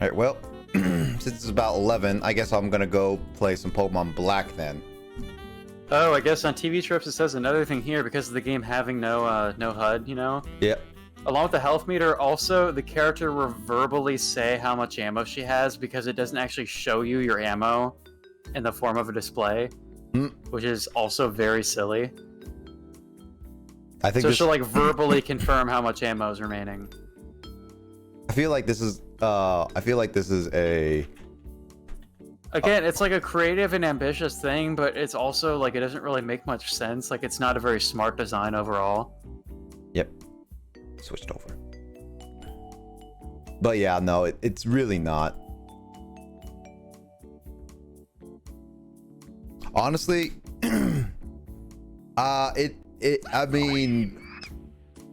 Alright, well, since it's about 11, I guess I'm gonna go play some Pokemon Black then. Oh, I guess on TV tropes it says another thing here because of the game having no HUD, you know? Yep. Along with the health meter, also the character will verbally say how much ammo she has because it doesn't actually show you your ammo in the form of a display, which is also very silly. I think so she'll like verbally confirm how much ammo is remaining. I feel like this is a Again, it's like a creative and ambitious thing, but it's also like it doesn't really make much sense. Like it's not a very smart design overall. Yep. Switched over. But yeah, no, it's really not. Honestly, I mean,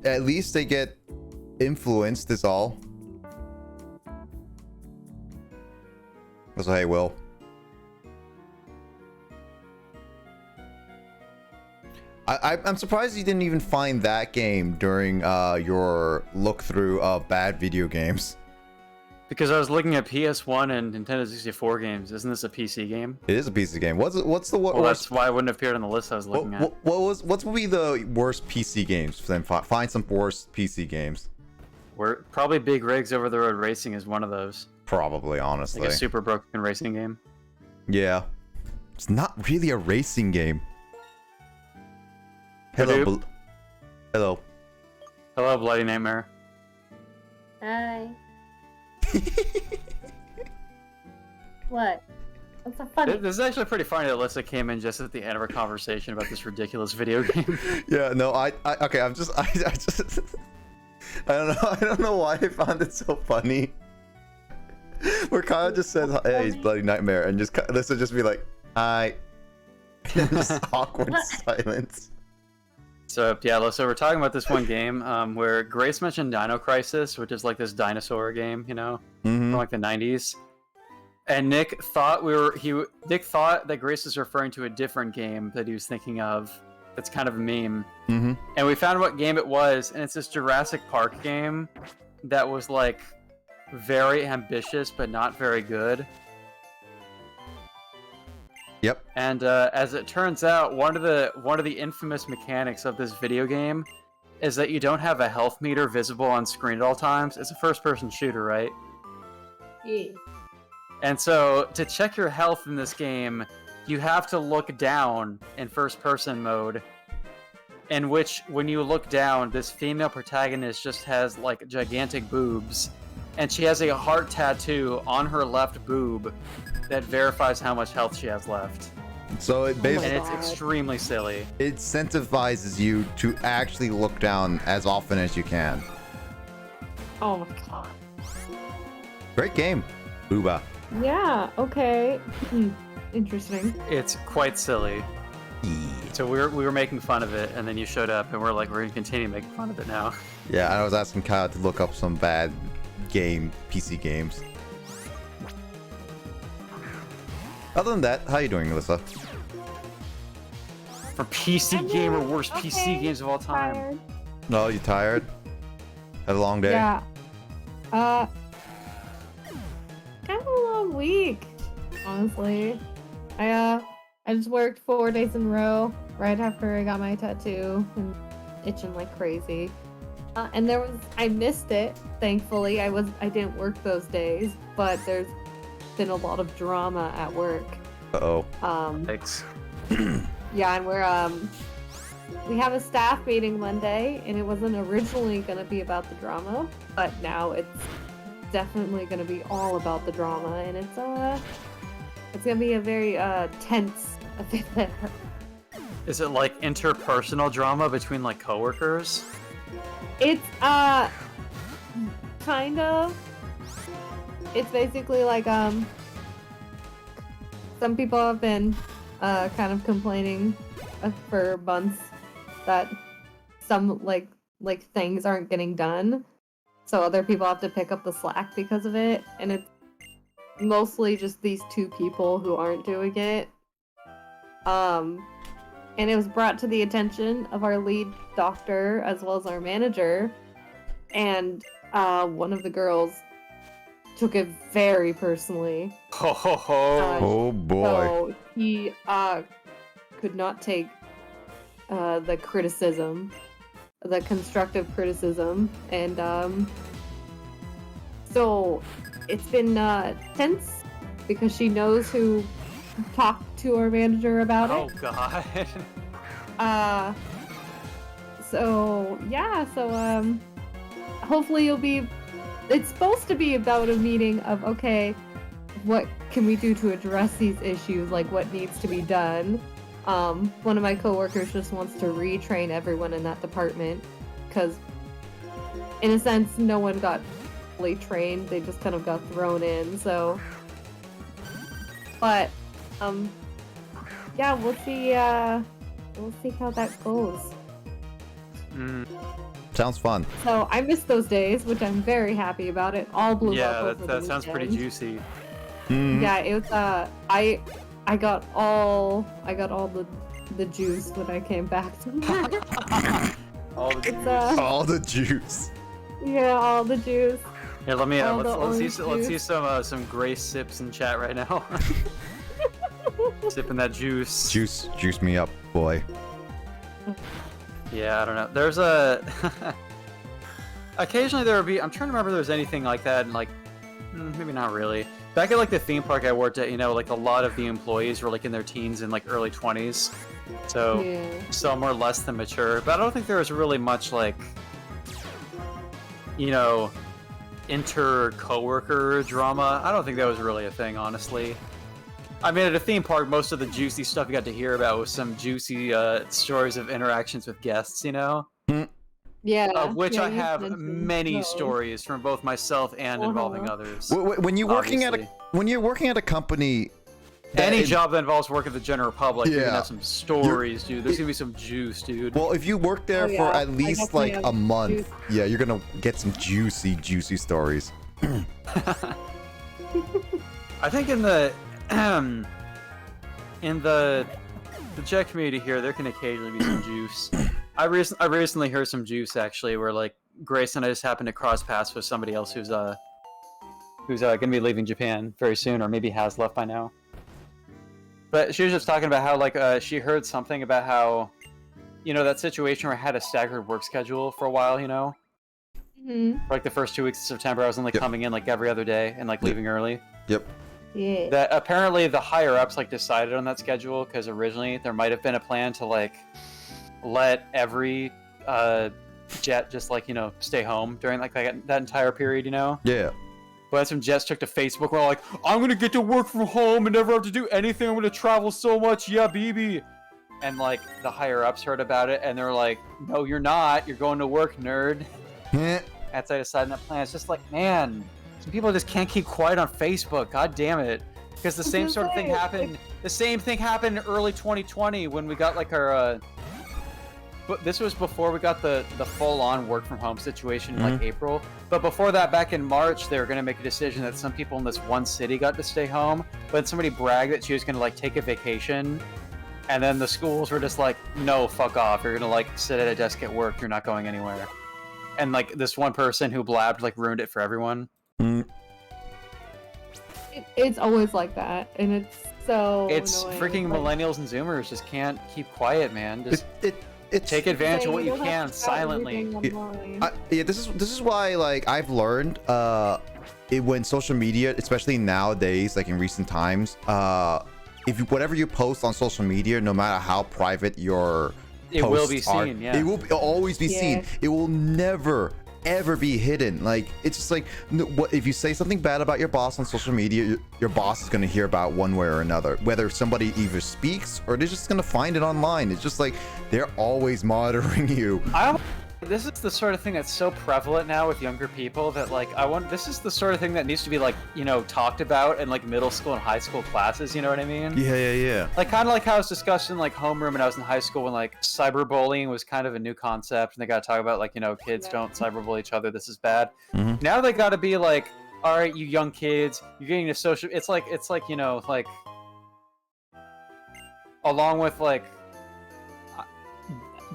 at least they get influenced is all. So hey, Will. I'm surprised you didn't even find that game during your look through of bad video games. Because I was looking at PS1 and Nintendo 64 games. Isn't this a PC game? It is a PC game. What's the well, that's why it wouldn't have appeared on the list I was looking at. What would be the worst PC games? Then find some worst PC games. Probably Big Rigs Over the Road Racing is one of those. Probably, honestly. Like a super broken racing game. Yeah. It's not really a racing game. Hello. Hello. Hello, Bloody Nightmare. Hi. What? What's so funny? This is actually pretty funny that Alyssa came in just at the end of our conversation about this ridiculous video game. Yeah, no, okay, I don't know why I found it so funny. Where Kyle just says, "Hey, it's Bloody Nightmare," and just Alyssa just be like, "Hi," and just awkward silence. So yeah, so we're talking about this one game where Grace mentioned Dino Crisis, which is like this dinosaur game, you know, from like the 90s. And Nick thought that Grace was referring to a different game that he was thinking of. That's kind of a meme. And we found what game it was, and it's this Jurassic Park game that was like very ambitious but not very good. Yep. And as it turns out, one of the infamous mechanics of this video game is that you don't have a health meter visible on screen at all times. It's a first-person shooter, right? Yeah. And so to check your health in this game, you have to look down in first-person mode, in which when you look down, this female protagonist just has like gigantic boobs, and she has a heart tattoo on her left boob that verifies how much health she has left. So it basically, and it's extremely silly. It incentivizes you to actually look down as often as you can. Oh my god. Great game, Booba. Yeah, okay. Interesting. It's quite silly. So we were making fun of it, and then you showed up, and we're like, we're gonna continue making fun of it now. Yeah, I was asking Kyle to look up some bad PC games. Other than that, how you doing, Alyssa? For PC game or worst PC games of all time. Tired. No, you tired? Had a long day? Yeah. Kind of a long week, honestly. I just worked 4 days in a row right after I got my tattoo and itching like crazy. And I missed it, thankfully. I didn't work those days, but there's been a lot of drama at work. Uh-oh. Thanks. Yeah, and we have a staff meeting Monday, and it wasn't originally going to be about the drama, but now it's definitely going to be all about the drama, and it's going to be a very tense affair. Is it like interpersonal drama between like coworkers? It's kind of. It's basically like some people have been kind of complaining for months that some like things aren't getting done, so other people have to pick up the slack because of it, and it's mostly just these two people who aren't doing it. And it was brought to the attention of our lead doctor as well as our manager, and one of the girls took it very personally. Ho ho ho! Oh boy. So he could not take the criticism, the constructive criticism, and so it's been tense because she knows who talked to our manager about Oh it. god! So yeah, so hopefully you'll be. It's supposed to be about a meeting of okay, what can we do to address these issues? Like what needs to be done. One of my coworkers just wants to retrain everyone in that department because, in a sense, no one got fully trained. They just kind of got thrown in. So, but yeah, we'll see. We'll see how that goes. Sounds fun. So I missed those days, which I'm very happy about. It all blew up Yeah, over that the sounds pretty weekend. juicy. Yeah, it was I got all the juice when I came back to work. All the It's All the juice. yeah, all the juice. Here, let me all the let's see orange some Grace sips in chat right now. Sipping that juice. Juice me up, boy. Yeah, I don't know. There's a occasionally there would be. I'm trying to remember if there's anything like that, and like maybe not really. Back at like the theme park I worked at, you know, like a lot of the employees were like in their teens and like early 20s, so Yeah. some were less than mature. But I don't think there was really much like, you know, inter-coworker drama. I don't think that was really a thing, honestly. I mean, at a theme park, most of the juicy stuff you got to hear about was some juicy stories of interactions with guests, you know? Yeah. Of which yeah, I you have mentioned many those. stories from both myself and involving others. When you're working Obviously. at a company, Any that- job that involves work at the general public, you're Yeah. gonna have some stories, dude. There's gonna be some juice, dude. Well, if you work there Oh, for yeah. at I least definitely like have a month, juice. yeah, you're gonna get some juicy stories. I think in the Jet community here, there can occasionally be some juice. I recently heard some juice actually, where like Grace and I just happened to cross paths with somebody else who's gonna be leaving Japan very soon, or maybe has left by now. But she was just talking about how like she heard something about how, you know, that situation where I had a staggered work schedule for a while, you know. Mhm. For like the first 2 weeks of September, I was only Yep. coming in like every other day and like leaving early. Yep. Yeah. That apparently the higher ups like decided on that schedule because originally there might have been a plan to like let every jet just like, you know, stay home during like that entire period, you know. Yeah. But some jets took to Facebook were like, I'm gonna get to work from home and never have to do anything. I'm gonna travel so much, yeah, baby. And like the higher ups heard about it and they're like, no, you're not. You're going to work, nerd. That's how I decided that plan. It's just like, man, some people just can't keep quiet on Facebook. God damn it. Because the same sort of thing happened. The same thing happened in early 2020 when we got like our. But this was before we got the full-on work from home situation in like April. But before that, back in March, they were going to make a decision that some people in this one city got to stay home. But somebody bragged that she was going to like take a vacation. And then the schools were just like, no, fuck off. You're going to like sit at a desk at work. You're not going anywhere. And like this one person who blabbed like ruined it for everyone. It's always like that, and it's so. It's annoying. freaking Like, millennials and Zoomers just can't keep quiet, man. Just It's take advantage say of what you don't have can to shout silently. everything online. yeah, this is why like I've learned when social media, especially nowadays, like in recent times, if you, whatever you post on social media, no matter how private your It will be posts are, seen, yeah. it will always be seen. Yeah. It will never ever be hidden. Like it's just like what if you say something bad about your boss on social media, your boss is going to hear about one way or another, whether somebody either speaks or they're just going to find it online. It's just like they're always monitoring you. This is the sort of thing that's so prevalent now with younger people that like this is the sort of thing that needs to be like, you know, talked about in like middle school and high school classes, you know what I mean? Yeah. Like kind of like how it was discussed in like homeroom when I was in high school when like cyberbullying was kind of a new concept and they got to talk about like, you know, kids don't cyberbully each other, this is bad. Now they got to be like, all right, you young kids, you're getting to social, it's like, you know, like along with like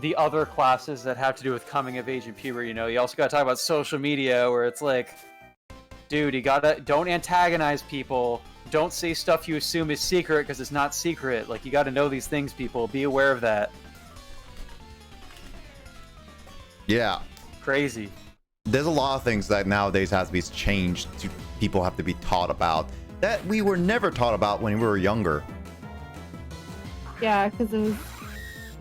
the other classes that have to do with coming of age and puberty, you know, you also got to talk about social media where it's like, dude, don't antagonize people. Don't say stuff you assume is secret because it's not secret. Like, you gotta know these things, people. Be aware of that. Yeah. Crazy. There's a lot of things that nowadays has to be changed to people have to be taught about that we were never taught about when we were younger. Yeah, because it was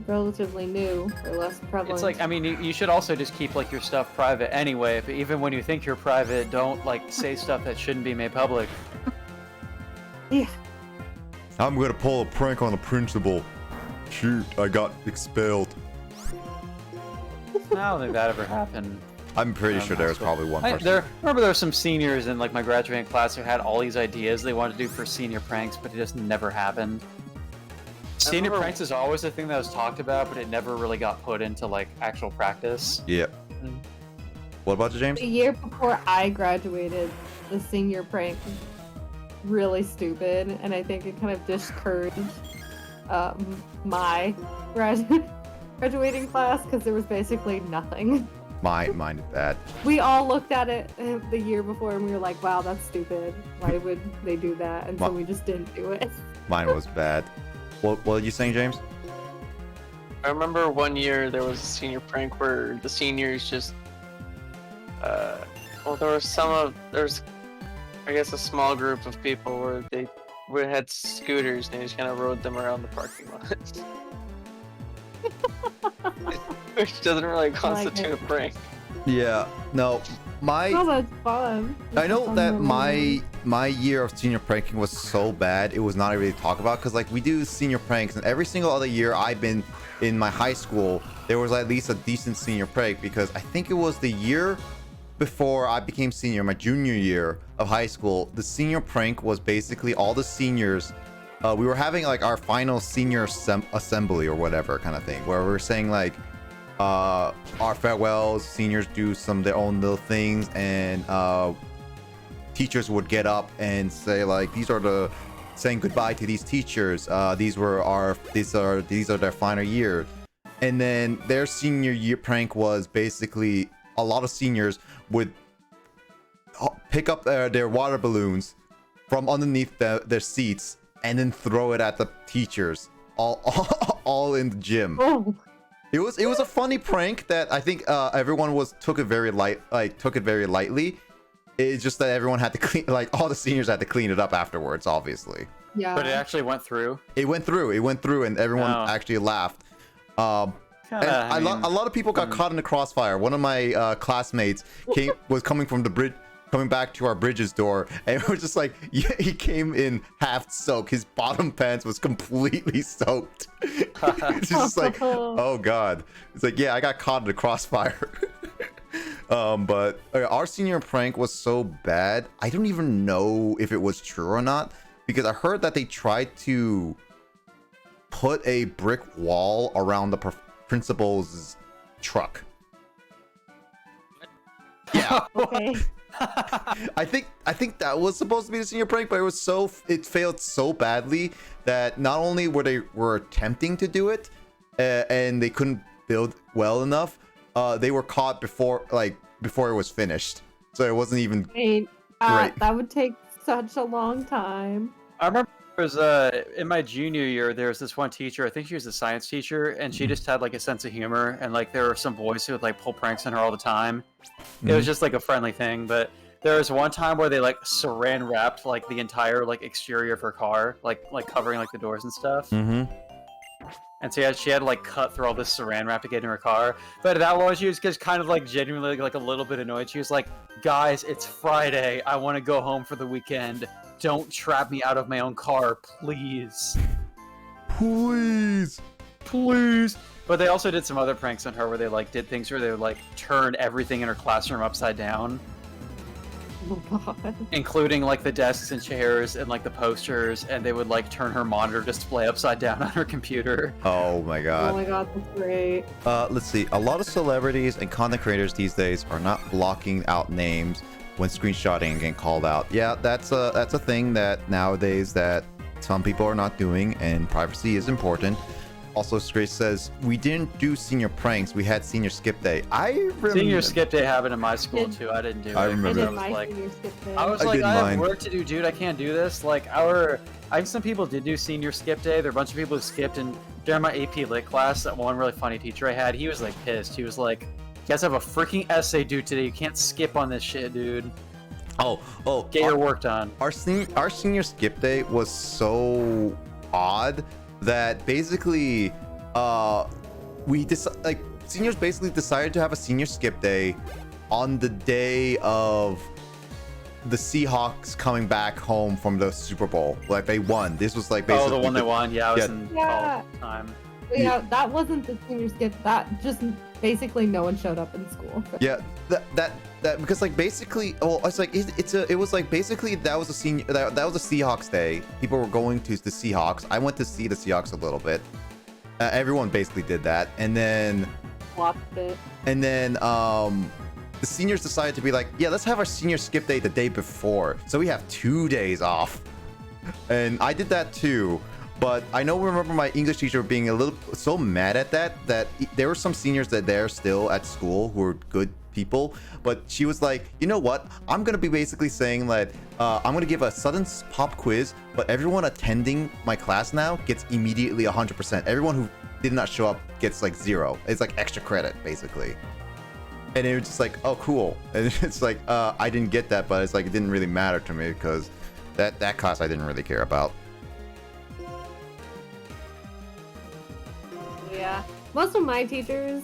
relatively new or less prevalent. It's like, I mean, you should also just keep like your stuff private anyway. But even when you think you're private, don't like say stuff that shouldn't be made public. Yeah. I'm gonna pull a prank on the principal. Shoot, I got expelled. I don't think that ever happened. I'm pretty sure there was probably one person. Remember there were some seniors in like my graduating class who had all these ideas they wanted to do for senior pranks, but it just never happened. Senior pranks is always a thing that was talked about, but it never really got put into like actual practice. Yep. What about you, James? The year before I graduated, the senior prank was really stupid, and I think it kind of discouraged my graduating class because there was basically nothing. Mine is bad. We all looked at it the year before and we were like, wow, that's stupid. Why would they do that? And so we just didn't do it. Mine was bad. What are you saying, James? I remember one year there was a senior prank where the seniors just, there's I guess a small group of people where they had scooters and they just kind of rode them around the parking lot. Which doesn't really constitute a prank. Yeah, no, Oh, that's fun. I know that my year of senior pranking was so bad it was not really talked about because like we do senior pranks and every single other year I've been in my high school there was at least a decent senior prank because I think it was the year before I became senior, my junior year of high school. The senior prank was basically all the seniors. We were having like our final senior assembly or whatever kind of thing where we were saying like our farewells, seniors do some of their own little things, and teachers would get up and say like these are the saying goodbye to these teachers, these are their final year. And then their senior year prank was basically a lot of seniors would pick up their water balloons from underneath their seats and then throw it at the teachers all in the gym. Oh. It was a funny prank that I think everyone took it very lightly. It's just that everyone had to clean, like all the seniors had to clean it up afterwards, obviously. Yeah. But it actually went through. It went through, and everyone actually laughed. A lot of people got caught in the crossfire. One of my classmates was coming back to our Bridges door, and it was just like he came in half soaked. His bottom pants was completely soaked. It's just like, oh god. It's like, yeah, I got caught in the crossfire. But our senior prank was so bad, I don't even know if it was true or not, because I heard that they tried to put a brick wall around the principal's truck. Yeah. Okay. I think that was supposed to be the senior prank, but it failed so badly that not only were attempting to do it, and they couldn't build well enough, they were caught before it was finished. So it wasn't even great. That would take such a long time. I remember there was in my junior year there was this one teacher, I think she was a science teacher, and she just had like a sense of humor, and like there were some boys who would like pull pranks on her all the time. It was just like a friendly thing. But there was one time where they like saran wrapped like the entire like exterior of her car, like covering like the doors and stuff. And so she had to like cut through all this saran wrap to get in her car. But at that one, she was just kind of like genuinely like a little bit annoyed. She was like, guys, it's Friday, I want to go home for the weekend, don't trap me out of my own car, please. Please. But they also did some other pranks on her where they like did things where they would like turn everything in her classroom upside down. Oh god. Including like the desks and chairs and like the posters, and they would like turn her monitor display upside down on her computer. Oh my god. Oh my god, that's great. Let's see. A lot of celebrities and content creators these days are not blocking out names when screenshotting and getting called out. Yeah, that's a thing that nowadays that some people are not doing, and privacy is important. Also, Grace says, we didn't do senior pranks. We had senior skip day. I remember. Senior skip day happened in my school too. I didn't do it. I remember. I I did was my like, senior skip day. I was I like, did I have mine. work to do, dude. I can't do this. Like, I some people did do senior skip day. There were a bunch of people who skipped, and during my AP Lit class, that one really funny teacher I had, he was like pissed. He was like, "You guys have a freaking essay due today. You can't skip on this shit, dude. Oh, Get your work done." Our senior skip day was so odd that basically, seniors basically decided to have a senior skip day on the day of the Seahawks coming back home from the Super Bowl. Like, they won. This was like basically Oh, the one they won. Yeah, I was Yeah. in Yeah. college time. But yeah, that wasn't the senior skip. That just basically no one showed up in school. Yeah, that because like basically, well, it's like it was like basically that was a senior that was a Seahawks day. People were going to the Seahawks. I went to see the Seahawks a little bit. Everyone basically did that, and then Watched it. the seniors decided to be like, yeah, let's have our senior skip day the day before, so we have 2 days off. And I did that too. But I remember my English teacher being a little so mad at that there were some seniors that they're still at school who are good people, but she was like, you know what? I'm gonna be basically saying that I'm gonna give a sudden pop quiz, but everyone attending my class now gets immediately 100%. Everyone who did not show up gets like 0. It's like extra credit basically. And it was just like, oh, cool. And it's like, I didn't get that, but it's like it didn't really matter to me because that class I didn't really care about. Yeah, most of my teachers,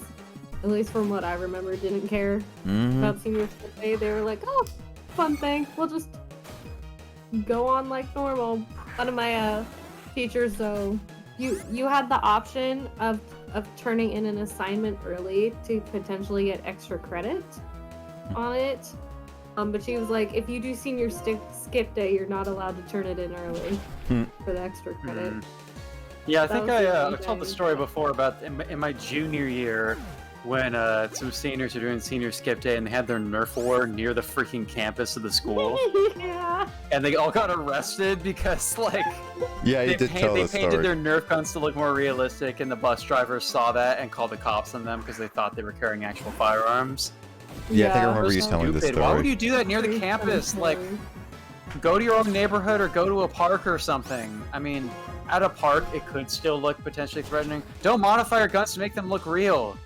at least from what I remember, didn't care about senior skip day. They were like, "Oh, fun thing. We'll just go on like normal." One of my teachers, though, you had the option of turning in an assignment early to potentially get extra credit on it. But she was like, if you do senior skip day, you're not allowed to turn it in early for the extra credit. Yeah, I That think was the I only told the thing. story before about in my junior year when some seniors were doing senior skip day and they had their Nerf war near the freaking campus of the school, Yeah. and they all got arrested because like Yeah, you did tell they the painted story. their Nerf guns to look more realistic, and the bus drivers saw that and called the cops on them because they thought they were carrying actual firearms. Yeah, I think I Yeah. remember you So telling this stupid. Why would story. you do that near the Very campus? funny Like, story. go to your own neighborhood or go to a park or something. I mean, at a park, it could still look potentially threatening. Don't modify your guns to make them look real.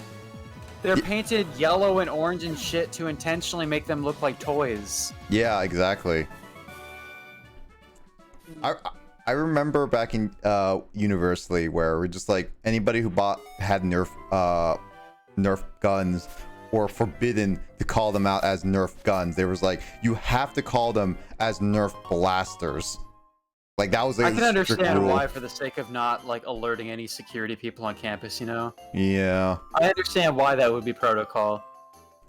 They're painted yellow and orange and shit to intentionally make them look like toys. Yeah, exactly. I remember back in university where we're just like anybody who had Nerf guns or forbidden to call them out as Nerf guns. There was like, you have to call them as Nerf blasters. Like that was a I can strict understand rule. why, for the sake of not like alerting any security people on campus. You know, Yeah. I understand why that would be protocol.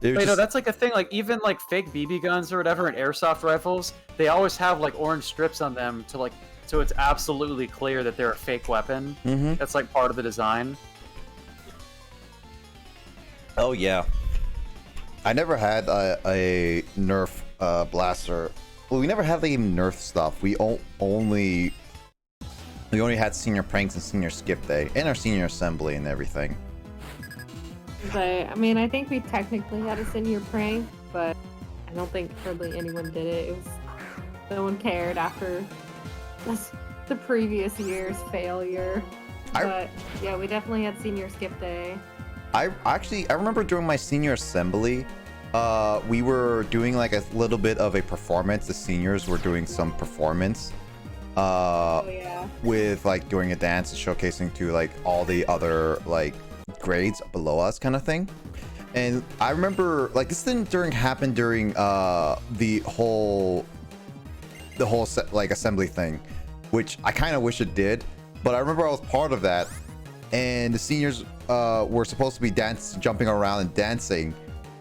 It was Wait, no, just- that's like a thing. Like even like fake BB guns or whatever and airsoft rifles, they always have like orange strips on them to like, so it's absolutely clear that they're a fake weapon. Mhm. That's like part of the design. Oh yeah. I never had a Nerf blaster. Well, we never had any Nerf stuff. We only had senior pranks and senior skip day and our senior assembly and everything. But I mean, I think we technically had a senior prank, but I don't think hardly anyone did it. It was no one cared after the previous year's failure. But yeah, we definitely had senior skip day. I remember during my senior assembly, we were doing like a little bit of a performance. The seniors were doing some performance. Oh yeah. With like doing a dance and showcasing to like all the other like grades below us kind of thing. And I remember like this didn't happen during the whole like assembly thing, which I kind of wish it did, but I remember I was part of that, and the seniors were supposed to be jumping around and dancing,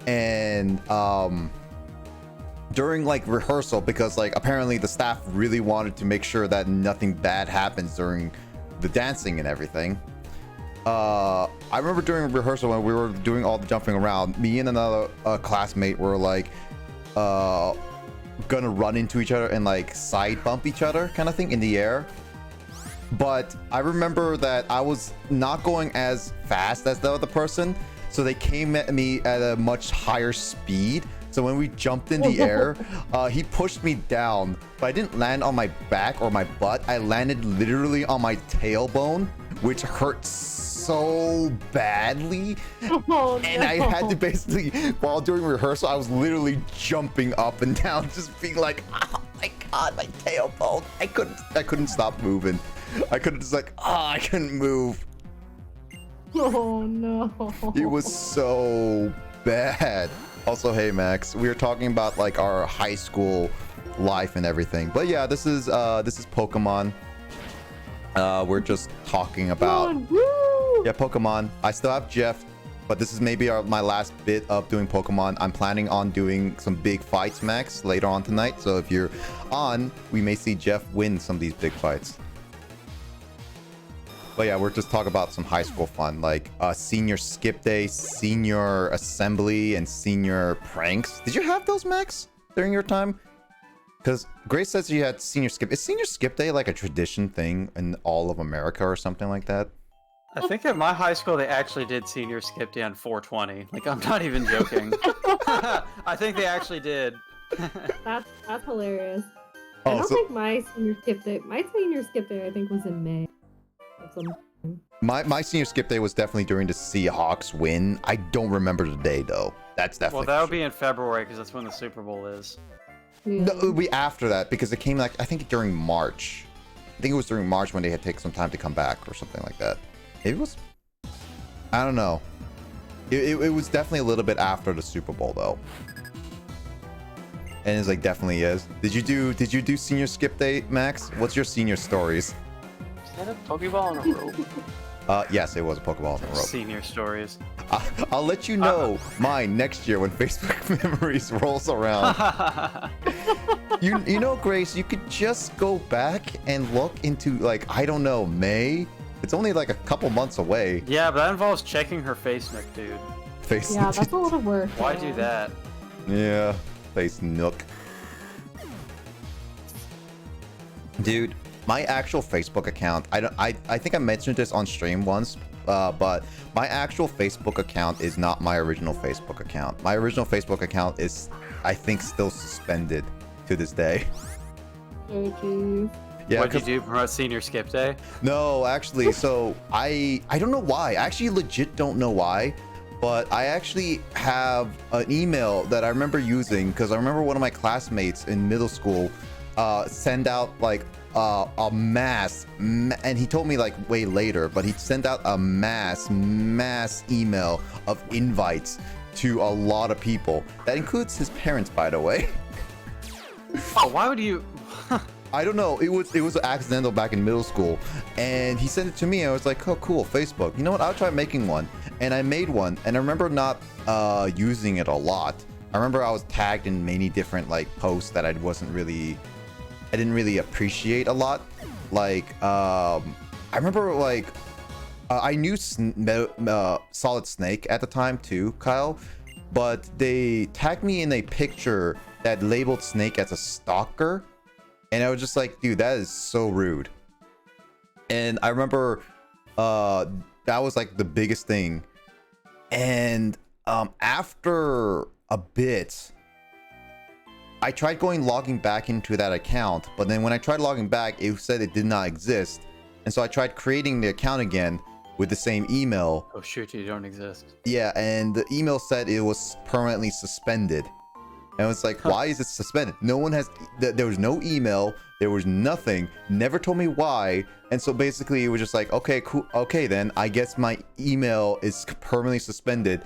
and during like rehearsal, because like apparently the staff really wanted to make sure that nothing bad happens during the dancing and everything. I remember during rehearsal when we were doing all the jumping around, me and another classmate were like gonna run into each other and like side bump each other kind of thing in the air. But I remember that I was not going as fast as the other person, so they came at me at a much higher speed. So when we jumped in the air, he pushed me down, but I didn't land on my back or my butt. I landed literally on my tailbone, which hurt so badly. Oh, And I had to basically, while doing rehearsal, I was literally jumping up and down, just being like, oh my god, my tailbone. I couldn't stop moving. I couldn't just like, I couldn't move. Oh no. It was so bad. Also, hey Max, we were talking about like our high school life and everything. But yeah, this is Pokemon. We're just talking about Pokemon. I still have Jeff, but this is maybe my last bit of doing Pokemon. I'm planning on doing some big fights, Max, later on tonight. So if you're on, we may see Jeff win some of these big fights. But yeah, we're just talking about some high school fun, like senior skip day, senior assembly, and senior pranks. Did you have those, Max, during your time? Because Grace says you had senior skip. Is senior skip day like a tradition thing in all of America or something like that? I think at my high school they actually did senior skip day on 420. Like, I'm not even joking. I think they actually did. That's hilarious. Oh, I don't so think my senior skip day. My senior skip day, I think, was in May. my senior skip day was definitely during the Seahawks win. I don't remember the day though. That's definitely. Well, that would be in February because that's when the Super Bowl is. Yeah. No, it would be after that because it came like I think during March. I think it was during March when they had taken some time to come back or something like that. It was. I don't know. It was definitely a little bit after the Super Bowl though. And it's like definitely is. Did you do senior skip day, Max? What's your senior stories? Is that a Pokeball on a rope? Yes, it was a Pokeball on the rope. Senior stories. I'll let you know mine next year when Facebook Memories rolls around. you know, Grace, you could just go back and look into like I don't know May. It's only like a couple months away. Yeah, but that involves checking her face nook, dude. Face. Yeah, that's a lot of work. Why yeah. do that? Yeah, face nook. Dude, my actual Facebook account, I think I mentioned this on stream once, but my actual Facebook account is not my original Facebook account. My original Facebook account is, I think, still suspended to this day. Oh, jeez. Yeah, What'd you do for senior skip day? no, actually, so I don't know why. I actually legit don't know why, but I actually have an email that I remember using because I remember one of my classmates in middle school send out like a mass, and he told me like way later, but he sent out a mass email of invites to a lot of people. That includes his parents, by the way. Oh, why would you? I don't know. It was accidental back in middle school, and he sent it to me. And I was like, "Oh, cool, Facebook. You know what? I'll try making one." And I made one, and I remember not using it a lot. I remember I was tagged in many different like posts that I didn't really appreciate a lot. Like, I remember like I knew Solid Snake at the time too, Kyle, but they tagged me in a picture that labeled Snake as a stalker. And I was just like, dude, that is so rude. And I remember that was like the biggest thing. And after a bit, I tried logging back into that account. But then when I tried logging back, it said it did not exist. And so I tried creating the account again with the same email. Oh shoot, you don't exist. Yeah, and the email said it was permanently suspended. And I was like, why is it suspended? No one has, there was no email, there was nothing, never told me why. And so basically it was just like, okay, cool, okay then, I guess my email is permanently suspended.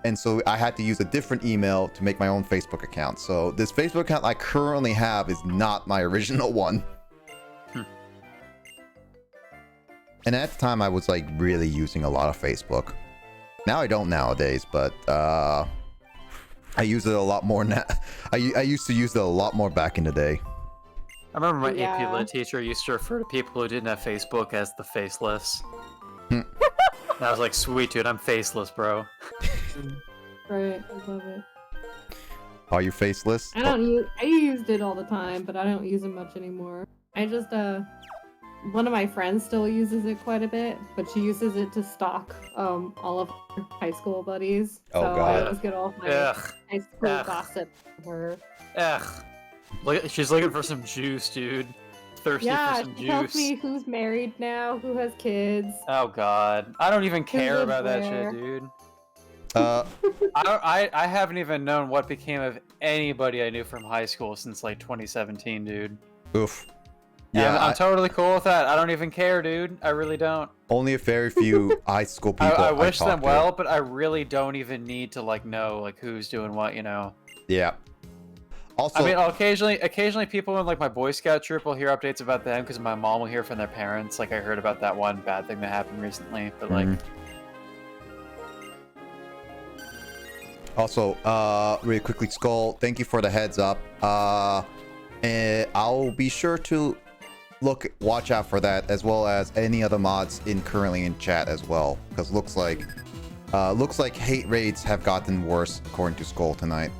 And so I had to use a different email to make my own Facebook account. So this Facebook account I currently have is not my original one. And at the time I was like really using a lot of Facebook. Now I don't nowadays, but I use it a lot more now. I used to use it a lot more back in the day. I remember my Yeah. AP Lit teacher used to refer to people who didn't have Facebook as the faceless. Hmm. And I was like, sweet dude, I'm faceless, bro. Right, I love it. Are you faceless? I used it all the time, but I don't use it much anymore. I just one of my friends still uses it quite a bit, but she uses it to stalk all of her high school buddies. Oh, so God. I always get all my Ugh. high school Ugh. gossip from her. Ugh. She's looking for some juice, dude. Thirsty for Yeah, some she tells juice. me who's married now, who has kids. Oh god, I don't even care lives about that where. shit, dude. Uh, I haven't even known what became of anybody I knew from high school since like 2017, dude. oof. And Yeah, I'm totally cool with that. I don't even care, dude. I really don't. only a very few high school people. I wish talk them to. well, but I really don't even need to like know like who's doing what, you know. Yeah. Also, I mean, occasionally people in like my Boy Scout troop will hear updates about them because my mom will hear from their parents. Like I heard about that one bad thing that happened recently, but like. Also, really quickly, Skull, thank you for the heads up. And I'll be sure to watch out for that, as well as any other mods currently in chat as well, because looks like hate raids have gotten worse according to Skull tonight.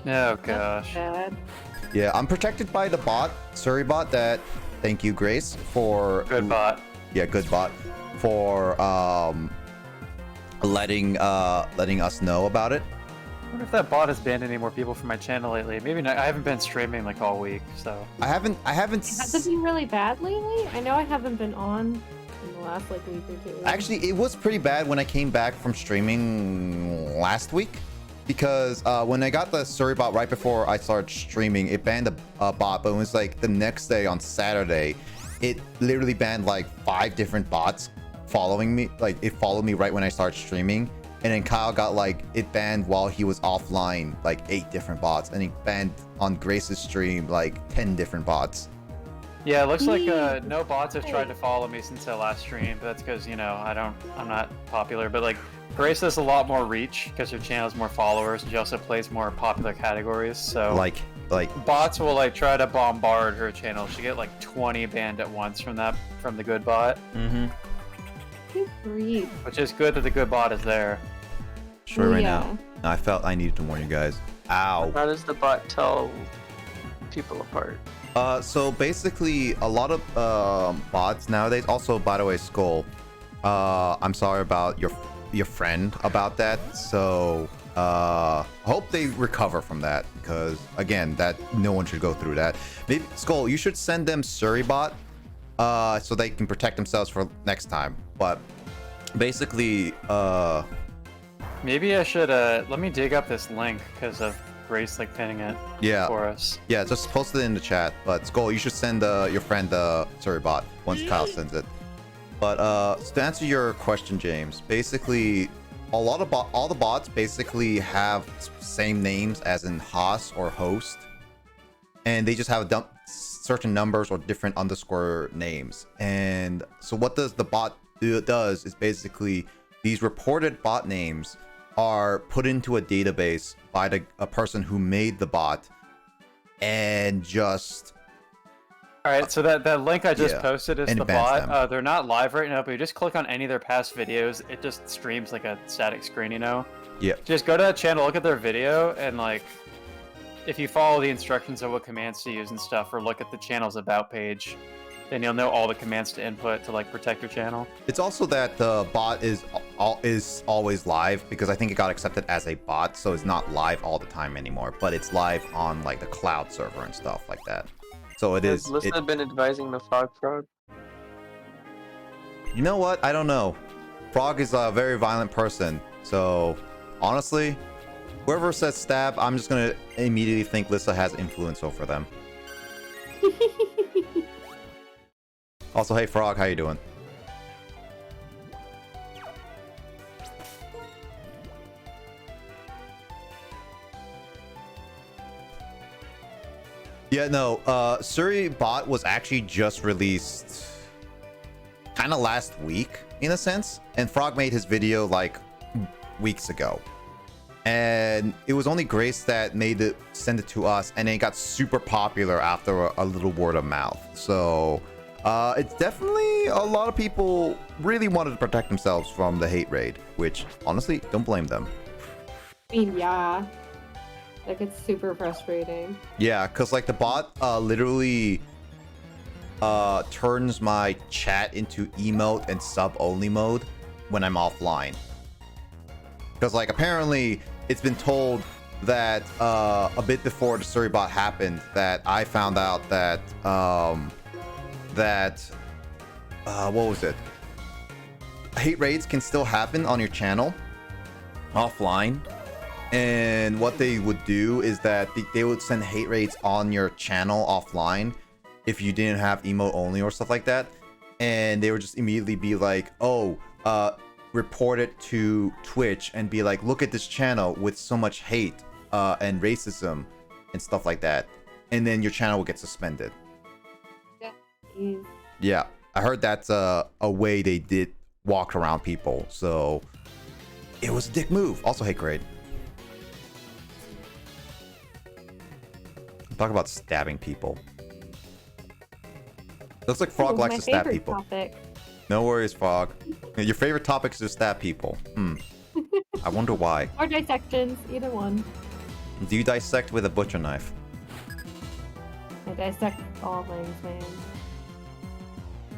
Oh gosh. Bad. Yeah, I'm protected by the bot, Surrey bot. That thank you, Grace, for Good bot. Yeah, good bot for letting us know about it. I wonder if that bot has banned any more people from my channel lately. Maybe not. I haven't been streaming like all week, so. I haven't. Has it been really bad lately? I know I haven't been on in the last like week or two. Actually, it was pretty bad when I came back from streaming last week, because when I got the Surrey bot right before I started streaming, it banned a bot, but it was like the next day on Saturday, it literally banned like 5 different bots following me. Like it followed me right when I started streaming, and then Kyle got like it banned while he was offline, like 8 different bots, and he banned on Grace's stream like 10 different bots. Yeah, it looks like no bots have tried to follow me since I last streamed, but that's because, you know, I'm not popular, but like Grace has a lot more reach because her channel has more followers, and she also plays more popular categories, so Like bots will like try to bombard her channel. She get like 20 banned at once from the good bot, Good grief. which is good that the good bot is there. sure right Yeah. now. No, I felt I needed to warn you guys. Ow. How does the bot tell people apart? So basically, a lot of bots nowadays. Also, by the way, Skull, I'm sorry about your friend about that. So hope they recover from that, because again, that no one should go through that. Maybe Skull, you should send them Surrey bot, so they can protect themselves for next time. But basically, Maybe I should let me dig up this link because of Grace like pinning it yeah, for us. yeah, just post it in the chat. But Skull, you should send your friend the Surrey bot once Kyle sends it. But to answer your question, James, basically, all the bots basically have same names as in Haas or host, and they just have certain numbers or different underscore names. And so what does the bot does is basically these reported bot names are put into a database by a person who made the bot, and just All right, so that link I just yeah, posted is and the it bans bot. They're not live right now, but you just click on any of their past videos, it just streams like a static screen, you know? yeah. Just go to that channel, look at their video, and like, if you follow the instructions of what commands to use and stuff, or look at the channel's about page, then you'll know all the commands to input to like protect your channel. It's also that the bot is always live, because I think it got accepted as a bot, so it's not live all the time anymore, but it's live on like the cloud server and stuff like that. So it is. Has Lissa been advising the Frog? You know what? I don't know. Frog is a very violent person, so honestly, whoever says stab, I'm just gonna immediately think Lissa has influence over them. Also, hey Frog, how you doing? Yeah, no, Surrey bot was actually just released kind of last week, in a sense, and Frog made his video like weeks ago. And it was only Grace that send it to us, and it got super popular after a little word of mouth. So it's definitely a lot of people really wanted to protect themselves from the hate raid, which honestly, don't blame them. I mean, yeah. Like, it's super frustrating. Yeah, because like the bot literally turns my chat into emote and sub only mode when I'm offline. Because like apparently it's been told that a bit before the story bot happened that I found out that what was it? Hate raids can still happen on your channel offline. And what they would do is that they would send hate raids on your channel offline if you didn't have emote only or stuff like that. And they would just immediately be like, oh, report it to Twitch and be like, look at this channel with so much hate and racism and stuff like that. And then your channel will get suspended. Yeah, I heard that's a way they did walk around people. So it was a dick move. Also hate grade. Talk about stabbing people. Looks like Frog likes to stab people. Topic. No worries, Frog. Your favorite topic is to stab people. I wonder why. Or dissections, either one. Do you dissect with a butcher knife? I dissect all things, man.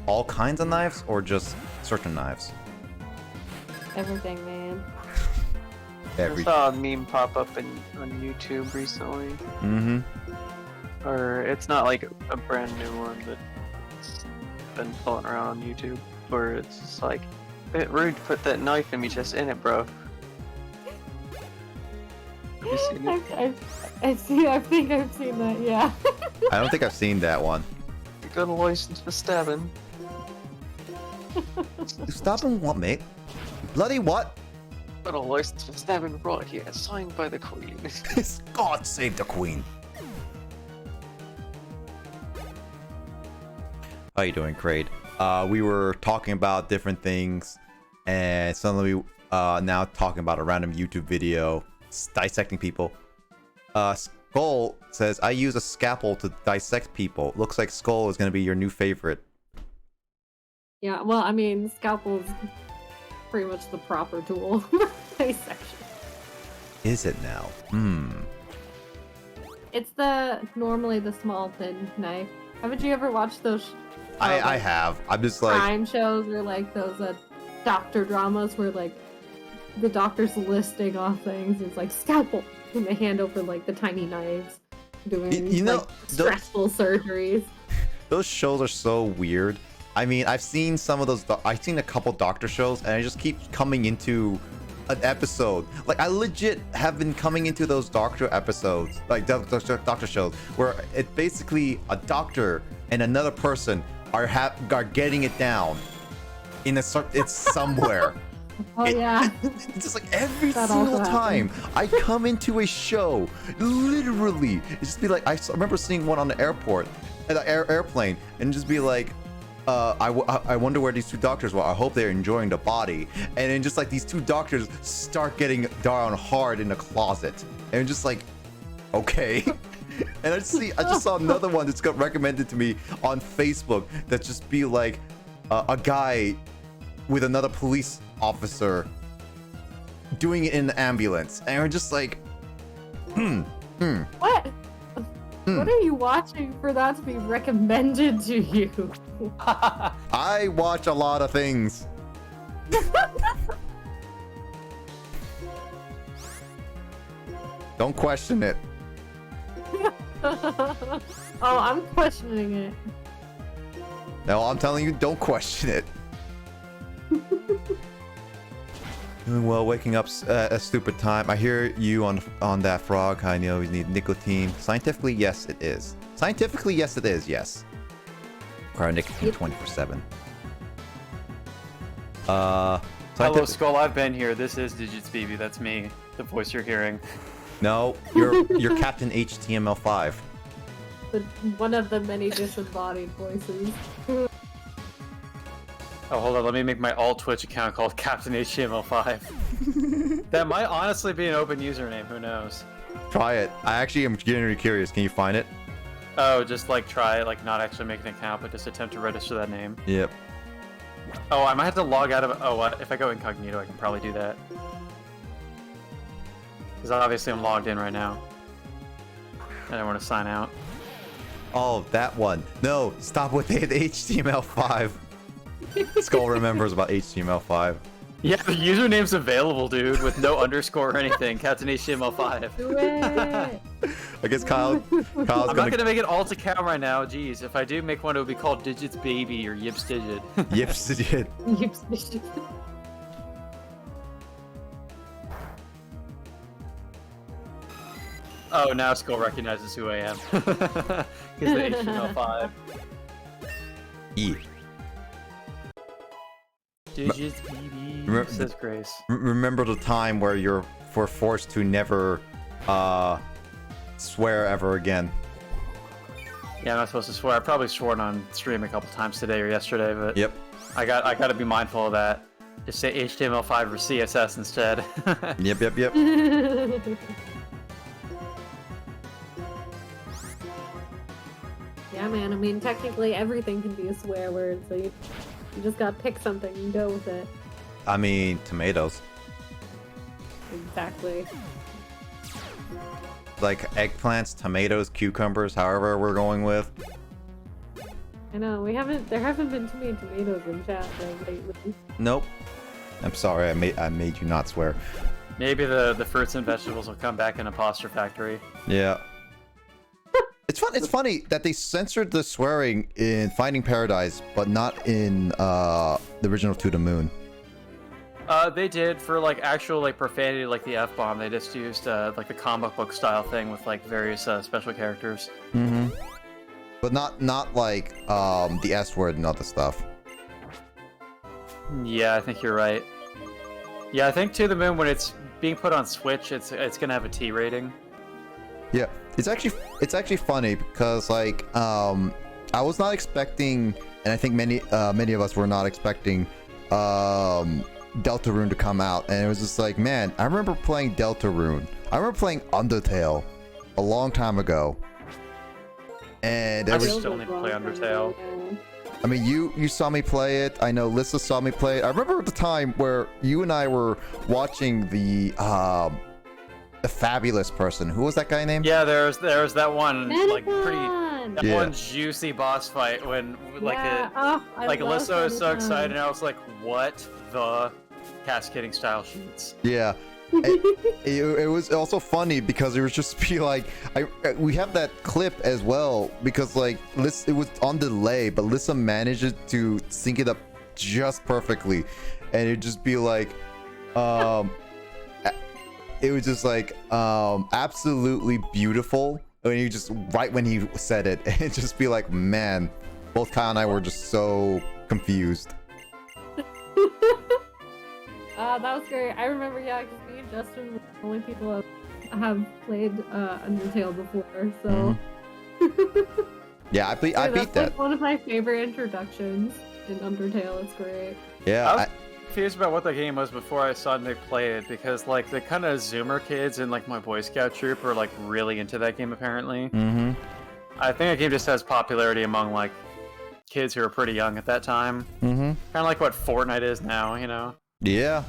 All kinds of knives or just certain knives? Everything, man. I saw a meme pop up on YouTube recently. Mm-hmm. Or it's not like a brand new one, but it's been floating around on YouTube. Where it's just like, bit rude to put that knife in me just in it, bro. Have you seen it? I think I've seen that, yeah. I don't think I've seen that one. You got a license for stabbing. Stabbing what, mate? Bloody what? Got a license for stabbing right here, signed by the Queen. God save the Queen. How you doing, Kraid? We were talking about different things, and suddenly now talking about a random YouTube video dissecting people. Skull says, I use a scalpel to dissect people. Looks like Skull is going to be your new favorite. Yeah, well, I mean, scalpel is pretty much the proper tool for dissection. Is it now? It's normally the small, thin knife. Haven't you ever watched those? I have. I'm just like crime shows or like those doctor dramas where like the doctor's listing off things. It's like scalpel, and they hand over like the tiny knives, doing like stressful surgeries. Those shows are so weird. I mean, I've seen some of those. I've seen a couple doctor shows, and I just keep coming into an episode. Like I legit have been coming into those doctor episodes, like doctor shows, where it's basically a doctor and another person are getting it down in it's somewhere. Yeah. It's just like every single time I come into a show, literally, it just be like I remember seeing one on the airport, at the airplane, and just be like, I wonder where these two doctors were. I hope they're enjoying the body. And then just like these two doctors start getting down hard in the closet, and just like, okay. And I just saw another one that's got recommended to me on Facebook that just be like a guy with another police officer doing it in the ambulance, and we're just like, What? What are you watching for that to be recommended to you? I watch a lot of things. Don't question it. Oh, I'm questioning it. No, I'm telling you, don't question it. Doing well, waking up at a stupid time. I hear you on that, Frog. I know you need nicotine. Scientifically, yes, it is. Scientifically, yes, it is. Yes. Require nicotine 24/7. Hello, Skull. I've been here. This is Digits BB. That's me. The voice you're hearing. No, you're Captain HTML5. One of the many disembodied voices. Oh, hold on. Let me make my all Twitch account called Captain HTML5. That might honestly be an open username. Who knows? Try it. I actually am genuinely curious. Can you find it? Oh, just like try it, like not actually make an account, but just attempt to register that name. Yep. Oh, I might have to log out of. Oh, what? If I go incognito, I can probably do that. Because obviously I'm logged in right now. I don't want to sign out. Oh, that one. No, stop with the HTML5. Skull remembers about HTML5. Yeah, the username's available, dude, with no underscore or anything. Captain HTML5. Do it. I guess Kyle's I'm gonna... not gonna make it alt account right now. Jeez, if I do make one, it would be called Digits Baby or Yips Digit. Yips Digit. Oh, now Skull recognizes who I am. He's the HTML5. E. Digits Baby, says Grace. Remember the time where you're forced to never swear ever again. Yeah, I'm not supposed to swear. I probably sworn on stream a couple times today or yesterday, but Yep. I got to be mindful of that. Just say HTML5 or CSS instead. Yep. Yeah, man. I mean, technically everything can be a swear word, so you just gotta pick something and go with it. I mean, tomatoes. Exactly. Like eggplants, tomatoes, cucumbers, however we're going with. I know, there haven't been too many tomatoes in chat though lately. Nope. I'm sorry, I made you not swear. Maybe the fruits and vegetables will come back in Imposter Factory. Yeah. It's funny that they censored the swearing in Finding Paradise, but not in the original To the Moon. They did for like actual like profanity, like the F-bomb. They just used like the comic book style thing with like various special characters. Mm-hmm. But not like the S word and other stuff. Yeah, I think you're right. Yeah, I think To the Moon, when it's being put on Switch, it's gonna have a T rating. Yeah, it's actually funny because like I was not expecting, and I think many of us were not expecting Deltarune to come out, and it was just like, man, I remember playing Deltarune. I remember playing Undertale a long time ago, and I still need to play Undertale. I mean, you saw me play it. I know Lissa saw me play it. I remember the time where you and I were watching the fabulous person. Who was that guy named? Yeah, there's that one like pretty Medicon! one juicy boss fight when like I love Alyssa was so Medicon. excited, and I was like, what the cascading style sheets? Yeah. It was also funny because it was just be like, we have that clip as well because like it was on delay, but Lissa managed to sync it up just perfectly, and it'd just be like, it was just like absolutely beautiful. When you just right when he said it, and just be like, man, both Kyle and I were just so confused. That was great. I remember, yeah, because me and Justin were the only people that have played Undertale before, so... Yeah, I beat that's that. Like one of my favorite introductions in Undertale. It's great. Yeah, I was confused about what the game was before I saw Nick play it, because like the kind of Zoomer kids in like my Boy Scout troop are like really into that game apparently. Mm-hmm. I think that game just has popularity among like kids who are pretty young at that time. Mm-hmm. Kind of like what Fortnite is now, you know? Yeah.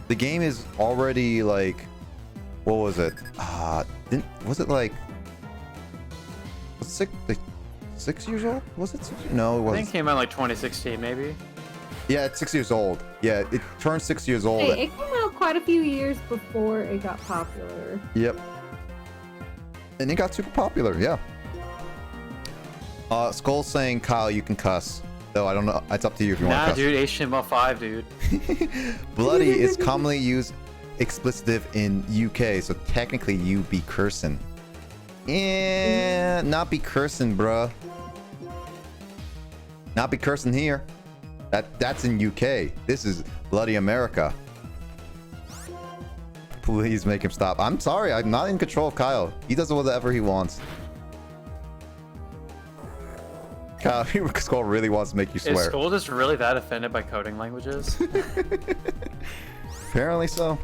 The game is already like, what was it? Was it like, like 6 years old? Was it 6? No, it I wasn't. think it came out like 2016 maybe. Yeah, it's 6 years old. Yeah, it turned 6 years old. Hey, it came out quite a few years before it got popular. Yep. And it got super popular, yeah. Skull's saying, Kyle, you can cuss. Though I don't know, it's up to you if you want to Nah, cuss. dude, HTML5, dude. Bloody is commonly used explicitive in UK, so technically you be cursing. Yeah, not be cursing, bruh. Not be cursing here. That's in UK. This is bloody America. Please make him stop. I'm sorry, I'm not in control of Kyle. He does whatever he wants. Kyle, Skull really wants to make you swear. Is Skull just really that offended by coding languages? Apparently so.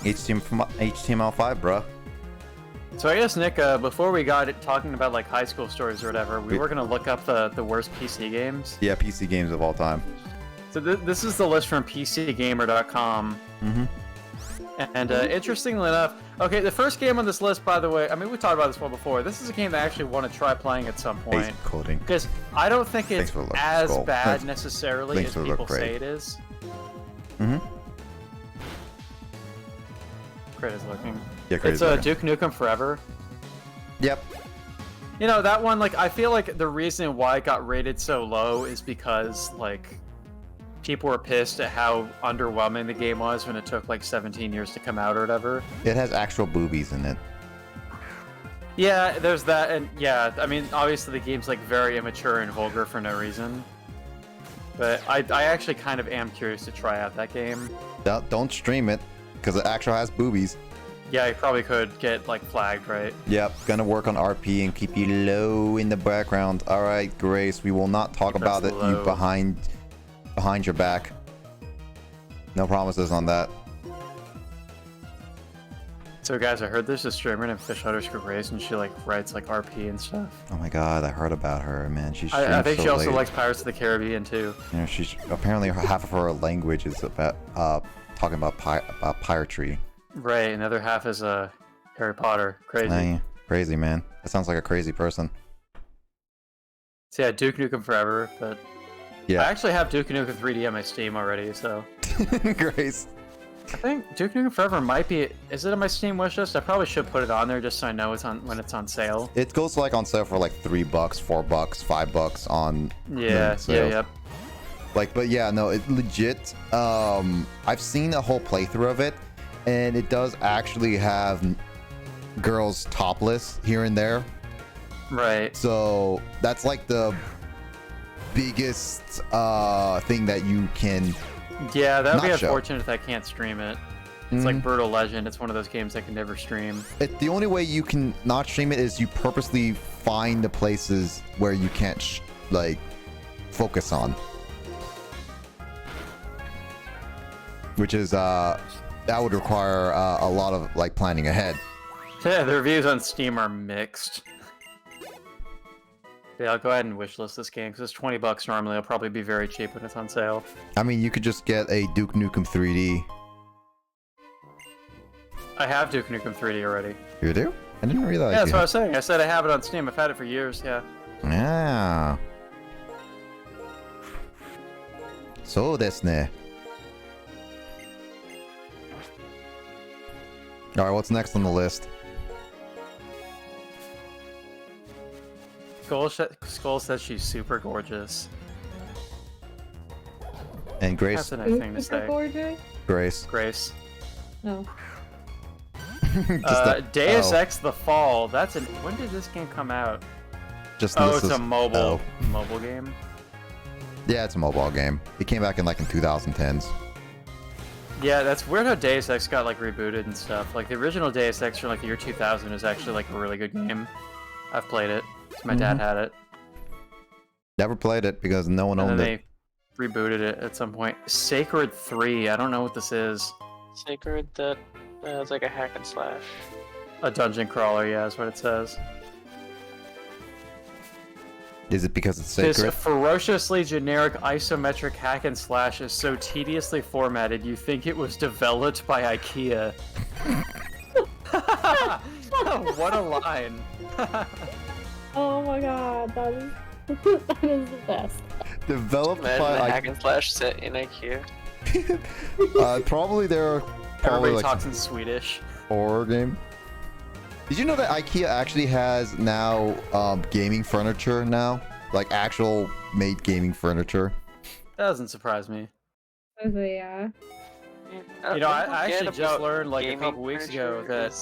HTML5, bruh. So I guess, Nick, before we got it talking about like high school stories or whatever, we were gonna look up the worst PC games. Yeah, PC games of all time. So this is the list from PCGamer.com. Mm-hmm. And interestingly enough, okay, the first game on this list, by the way, I mean, we talked about this one before. This is a game that I actually want to try playing at some point. Basic coding. Because I don't think it's as Skull. bad necessarily as people say it is. Mm-hmm. Crit is looking. Yeah, Crit It's is looking. Duke Nukem Forever. Yep. You know, that one, like, I feel like the reason why it got rated so low is because, like, people were pissed at how underwhelming the game was when it took, like, 17 years to come out or whatever. It has actual boobies in it. Yeah, there's that, and yeah, I mean, obviously the game's, like, very immature and vulgar for no reason. But I actually kind of am curious to try out that game. Don't stream it, because it actually has boobies. Yeah, you probably could get, like, flagged, right? Yep, gonna work on RP and keep you low in the background. Alright, Grace, we will not talk about it you behind your back. No promises on that. So guys, I heard there's a streamer named Fish_Grace and she like writes like RP and stuff. Oh my god, I heard about her, man. She I think so she also late. likes Pirates of the Caribbean too. You know, she's apparently half of her language is about talking about piratry. Right, and the other half is Harry Potter. Crazy. Crazy, man. That sounds like a crazy person. So yeah, Duke Nukem Forever, but Yeah. I actually have Duke Nukem 3D on my Steam already, so Grace. I think Duke Nukem Forever might be. Is it on my Steam wishlist? I probably should put it on there just so I know it's on when it's on sale. It goes like on sale for like $3, $4, $5 on. Yeah, yep. Like, but yeah, no, it legit. I've seen a whole playthrough of it, and it does actually have girls topless here and there. Right. So that's like the biggest thing that you can. Yeah, that would be not show. unfortunate if I can't stream it. It's like Brutal Legend. It's one of those games I can never stream. The only way you can not stream it is you purposely find the places where you can't like focus on, which is that would require a lot of like planning ahead. Yeah, the reviews on Steam are mixed. Yeah, I'll go ahead and wishlist this game because it's $20 normally. It'll probably be very cheap when it's on sale. I mean, you could just get a Duke Nukem 3D. I have Duke Nukem 3D already. You do? I didn't realize. Yeah, that's what I was saying. I said I have it on Steam. I've had it for years. Yeah. Yeah. So desu ne. All right, what's next on the list? Skull says she's super gorgeous. And Grace. That's a nice thing to say. Gorgeous? Grace. Grace. No. Deus Ex: The Fall. That's an. When did this game come out? Just Oh, this it's is- a mobile oh. mobile game. Yeah, it's a mobile game. It came back in like in 2010s. Yeah, that's weird how Deus Ex got like rebooted and stuff. Like the original Deus Ex from like the year 2000 is actually like a really good game. I've played it. My dad had it. Never played it because no one And then owned it. they rebooted it at some point. Sacred 3. I don't know what this is. Sacred, that it's like a hack and slash. A dungeon crawler, yeah, is what it says. Is it because it's This sacred? ferociously generic isometric hack and slash is so tediously formatted you think it was developed by IKEA. What a line. Oh my god, that is that is the best. Developed Imagine a by hack and slash set in IKEA. probably they're probably Everybody like talks in Swedish. horror game. Did you know that IKEA actually has now gaming furniture now? Like actual made gaming furniture? That doesn't surprise me. So, yeah. You know, I actually just learned like a couple weeks ago that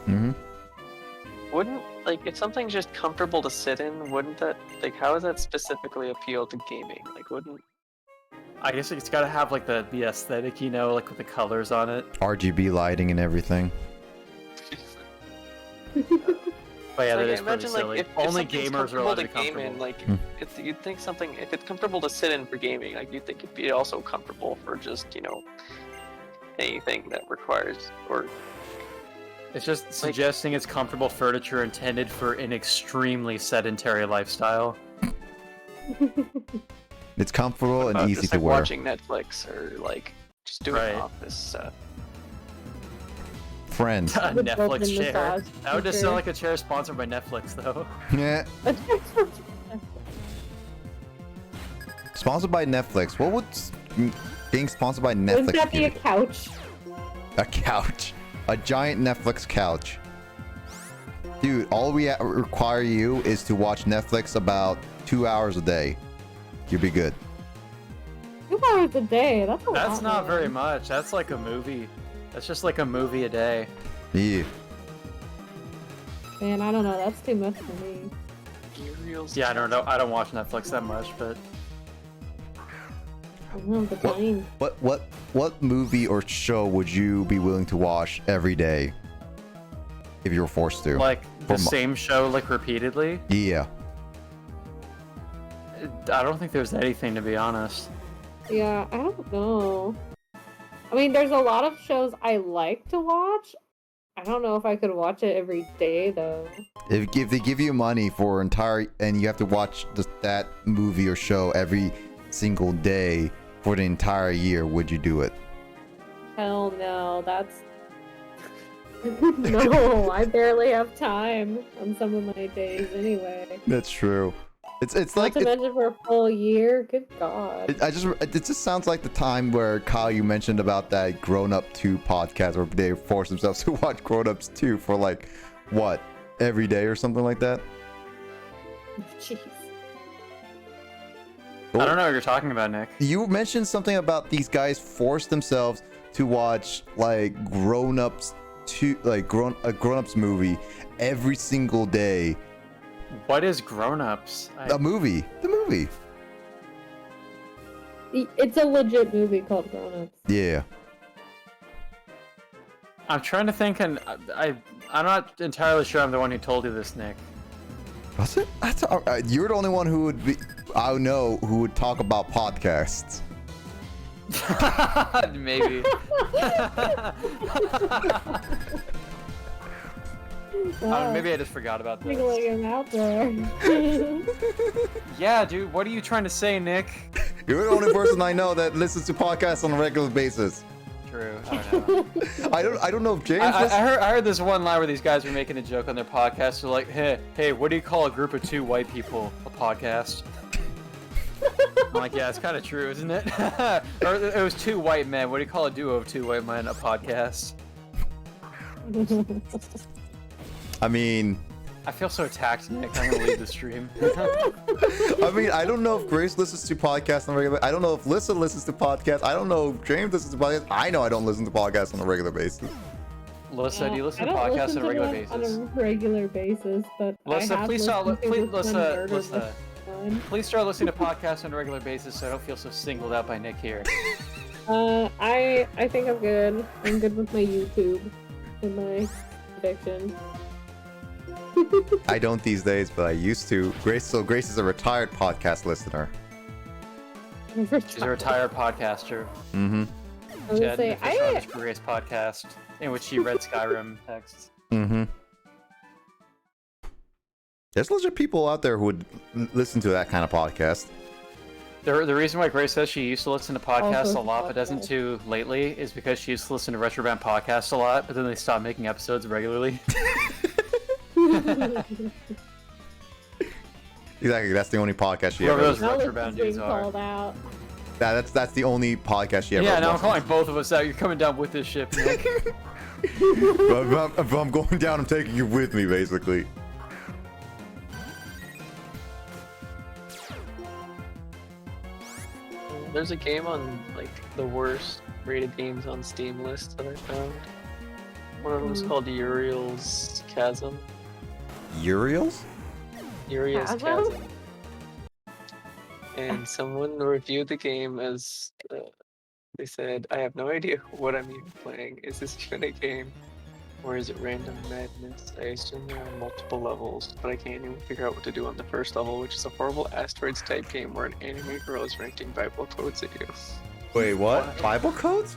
Mm-hmm. Wouldn't, like, if something's just comfortable to sit in, wouldn't that, like, how does that specifically appeal to gaming? Like, wouldn't... I guess it's got to have like the aesthetic, you know, like with the colors on it. RGB lighting and everything. But yeah, Like, that I is pretty imagine, like, silly. if Only something's gamers are allowed to be comfortable game in, comfortable. like, you'd think something, if it's comfortable to sit in for gaming, like, you'd think it'd be also comfortable for just, you know, anything that requires, or... It's just suggesting it's comfortable furniture intended for an extremely sedentary lifestyle. It's comfortable and easy just, to like, wear. watching Netflix, or, like, just doing Right. office stuff. friends. A The Netflix broken chair. massage That would just feature. sound like a chair sponsored by Netflix, though. Yeah. Sponsored by Netflix. What would being sponsored by Netflix Wouldn't that be a give you? couch? A couch. A giant Netflix couch. Dude, all we require you is to watch Netflix about 2 hours a day. You'll be good. 2 hours a day. That's a lot. That's not man. very much. That's like a movie. That's just like a movie a day. Yeah. Man, I don't know. That's too much for me. Uriel's Yeah, I don't know. I don't watch Netflix that much, but I don't know the time. What movie or show would you be willing to watch every day if you were forced to? like the For mo- same show like repeatedly. Yeah. I don't think there's anything, to be honest. Yeah, I don't know. I mean, there's a lot of shows I like to watch. I don't know if I could watch it every day though. If they give you money for entire and you have to watch that movie or show every single day for the entire year, would you do it? Hell no, that's no. I barely have time on some of my days anyway. That's true. It's Not like to mention for a full year. Good God. it just sounds like the time where Kyle, you mentioned about that Grown Up 2 podcast where they force themselves to watch Grown Ups 2 for like what, every day or something like that. Jeez. I don't know what you're talking about, Nick. You mentioned something about these guys force themselves to watch like Grown Ups 2, like a Grown Ups movie every single day. What is Grown Ups? The movie. It's a legit movie called Grown Ups. Yeah. I'm trying to think, and I'm not entirely sure I'm the one who told you this, Nick. Was it? You're the only one who would be. I know who would talk about podcasts. Maybe. Maybe I just forgot about this. Wiggling him out there. Yeah, dude, what are you trying to say, Nick? You're the only person I know that listens to podcasts on a regular basis. True. I don't know. I don't know if James. I heard this one line where these guys were making a joke on their podcast. They're like, hey, what do you call a group of two white people? A podcast? I'm like, yeah, it's kind of true, isn't it? Or it was two white men. What do you call a duo of two white men? A podcast? I mean, I feel so attacked, Nick. I'm gonna leave the stream. I don't know if Grace listens to podcasts on a regular. I don't know if Lissa listens to podcasts. I don't know if James listens to podcasts. I know I don't listen to podcasts on a regular basis. Lissa, do you listen I to don't podcasts listen on a regular to one basis? On a regular basis, but Lissa, I have please start. listened to Please, this one Lissa, murder Lissa. one. Please start listening to podcasts on a regular basis, so I don't feel so singled out by Nick here. I think I'm good. I'm good with my YouTube and my addiction. I don't these days, but I used to. Grace is a retired podcast listener. She's a retired podcaster. Mm-hmm. I was She gonna had say, an official Underscore Grace podcast in which she read Skyrim texts. Mm-hmm. There's legit people out there who would listen to that kind of podcast. The reason why Grace says she used to listen to podcasts Also a lot, but doesn't too lately, is because she used to listen to Retroband podcasts a lot, but then they stopped making episodes regularly. Exactly, that's the only podcast she Whoever ever. those now Retroband it's being dudes are. called out. That's the only podcast she ever. Yeah, now I'm listens calling both of us out. You're coming down with this ship, Nick. to. If I'm going down, I'm taking you with me, basically. There's a game on like the worst rated games on Steam list that I found. One of them is called Uriel's Chasm. Uriel's? Uriel's Chasm? Chasm. And someone reviewed the game as they said, "I have no idea what I'm even playing. Is this even a game? Or is it random madness? I assume there are multiple levels, but I can't even figure out what to do on the first level, which is a horrible asteroids type game where an anime girl is ranting Bible quotes at you." Wait, what? Bible codes?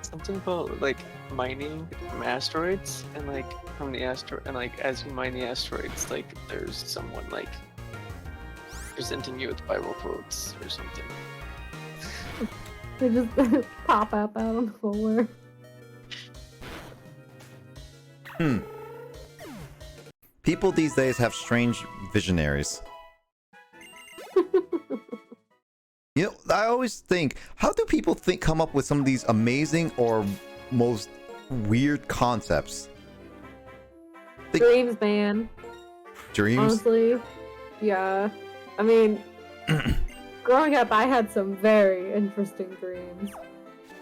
Something about like mining asteroids and like from the asteroid, and like as you mine the asteroids, like there's someone like presenting you with Bible quotes or something. They just pop up out of nowhere. People these days have strange visionaries. You know, I always think, how do people come up with some of these amazing or most weird concepts? Dreams, man. Dreams? Honestly, yeah. I mean, growing up, I had some very interesting dreams.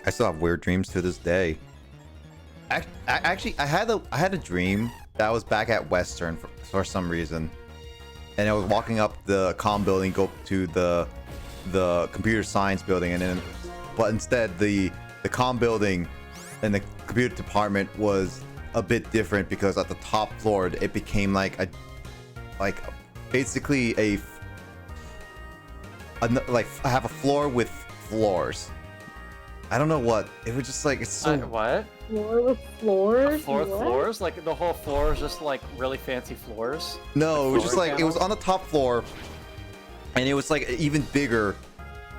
I still have weird dreams to this day. Actually, I had a dream that I was back at Western for some reason, and I was walking up the comm building, go to the computer science building, and then, but instead the comm building and the computer department was a bit different because at the top floor it became like basically like I have a floor with floors. I don't know what. It was just like, it's so... What? Floor with floors? Floor with What? floors? Like the whole floor is just like really fancy floors? No, it was just Floor like, it was on the top floor, and it was like even bigger.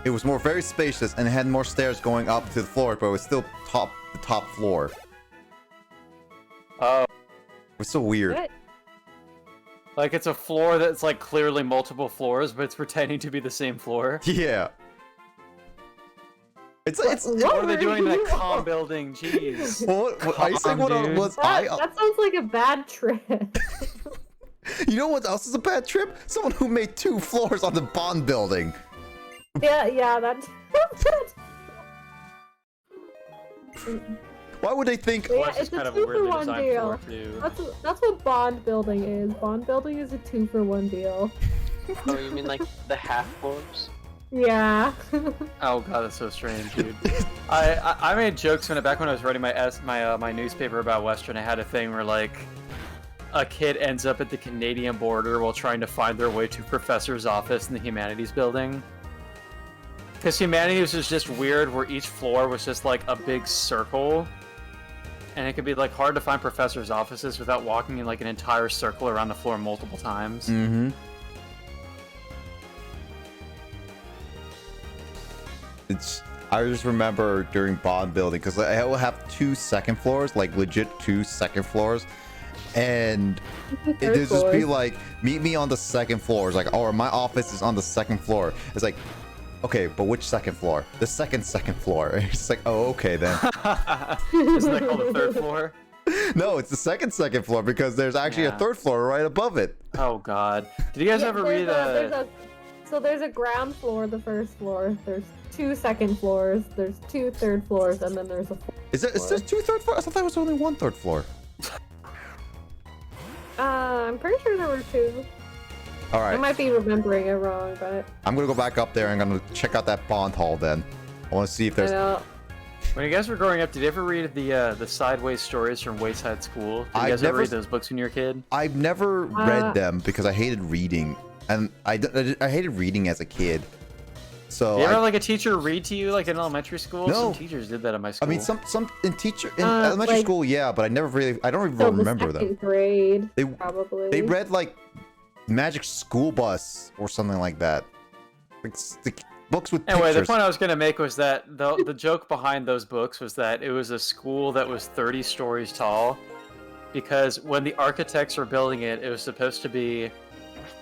It was very spacious, and it had more stairs going up to the floor, but it was still the top floor. Oh. It was so weird. What? Like it's a floor that's like clearly multiple floors, but it's pretending to be the same floor. Yeah. It's What are they doing in that comm building? Jeez. what are you saying? What dude. was That sounds like a bad trip. You know what else is a bad trip? Someone who made 2 floors on the Bond building. yeah, that's... Why would they think? Yeah, Well, it's it's kind a of a weirdly 2-for-1 designed deal. floor, too. That's what Bond building is. Bond building is a 2-for-1 deal. Oh, you mean like the half floors? Yeah. Oh god, that's so strange, dude. I made jokes back when I was writing my newspaper about Western. I had a thing where like a kid ends up at the Canadian border while trying to find their way to professor's office in the humanities building. Because humanities was just weird, where each floor was just like a big circle, and it could be like hard to find professors' offices without walking in like an entire circle around the floor multiple times. Mm-hmm. I just remember during Bond building, because I will have 2 second floors, like legit 2 second floors, and it'd just be like, meet me on the second floor. It's like, oh, my office is on the second floor. It's like, okay, but which second floor? The second floor. It's like, oh, okay then. Isn't that called the third floor? No, it's the second floor, because there's actually Yeah. a 3rd floor right above it. Oh god. Did you guys ever read So there's a ground floor, the 1st floor. There's 2 second floors. There's 2 third floors, and then there's a 4th Is there 2 third floors? I thought there was only 1 3rd floor. I'm pretty sure there were 2. All right. I might be remembering it wrong, but I'm gonna go back up there and I'm gonna check out that Bond hall then. I want to see if I there's. know. When you guys were growing up, did you ever read the sideways stories from Wayside School? Did you I've guys ever never read those books when you were a kid? I've never read them because I hated reading, and I hated reading as a kid. So Did you ever have like a teacher read to you like in elementary school? No. Some teachers did that in my school. I mean, some in elementary like- school, yeah, but I don't even So remember the them. 2nd grade, They probably. they read like Magic School Bus or something like that. Like the books with Anyway, pictures. the point I was gonna make was that the joke behind those books was that it was a school that was 30 stories tall, because when the architects were building it, it was supposed to be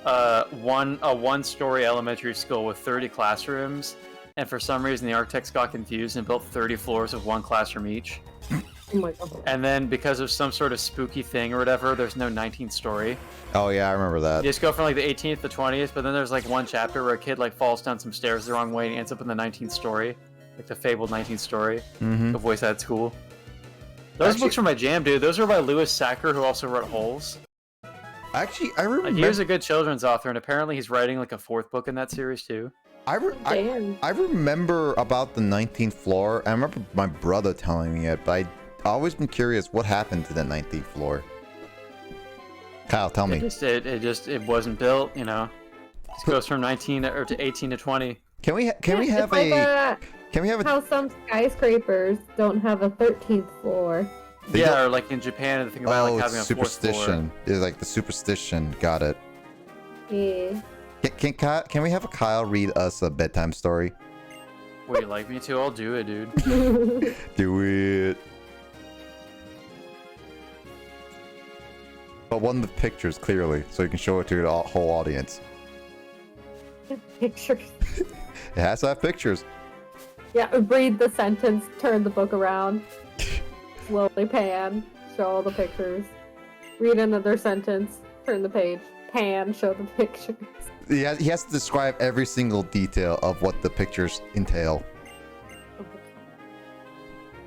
a one-story elementary school with 30 classrooms, and for some reason the architects got confused and built 30 floors of 1 classroom each. Oh my god. And then because of some sort of spooky thing or whatever, there's no 19th story. Oh yeah, I remember that. You just go from like the 18th to 20th, but then there's like one chapter where a kid like falls down some stairs the wrong way and ends up in the 19th story, like the fabled 19th story Mm-hmm. of Wayside School. Those books were my jam, dude. Those were by Lewis Sacker, who also wrote Holes. Actually, I remember. Like, he was a good children's author, and apparently he's writing like a 4th book in that series too. Damn. I remember about the 19th floor. I remember my brother telling me it, but I've always been curious what happened to the 19th floor. Kyle, tell me. It wasn't built, you know. It goes from 19 to 18 to 20. Can we have It's like a how some skyscrapers don't have a 13th floor. They Yeah, don't- or like in Japan, the thing about like having a 4th floor. superstition. It's like the superstition. Got it. Yeah. Can we have a Kyle read us a bedtime story? Would you like me to? I'll do it, dude. Do it. But one of the pictures, clearly, so you can show it to the whole audience. Pictures. It has to have pictures. Yeah, read the sentence, turn the book around, slowly pan, show all the pictures. Read another sentence, turn the page, pan, show the pictures. He has to describe every single detail of what the pictures entail.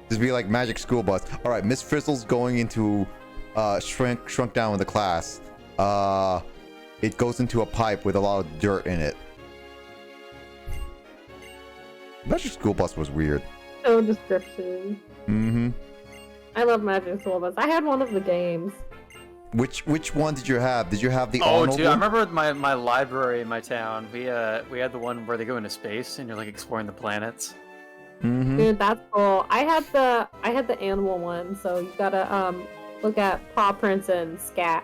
Just be like Magic School Bus. All right, Miss Frizzle's going into shrunk down with the class. It goes into a pipe with a lot of dirt in it. Magic School Bus was weird. No description. Mm-hmm. I love Magic School Bus. I had one of the games. Which one did you have? Did you have the Oh, Arnold dude, I one? remember my library in my town. We had the one where they go into space and you're like exploring the planets. Mm-hmm. Dude, that's cool. I had the animal one, so you gotta look at paw prints and scat.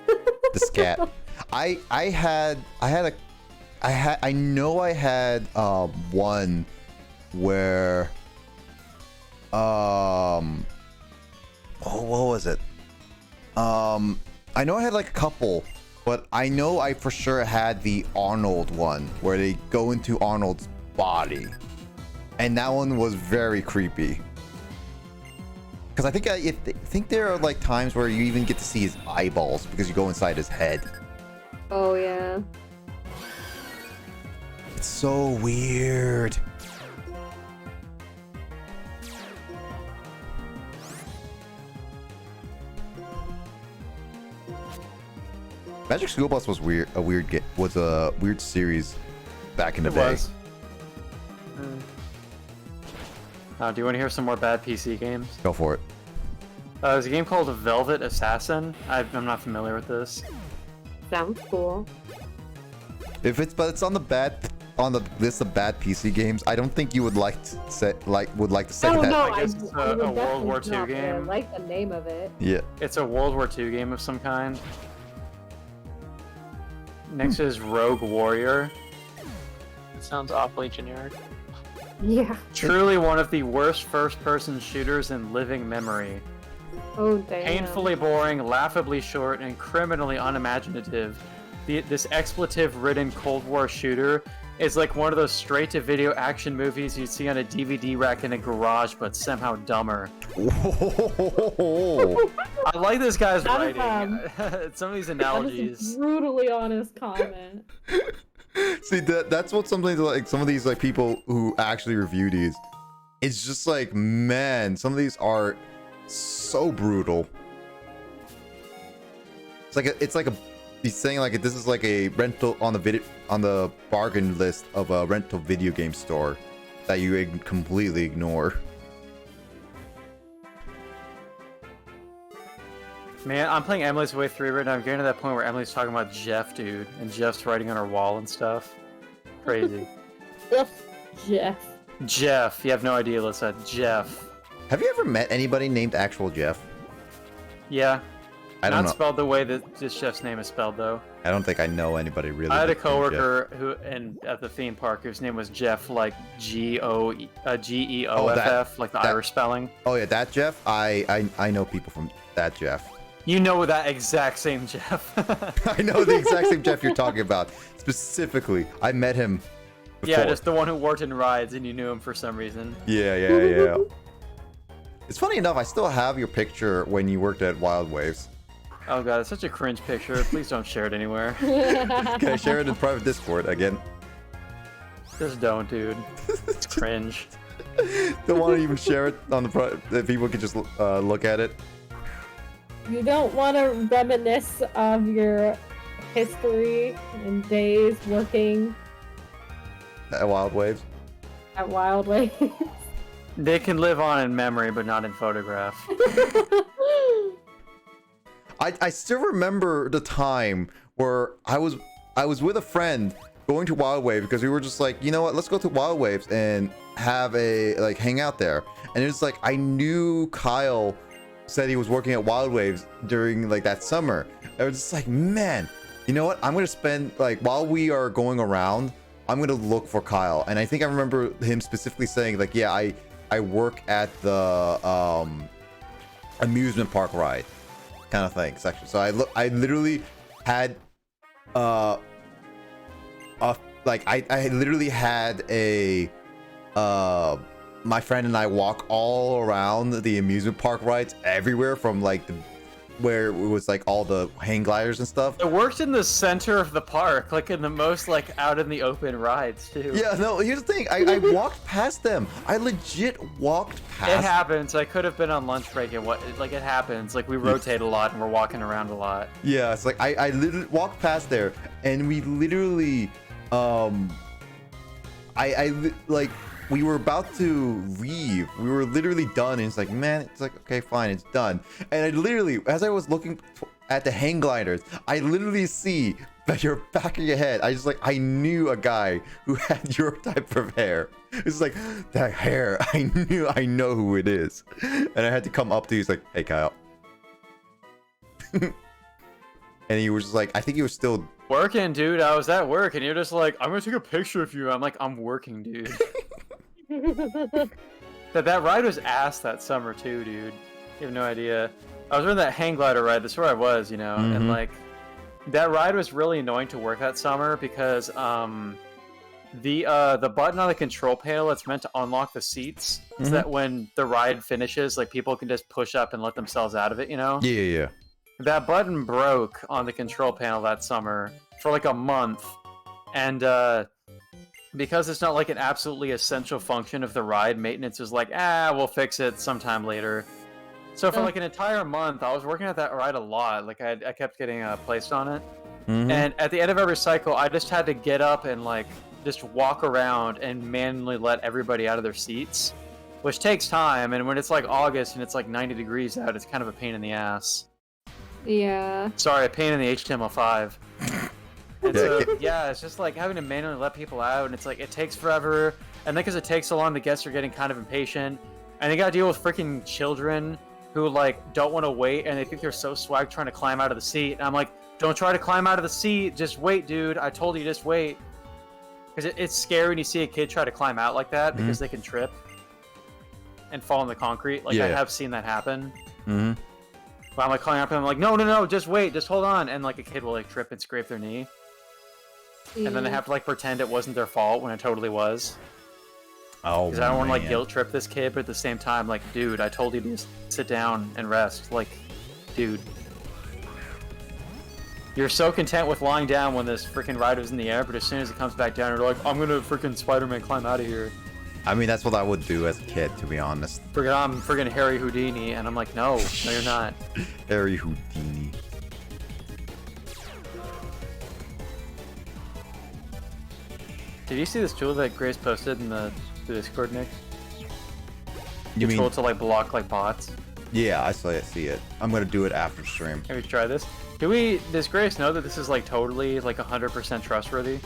The scat. I know I had one where oh, what was it? I know I had like a couple, but I know I for sure had the Arnold one where they go into Arnold's body, and that one was very creepy. Because I think there are like times where you even get to see his eyeballs because you go inside his head. Oh yeah. It's so weird. Magic School Bus was weird. Was a weird series back in the day. Was. Do you want to hear some more bad PC games? Go for it. There's a game called Velvet Assassin. I'm not familiar with this. Sounds cool. But it's on the list of bad PC games. I don't think you would like to say No, that. no, I guess it's I a would World War definitely II not, but I game. like the name of it. Yeah. It's a World War II game of some kind. Next is Rogue Warrior. It sounds awfully generic. Yeah. Truly one of the worst first-person shooters in living memory. Oh damn. Painfully boring, laughably short, and criminally unimaginative. This expletive-ridden Cold War shooter is like one of those straight-to-video action movies you'd see on a DVD rack in a garage, but somehow dumber. I like this guy's That is, writing. Some of these That is analogies. a brutally honest comment. See, that's what something like some of these like people who actually review these. It's just like, man, some of these are so brutal. It's like a he's saying like this is like a rental on the bargain list of a rental video game store that you completely ignore. Man, I'm playing Emily's Way 3 right now. I'm getting to that point where Emily's talking about Jeff, dude. And Jeff's writing on her wall and stuff. Crazy. Jeff. Jeff. You have no idea, Alyssa. Jeff. Have you ever met anybody named actual Jeff? Yeah. I don't Not know. spelled the way that this chef's name is spelled, though. I don't think I know anybody really. I had a named Jeff. coworker at the theme park whose name was Jeff, like Geoff, like the that- Irish spelling. Oh yeah, that Jeff. I know people from that Jeff. You know that exact same Jeff. I know the exact same Jeff you're talking about. Specifically, I met him before. Yeah, just the one who worked in rides and you knew him for some reason. Yeah. It's funny enough, I still have your picture when you worked at Wild Waves. Oh god, it's such a cringe picture. Please don't share it anywhere. Can I share it in private Discord again? Just don't, dude. It's cringe. Don't want to even share it on the that people can just look at it. You don't want to reminisce of your history and days working At Wild Waves. at Wild Waves. They can live on in memory, but not in photograph. I still remember the time where I was with a friend going to Wild Waves because we were just like, you know what, let's go to Wild Waves and have a hang out there. And it's like I knew Kyle said he was working at Wild Waves during like that summer. I was just like, man, you know what? I'm gonna spend like while we are going around, I'm gonna look for Kyle. And I think I remember him specifically saying like, yeah, I work at the amusement park ride. kind of thing section. So I literally had I literally had a my friend and I walk all around the amusement park rides everywhere, from like where it was like all the hang gliders and stuff. It worked in the center of the park, like in the most like out in the open rides too. Yeah, no, here's the thing. I walked past them. I legit walked past. It happens. I could have been on lunch break and it happens. Like we rotate a lot and we're walking around a lot. Yeah, it's like I literally walked past there, and we literally like we were about to leave. We were literally done, and it's like, man, it's like, okay, fine, it's done. And I literally, as I was looking at the hang gliders, I literally see that your back of your head. I knew a guy who had your type of hair. It's like, that hair, I know who it is. And I had to come up to you. He's like, hey, Kyle. And he was just like, I think he was still working, dude. I was at work, and you're just like, I'm gonna take a picture of you. I'm like, I'm working, dude. that ride was ass that summer too, dude. You have no idea. I was on that hang glider ride. That's where I was, you know, and like that ride was really annoying to work that summer because the button on the control panel that's meant to unlock the seats so that when the ride finishes, like people can just push up and let themselves out of it, you know? Yeah. That button broke on the control panel that summer for like a month, and because it's not like an absolutely essential function of the ride, maintenance is like, we'll fix it sometime later. So for like an entire month, I was working at that ride a lot. Like I kept getting placed on it, and at the end of every cycle, I just had to get up and like just walk around and manually let everybody out of their seats, which takes time. And when it's like August and it's like 90 degrees out, it's kind of a pain in the ass. Yeah. Sorry, a pain in the HTML5. And so, yeah, it's just like having to manually let people out, and it's like it takes forever. And then because it takes so long, the guests are getting kind of impatient, and they gotta deal with freaking children who like don't want to wait, and they think they're so swag trying to climb out of the seat. And I'm like, don't try to climb out of the seat, just wait, dude. I told you, just wait. Because it's scary when you see a kid try to climb out like that because they can trip and fall in the concrete. Like I have seen that happen. But I'm like calling up and I'm like, no, just wait, just hold on. And like a kid will like trip and scrape their knee. And then they have to like pretend it wasn't their fault when it totally was. Oh, because I don't want to like guilt trip this kid, but at the same time, like, dude, I told you to just sit down and rest. Like, dude, you're so content with lying down when this freaking ride was in the air, but as soon as it comes back down, you're like, I'm gonna freaking Spider-Man climb out of here. I mean, that's what I would do as a kid, to be honest. I'm freaking Harry Houdini, and I'm like, no, you're not. Harry Houdini. Did you see this tool that Grace posted in the Discord, Nick? You mean tool to like block like bots? Yeah, I see it. I'm gonna do it after stream. Have we try this? Does Grace know that this is like totally like 100% trustworthy?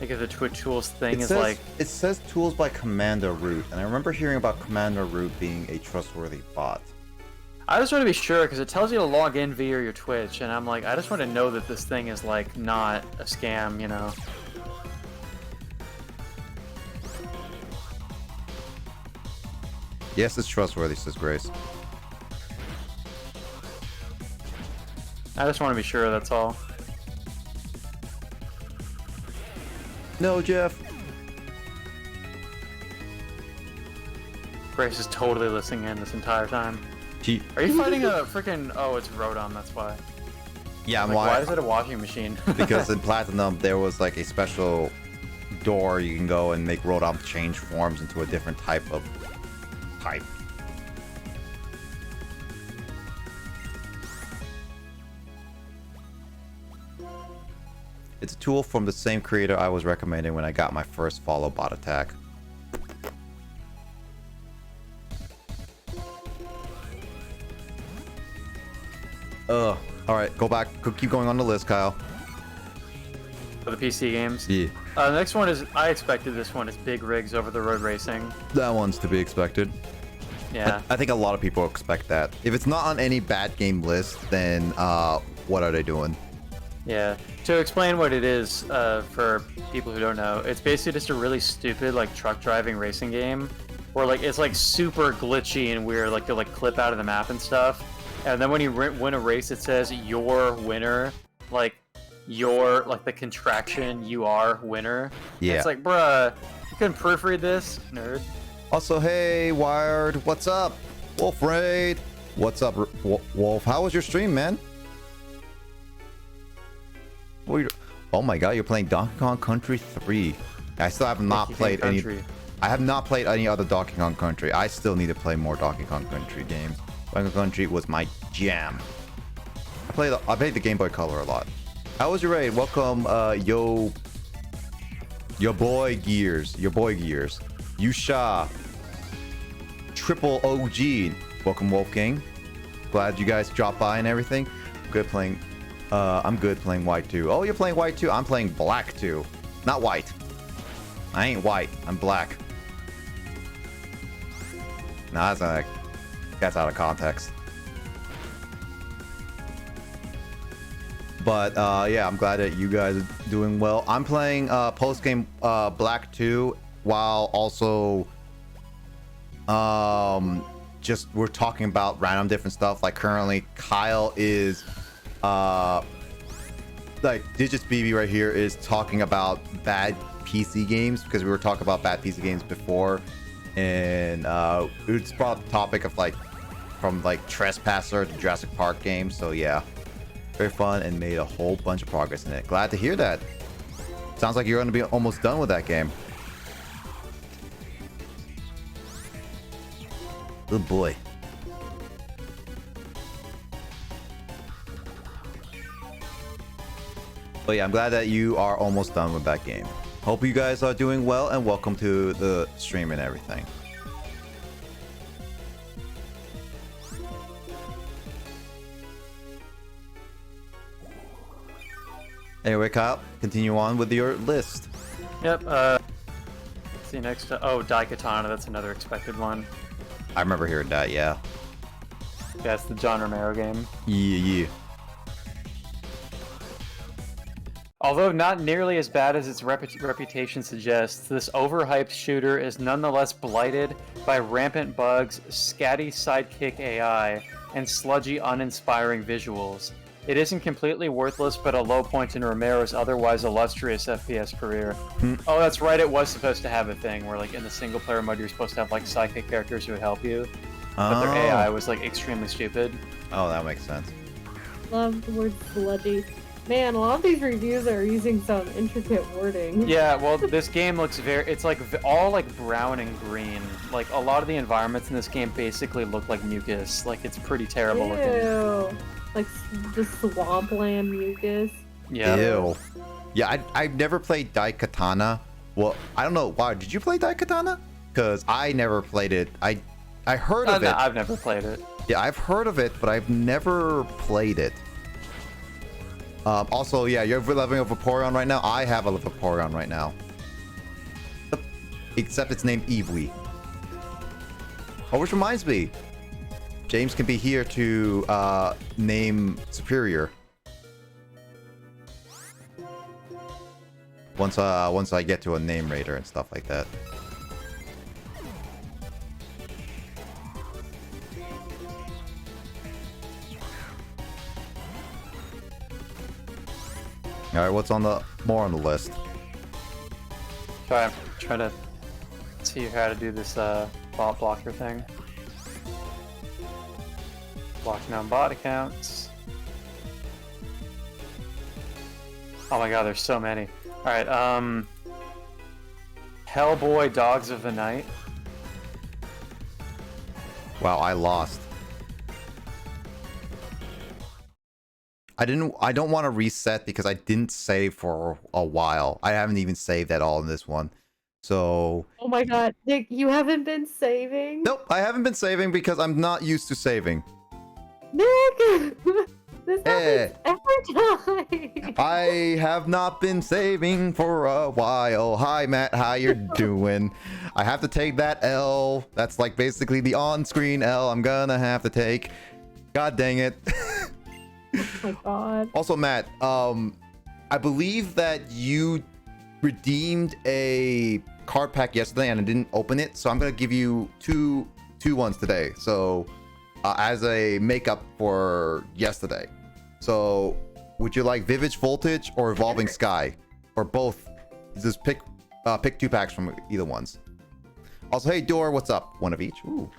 Like if the Twitch tools thing is like... It says tools by Commander Root, and I remember hearing about Commander Root being a trustworthy bot. I just want to be sure, because it tells you to log in via your Twitch, and I'm like, I just want to know that this thing is like not a scam, you know? Yes, it's trustworthy, says Grace. I just want to be sure, that's all. No, Jeff. Grace is totally listening in this entire time. Are you fighting a freaking... Oh, it's Rodon, that's why. Yeah, like, why is it a washing machine? Because in Platinum, there was like a special door you can go and make Rodon change forms into a different type of pipe. It's a tool from the same creator I was recommending when I got my first follow bot attack. Alright, go back. Keep going on the list, Kyle. For the PC games? Yeah. The next one is, I expected this one, is Big Rigs Over the Road Racing. That one's to be expected. Yeah. I think a lot of people expect that. If it's not on any bad game list, then what are they doing? Yeah. To explain what it is, for people who don't know, it's basically just a really stupid like truck driving racing game where like it's like super glitchy and weird, like to like clip out of the map and stuff. And then when you win a race, it says your winner, like your like the contraction you are winner. Yeah. It's like, bruh, you couldn't proofread this, nerd. Also, hey, Wired, what's up? Wolf Raid, what's up, Wolf? How was your stream, man? Oh my god, you're playing Donkey Kong Country 3. I still have not played any. I have not played any other Donkey Kong Country. I still need to play more Donkey Kong Country games. Donkey Kong Country was my jam. I played the Game Boy Color a lot. How was your raid? Welcome, your boy Gears. Yusha. Triple OG. Welcome, Wolfgang. Glad you guys dropped by and everything. Good playing. I'm good playing white too. Oh, you're playing white too? I'm playing black too. Not white. I ain't white. I'm black. Nah, that's out of context. But yeah, I'm glad that you guys are doing well. I'm playing post-game Black 2 while also just we're talking about random different stuff. Like currently Kyle is like Digits BB right here is talking about bad PC games, because we were talking about bad PC games before, and it's brought up the topic of like from like Trespasser to Jurassic Park games. So yeah, very fun and made a whole bunch of progress in it. Glad to hear that. Sounds like you're going to be almost done with that game. Good boy. But yeah, I'm glad that you are almost done with that game. Hope you guys are doing well, and welcome to the stream and everything. Anyway, Kyle, continue on with your list. Yep, see next to, oh, Daikatana, that's another expected one. I remember hearing that, yeah. Yeah, it's the John Romero game. Yeah. Although not nearly as bad as its reputation suggests, this overhyped shooter is nonetheless blighted by rampant bugs, scatty sidekick AI, and sludgy, uninspiring visuals. It isn't completely worthless, but a low point in Romero's otherwise illustrious FPS career. Oh, that's right, it was supposed to have a thing where, like, in the single-player mode, you're supposed to have, like, sidekick characters who would help you. But their AI was, like, extremely stupid. Oh, that makes sense. Love the word sludgy. Man, a lot of these reviews are using some intricate wording. Yeah, well, this game looks it's like all like brown and green. Like a lot of the environments in this game basically look like mucus. Like it's pretty terrible looking. Like the swampland mucus. Yeah. Ew. Yeah, I've never played Daikatana. Well, I don't know why. Did you play Daikatana? Because I never played it. I heard of it. No, I've never played it. Yeah, I've heard of it, but I've never played it. Also, yeah, you're leveling up Vaporeon right now. I have a Vaporeon right now. Except it's named Eevee. Oh, which reminds me. James can be here to name Superior. Once I get to a name raider and stuff like that. All right, what's on the more on the list? Sorry, I'm trying to see how to do this bot blocker thing. Blocking on bot accounts. Oh my god, there's so many. All right, Hellboy Dogs of the Night. Wow, I lost. I don't want to reset because I didn't save for a while. I haven't even saved at all in this one. So... Oh my god, Nick, you haven't been saving? Nope, I haven't been saving because I'm not used to saving. Nick! This happens every time! I have not been saving for a while. Hi, Matt, how you doing? I have to take that L. That's like basically the on-screen L I'm gonna have to take. God dang it. Oh my god. Also, Matt, I believe that you redeemed a card pack yesterday and I didn't open it, so I'm gonna give you two ones today. So as a makeup for yesterday. So would you like Vivid Voltage or Evolving Sky, or both? Just pick 2 packs from either ones. Also, hey Door, what's up? One of each. Ooh.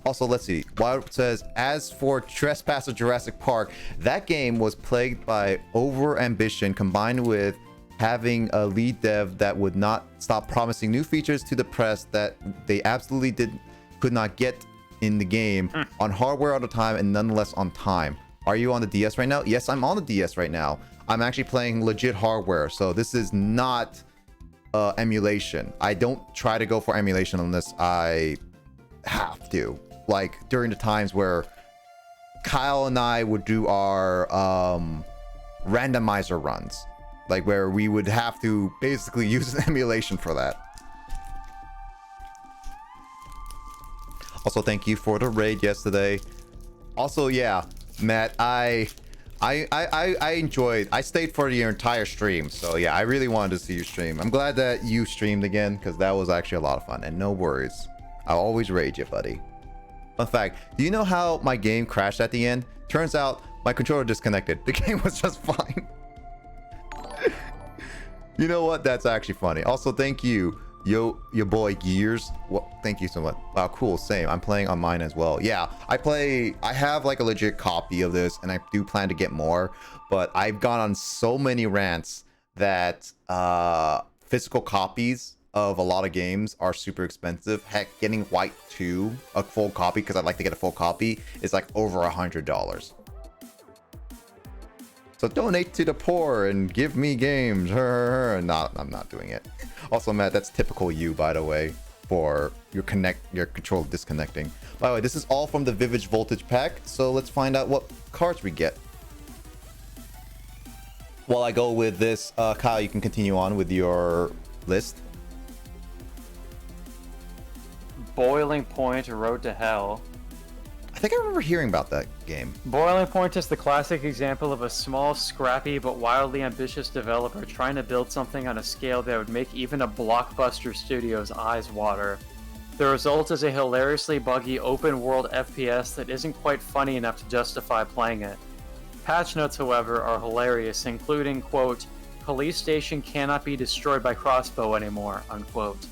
Also, let's see. Wild says, as for Trespasser Jurassic Park, that game was plagued by over-ambition combined with having a lead dev that would not stop promising new features to the press that they absolutely could not get in the game on hardware all the time and nonetheless on time. Are you on the DS right now? Yes, I'm on the DS right now. I'm actually playing legit hardware, so this is not emulation. I don't try to go for emulation unless I have to. Like during the times where Kyle and I would do our randomizer runs, like where we would have to basically use an emulation for that. Also, thank you for the raid yesterday. Also, yeah, Matt, I enjoyed. I stayed for your entire stream, so yeah, I really wanted to see you stream. I'm glad that you streamed again because that was actually a lot of fun. And no worries, I'll always raid you, buddy. Fun fact: do you know how my game crashed at the end? Turns out my controller disconnected. The game was just fine. You know what? That's actually funny. Also, thank you, your boy Gears. Well, thank you so much. Wow, cool. Same. I'm playing on mine as well. Yeah, I have like a legit copy of this, and I do plan to get more. But I've gone on so many rants that physical copies of a lot of games are super expensive. Heck, getting White 2, a full copy, because I'd like to get a full copy, is like over $100. So donate to the poor and give me games. No, I'm not doing it. Also, Matt, that's typical you, by the way, for your control disconnecting. By the way, this is all from the Vivid Voltage pack, so let's find out what cards we get. While I go with this, Kyle, you can continue on with your list. Boiling Point, Road to Hell. I think I remember hearing about that game. Boiling Point is the classic example of a small, scrappy, but wildly ambitious developer trying to build something on a scale that would make even a blockbuster studio's eyes water. The result is a hilariously buggy open-world FPS that isn't quite funny enough to justify playing it. Patch notes, however, are hilarious, including, quote, "Police station cannot be destroyed by crossbow anymore," unquote.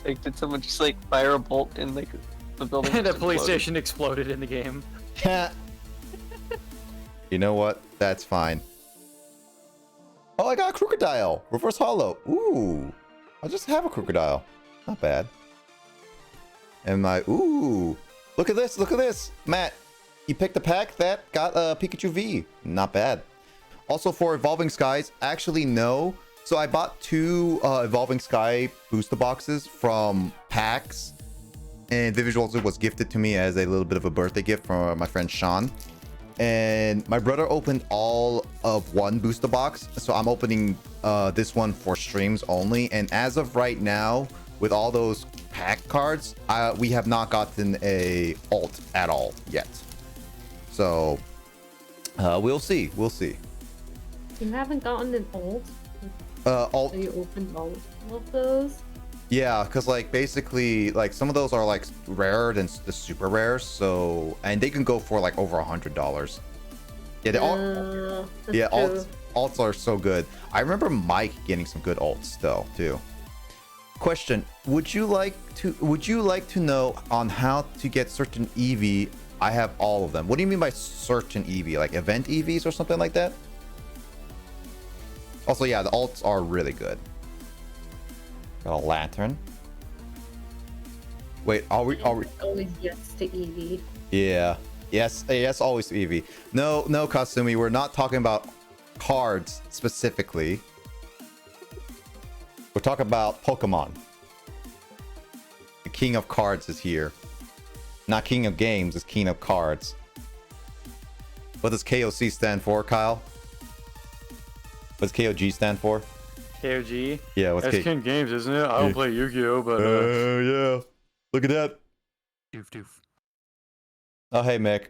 Like, did someone just like fire a bolt in like the building? And the police station exploded in the game. You know what? That's fine. Oh, I got a crocodile. Reverse hollow. Ooh. I just have a crocodile. Not bad. And ooh. Look at this. Look at this. Matt, you picked a pack that got a Pikachu V. Not bad. Also for Evolving Skies, actually no. So I bought 2 Evolving Sky booster boxes from PAX, and Vivid Voltage was gifted to me as a little bit of a birthday gift from my friend Sean. And my brother opened all of one booster box, so I'm opening this one for streams only. And as of right now, with all those pack cards, we have not gotten a alt at all yet. So we'll see. We'll see. You haven't gotten an alt? Alt. So you opened all of those? Yeah, because like basically like some of those are like rarer than the super rares, so and they can go for like over $100. Yeah, they all. Yeah, alts are so good. I remember Mike getting some good alts though too. Question: Would you like to know on how to get certain EV? I have all of them. What do you mean by certain EV? Like event EVs or something like that? Also, yeah, the alts are really good. Got a lantern. Wait, are we? Always yes to EV. Yeah. Yes, always to EV. No, Kasumi, we're not talking about cards specifically. We're talking about Pokemon. The king of cards is here. Not king of games, it's king of cards. What does KOC stand for, Kyle? What's KOG stand for? KOG? Yeah, what's That's King Games, isn't it? I don't play Yu-Gi-Oh, but yeah. Look at that. Doof. Oh, hey, Mick.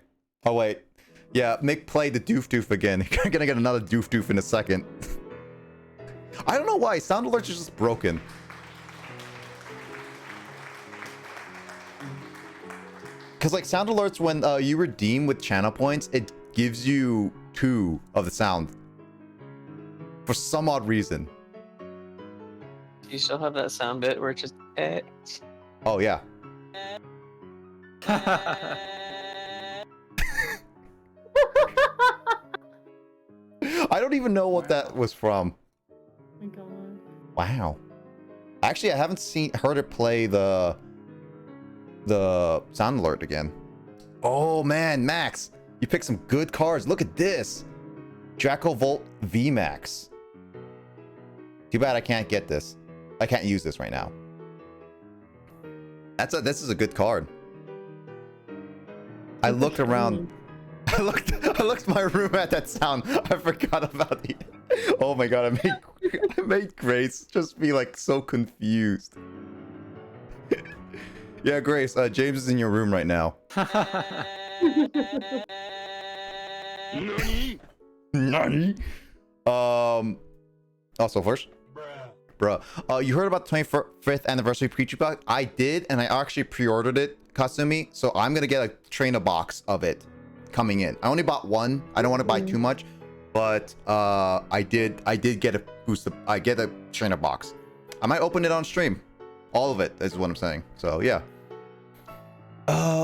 Oh, wait. Yeah, Mick played the Doof again. You're gonna get another Doof in a second. I don't know why. Sound alerts are just broken. Because like sound alerts, when you redeem with channel points, it gives you 2 of the sound. For some odd reason. Do you still have that sound bit where it's just Oh, yeah. I don't even know what that was from. Oh my god. Wow. Actually, I haven't heard it play the sound alert again. Oh man, Max, you picked some good cards. Look at this. Draco Volt VMAX. Too bad I can't get this. I can't use this right now. This is a good card. I looked around. I looked my room at that sound. I forgot about it. Oh my god, I made Grace just be like so confused. Yeah, Grace, James is in your room right now. Nani? Also first. Bruh. You heard about the 25th anniversary pre-chew box? I did, and I actually pre-ordered it, Kasumi. So I'm gonna get a trainer box of it coming in. I only bought one. I don't want to buy too much, but I did get a boost. I get a trainer box. I might open it on stream. All of it is what I'm saying. So yeah.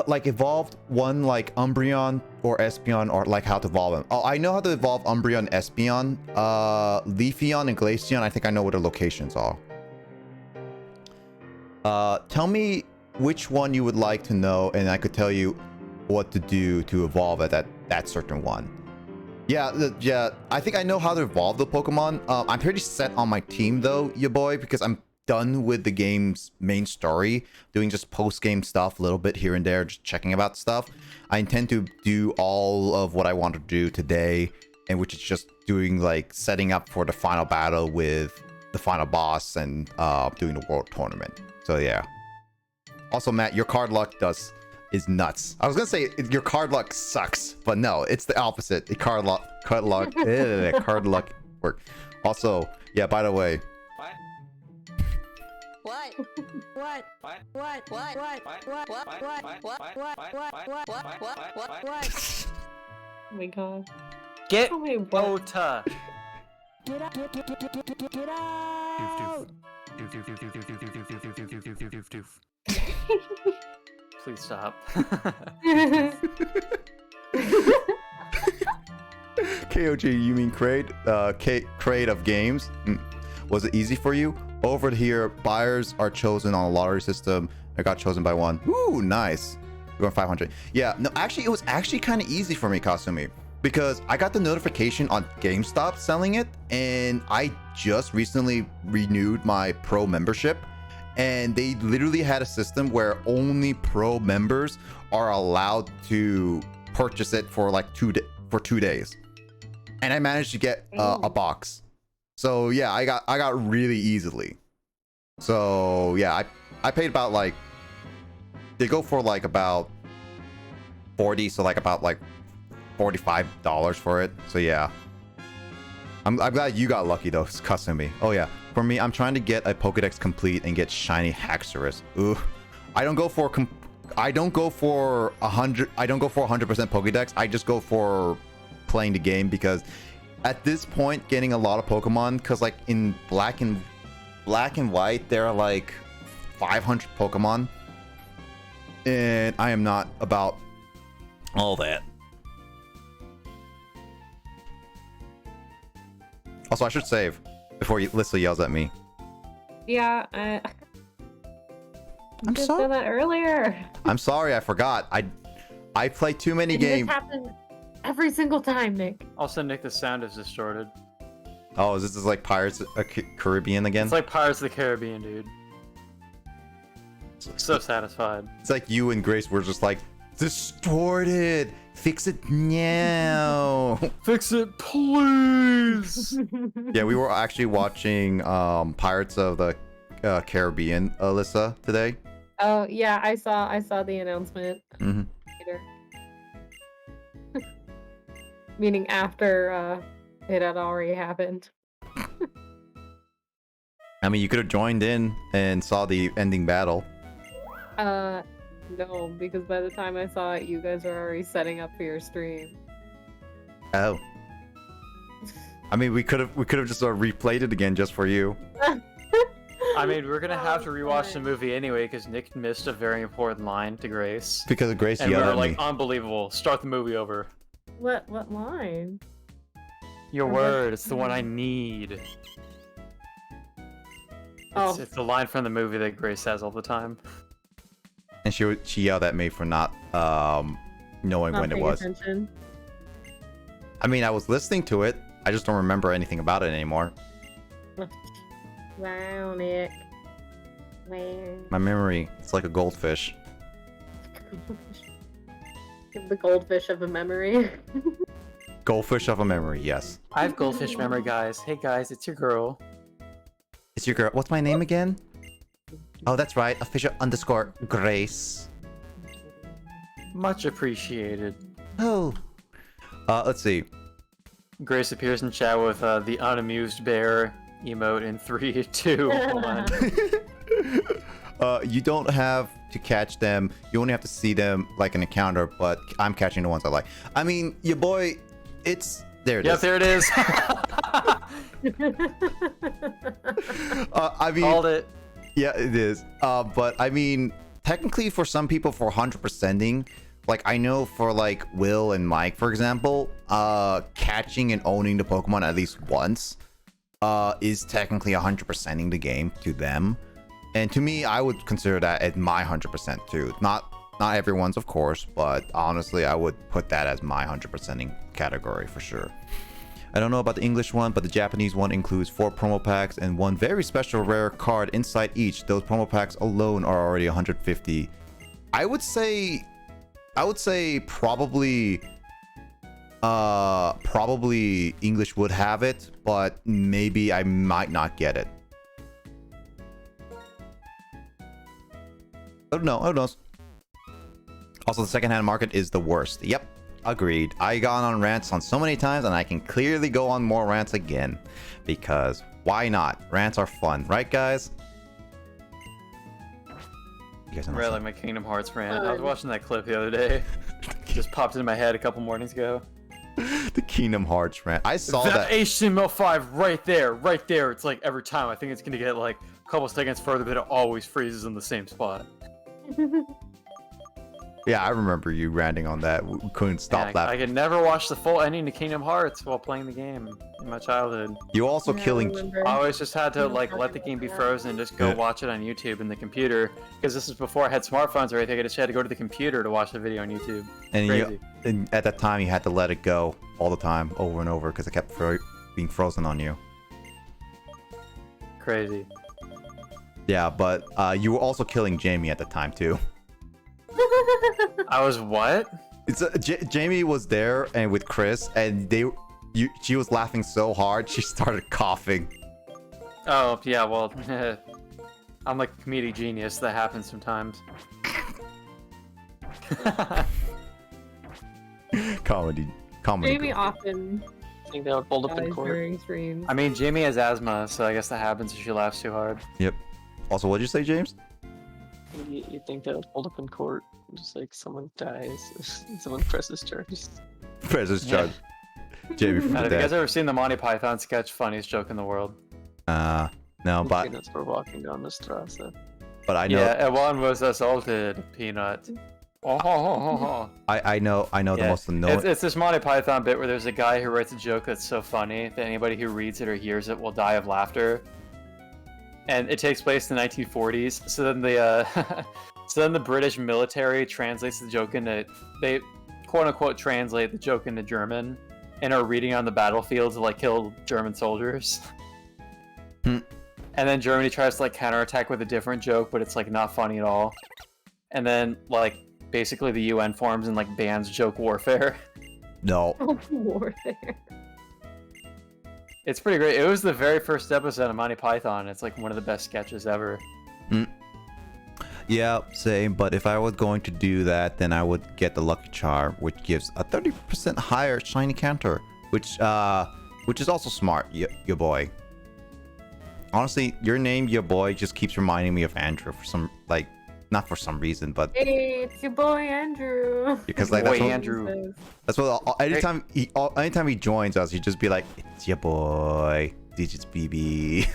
Like evolved one like Umbreon or Espeon, or like how to evolve them. Oh, I know how to evolve Umbreon, Espeon, Leafeon, and Glaceon. I think I know what the locations are. Tell me which one you would like to know, and I could tell you what to do to evolve at that certain one. Yeah, I think I know how to evolve the Pokemon. I'm pretty set on my team though, ya boy, because I'm done with the game's main story, doing just post-game stuff a little bit here and there, just checking about stuff. I intend to do all of what I want to do today, and which is just doing like setting up for the final battle with the final boss and doing the world tournament. So yeah. Also, Matt, your card luck is nuts. I was gonna say your card luck sucks, but no, it's the opposite. The card luck work. Also, yeah, by the way, What? What? What? What? What? What? What? What? Oh my god. Get Oh my god. Ota. Get out! Get out! Please stop. KOG, you mean Crate of Games? Was it easy for you? Over here, buyers are chosen on a lottery system. I got chosen by one. Ooh, nice. We're going 500. Yeah, no, actually, it was actually kind of easy for me, Kasumi, because I got the notification on GameStop selling it, and I just recently renewed my Pro membership, and they literally had a system where only Pro members are allowed to purchase it for like 2 days, and I managed to get a box. So yeah, I got really easily. So yeah, I paid about like, they go for like about 40, so like about like $45 for it. So yeah, I'm glad you got lucky though. It's custom me. Oh yeah, for me, I'm trying to get a Pokedex complete and get shiny Haxorus. Ooh, I don't go for 100. I don't go for 100% Pokedex. I just go for playing the game, because at this point, getting a lot of Pokemon, because like in black and white, there are like 500 Pokemon, and I am not about all that. Also, I should save before Lissa yells at me. Yeah, I'm just sorry. said that earlier. I'm sorry, I forgot. I play too many games. This happens every single time, Nick. Also, Nick, the sound is distorted. Oh, is this like Pirates of Caribbean again? It's like Pirates of the Caribbean, dude. So satisfied. It's like you and Grace were just like, distorted. Fix it now. Fix it, please. Yeah, we were actually watching Pirates of the Caribbean, Alyssa, today. Oh yeah, I saw the announcement later. Meaning after it had already happened. I mean, you could have joined in and saw the ending battle. No, because by the time I saw it, you guys were already setting up for your stream. Oh. I mean, we could have just replayed it again just for you. I mean, we're gonna have to rewatch the movie anyway because Nick missed a very important line to Grace. Because of Grace And we yelled were at like, me. unbelievable. Start the movie over. What line? Your Or what- word, it's the one I need. Oh. It's the line from the movie that Grace says all the time. And she yelled at me for not knowing Not when it paying was. attention. I mean, I was listening to it. I just don't remember anything about it anymore. Wow, Nick. Wow. My memory, it's like a goldfish. The goldfish of a memory. Goldfish of a memory, yes. I have goldfish memory, guys. Hey guys, it's your girl. It's your girl. What's my name again? Oh, that's right. Official_Grace. Much appreciated. Oh. Let's see. Grace appears in chat with the unamused bear emote in 3, 2, 1. You don't have to catch them. You only have to see them like an encounter, but I'm catching the ones I like. I mean, your boy, it's... There it Yep, is. there it is. I mean... Called it. Yeah, it is. But I mean, technically for some people, for 100%ing, like I know for like Will and Mike, for example, catching and owning the Pokemon at least once is technically 100%ing the game to them. And to me, I would consider that as my 100% too. Not everyone's, of course, but honestly, I would put that as my 100%ing category for sure. I don't know about the English one, but the Japanese one includes 4 promo packs and 1 very special rare card inside each. Those promo packs alone are already 150. I would say probably English would have it, but maybe I might not get it. I don't know. Who knows? Also, the secondhand market is the worst. Yep. Agreed. I gone on rants on so many times, and I can clearly go on more rants again. Because why not? Rants are fun, right, guys? You guys know Right, like my Kingdom Hearts rant. I was watching that clip the other day. Just popped into my head a couple mornings ago. the Kingdom Hearts rant. I saw That that. HTML5 right there. It's like every time. I think it's gonna get like a couple seconds further, but it always freezes in the same spot. Yeah, I remember you ranting on that. We couldn't stop that. I could never watch the full ending to Kingdom Hearts while playing the game in my childhood. You also killing. I always just had to like let the game be frozen and just go Yeah. watch it on YouTube in the computer, because this is before I had smartphones or anything. I just had to go to the computer to watch the video on YouTube. And Crazy. and at that time, you had to let it go all the time, over and over, because it kept being frozen on you. Crazy. Yeah, but you were also killing Jamie at the time too. I was what? It's Jamie was there and with Chris, and she was laughing so hard she started coughing. Oh yeah, well, I'm like a comedic genius. That happens sometimes. Comedy. Jamie often I think that would hold up in dies court. during streams. I mean, Jamie has asthma, so I guess that happens if she laughs too hard. Yep. Also, what'd you say, James? You think that would hold up in court? Just like someone dies, someone presses charges. Precious charge. Jamie from Have the you guys dead. ever seen the Monty Python sketch "Funniest Joke in the World"? No, but Peanuts were walking down the strasse. I know. Yeah, and one was assaulted. Peanut. I know the Yeah, most annoying. it's this Monty Python bit where there's a guy who writes a joke that's so funny that anybody who reads it or hears it will die of laughter. And it takes place in the 1940s. So then the British military translates the joke into, they quote unquote translate the joke into German and are reading on the battlefield to like kill German soldiers. Hmm. And then Germany tries to like counterattack with a different joke, but it's like not funny at all. And then like basically the UN forms and like bans joke warfare. No. Warfare. It's pretty great. It was the very first episode of Monty Python. It's like one of the best sketches ever. Yeah, same. But if I was going to do that, then I would get the Lucky Charm, which gives a 30% higher shiny counter, which is also smart, your boy. Honestly, your name, your boy, just keeps reminding me of Andrew for some, like, not for some reason, but Hey, it's your boy Andrew. because like Boy, that's what, Andrew. that's what anytime he joins us, he just be like, it's your boy, Digits BB.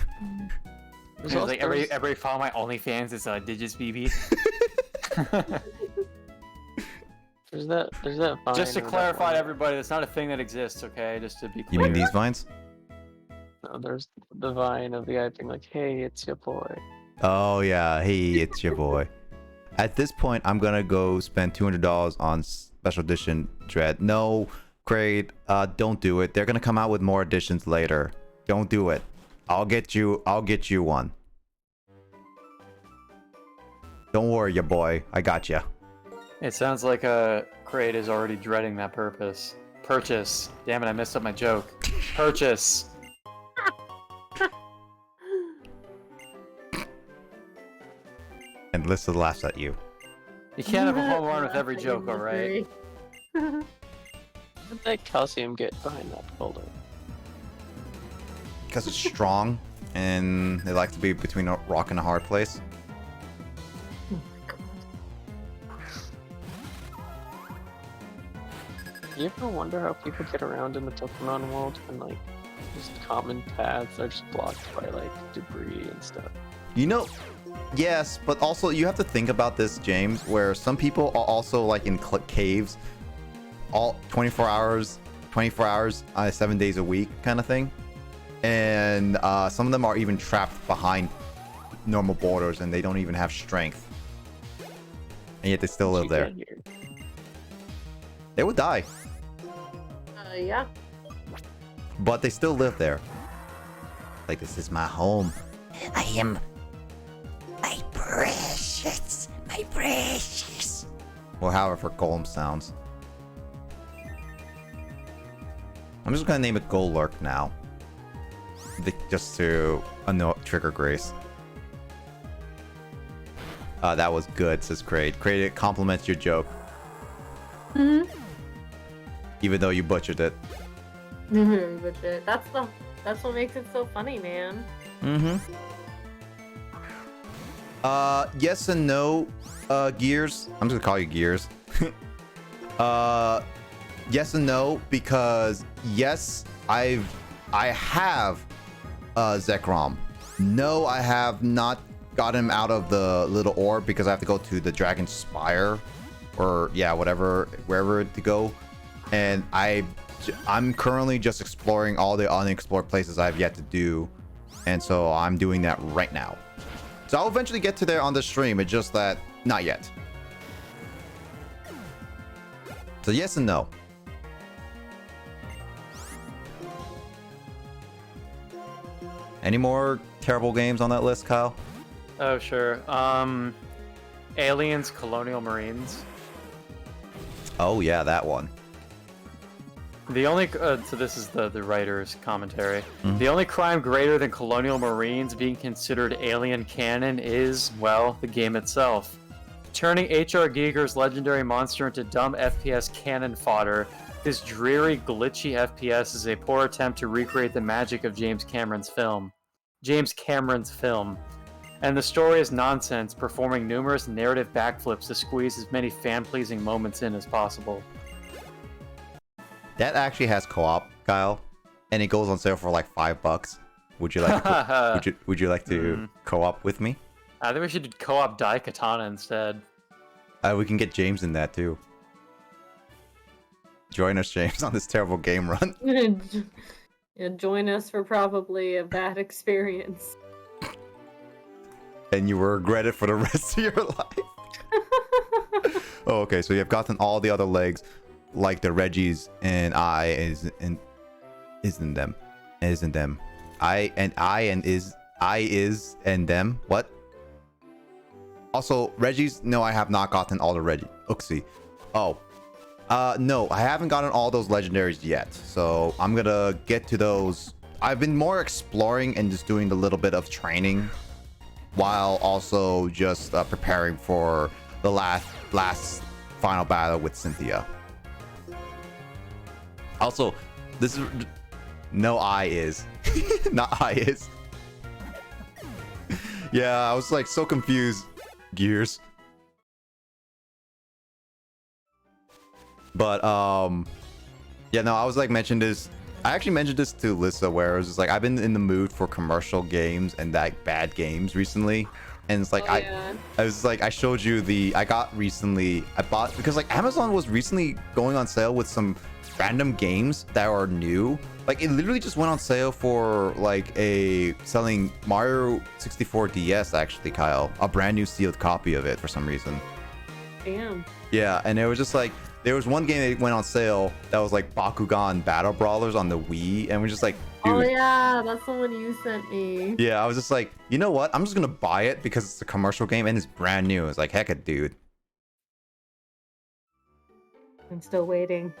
It's like everybody follow my OnlyFans. It's Digits BB. There's that vine Just to or that clarify one- to everybody, that's not a thing that exists. Okay, just to be You clear. mean these vines? No, there's the vine of the guy being like, "Hey, it's your boy." Oh yeah, hey, it's your boy. At this point, I'm gonna go spend $200 on special edition Dread. No, Kraid, don't do it. They're gonna come out with more editions later. Don't do it. I'll get you one. Don't worry, your boy. I got you. It sounds like Kraid is already dreading that purchase. Damn it, I messed up my joke. Purchase. And Lissa laughs at you. You can't have a home run with every joke, alright? Where'd that calcium get behind that folder? Because it's strong, and they like to be between a rock and a hard place. You ever wonder how people get around in the Pokemon world and like just common paths are just blocked by like debris and stuff? You know, yes, but also you have to think about this, James, where some people are also like in caves all 24 hours, 7 days a week kind of thing. And some of them are even trapped behind normal borders and they don't even have strength. And yet they still live there. They would die, Yeah. but they still live there. Like, this is my home. I am my precious. Or however Golem sounds. I'm just gonna name it Golurk now. Just to trigger Grace. That was good, says Kraid. Kraid, it compliments your joke. Even though you butchered it. Legit. That's what makes it so funny, man. Yes and no, Gears. I'm just gonna call you Gears. Yes and no, because yes, I have Zekrom. No, I have not got him out of the little orb because I have to go to the Dragon Spire, or yeah, wherever to go. And I'm currently just exploring all the unexplored places I've yet to do, and so I'm doing that right now. So I'll eventually get to there on the stream. It's just that not yet. So yes and no. Any more terrible games on that list, Kyle? Oh, sure. Aliens, Colonial Marines. Oh yeah, that one. The only so this is the writer's commentary. The only crime greater than Colonial Marines being considered alien canon is, well, the game itself. Turning H.R. Giger's legendary monster into dumb FPS cannon fodder, this dreary, glitchy FPS is a poor attempt to recreate the magic of James Cameron's film. And the story is nonsense, performing numerous narrative backflips to squeeze as many fan-pleasing moments in as possible. That actually has co-op, Kyle, and it goes on sale for like $5. Would you like to would you like to co-op with me? I think we should co-op Daikatana instead. We can get James in that too. Join us, James, on this terrible game run. Yeah, join us for probably a bad experience. And you will regret it for the rest of your life. Oh, okay, so you have gotten all the other legs, like the Reggies and isn't them. And them. What? Also, Reggies, no, I have not gotten all the Reggie. Oopsie. Oh. No, I haven't gotten all those legendaries yet. So I'm gonna get to those. I've been more exploring and just doing a little bit of training, while also just preparing for the last final battle with Cynthia. Also, this is no I is not I is. Yeah, I was like so confused. Gears. But yeah, no, I was like mentioned this. I actually mentioned this to Lissa, where it was just like I've been in the mood for commercial games and like bad games recently, and it's like I was like I showed you I bought because like Amazon was recently going on sale with some random games that are new. Like it literally just went on sale for like selling Mario 64 DS actually, Kyle, a brand new sealed copy of it for some reason. Damn. Yeah, and it was just like there was one game that went on sale that was like Bakugan Battle Brawlers on the Wii, and we're just like, dude. Oh yeah, that's the one you sent me. Yeah, I was just like, you know what? I'm just gonna buy it because it's a commercial game and it's brand new. It's like, heck it, dude. I'm still waiting.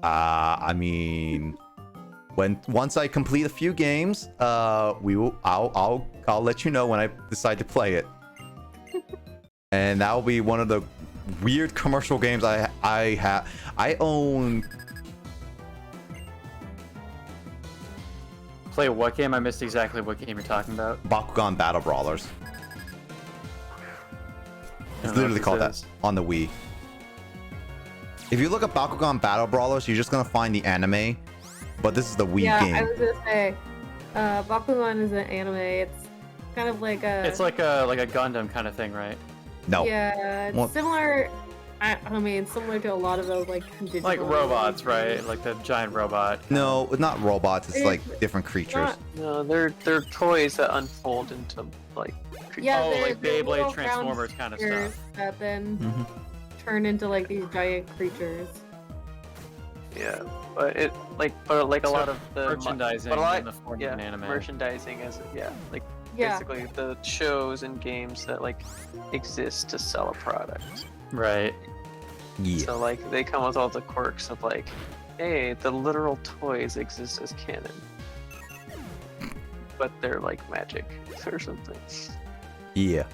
I mean, once I complete a few games, I'll let you know when I decide to play it. And that will be one of the weird commercial games I own. Play what game? I missed exactly what game you're talking about. Bakugan Battle Brawlers. It's literally called that on the Wii. If you look at Bakugan Battle Brawlers, you're just gonna find the anime, but this is the Wii game. Yeah, I was gonna say, Bakugan is an anime. It's kind of like a. It's like a Gundam kind of thing, right? No. Yeah, it's similar. I mean, similar to a lot of those like digital like robots, right? Like the giant robot. No, not robots. It's like different creatures. No, they're toys that unfold into like creatures. Yeah, Oh, they're like little Beyblade round Transformers kind of spheres stuff. that then turn into like these giant creatures. Yeah, but it like a lot of the merchandising but a lot, in the form yeah, of an anime. merchandising as like Yeah. basically the shows and games that like exist to sell a product. Right. Yeah. So like they come with all the quirks of like, hey, the literal toys exist as canon, but they're like magic or something. Yeah.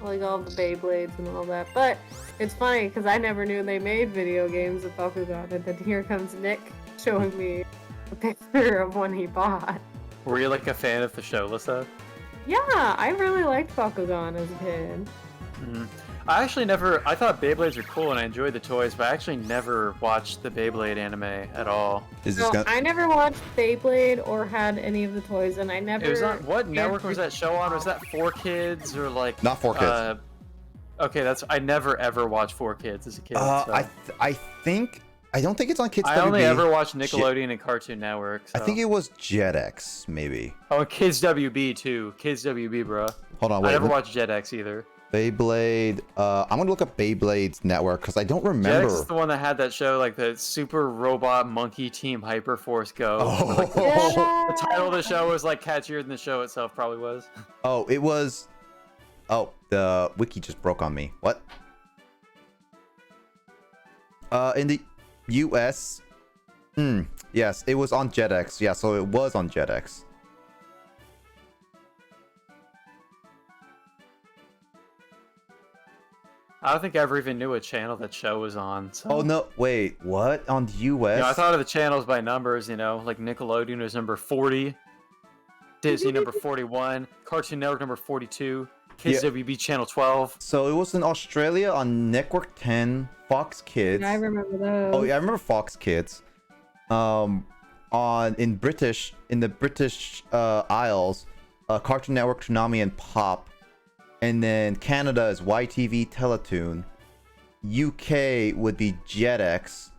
Like all the Beyblades and all that. But it's funny because I never knew they made video games of Bakugan, and then here comes Nick showing me a picture of one he bought. Were you like a fan of the show, Lissa? Yeah, I really liked Bakugan as a kid. I actually never. I thought Beyblades were cool and I enjoyed the toys, but I actually never watched the Beyblade anime at all. Is this So gonna... I never watched Beyblade or had any of the toys, and I never. It was on what network cared was that show on? Was that 4Kids or like? Not 4Kids. Okay, I never ever watched 4Kids as a kid. So. I don't think it's on Kids I WB. only ever watched Nickelodeon and Cartoon Network. So. I think it was JetX, maybe. Oh, and Kids WB too. Kids WB, bro. Hold on, wait. I never watched JetX either. Beyblade. I'm gonna look up Beyblade's network because I don't remember. JetX is the one that had that show, like the Super Robot Monkey Team Hyperforce Go. Oh. Like, Yeah. the title of the show was like catchier than the show itself probably was. Oh, it was. Oh, the wiki just broke on me. What? In the US. Yes, it was on JetX. Yeah, so it was on JetX. I don't think I ever even knew what channel that show was on. So. Oh no, wait, what? On the US? You know, I thought of the channels by numbers, like Nickelodeon was number 40, Disney number 41, Cartoon Network number 42, Kids WB channel 12. So it was in Australia on Network 10, Fox Kids. I remember those. Oh yeah, I remember Fox Kids. In the British Isles, Cartoon Network, Toonami, and Pop. And then Canada is YTV Teletoon. UK would be JetX.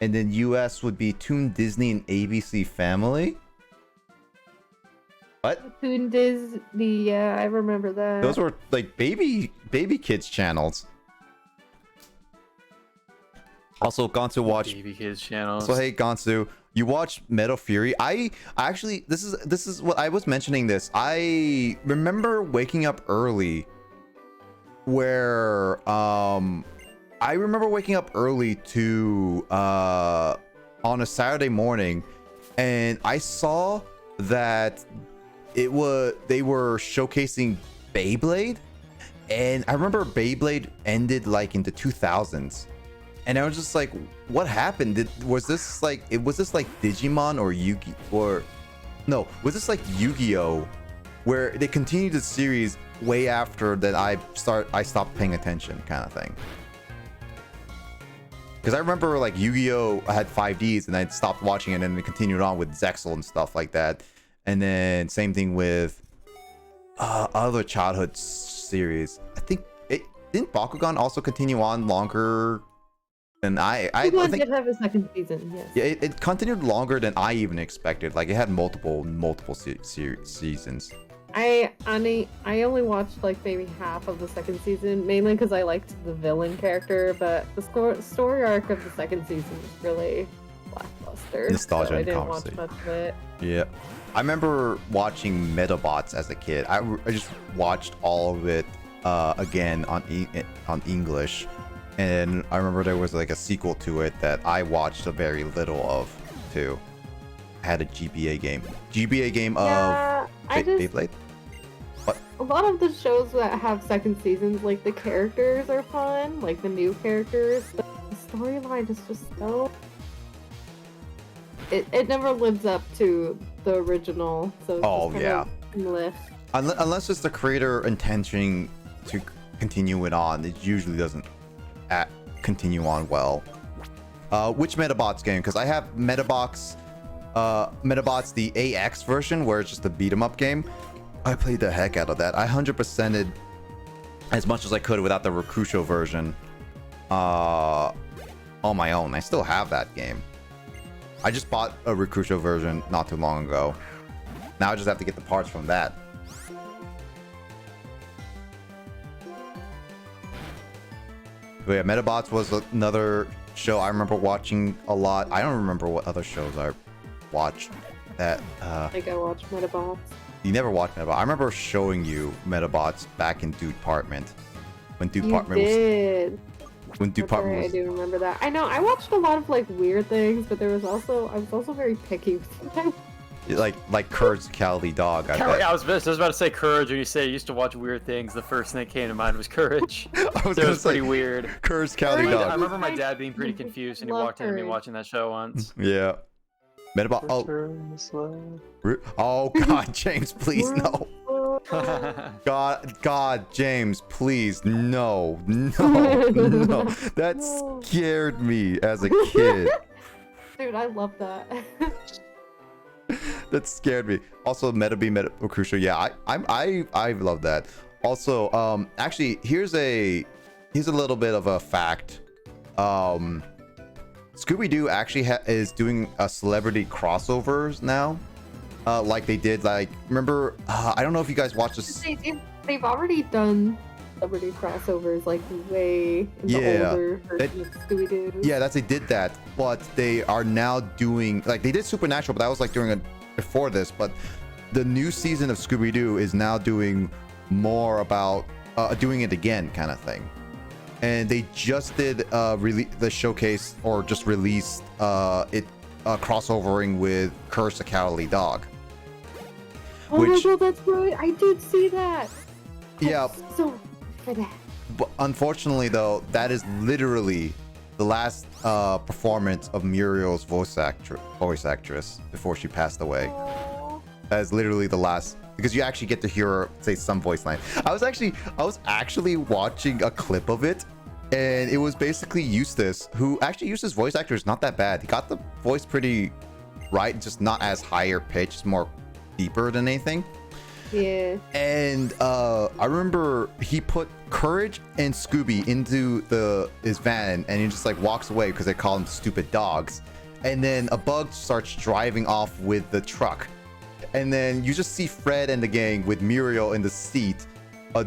And then US would be Toon Disney and ABC Family. What? Toon Disney, yeah, I remember that. Those were like baby kids channels. Also, Gonsu watched Baby Kids channels. So hey, Gonsu, you watch Metal Fury? I actually, this is what I was mentioning. This I remember waking up early, where I remember waking up early to on a Saturday morning, and I saw that they were showcasing Beyblade, and I remember Beyblade ended like in the 2000s. And I was just like, what happened? Was this like Digimon or was this like Yu-Gi-Oh where they continued the series way after that I stopped paying attention, kind of thing. Because I remember like Yu-Gi-Oh had 5Ds and I stopped watching it and then continued on with Zexal and stuff like that. And then same thing with other childhood series. I think didn't Bakugan also continue on longer than I think did have a second season, yes. yeah, it continued longer than I even expected. Like it had multiple seasons. I only watched like maybe half of the second season, mainly because I liked the villain character, but the story arc of the second season was really lackluster. Nostalgia so I and didn't watch conversation. much of it. Yeah, I remember watching Metabots as a kid. I just watched all of it again on English, and I remember there was like a sequel to it that I watched a very little of too. I had a GBA game of Yeah, Beyblade. a lot of the shows that have second seasons, like the characters are fun, like the new characters, but the storyline is just so. It never lives up to the original, so it's Oh, just yeah. kind of lift. Unless it's the creator intentioning to continue it on, it usually doesn't continue on well. Which Metabots game? Because I have Metabots the AX version, where it's just a beat 'em up game. I played the heck out of that. I 100%ed as much as I could without the Rakusho version on my own. I still have that game. I just bought a Rakusho version not too long ago. Now I just have to get the parts from that. But yeah, Metabots was another show I remember watching a lot. I don't remember what other shows I watched that Like I watched Metabots. you never watched Metabots. I remember showing you Metabots back in Dude Department. When Dude Department You did. was when Dude That's right, Department I was do remember that. I know I watched a lot of like weird things, but I was also very picky with them. like Courage the Cowardly Dog. I bet. I was about to say Courage when you say you used to watch weird things. The first thing that came to mind was Courage. I was So it gonna was pretty say weird. Courage the Cowardly Courage- I Dog. remember my dad being pretty confused and he Love walked into me Courage. watching that show once. Yeah. Metabot. Oh, Return the slow. oh God, James, please no. God, James, please, no. That No. scared me as a kid. Dude, I love that. That scared me. Also, Meta Crucial. Yeah, I love that. Also, actually, here's a little bit of a fact. Scooby-Doo actually is doing a celebrity crossovers now. Like they did, like, remember, I don't know if you guys watched this. They've already done celebrity crossovers like way in the older version of Scooby-Doo. Yeah, they did that, but they are now doing, like, they did Supernatural, but that was like during before this. But the new season of Scooby-Doo is now doing more about doing it again, kind of thing. And they just did the showcase, or just released it crossovering with Curse the Cowardly Dog. Oh my god, that's right! I did see that. Yeah. I'm so for that. But unfortunately, though, that is literally the last performance of Muriel's voice actress before she passed away. Aw. That is literally the last, because you actually get to hear her say some voice line. I was actually watching a clip of it, and it was basically Eustace, who actually Eustace's voice actor is not that bad. He got the voice pretty right, just not as higher pitched, it's more deeper than anything. Yeah. And I remember he put Courage and Scooby into his van, and he just like walks away because they call him stupid dogs. And then a bug starts driving off with the truck, and then you just see Fred and the gang with Muriel in the seat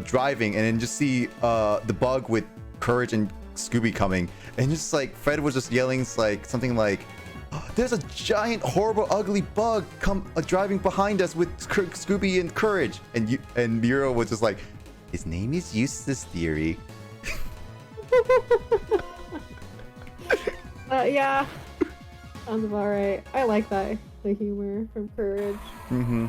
driving, and then just see the bug with Courage and Scooby coming, and just like Fred was just yelling like something like, "There's a giant, horrible, ugly bug driving behind us with Scooby and Courage," and Muriel was just like, "His name is Eustace Theory." Yeah. Sounds about right. I like that, the humor from Courage. Mm-hmm.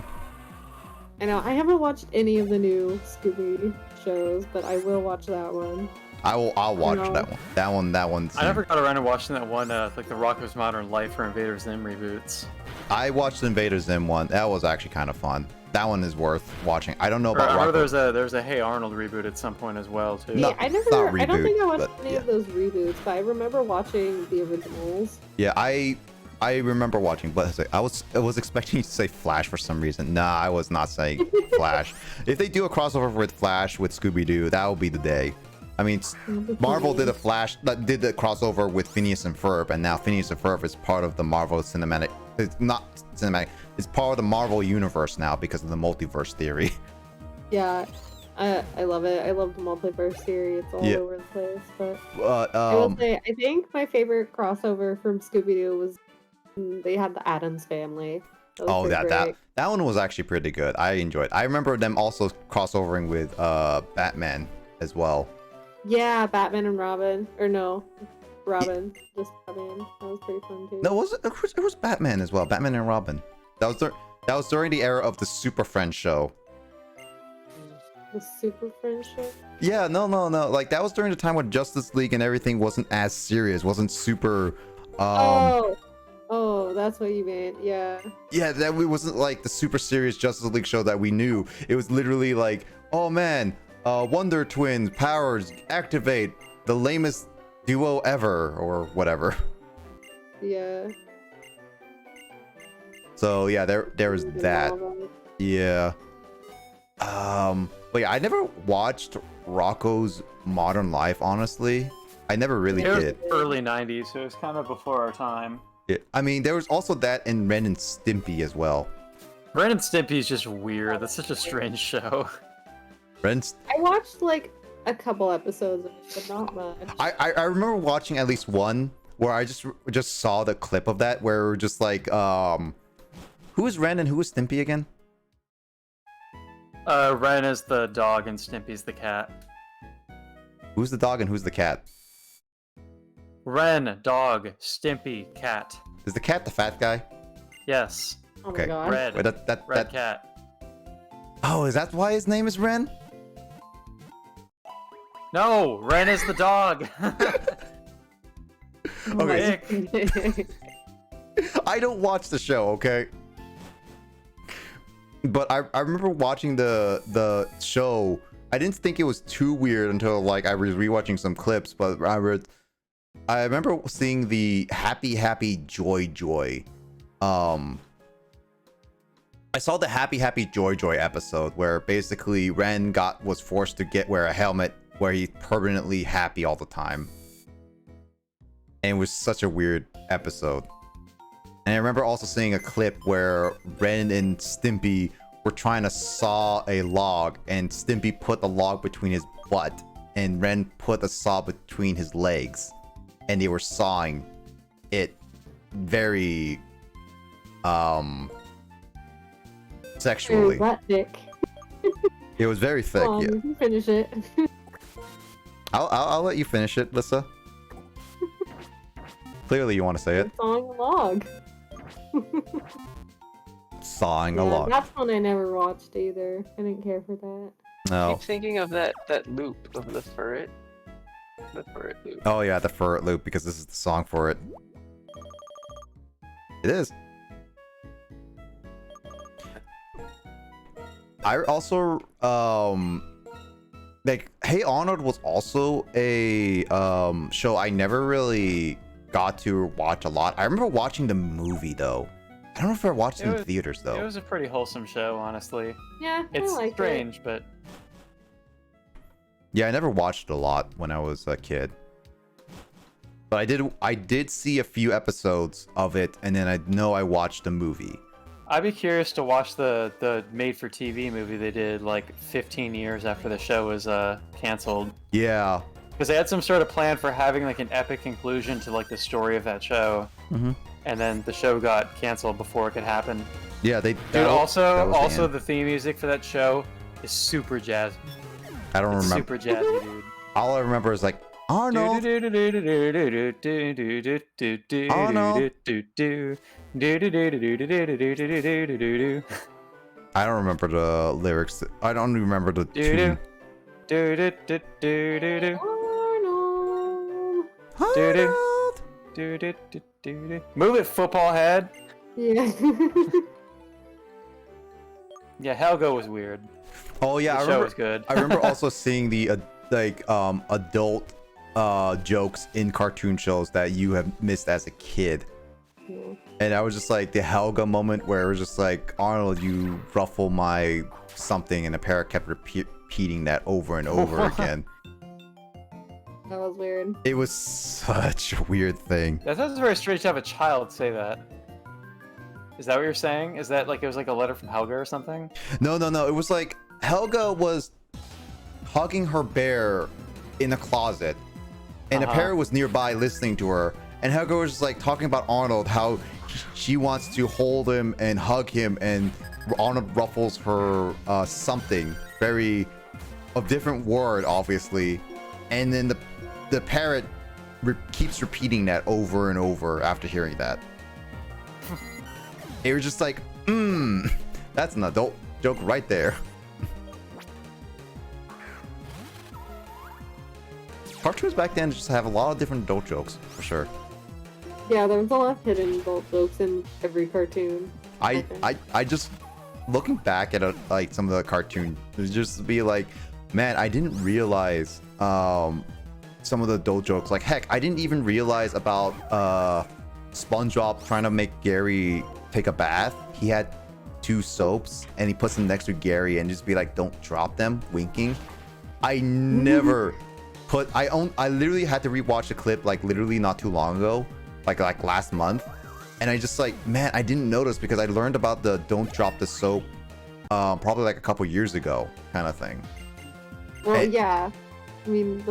I know, I haven't watched any of the new Scooby shows, but I will watch that one. I'll watch No. that one. That one's. I never got around to watching that one, like the Rocko's Modern Life or Invader Zim reboots. I watched Invader Zim one. That was actually kind of fun. That one is worth watching. I don't know about. I remember Rocco. there's a Hey Arnold reboot at some point as well too. No, Yeah, I not don't reboot, think I watched but any yeah. of those reboots, but I remember watching the originals. Yeah, I remember watching, but I was expecting you to say Flash for some reason. Nah, I was not saying Flash. If they do a crossover with Flash with Scooby-Doo, that will be the day. I mean, Marvel did a did the crossover with Phineas and Ferb, and now Phineas and Ferb is part of the Marvel cinematic. It's not cinematic. It's part of the Marvel universe now because of the multiverse theory. Yeah, I love it. I love the multiverse theory. It's all Yeah. over the place. But But I will say, I think my favorite crossover from Scooby-Doo was they had the Addams Family. That was oh, pretty that great. that one was actually pretty good. I enjoyed. I remember them also crossovering with Batman as well. Yeah, Batman and Robin. Or no, Robin. Just Robin. That was pretty fun too. No, it was Batman as well. Batman and Robin. That was during the era of the Super Friends show. The Super Friendship? Yeah, no. Like that was during the time when Justice League and everything wasn't as serious, wasn't super. Oh, that's what you meant. Yeah. Yeah, that it wasn't like the super serious Justice League show that we knew. It was literally like, oh man, Wonder Twins powers activate, the lamest duo ever, or whatever. Yeah. So yeah, there was that. Yeah. But yeah, I never watched Rocco's Modern Life, honestly. I never really It was did. early '90s, so it was kind of before our time. Yeah, I mean, there was also that in Ren and Stimpy as well. Ren and Stimpy is just weird. That's such a strange show. I watched like a couple episodes of it, but not much. I remember watching at least one where I just saw the clip of that where we're just like, who is Ren and who is Stimpy again? Ren is the dog and Stimpy's the cat. Who's the dog and who's the cat? Ren, dog, Stimpy, cat. Is the cat the fat guy? Yes. Oh Okay. my god. Red. Wait, that Red cat. Oh, is that why his name is Ren? No, Ren is the dog. Okay. Nick. I don't watch the show, okay? But I remember watching the show. I didn't think it was too weird until like I was rewatching some clips, but I remember seeing the Happy Joy. I saw the Happy Joy episode where basically Ren was forced to wear a helmet where he's permanently happy all the time. And it was such a weird episode. And I remember also seeing a clip where Ren and Stimpy were trying to saw a log, and Stimpy put the log between his butt, and Ren put the saw between his legs, and they were sawing it very sexually. That dick. It was very thick. Oh, Yeah, you can finish it. I'll let you finish it, Lissa. Clearly, you want to say it. Sawing a log. Sawing a Yeah, log. that's one I never watched either. I didn't care for that. I No. keep thinking of that loop of the ferret. The ferret loop. Oh yeah, the Ferret Loop, because this is the song for it. It is. I also like Hey Arnold was also a show I never really got to watch a lot. I remember watching the movie though. I don't know if I watched it in theaters It though. was a pretty wholesome show, honestly. Yeah, It's I like strange, but Yeah, I never watched it a lot when I was a kid. But I did see a few episodes of it, and then I know I watched the movie. I'd be curious to watch the made-for-TV movie they did like 15 years after the show was canceled. Yeah. Because they had some sort of plan for having like an epic conclusion to like the story of that show, Mhm. and then the show got canceled before it could happen. Yeah, they. Dude, that also was the end. the theme music for that show is super jazzy. I don't It's remember. super jazzy, dude. All I remember is like Arnold. I I don't remember the lyrics. I don't remember the tune. Arnold. Arnold. Move it, football head. Yeah. Yeah, Helga was weird. Oh yeah, The I show remember. was good. I remember also seeing the adult jokes in cartoon shows that you have missed as a kid. Yeah. And I was just like the Helga moment where it was just like, Arnold, you ruffle my something, and the parrot kept repeating that over and over again. That was weird. It was such a weird thing. That sounds very strange to have a child say that. Is that what you're saying? Is that like it was like a letter from Helga or something? No. It was like Helga was hugging her bear in a closet, and the parrot was nearby listening to her. And Helga was just like talking about Arnold, how she wants to hold him and hug him, and Arnold ruffles her something very a different word, obviously. And then the parrot keeps repeating that over and over after hearing that. It was just like, that's an adult joke right there. Cartoons back then just have a lot of different adult jokes, for sure. Yeah, there was a lot of hidden adult jokes in every cartoon. I just looking back at like some of the cartoons, it would just be like, man, I didn't realize some of the adult jokes. Like heck, I didn't even realize about SpongeBob trying to make Gary take a bath. He had 2 soaps and he puts them next to Gary and just be like, don't drop them, winking. I never I literally had to rewatch the clip like literally not too long ago, like last month, and I just like, man, I didn't notice because I learned about the don't drop the soap probably like a couple years ago kind of thing. Well, yeah. I mean,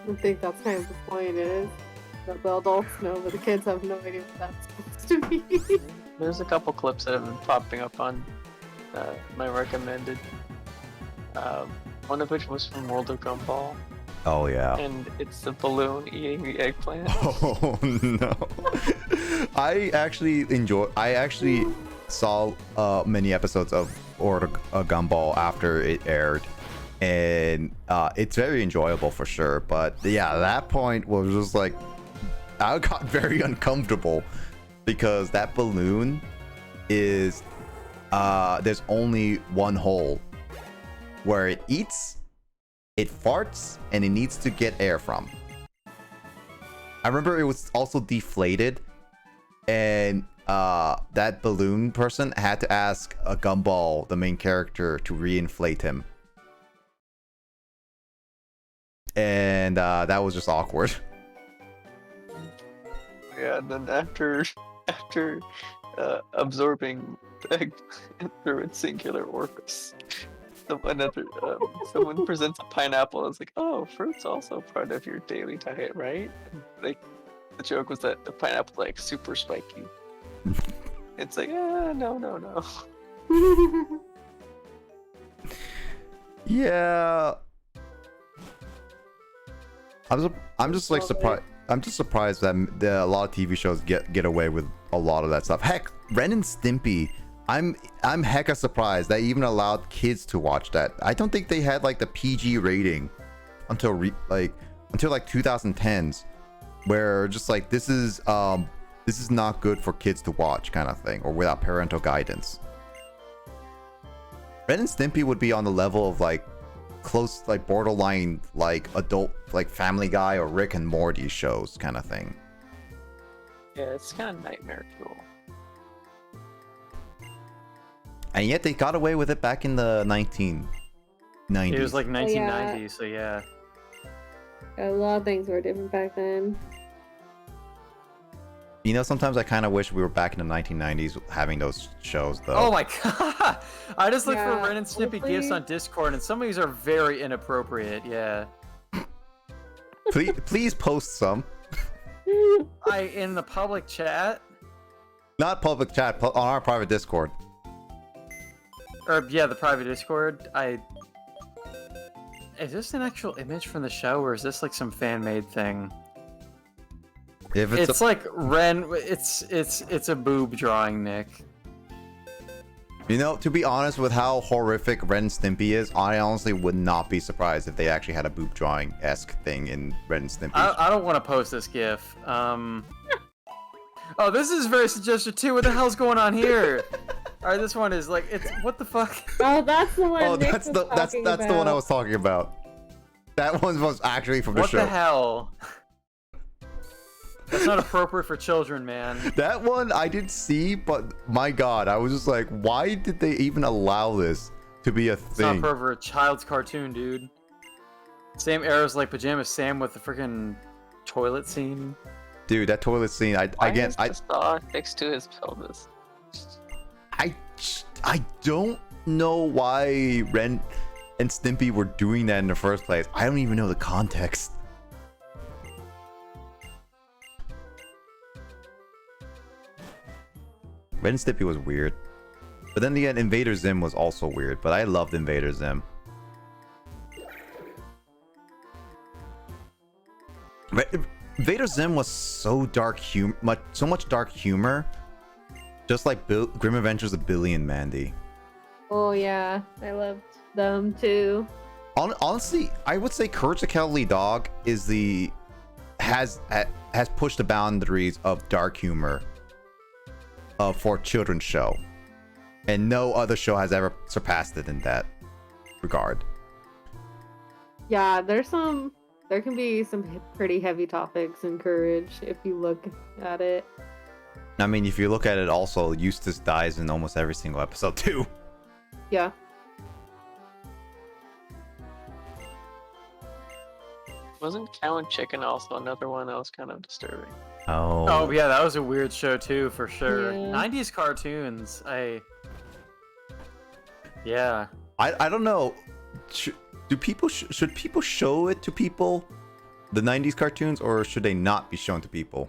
I think that's kind of the point is that the adults know, but the kids have no idea what that's supposed to be. There's a couple clips that have been popping up on my recommended. One of which was from World of Gumball, Oh yeah. and it's the balloon eating the eggplant. Oh no. I actually saw many episodes of Gumball after it aired, and it's very enjoyable for sure. But yeah, that point was just like, I got very uncomfortable because that balloon is there's only one hole where it eats, it farts, and it needs to get air from. I remember it was also deflated, and that balloon person had to ask a Gumball, the main character, to reinflate him. And that was just awkward. Yeah, and then after absorbing the eggplant through its singular orifice, someone presents a pineapple and it's like, oh, fruit's also part of your daily diet, right? And, like, the joke was that the pineapple like super spiky. It's like, no. Yeah. I'm just like surprised. I'm just surprised that a lot of TV shows get away with a lot of that stuff. Heck, Ren and Stimpy. I'm hecka surprised they even allowed kids to watch that. I don't think they had like the PG rating until like 2010s, where just like this is not good for kids to watch kind of thing, or without parental guidance. Ren and Stimpy would be on the level of like close, like borderline, like adult, like Family Guy or Rick and Morty shows kind of thing. Yeah, it's kind of nightmare fuel. And yet they got away with it back in the 1990s. It was like 1990, yeah. so yeah. A lot of things were different back then. You know, sometimes I kind of wish we were back in the 1990s having those shows, though. Oh my god! I just looked for Yeah, Ren and Snippy honestly. gifs on Discord, and some of these are very inappropriate. Yeah. Please post some. In the public chat, Not public chat, on our private Discord. or yeah, the private Discord. Is this an actual image from the show, or is this like some fan-made thing? If It's like Ren. It's a boob drawing, Nick. You know, to be honest, with how horrific Ren and Stimpy is, I honestly would not be surprised if they actually had a boob drawing-esque thing in Ren and Stimpy. I don't want to post this GIF. Oh, this is very suggestive too. What the hell's going on here? All right, this one is like, it's what the fuck? Oh, that's the one. Oh, Nick that's was the talking that's the one I about. was talking about. That one was actually from the What show. the hell? That's not appropriate for children, man. That one I did see, but my god, I was just like, why did they even allow this to be a It's not thing? appropriate for a child's cartoon, dude. Same eras like Pajama Sam with the freaking toilet scene. Dude, that toilet scene, Why is the saw next to his pelvis? I don't know why Ren and Stimpy were doing that in the first place. I don't even know the context. Ren and Stimpy was weird. But then again, Invader Zim was also weird, but I loved Invader Zim. Invader Zim was so dark humor, so much dark humor. Just like Grim Adventures of Billy and Mandy. Oh yeah, I loved them too. Honestly, I would say Courage the Cowardly Dog is has pushed the boundaries of dark humor for a children's show, and no other show has ever surpassed it in that regard. Yeah, there can be some pretty heavy topics in Courage if you look at it. I mean, if you look at it, also Eustace dies in almost every single episode too. Yeah. Wasn't Cow and Chicken also another one that was kind of disturbing? Oh yeah, that was a weird show too, for sure. Yeah. 90s cartoons, yeah. I don't know. Should people show it to people, the 90s cartoons, or should they not be shown to people?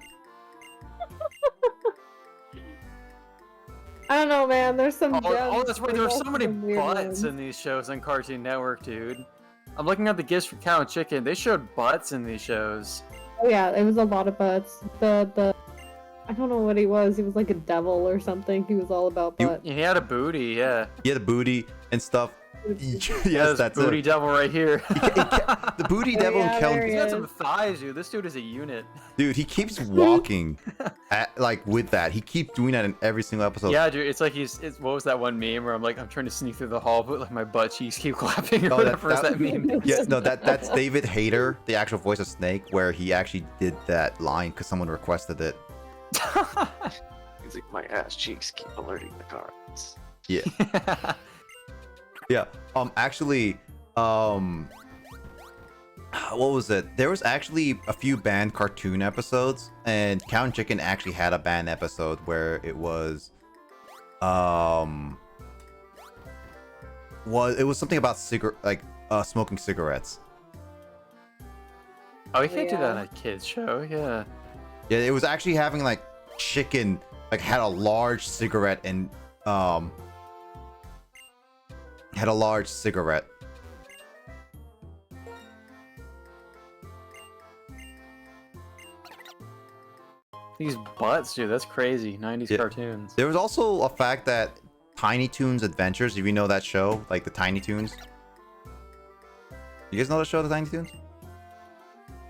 I don't know, man. There's some. Oh, that's right. There's There were so also many some weird butts ones. in these shows on Cartoon Network, dude. I'm looking at the gifts for Cow and Chicken. They showed butts in these shows. Oh yeah, it was a lot of butts. The I don't know what he was. He was like a devil or something. He was all about butt. He had a booty, yeah. Yeah, the booty and stuff. Yes, Yes, that's booty it. devil right here. The booty devil yeah, killed. there he He's got is. some thighs, dude. This dude is a unit. Dude, he keeps walking like with that. He keeps doing that in every single episode. Yeah, dude. It's like what was that one meme where I'm like, I'm trying to sneak through the hall, but like my butt cheeks keep clapping or Oh, whatever is that meme? Yeah, no, that's David Hayter, the actual voice of Snake, where he actually did that line because someone requested it. He's like, my ass cheeks keep alerting the guards. Yeah. Yeah. Actually, what was it? There was actually a few banned cartoon episodes, and Cow and Chicken actually had a banned episode where it was something about smoking cigarettes. Oh, you can't do that Yeah. on a kids show, yeah. Yeah, it was actually having like chicken had a large cigarette and had a large cigarette. These butts, dude, that's crazy. 90s Yeah. cartoons. There was also a fact that Tiny Toons Adventures, if you know that show, like the Tiny Toons. You guys know the show, the Tiny Toons?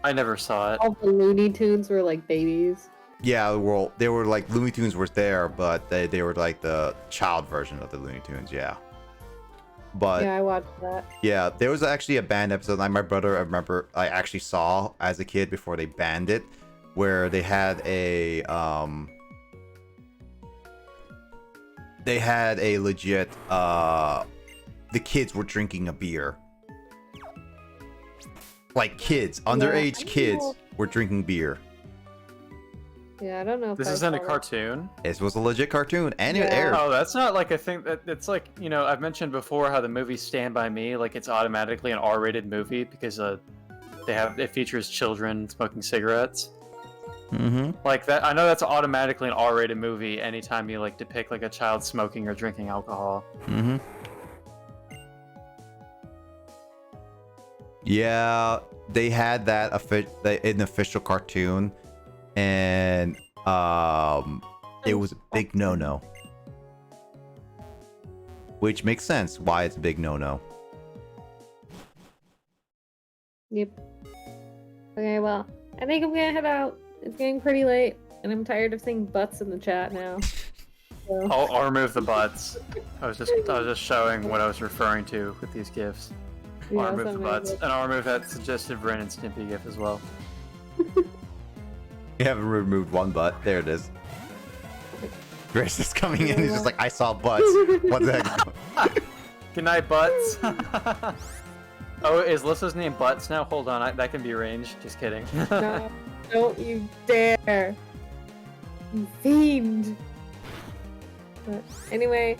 I never saw it. All the Looney Tunes were like babies. Yeah, well, they were like Looney Tunes was there, but they were like the child version of the Looney Tunes, yeah. But Yeah, I watched that. yeah, there was actually a banned episode. Like my brother, I remember I actually saw as a kid before they banned it, where they had a legit the kids were drinking a beer. Like kids, underage I kids know. were drinking beer. Yeah, I don't know if This I isn't a saw that. cartoon. This was a legit cartoon, and it Yeah. aired. Oh, that's not like a thing that it's like, you know, I've mentioned before how the movie Stand By Me, like it's automatically an R-rated movie because it features children smoking cigarettes. Mm-hmm. Like that, I know that's automatically an R-rated movie anytime you like depict like a child smoking or drinking alcohol. Mm-hmm. Yeah, they had that an official cartoon, and it was a big no-no. Which makes sense why it's a big no-no. Yep. Okay, well, I think I'm gonna head out. It's getting pretty late. And I'm tired of seeing butts in the chat now. So, I'll remove the butts. I was just showing what I was referring to with these gifs. I'll yeah, remove the something butts, like and I'll remove that suggestive Ren and Stimpy gif as well. You haven't removed one butt. There it is. Grace is coming in. He's just like, I saw butts. What the heck? Good night, butts. Oh, is Lissa's name Butts now? Hold on, that can be arranged. Just kidding. No, don't you dare. You fiend. But anyway,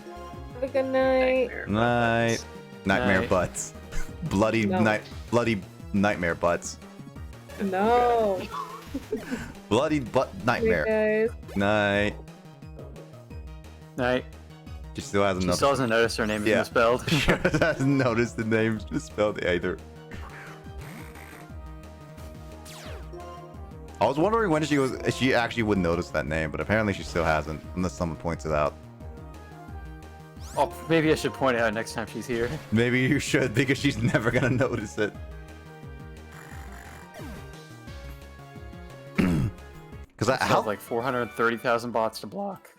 have a good night. Night. Nightmare Night. butts. Bloody No. bloody nightmare butts. No. Bloody butt nightmare. Hey guys. Night. Night. She still hasn't She noticed. still hasn't noticed her name is Yeah. misspelled. She hasn't noticed the name misspelled either. I was wondering when she actually would notice that name, but apparently she still hasn't, unless someone points it out. Oh, maybe I should point it out next time she's here. Maybe you should, because she's never gonna notice it. Because I have like 430,000 bots to block.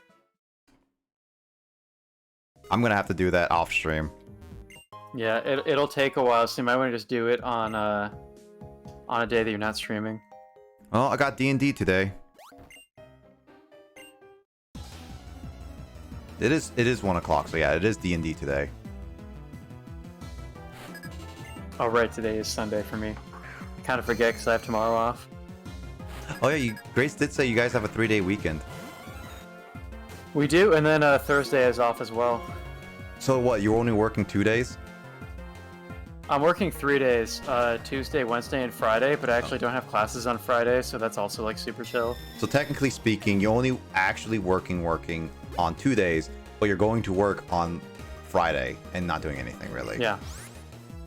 I'm gonna have to do that off stream. Yeah, it'll take a while, so you might want to just do it on a day that you're not streaming. Well, I got D&D today. It is 1 o'clock, so yeah, it is D&D today. Oh right, today is Sunday for me. I kind of forget because I have tomorrow off. Oh yeah, Grace did say you guys have a 3-day weekend. We do, and then Thursday is off as well. So what, you're only working 2 days? I'm working 3 days, Tuesday, Wednesday, and Friday, but I actually don't have classes on Friday, so that's also like super chill. So technically speaking, you're only actually working on 2 days, but you're going to work on Friday and not doing anything really. Yeah.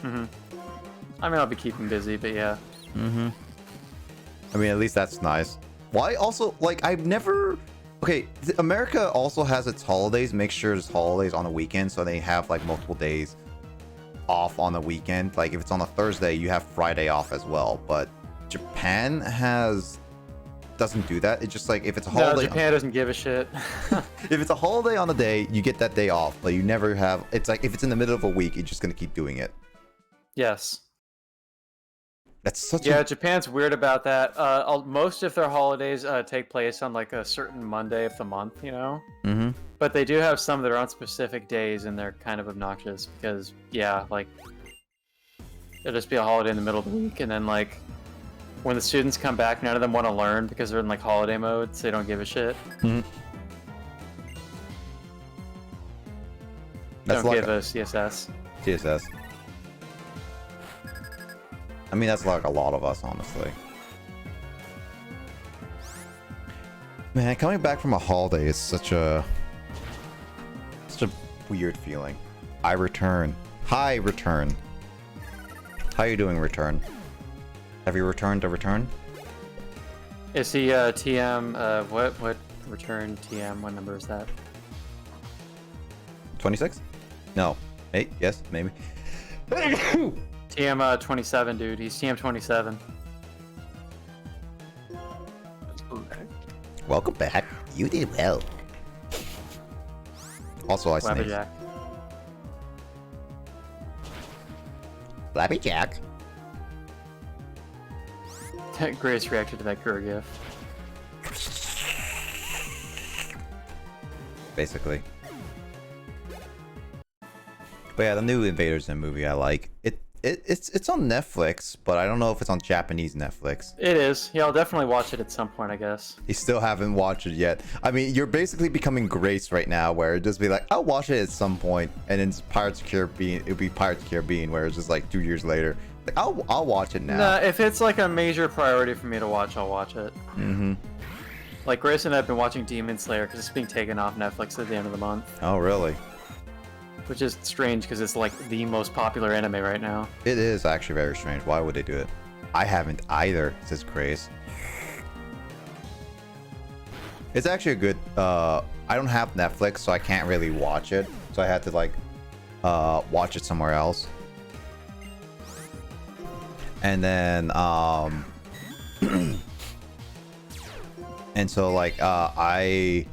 I mean, I'll be keeping busy, but yeah. I mean, at least that's nice. Why also, like, I've never... Okay, America also has its holidays. Make sure it's holidays on the weekend, so they have, like, multiple days off on the weekend. Like, if it's on a Thursday, you have Friday off as well. But Japan doesn't do that. It's just like, if it's a holiday... No, Japan doesn't give a shit. If it's a holiday on a day, you get that day off. But you never have... It's like, if it's in the middle of a week, you're just going to keep doing it. Yes. That's such Yeah, a... Japan's weird about that. Most of their holidays take place on like a certain Monday of the month, you know? But they do have some that are on specific days, and they're kind of obnoxious because, yeah, like, it'll just be a holiday in the middle of the week, and then, like, when the students come back, none of them want to learn because they're in, like, holiday mode, so they don't give a shit. That's Don't like give a CSS. CSS. I mean, that's like a lot of us, honestly. Man, coming back from a holiday is such a weird feeling. I return. Hi, return. How you doing, return? Have you returned to return? Is he TM? What return TM? What number is that? 26? No. 8? Yes, maybe. TM 27, dude. He's TM 27. Welcome back. You did well. Also, I sneezed. Flabberjack. Flabberjack. Grace reacted to that Gur gif. Basically. But yeah, the new Invaders Zim movie I like. It's on Netflix, but I don't know if it's on Japanese Netflix. It is. Yeah, I'll definitely watch it at some point, I guess. You still haven't watched it yet. I mean, you're basically becoming Grace right now, where it just be like, I'll watch it at some point, and then Pirates of the Caribbean, it'll be Pirates of the Caribbean, where it's just like 2 years later. Like, I'll watch it now. Nah, if it's like a major priority for me to watch, I'll watch it. Like Grace and I have been watching Demon Slayer because it's being taken off Netflix at the end of the month, Oh, really? which is strange because it's like the most popular anime right now. It is actually very strange. Why would they do it? I haven't either, says Grace. It's actually a good, I don't have Netflix, so I can't really watch it. So I had to like, watch it somewhere else. And then, And so like I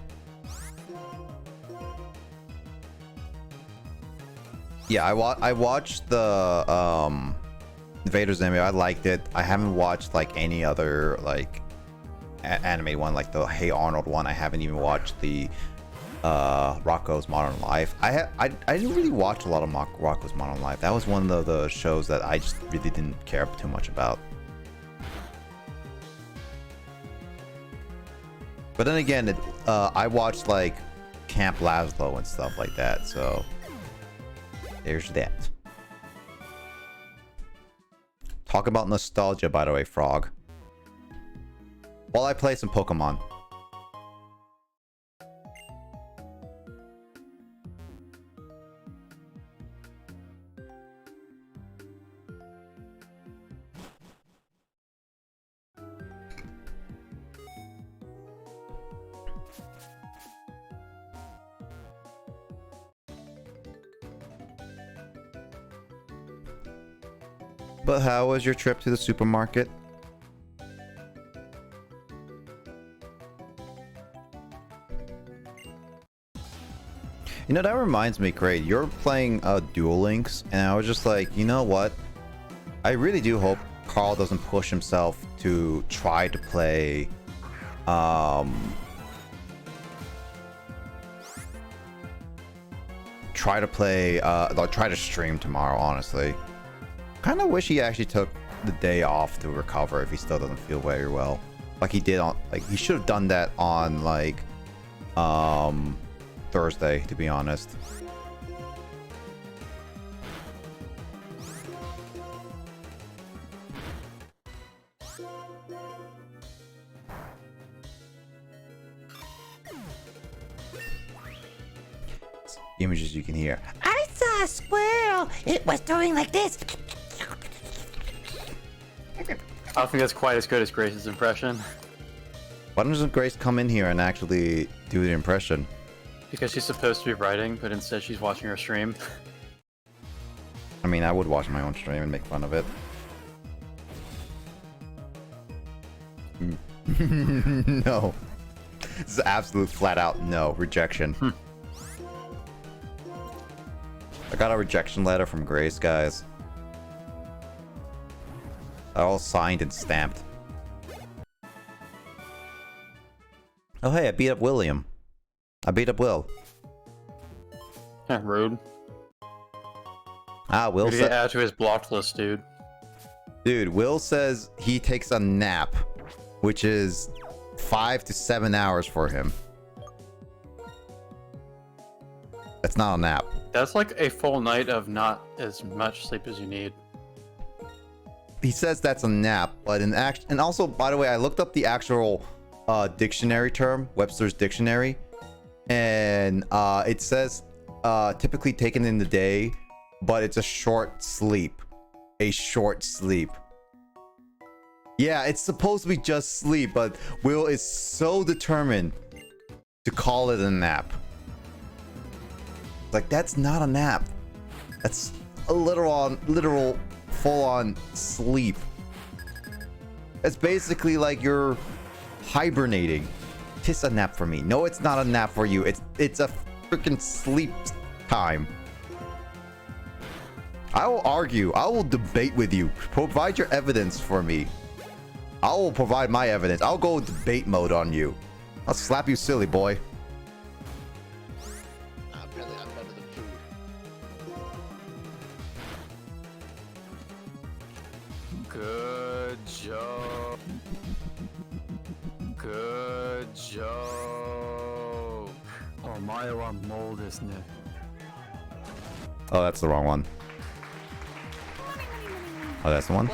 watched the Vader's anime. I liked it. I haven't watched like any other like anime one, like the Hey Arnold one. I haven't even watched the Rocko's Modern Life. I didn't really watch a lot of Rocko's Modern Life. That was one of the shows that I just really didn't care too much about. But then again, I watched like Camp Lazlo and stuff like that, so there's that. Talk about nostalgia, by the way, Frog. While I play some Pokemon. But how was your trip to the supermarket? You know, that reminds me, Craig, you're playing Duel Links, and I was just like, you know what? I really do hope Carl doesn't push himself to try to play try to stream tomorrow, honestly. Kind of wish he actually took the day off to recover if he still doesn't feel very well, like he did on, like he should have done that on like Thursday, to be honest. Images you can hear. I saw a squirrel. It was doing like this. I don't think that's quite as good as Grace's impression. Why doesn't Grace come in here and actually do the impression? Because she's supposed to be writing, but instead she's watching her stream. I mean, I would watch my own stream and make fun of it. No. This is absolute flat out no. Rejection. I got a rejection letter from Grace, guys. All signed and stamped. Oh hey, I beat up William. I beat up Will. Rude. Ah, Will Who did said... he add to his blocked list, dude? Dude, Will says he takes a nap, which is 5 to 7 hours for him. That's not a nap. That's like a full night of not as much sleep as you need. He says that's a nap, but and also, by the way, I looked up the actual dictionary term, Webster's dictionary, and it says typically taken in the day, but it's a short sleep. A short sleep. Yeah, it's supposed to be just sleep, but Will is so determined to call it a nap. Like, that's not a nap. That's a literal full-on sleep. It's basically like you're hibernating. Kiss a nap for me. No, it's not a nap for you. It's a freaking sleep time. I will argue. I will debate with you. Provide your evidence for me. I will provide my evidence. I'll go debate mode on you. I'll slap you silly, boy. I'm better than food. Good joke. Good joke. Oh, Mario on mold, isn't it? Oh, that's the wrong one. Oh, that's the one?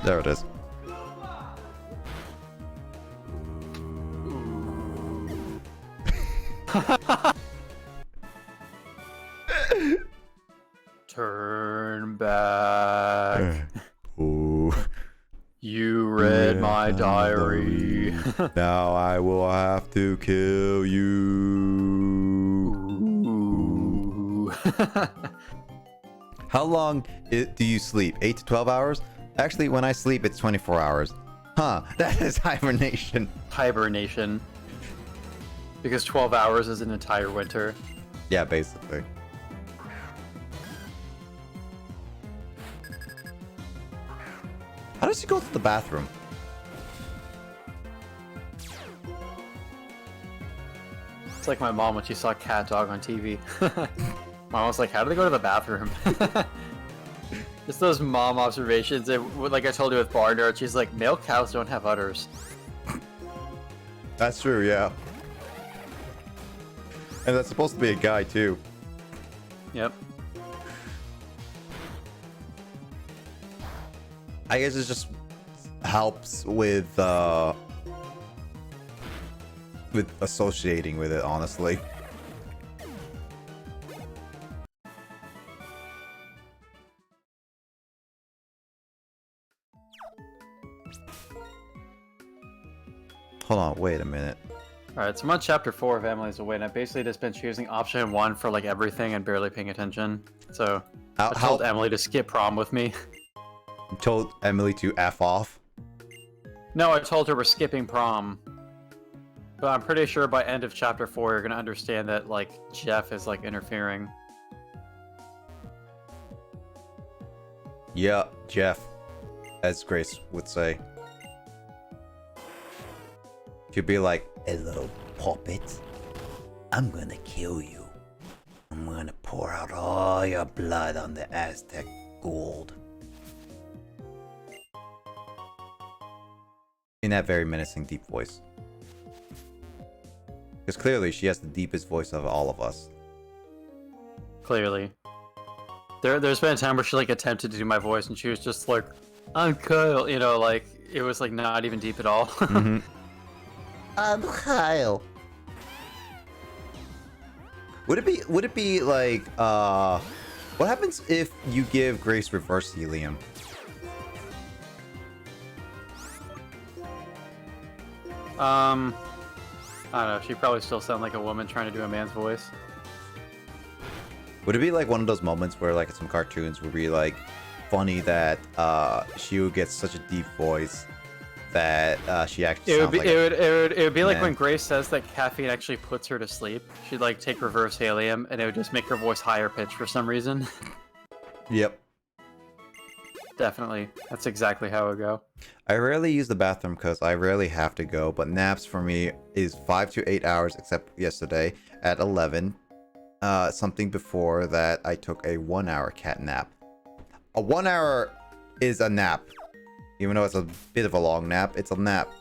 There it is. Turn back. Ooh. You read my diary. Now I will have to kill you. Ooh. How long do you sleep? 8 to 12 hours? Actually, when I sleep, it's 24 hours. Huh, that is hibernation. Hibernation. Because 12 hours is an entire winter. Yeah, basically. How does she go to the bathroom? It's like my mom when she saw Cat Dog on TV. Mom was like, how do they go to the bathroom? Just those mom observations. Like I told you with Barnyard, she's like, male cows don't have udders. That's true, yeah. And that's supposed to be a guy, too. Yep. I guess it just helps with associating with it, honestly. Hold on, wait a minute. Alright, so I'm on chapter 4 of Emily's Away, and I've basically just been choosing option 1 for like everything and barely paying attention. So I told Emily to skip prom with me. You told Emily to F off? No, I told her we're skipping prom. But I'm pretty sure by end of chapter 4 you're gonna understand that like Jeff is like interfering. Yeah, Jeff, as Grace would say. She'd be like, hello, puppet. I'm gonna kill you. I'm gonna pour out all your blood on the Aztec gold. In that very menacing, deep voice. Because clearly she has the deepest voice of all of us. Clearly. There's been a time where she like attempted to do my voice and she was just like, I'm Kyle, you know, like it was like not even deep at all. Mm-hmm. I'm Kyle. Would it be like what happens if you give Grace reverse helium? I don't know, she'd probably still sound like a woman trying to do a man's voice. Would it be like one of those moments where like some cartoons would be like funny that she would get such a deep voice that she actually It sounds would be like man. when Grace says that caffeine actually puts her to sleep. She'd like take reverse helium and it would just make her voice higher pitched for some reason. Yep. Definitely. That's exactly how it would go. I rarely use the bathroom because I rarely have to go, but naps for me is 5 to 8 hours, except yesterday at 11. Something before that, I took a 1 hour cat nap. A 1 hour is a nap. Even though it's a bit of a long nap, it's a nap.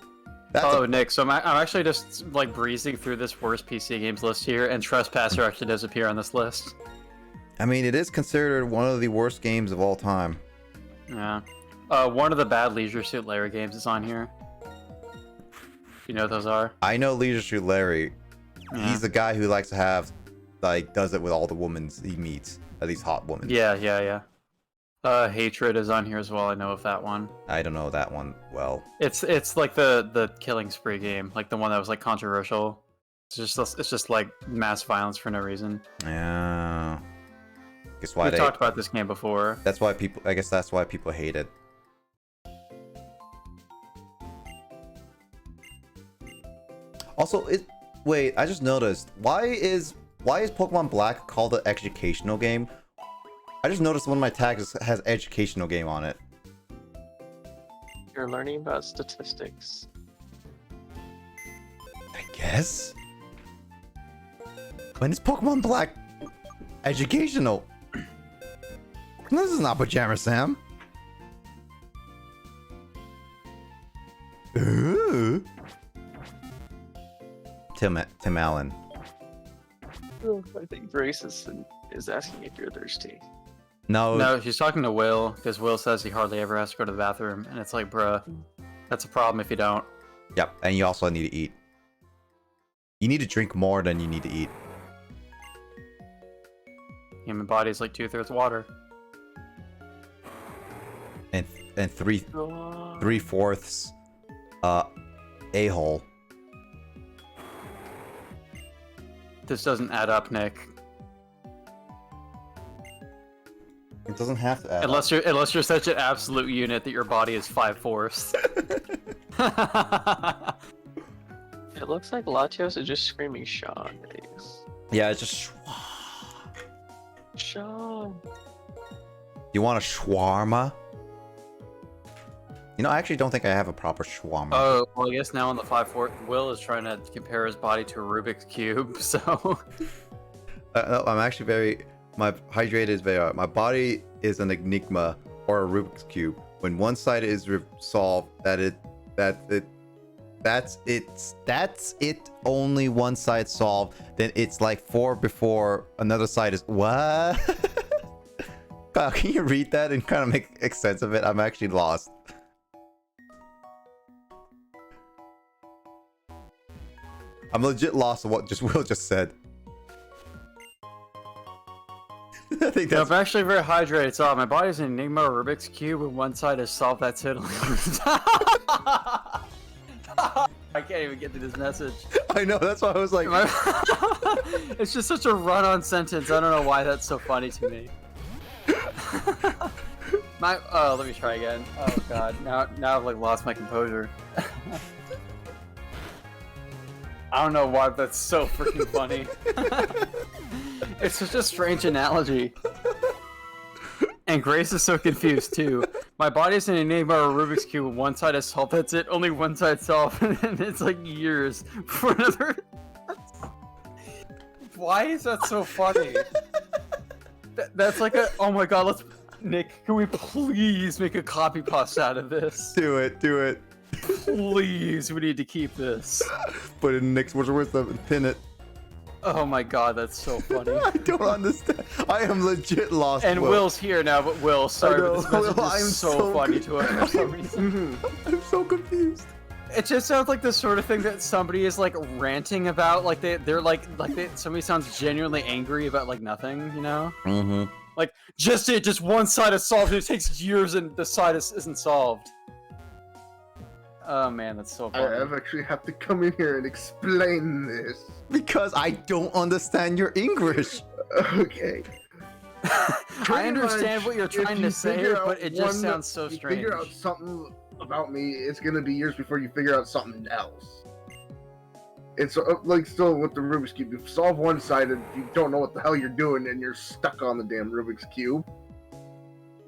Oh, Nick, so I'm actually just like breezing through this worst PC games list here, and Trespasser actually does appear on this list. I mean, it is considered one of the worst games of all time. Yeah. One of the bad Leisure Suit Larry games is on here. You know what those are? I know Leisure Suit Larry. Yeah. He's the guy who likes to have, like, does it with all the women he meets. At least hot women. Yeah. Hatred is on here as well. I know of that one. I don't know that one well. It's like the killing spree game, like the one that was like controversial. It's just like mass violence for no reason. Yeah. Guess why We talked about this game before. That's why people. I guess that's why people hate it. Also, wait. I just noticed. Why is Pokemon Black called an educational game? I just noticed one of my tags has educational game on it. You're learning about statistics. I guess. When is Pokemon Black educational? This is not Pajama Sam. Ooh. Tim Allen. I think Grace is asking if you're thirsty. No, she's talking to Will, because Will says he hardly ever has to go to the bathroom, and it's like, bruh, that's a problem if you don't. Yep, and you also need to eat. You need to drink more than you need to eat. Human body's like 2/3 water. And three-fourths a-hole. This doesn't add up, Nick. It doesn't have to add Unless you're such an absolute unit that your body is 5/4. It looks like Latios are just screaming Sean. Yeah, it's just. Sean. You want a shawarma? You know, I actually don't think I have a proper shawarma. Oh, well, I guess now on the 5/4, Will is trying to compare his body to a Rubik's Cube, so... No, I'm actually very... My hydrated is very... My body is an enigma or a Rubik's Cube. When one side is solved, that's it. Only one side solved. Then it's like 4 before another side is... What? Kyle, can you read that and kind of make sense of it? I'm actually lost. I'm legit lost on what Will just said. I think No, that's... I'm actually very hydrated. So my body's an enigma or Rubik's Cube, and one side is solved. That's it. I can't even get to this message. I know, that's why I was like... It's just such a run-on sentence. I don't know why that's so funny to me. Let me try again. Oh god, now I've like lost my composure. I don't know why that's so freaking funny. It's such a strange analogy. And Grace is so confused too. My body's an enigma or a Rubik's Cube, and one side is solved. That's it. Only one side solved, and it's like years for another. Why is that so funny? That's like a. Oh my god, let's. Nick, can we please make a copy paste out of this? Do it. Please, we need to keep this. Put it in Nick's wisdom and pin it. Oh my god, that's so funny. I don't understand. I am legit lost. And Will. Will's here now, but Will, sorry, but this message Will, is so funny to us for some reason. I'm so confused. It just sounds like the sort of thing that somebody is like ranting about, like somebody sounds genuinely angry about like nothing, you know? Mm-hmm. Like, just one side is solved and it takes years and the side isn't solved. Oh man, that's so funny. I've actually have to come in here and explain this. Because I don't understand your English. Okay. I understand what you're trying to say, but it just sounds so you strange. Figure out something about me, it's gonna be years before you figure out something else. It's like still with the Rubik's Cube. You solve one side and you don't know what the hell you're doing, and you're stuck on the damn Rubik's Cube.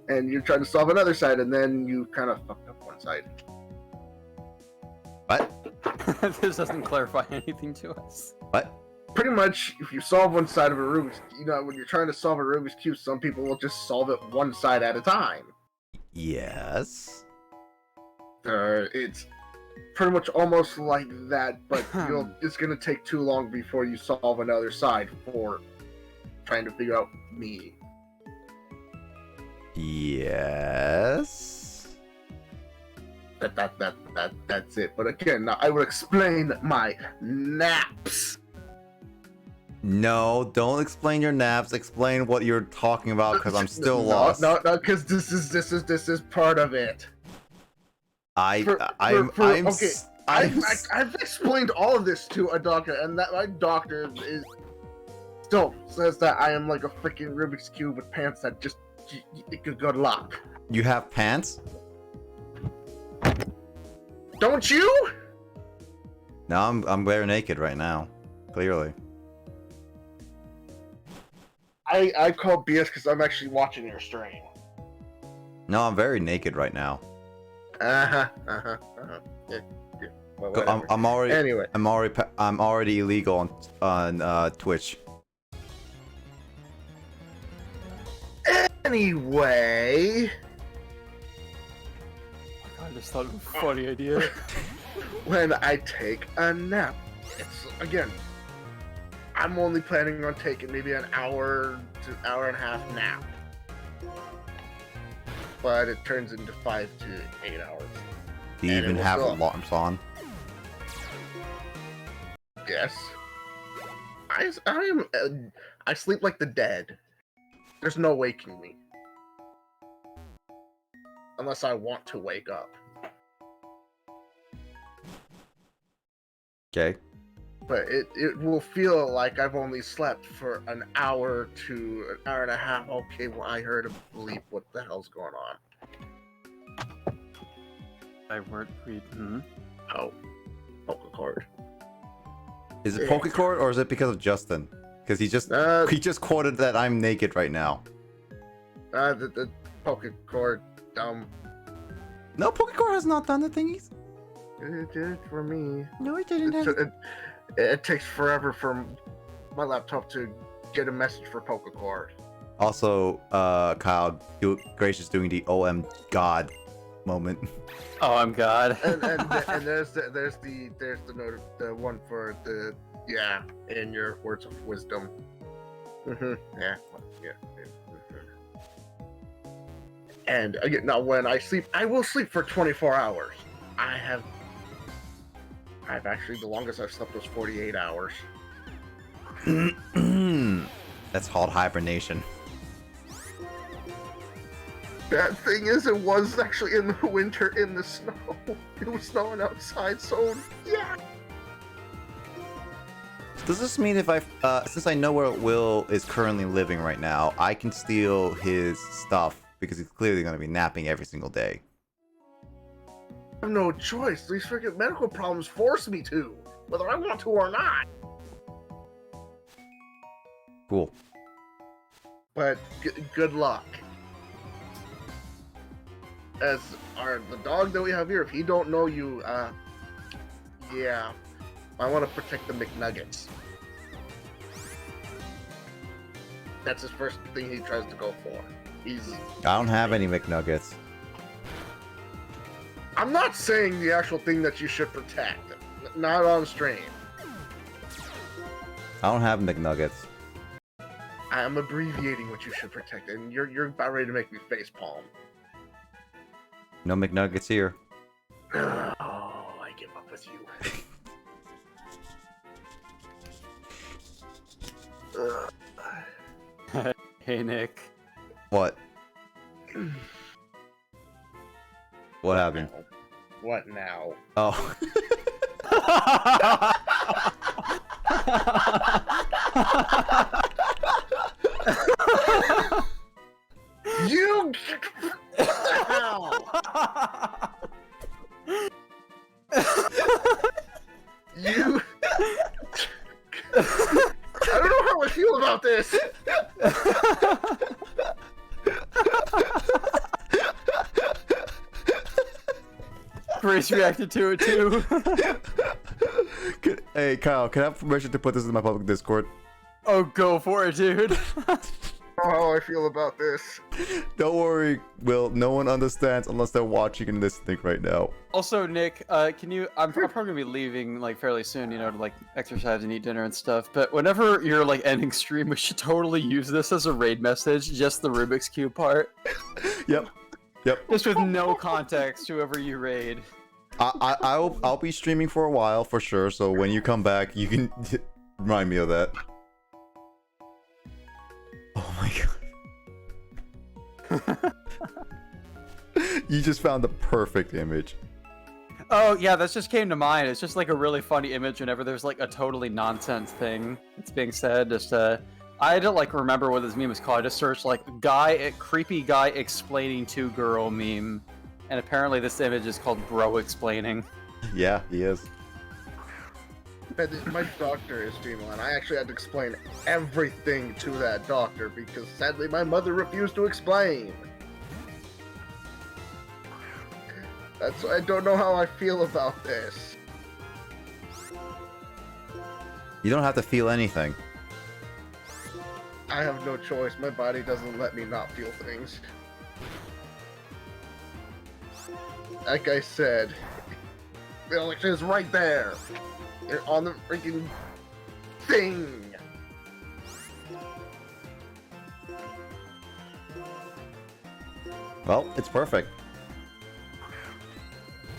And you're trying to solve another side, and then you kind of fucked up one side. What? This doesn't clarify anything to us. What? Pretty much, if you solve one side of a Rubik's, when you're trying to solve a Rubik's Cube, some people will just solve it one side at a time. Yes. It's pretty much almost like that, but it's gonna take too long before you solve another side for trying to figure out me. Yes. That's it. But again, now I will explain my naps. No, don't explain your naps. Explain what you're talking about, because I'm still lost. No, because this is part of it. I've explained all of this to a doctor, and that my doctor still says that I am like a freaking Rubik's Cube with pants that just good luck. You have pants? Don't you? No, I'm bare naked right now. Clearly. I call BS because I'm actually watching your stream. No, I'm very naked right now. Yeah. Well, I'm already. Anyway. I'm already illegal on Twitch. Anyway. I just thought it was a funny idea. When I take a nap, it's again. I'm only planning on taking maybe an hour to an hour and a half nap, but it turns into 5 to 8 hours. Do you And even it will have still- alarms on? Yes. I sleep like the dead. There's no waking me. Unless I want to wake up. Okay. but it will feel like I've only slept for an hour to an hour and a half. Okay, well, I heard a bleep. What the hell's going on? I weren't reading. Oh, Pokécard. Is it Pokécord or is it because of Justin? Because he just quoted that I'm naked right now. The Pokécord. No, Pokécord has not done the thingies. It did it for me. No, it didn't. It takes forever for my laptop to get a message for Pokécord. Also, Kyle, Gracious doing the OM God moment. Oh, I'm God. and there's the one for the in your words of wisdom. Yeah. And again, now when I sleep, I will sleep for 24 hours. I've actually, the longest I've slept was 48 hours. That's called hibernation. That thing is, it was actually in the winter in the snow. It was snowing outside, so yeah. Does this mean if since I know where Will is currently living right now, I can steal his stuff because he's clearly going to be napping every single day? I have no choice. These freaking medical problems force me to, whether I want to or not. Cool. But good luck. As the dog that we have here, if he don't know you, yeah, I want to protect the McNuggets. That's his first thing he tries to go for. I don't have any McNuggets. I'm not saying the actual thing that you should protect. Not on stream. I don't have McNuggets. I'm abbreviating what you should protect, and you're about ready to make me facepalm. No McNuggets here. Oh, I give up with you. Hey, Nick. What? What happened? What now? Oh. You. Ow. You. I don't know how I feel about this. Grace reacted to it too. Hey, Kyle, can I have permission to put this in my public Discord? Oh, go for it, dude. How I feel about this. Don't worry, Will. No one understands unless they're watching and listening right now. Also, Nick, can you? I'm probably gonna be leaving like fairly soon, you know, to like exercise and eat dinner and stuff. But whenever you're like ending stream, we should totally use this as a raid message, just the Rubik's Cube part. Yep. Just with no context, whoever you raid. I'll be streaming for a while for sure. So when you come back, you can remind me of that. Oh my god. You just found the perfect image. Oh yeah, that just came to mind. It's just like a really funny image whenever there's like a totally nonsense thing that's being said. Just I had to like remember what this meme was called. I just searched like creepy guy explaining to girl meme, and apparently this image is called bro explaining. Yeah, he is. My doctor is female, and I actually had to explain everything to that doctor because sadly my mother refused to explain. That's why I don't know how I feel about this. You don't have to feel anything. I have no choice. My body doesn't let me not feel things. Like I said, the election is right there. You're on the freaking thing. Well, it's perfect.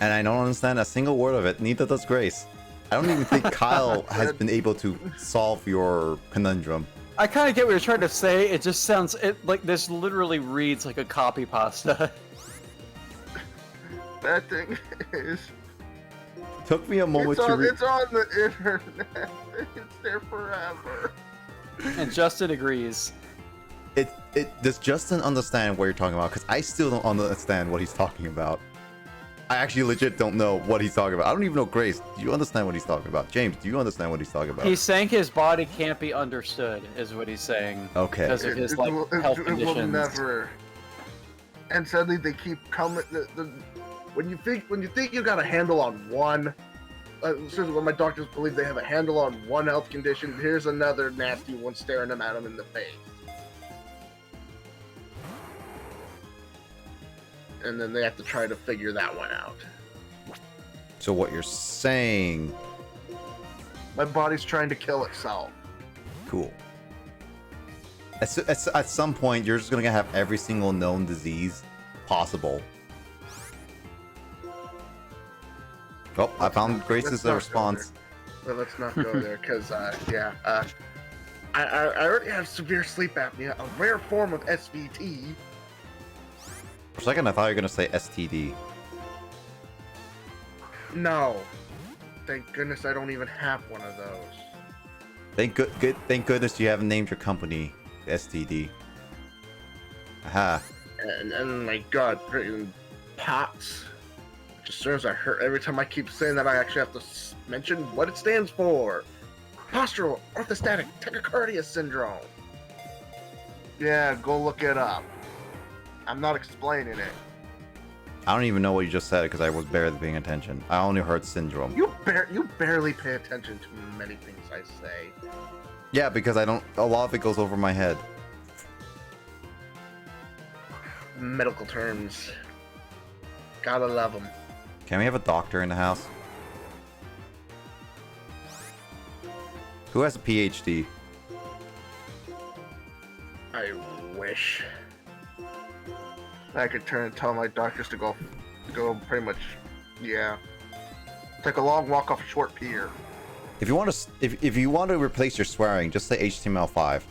And I don't understand a single word of it, neither does Grace. I don't even think Kyle has been able to solve your conundrum. I kind of get what you're trying to say. It just sounds like this literally reads like a copy pasta. That thing is Took me a moment It's to on, read. it's on the internet. It's there forever. And Justin agrees. Does Justin understand what you're talking about? Because I still don't understand what he's talking about. I actually legit don't know what he's talking about. I don't even know, Grace. Do you understand what he's talking about? James, do you understand what he's talking about? He's saying his body can't be understood, is what he's saying. Okay. Because of his like health It will conditions. never. And suddenly they keep coming. When you think you got a handle on one, when my doctors believe they have a handle on one health condition, here's another nasty one staring at them in the face. And then they have to try to figure that one out. So what you're saying? My body's trying to kill itself. Cool. At some point, you're just gonna have every single known disease possible. Oh, I found Grace's response. Well, let's not go there, because, I already have severe sleep apnea, a rare form of SVT. For a second, I thought you were gonna say STD. No. Thank goodness I don't even have one of those. Thank goodness you haven't named your company STD. Aha. And my god, freaking POTS. Which as soon as I heard, every time I keep saying that, I actually have to mention what it stands for. Postural orthostatic tachycardia syndrome. Yeah, go look it up. I'm not explaining it. I don't even know what you just said because I was barely paying attention. I only heard syndrome. You barely pay attention to many things I say. Yeah, because I don't. A lot of it goes over my head. Medical terms. Gotta love them. Can we have a doctor in the house? Who has a PhD? I wish I could turn and tell my doctors to go pretty much, yeah. Take a long walk off a short pier. If you want to, if you want to replace your swearing, just say HTML5.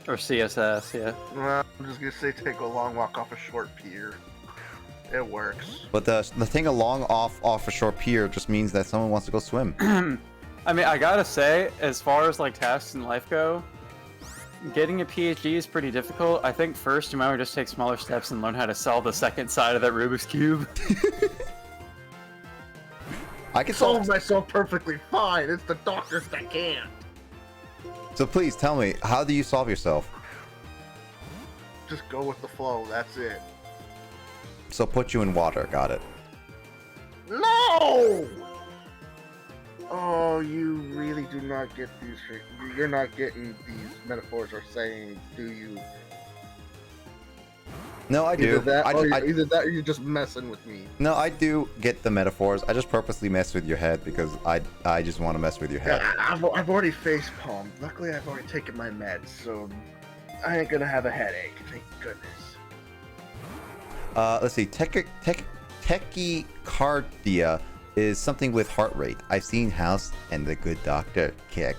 Or CSS, yeah. Well, I'm just gonna say take a long walk off a short pier. It works. But the thing along off a short pier just means that someone wants to go swim. I mean, I gotta say, as far as like tasks in life go, getting a PhD is pretty difficult. I think first you might just take smaller steps and learn how to solve the second side of that Rubik's Cube. I can Solve myself perfectly fine. It's the doctors that can't. So please tell me, how do you solve yourself? Just go with the flow. That's it. So put you in water. Got it. No! Oh, you really do not get these. You're not getting these metaphors or sayings, do you? No, I do. Either that, either that, or you're just messing with me. No, I do get the metaphors. I just purposely mess with your head because I just want to mess with your head. Yeah, I've already face palmed. Luckily, I've already taken my meds, so I ain't gonna have a headache. Thank goodness. Let's see. Tachycardia is something with heart rate. I've seen House and the Good Doctor kick.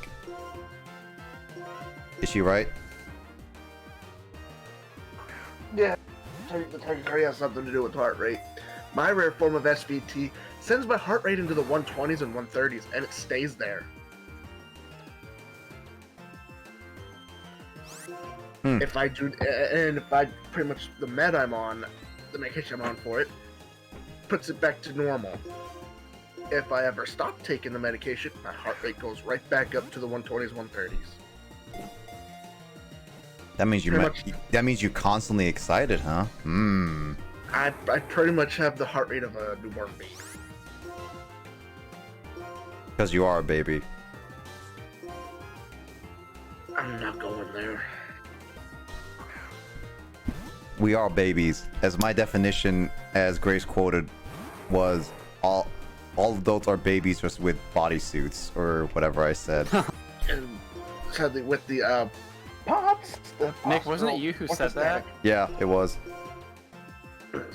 Is she right? Yeah, the tachycardia has something to do with heart rate. My rare form of SVT sends my heart rate into the 120s and 130s, and it stays there. If I do, and if I pretty much the med I'm on, the medication I'm on for it, puts it back to normal. If I ever stop taking the medication, my heart rate goes right back up to the 120s, 130s. That means that means you're constantly excited, huh? I pretty much have the heart rate of a newborn baby. Because you are a baby. I'm not going there. We are babies. As my definition, as Grace quoted, was all adults are babies just with bodysuits or whatever I said. And sadly, with the POTS, Nick, wasn't it you who said that? Yeah, it was.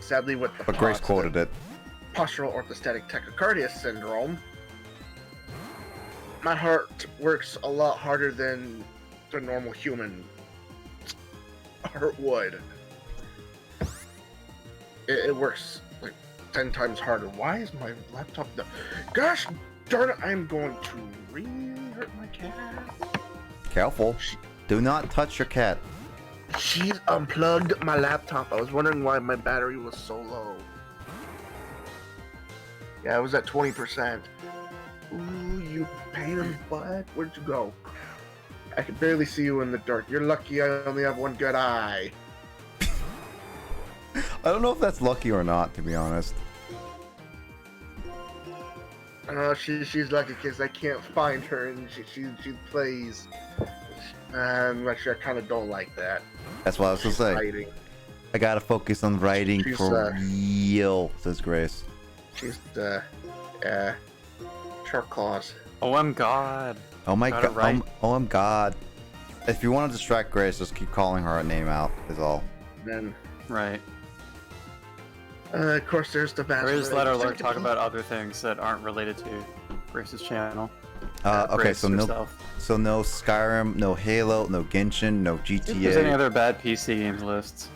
Sadly, with the But Grace POTS, quoted it. Postural orthostatic tachycardia syndrome, my heart works a lot harder than the normal human heart would. It works like 10 times harder. Why is my laptop Gosh darn it, I'm going to really hurt my cat. Careful. Do not touch your cat. She's unplugged my laptop. I was wondering why my battery was so low. Yeah, it was at 20%. Ooh, you pain in the butt. Where'd you go? I can barely see you in the dark. You're lucky I only have one good eye. I don't know if that's lucky or not, to be honest. She's lucky because I can't find her and she plays. I'm not sure. I kind of don't like that. That's what I was gonna say. Hiding. I gotta focus on writing She's, for real, says Grace. She's shark claws. Oh, I'm God. Oh my Got it god. right. Oh my god. If you want to distract Grace, just keep calling her a name out, is all. Then, Right. of course, there's the Or bastard. just let her talk about other things that aren't related to Grace's channel. Okay, Grace so no, herself. so no Skyrim, no Halo, no Genshin, no If there's any GTA. other bad PC games lists.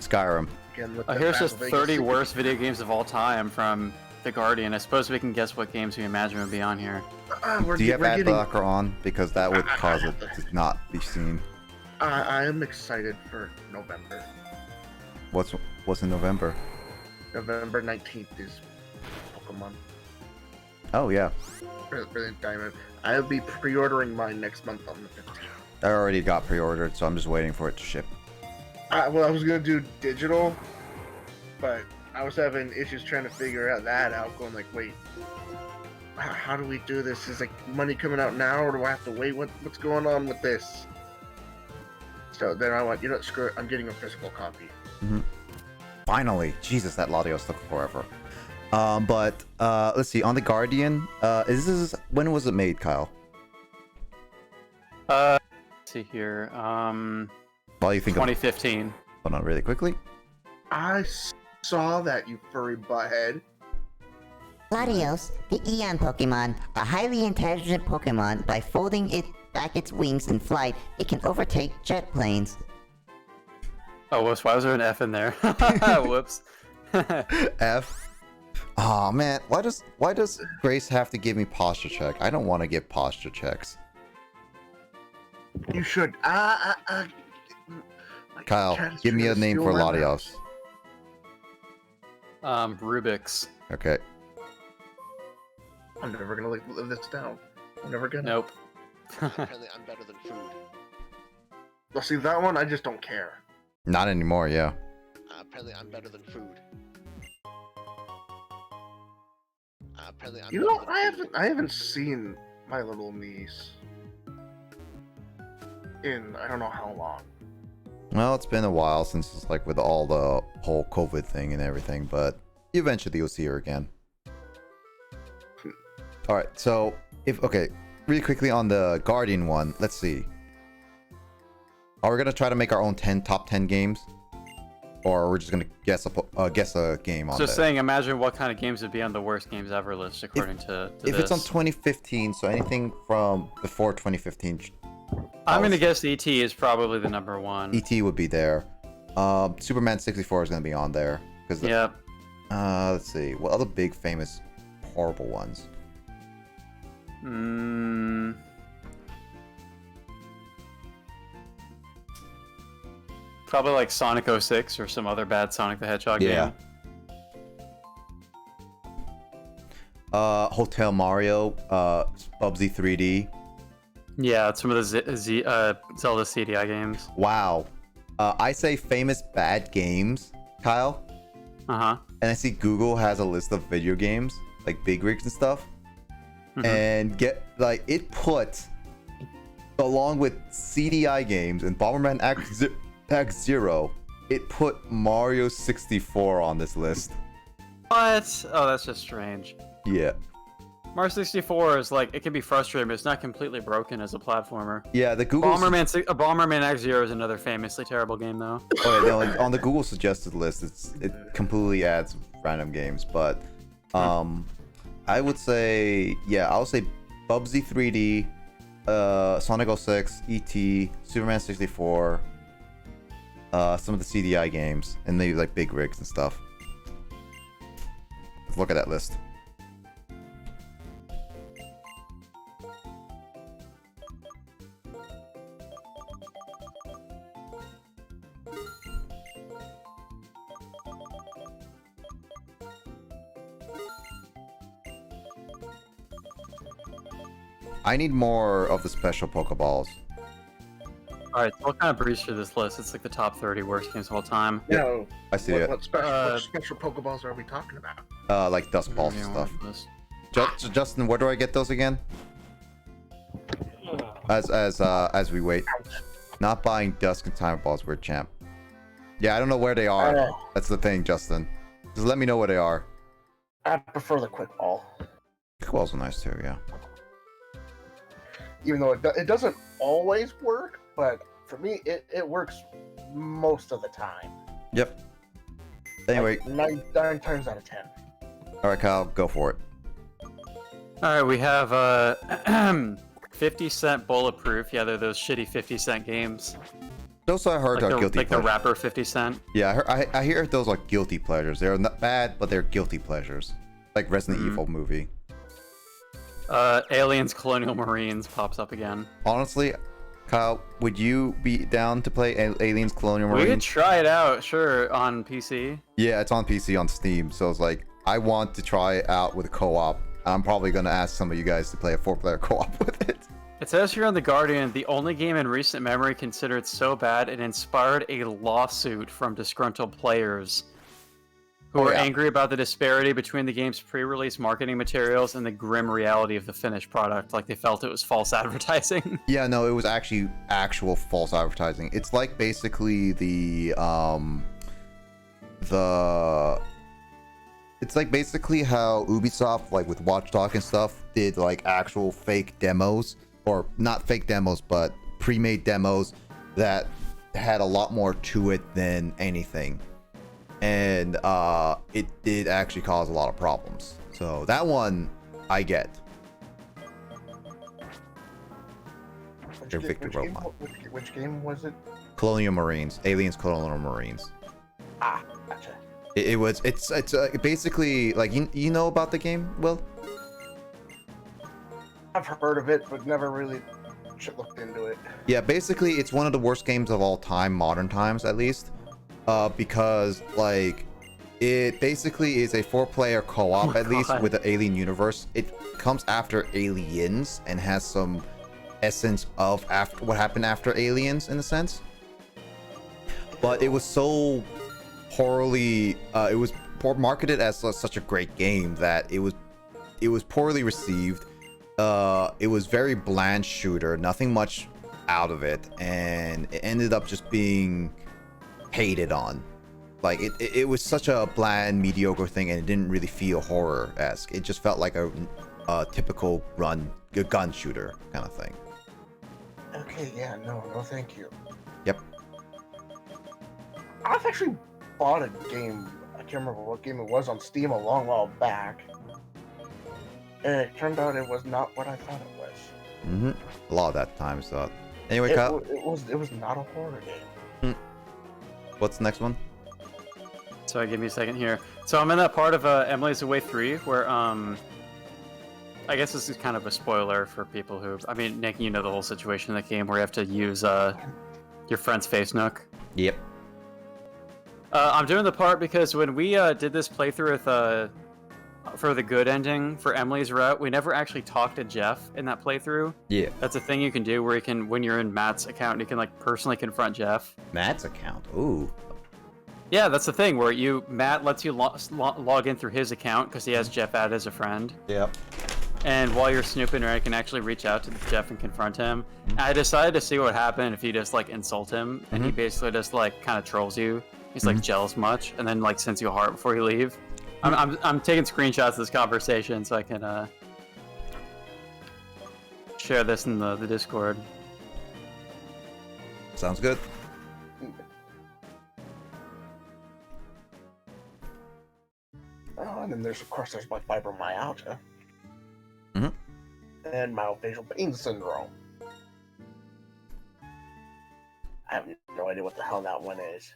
Skyrim. Here's just 30 worst video games of all time from The Guardian. I suppose we can guess what games we imagine would be on here. Do you have ad blocker on? Because that would cause it to not be seen. I am excited for November. What's in November? November 19th is Pokemon. Oh yeah, Brilliant Diamond. I'll be pre-ordering mine next month on the 15th. I already got pre-ordered, so I'm just waiting for it to ship. Well, I was gonna do digital, but I was having issues trying to figure that out. Going like, wait, how do we do this? Is like money coming out now, or do I have to wait? What's going on with this? So then I went, screw it. I'm getting a physical copy. Finally, Jesus, that Latios took forever. But let's see. On the Guardian, when was it made, Kyle? Let's see here. While you think 2015. Hold on, really quickly. I saw that, you furry butthead. Latios, the Eon Pokemon, a highly intelligent Pokemon. By folding back its wings in flight, it can overtake jet planes. Oh, whoops! Why was there an F in there? Whoops. F. Oh man, why does Grace have to give me posture check? I don't want to give posture checks. You should. Kyle, give me a name for Latios. Rubik's. Okay. I'm never gonna live this down. I'm never gonna. Nope. Apparently, I'm better than food. Well, see that one, I just don't care. Not anymore, yeah. Apparently, I'm better than food. Apparently, I'm You better know, than I haven't seen my little niece in I don't know how long. Well, it's been a while since it's like with all the whole COVID thing and everything, but eventually you'll see her again. All right, so really quickly on the Guardian one, let's see. Are we gonna try to make our own top 10 games, or are we just gonna guess a game on? Just saying, imagine what kind of games would be on the worst games ever list according to if this. it's on 2015, so anything from before 2015. I'm gonna guess ET is probably the number one. ET would be there. Superman 64 is gonna be on there because Yep. let's see, what other big famous horrible ones? Probably like Sonic 06 or some other bad Sonic the Hedgehog Yeah. game. Hotel Mario, Bubsy 3D. Yeah, some of the Zelda CDI games. Wow. I say famous bad games, Kyle. Uh-huh. And I see Google has a list of video games, like big rigs and stuff. And it put, along with CDI games and Bomberman X Zero, it put Mario 64 on this list. What? Oh, that's just strange. Yeah. Mario 64 is like, it can be frustrating, but it's not completely broken as a platformer. Yeah, the Google... Bomberman X Zero is another famously terrible game, though. Oh, yeah, no, like, on the Google suggested list, it completely adds random games, but I would say, I'll say Bubsy 3D, Sonic 06, ET, Superman 64, some of the CDI games, and maybe like big rigs and stuff. look at that list. I need more of the special Pokeballs. Alright, so we'll kind of breeze through this list. It's like the top 30 worst games of all time. Yep. No. I see it. What special Pokeballs are we talking about? Like dust balls and stuff. List. Justin, where do I get those again? As we wait. Not buying dusk and time balls, we're champ. Yeah, I don't know where they are. That's the thing, Justin. Just let me know where they are. I prefer the quick ball. Quick balls are nice too, yeah. Even though it doesn't always work, but for me, it works most of the time. Yep. Anyway. Like 9 times out of 10. Alright, Kyle, go for it. Alright, we have 50-cent bulletproof. Yeah, they're those shitty 50-cent games. Those I heard Like are the, guilty like the pleasures. rapper 50 Cent. Yeah, I hear those are guilty pleasures. They're not bad, but they're guilty pleasures. Like Resident Evil movie. Aliens Colonial Marines pops up again. Honestly, Kyle, would you be down to play Aliens Colonial Marines? We could try it out, sure, on PC. Yeah, it's on PC on Steam, so it's like, I want to try it out with a co-op. I'm probably going to ask some of you guys to play a 4-player co-op with it. It says here on The Guardian, the only game in recent memory considered so bad it inspired a lawsuit from disgruntled players who were angry about the disparity between the game's pre-release marketing materials and the grim reality of the finished product. Like, they felt it was false advertising. Yeah, no, it was actually actual false advertising. It's like basically it's like basically how Ubisoft, like with Watch Dogs and stuff, did like actual fake demos, or not fake demos, but pre-made demos that had a lot more to it than anything. And it did actually cause a lot of problems. So that one I get. Which game was it? Colonial Marines, Aliens Colonial Marines. Ah, gotcha. It's basically like you know about the game, Will? I've heard of it, but never really looked into it. Yeah, basically it's one of the worst games of all time, modern times at least. Because like it basically is a 4-player co-op at least with the Alien universe. It comes after Aliens and has some essence of after what happened after Aliens in a sense. But it was so poorly it was marketed as such a great game that it was poorly received. It was very bland shooter, nothing much out of it, and it ended up just being hated on. Like it was such a bland, mediocre thing, and it didn't really feel horror-esque. It just felt like a typical gun shooter kind of thing. Okay, yeah, no, thank you. Yep. I've actually bought a game, I can't remember what game it was, on Steam a long while back. And it turned out it was not what I thought it was. A lot of that time, so anyway, Kyle. It was not a horror game. What's the next one? So give me a second here. So I'm in that part of Emily's Away 3 where I guess this is kind of a spoiler for people who, I mean, Nick, you know the whole situation in that game where you have to use your friend's face nook. Yep. I'm doing the part because when we did this playthrough with for the good ending for Emily's route, we never actually talked to Jeff in that playthrough. Yeah. That's a thing you can do where you can, when you're in Matt's account, you can like personally confront Jeff. Matt's account. Ooh. Yeah, that's the thing where Matt lets you log in through his account because he has Jeff added as a friend. Yep. And while you're snooping around, you can actually reach out to Jeff and confront him. I decided to see what happened if you just like insult him, and he basically just like kind of trolls you. He's like jealous much, and then like sends you a heart before you leave. I'm taking screenshots of this conversation so I can share this in the Discord. Sounds good. Oh, and then there's my fibromyalgia. Mm-hmm. And myofascial pain syndrome. I have no idea what the hell that one is.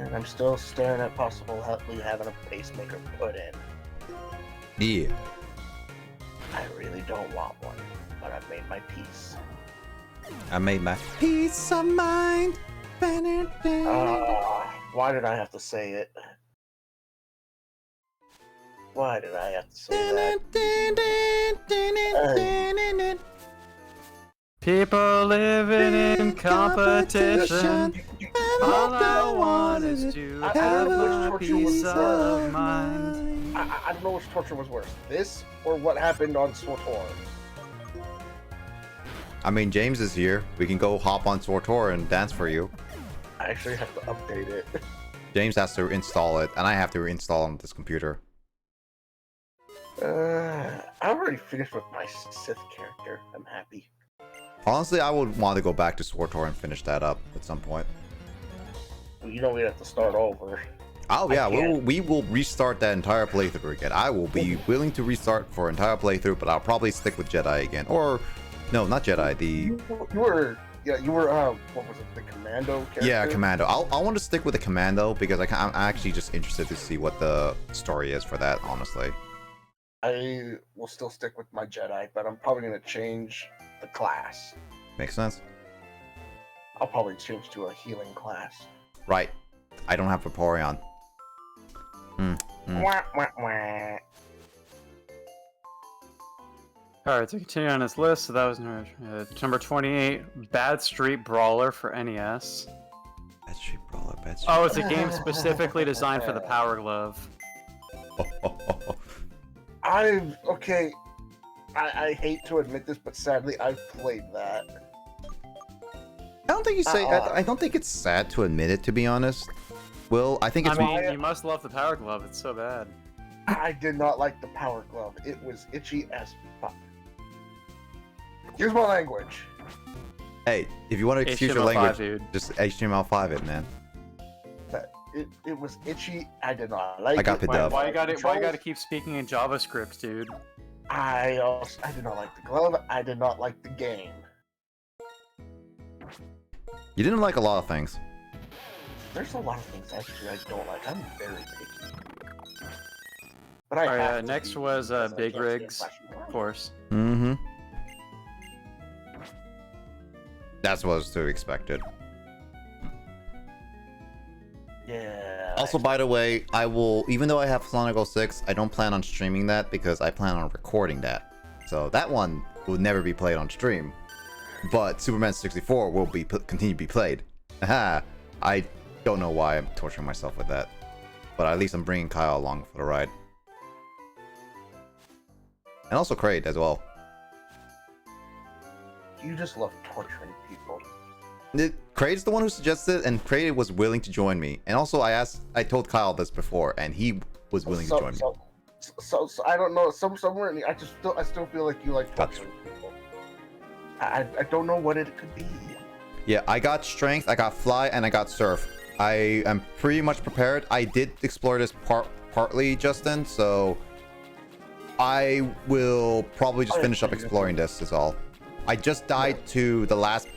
And I'm still staring at possibly having a pacemaker put in. Yeah. I really don't want one, but I've made my peace. I made my peace of mind. Why did I have to say it? Why did I have to say that? People living in competition. All I want is to have a peace of mind. I don't know which torture was worse, this or what happened on SWTOR. I mean, James is here. We can go hop on SWTOR and dance for you. I actually have to update it. James has to install it, and I have to reinstall on this computer. I already finished with my Sith character. I'm happy. Honestly, I would want to go back to SWTOR and finish that up at some point. Well, you know we have to start over. Oh yeah, we will restart that entire playthrough again. I will be willing to restart for entire playthrough, but I'll probably stick with Jedi again. Or, no, not Jedi, the... You were, what was it, the Commando character? Yeah, Commando. I want to stick with the Commando because I'm actually just interested to see what the story is for that, honestly. I will still stick with my Jedi, but I'm probably going to change the class. Makes sense. I'll probably change to a healing class. Right. I don't have Vaporeon. Wah, wah, wah. Alright, to continue on this list, so that was number 28, Bad Street Brawler for NES. Bad Street Brawler, Bad Street. Oh, it's a game specifically designed for the Power Glove. I hate to admit this, but sadly, I've played that. I don't think you say. I don't think it's sad to admit it, to be honest. Will, I think it's. I mean, you must love the Power Glove. It's so bad. I did not like the Power Glove. It was itchy as fuck. Here's my language. Hey, if you want to excuse your HTML5, language, dude. just HTML5 it, man. But it was itchy. I did not like it. I got pissed off. Why you gotta keep speaking in JavaScript, dude? I did not like the glove. I did not like the game. You didn't like a lot of things. There's a lot of things actually I don't like. I'm very picky. But Alright, next was Big Rigs, of course. Mm-hmm. That's what was to be expected. Yeah. Also, by the way, I will, even though I have Sonic 06, I don't plan on streaming that because I plan on recording that. So that one will never be played on stream. But Superman 64 will continue to be played. Haha. I don't know why I'm torturing myself with that. But at least I'm bringing Kyle along for the ride. And also Kraid as well. You just love torturing people. Kraid's the one who suggested it, and Kraid was willing to join me. And also I told Kyle this before, and he was willing to join me. So I don't know. Somewhere in the, I still feel like you like torturing people. I don't know what it could be. Yeah, I got strength, I got fly, and I got surf. I am pretty much prepared. I did explore this partly, Justin, so I will probably just finish up exploring this is all. I just died to the boss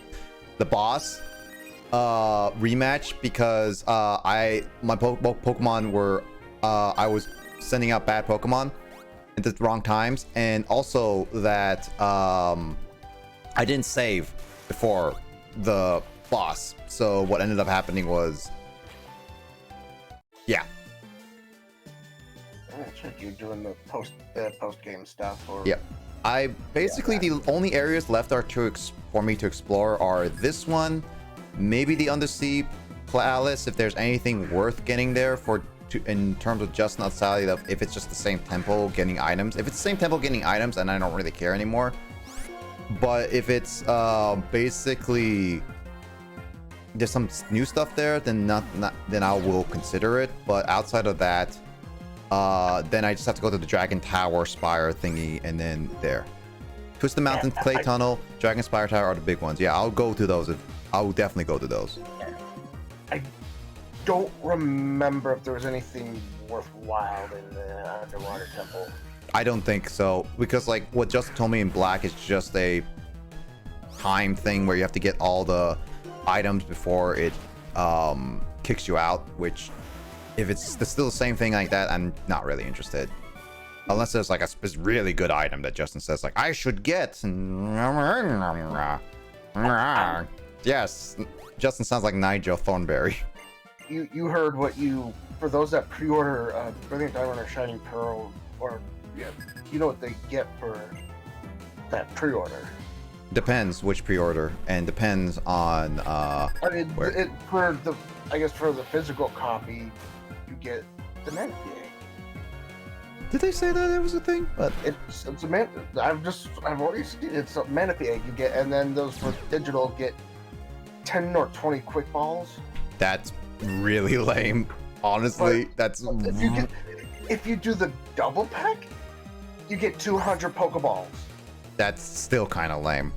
rematch because my Pokemon were I was sending out bad Pokemon at the wrong times, and also that I didn't save before the boss. So what ended up happening was, yeah. That's right. You're doing the post game stuff, or Yep. I basically the only areas left are for me to explore are this one, maybe the Undersea Palace if there's anything worth getting there in terms of just outside of if it's just the same temple getting items. If it's the same temple getting items, then I don't really care anymore. But if it's basically there's some new stuff there, then then I will consider it. But outside of that, then I just have to go to the Dragon Tower Spire thingy, and then there. Twisted Mountain, Clay Tunnel, Dragon Spire Tower are the big ones. Yeah, I'll go to those. I will definitely go to those. I don't remember if there was anything worthwhile in the underwater temple. I don't think so, because like what Justin told me in Black is just a time thing where you have to get all the items before it kicks you out, which if it's still the same thing like that, I'm not really interested. Unless there's like a really good item that Justin says like I should get. Yes, Justin sounds like Nigel Thornberry. You heard what you, for those that pre-order Brilliant Diamond or Shining Pearl, or yeah, you know what they get for that pre-order. Depends which pre-order, and depends on I mean, where. I guess for the physical copy, you get the Manaphy egg. Did they say that it was a thing? But It's a man. I've already seen it. It's a Manaphy egg you get, and then those for digital get 10 or 20 quick balls. that's really lame. Honestly, that's If you do the double pack, you get 200 Pokeballs. that's still kind of lame.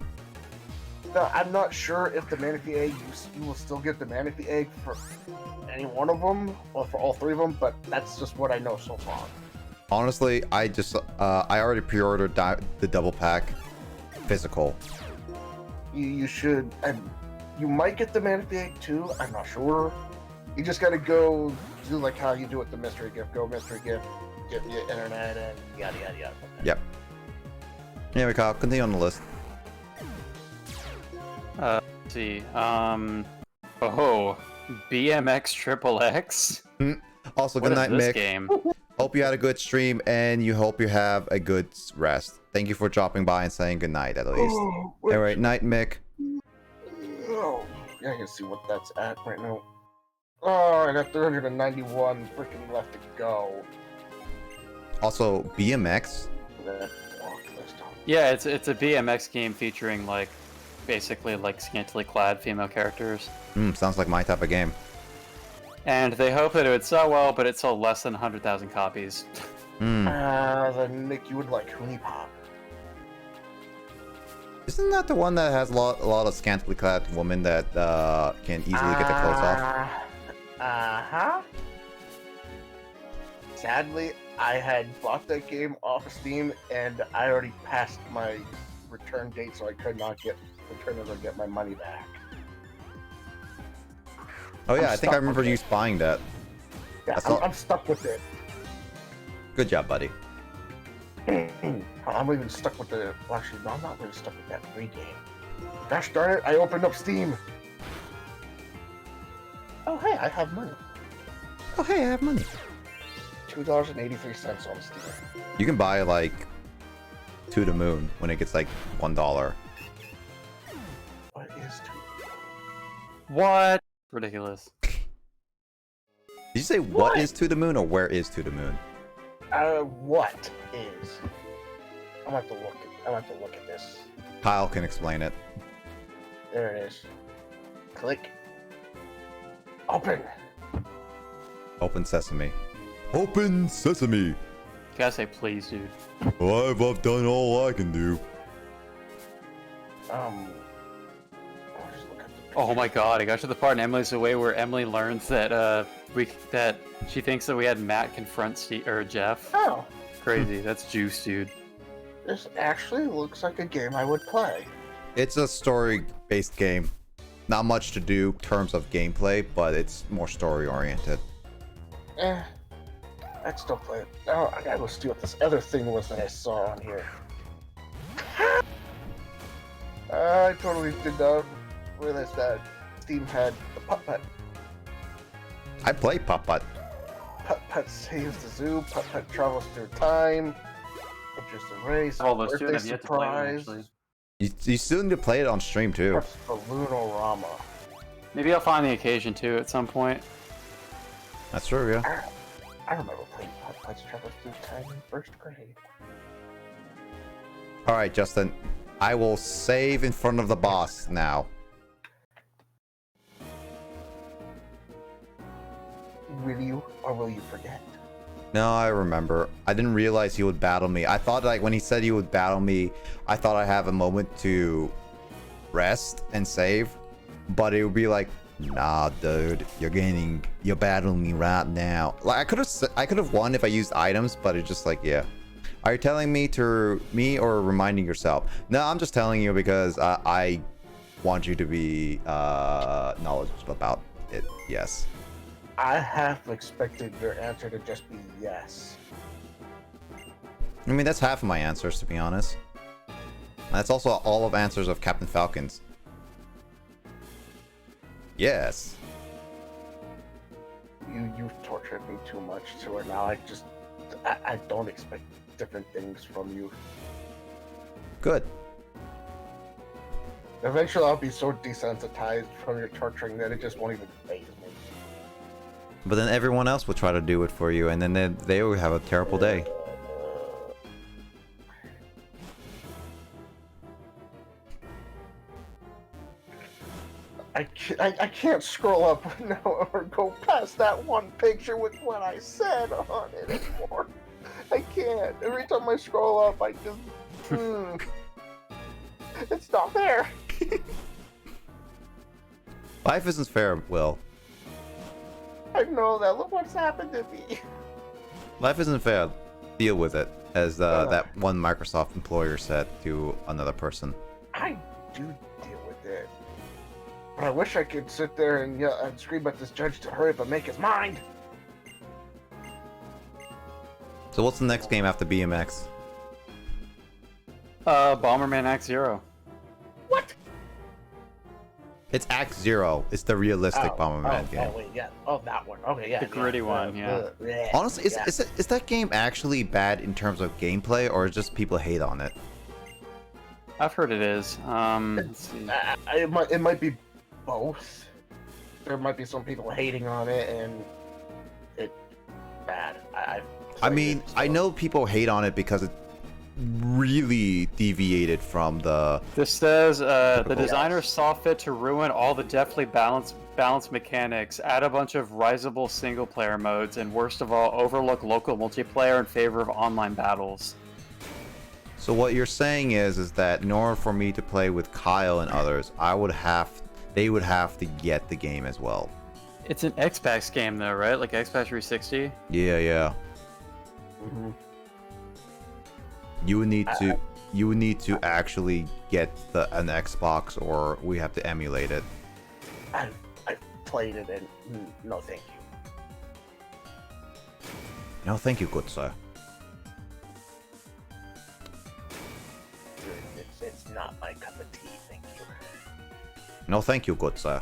Now, I'm not sure if the Manaphy egg, you will still get the Manaphy egg for any one of them, or for all three of them, but that's just what I know so far. Honestly, I already pre-ordered the double pack physical. You should, and you might get the Manaphy egg too, I'm not sure. You just gotta go do like how you do with the mystery gift. Go mystery gift, get the internet, and yada yada yada. Yep. Anyway, Kyle, continue on the list. Let's see. BMX Triple X. Also, What good is night, this Mick. game? Hope you had a good stream, and you hope you have a good rest. Thank you for dropping by and saying good night, at least. All right, night, Mick. Oh, yeah, I can see what that's at right now. Oh, I got 391 freaking left to go. Also, BMX. That block list on. Yeah, it's a BMX game featuring like basically like scantily clad female characters. Sounds like my type of game. And they hope that it would sell well, but it sold less than 100,000 copies. Then Nick, you would like Hoonie Pop. Isn't that the one that has a lot of scantily clad women that can easily get their clothes off? Uh-huh. Sadly, I had bought that game off of Steam, and I already passed my return date, so I could not return it or get my money back. Oh yeah, I'm I think I stuck remember with you it. spying that. Yeah, I'm stuck with it. Good job, buddy. I'm even stuck with the. Well, actually, no, I'm not really stuck with that free game. Gosh darn it! I opened up Steam. Oh hey, I have money. Oh hey, I have money. $2.83 on Steam. You can buy like To the Moon when it gets like $1. What is What? Ridiculous. Did you say what is To the Moon or where is To the Moon? What is? I'm gonna have to look at this. Kyle can explain it. There it is. Click. Open. Open sesame. Open sesame. You gotta say please, dude. I've done all I can do. I'll just look at the Oh my god, I got to the part in Emily's Away where Emily learns that that she thinks that we had Matt confront Jeff. Oh, Crazy. That's juice, dude. this actually looks like a game I would play. It's a story-based game. Not much to do in terms of gameplay, but it's more story-oriented. I'd still play it. Oh, I gotta go see what this other thing was that I saw on here. I totally did not realize that Steam had the Putt-Putt. I play Putt-Putt. Putt-Putt saves the zoo, Putt-Putt travels through time, enters the race, All those two birthday have yet to play one, surprise, actually. You still need to play it on stream too. plus Balloon-O-Rama. Maybe I'll find the occasion too at some point. That's true, yeah. I remember playing Putt-Putt travels through time in first grade. All right, Justin. I will save in front of the boss now. Will you, or will you forget? No, I remember. I didn't realize he would battle me. I thought like when he said he would battle me, I thought I'd have a moment to rest and save. But it would be like, nah, dude, you're battling me right now. Like I could have won if I used items, but it's just like, yeah. Are you telling me or reminding yourself? No, I'm just telling you because I want you to be knowledgeable about it. Yes. I half expected your answer to just be yes. I mean, that's half of my answers, to be honest. That's also all of answers of Captain Falcon's. Yes. You've tortured me too much to where now I don't expect different things from you. Good. Eventually I'll be so desensitized from your torturing that it just won't even faze me. But then everyone else will try to do it for you, and then they will have a terrible day. I can't scroll up now or go past that one picture with what I said on it anymore. I can't. Every time I scroll up, I just... It's not there. Life isn't fair, Will. I know that. Look what's happened to me. Life isn't fair. Deal with it, as that one Microsoft employer said to another person. I do deal with it. But I wish I could sit there and yell and scream at this judge to hurry up and make his mind. So what's the next game after BMX? Bomberman Act Zero. What? It's Act Zero. It's the realistic Bomberman game. Oh, wait, yeah. Oh, that one. Okay, yeah. The gritty one, yeah. Honestly, is that game actually bad in terms of gameplay, or just people hate on it? I've heard it is. Let's see. It might be both. There might be some people hating on it, and it's bad. I mean, I know people hate on it because it really deviated from the... This says, the designers saw fit to ruin all the deftly balanced mechanics, add a bunch of risable single-player modes, and worst of all, overlook local multiplayer in favor of online battles. So what you're saying is that in order for me to play with Kyle and others, they would have to get the game as well. It's an Xbox game though, right? Like Xbox 360? Yeah. Mm-hmm. You would need to actually get an Xbox, or we have to emulate it. I've played it, and no thank you. No, thank you, good sir. It's not my cup of tea, thank you. No, thank you, good sir.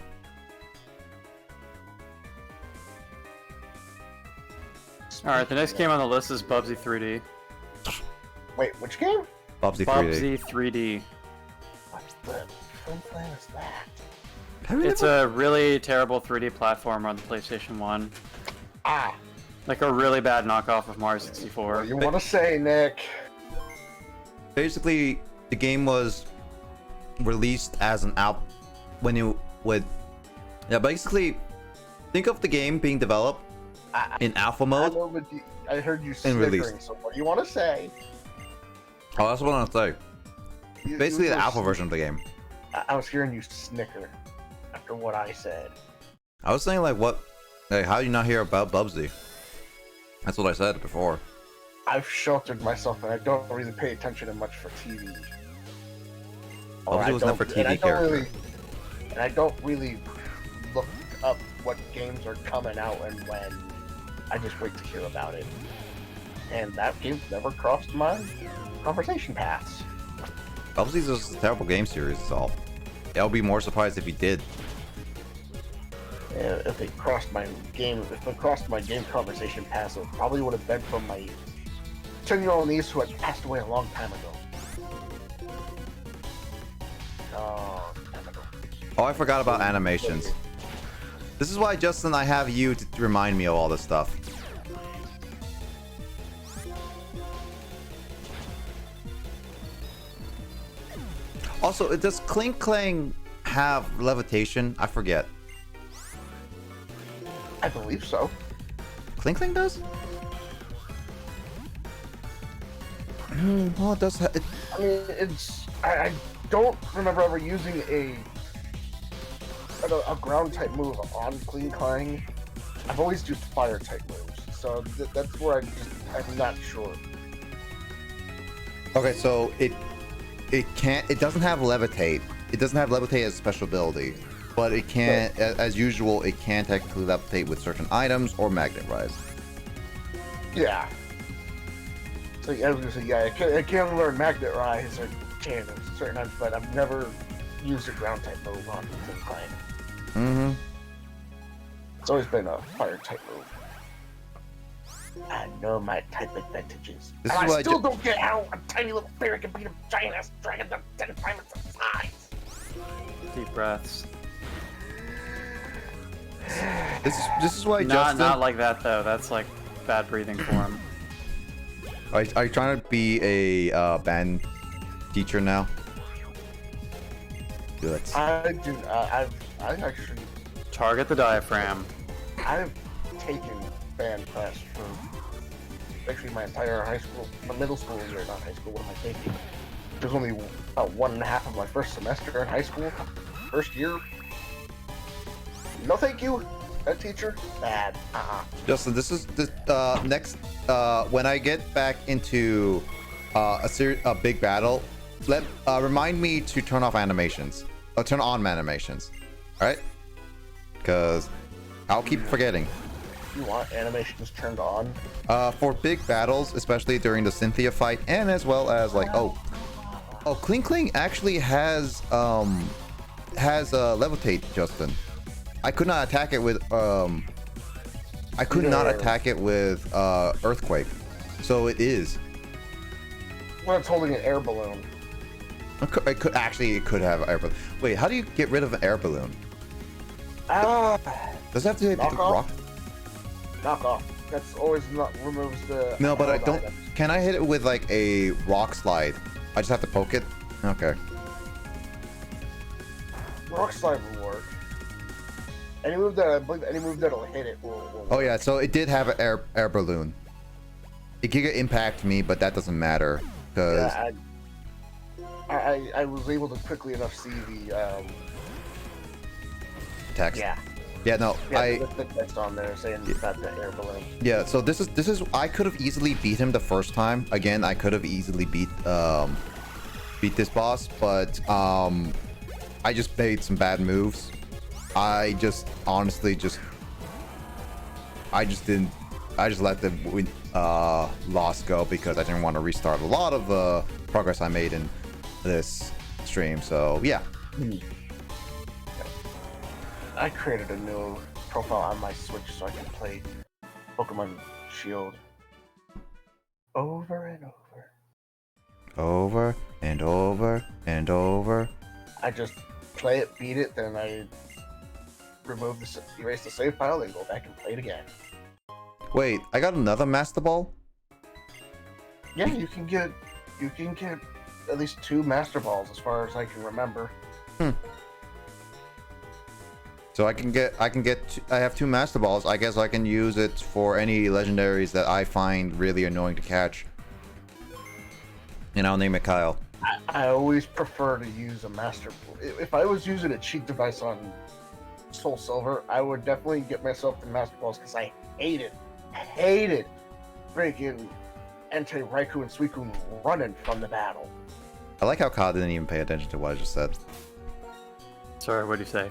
Alright, the next game on the list is Bubsy 3D. Wait, which game? Bubsy 3D. Bubsy 3D. What the plan is that? It's a really terrible 3D platformer on the PlayStation 1. Ah. Like a really bad knockoff of Mario 64. What do you want to say, Nick? Basically, the game was released as an basically, think of the game being developed in alpha mode. I heard you snickering, so what do you want to say? Oh, that's what I'm gonna say. Basically, the alpha version of the game. I was hearing you snicker after what I said. I was saying, like, what? Hey, how do you not hear about Bubsy? That's what I said before. I've sheltered myself, and I don't really pay attention much for TV. Bubsy was never a TV character. And I don't really look up what games are coming out and when. I just wait to hear about it. And that game never crossed my conversation paths. Bubsy's just a terrible game series, is all. I'll be more surprised if he did. Yeah, if it crossed my game conversation paths, it probably would have been from my 10-year-old niece who had passed away a long time ago. Oh, I forgot about animations. This is why, Justin, I have you to remind me of all this stuff. Also, does Clink Clang have levitation? I forget. I believe so. Clink Clang does? Well, it does. I mean, I don't remember ever using a ground type move on Clean Clang. I've always used fire type moves, so that's where I'm not sure. Okay, so it doesn't have levitate. It doesn't have levitate as a special ability. but it can't, as usual, it can technically levitate with certain items or magnet rise. Yeah. So I was gonna say, yeah, I can learn Magnet Rise or can at certain times, but I've never used a ground type move on the client. Mm-hmm. It's always been a fire type move. I know my type advantages. This And is I why still don't get how a tiny little fairy can beat a giant ass dragon that's 10 times its size. Deep breaths. This is why Justin. Not like that though. That's like bad breathing for him. Are you trying to be a band teacher now? Good. I do. I've actually. Target the diaphragm. I've taken band class for actually my entire high school, my middle school year, not high school. What am I thinking? It was only about 1.5 of my first semester in high school, first year. No, thank you. That teacher, bad. Justin, this is the next. When I get back into a big battle, remind me to turn off animations. Turn on animations. All right? Because I'll keep forgetting. You want animations turned on? For big battles, especially during the Cynthia fight, and as well as like Kling Kling actually has levitate, Justin. I could not attack it with earthquake, so it is. Well, it's holding an air balloon. It could have an air balloon. Wait, how do you get rid of an air balloon? Does it have to hit the rock? Knock off. That's always not removes the. No, but I don't. items. Can I hit it with like a rock slide? I just have to poke it. Okay. Rock slide will work. Any move that I believe any move that'll hit it will Oh yeah, so it did have an air balloon. It could impact me, but that doesn't matter because I was able to quickly enough see the text. Yeah. Yeah, no, the text on there saying about the air balloon. Yeah, so this is I could have easily beat him the first time. Again, I could have easily beat this boss, but I just made some bad moves. I just honestly I just let the loss go because I didn't want to restart a lot of progress I made in this stream. So yeah. I created a new profile on my Switch so I can play Pokemon Shield over and over. Over and over and over. I just play it, beat it, then I erase the save file, then go back and play it again. Wait, I got another Master Ball? Yeah, you can get at least 2 Master Balls as far as I can remember. So I have 2 Master Balls. I guess I can use it for any legendaries that I find really annoying to catch. And I'll name it Kyle. I always prefer to use a Master Ball. If I was using a cheat device on Soul Silver, I would definitely get myself the Master Balls because I hated freaking Entei, Raikou, and Suicune running from the battle. I like how Kyle didn't even pay attention to what I just said. Sorry, what did you say?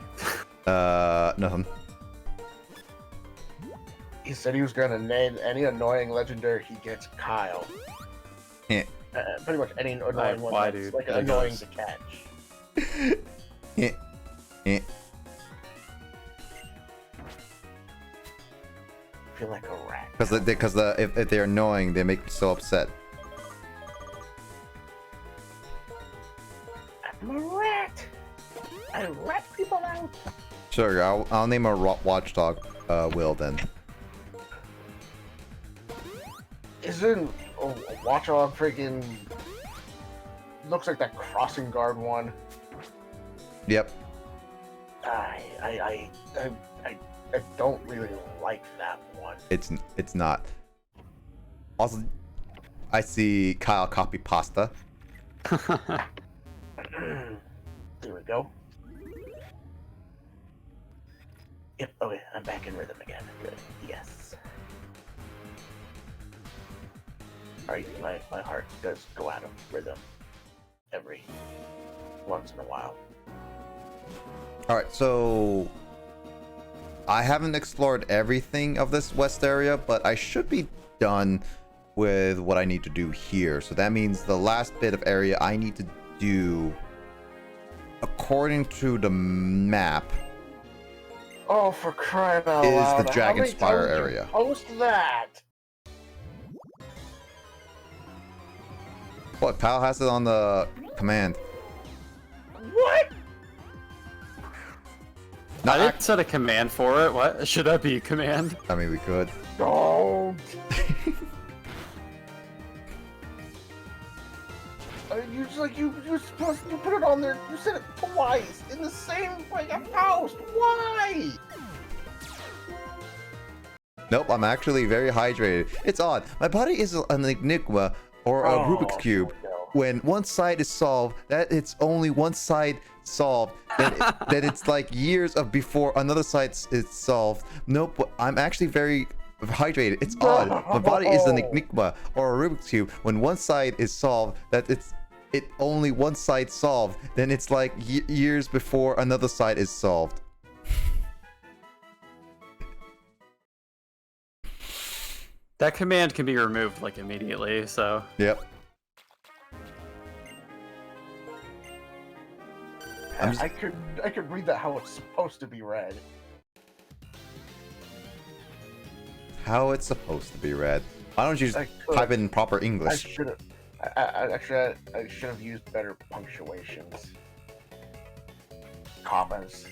Nothing. He said he was gonna name any annoying legendary he gets Kyle. Yeah. Pretty much any annoying one why, that's dude? like There it annoying goes. to catch. Yeah. Yeah. I feel like a rat. Because if they're annoying, they make me so upset. I'm a rat. I rat people out. Sure, I'll name a watchdog. Will then. Isn't a watchdog freaking looks like that crossing guard one? Yep. I don't really like that one. It's not. Also, I see Kyle copy pasta. There we go. Yep, okay, I'm back in rhythm again. Good, yes. Alright, my heart does go out of rhythm every once in a while. All right, so I haven't explored everything of this west area, but I should be done with what I need to do here. So that means the last bit of area I need to do, according to the map, Oh, for crying out is loud! the How many Dragonspire times did you area. Post that. What? Pal has it on the command. What? No, I didn't set a command for it. What? Should that be a command? I mean, we could. Don't. You just like you supposed to put it on there. You said it twice in the same post. Why? Nope, I'm actually very hydrated. It's odd. My body is an enigma or a Rubik's Cube. No. When one side is solved, that it's only one side solved, then it's like years of before another side is solved. Nope, I'm actually very hydrated. It's odd. My body is an enigma or a Rubik's Cube. When one side is solved, that it's only one side solved, then it's like years before another side is solved. That command can be removed like immediately, so. Yep. I could read that how it's supposed to be read. How it's supposed to be read. Why don't you just I could. type it in proper I English? should have. I should have used better punctuations. Commas.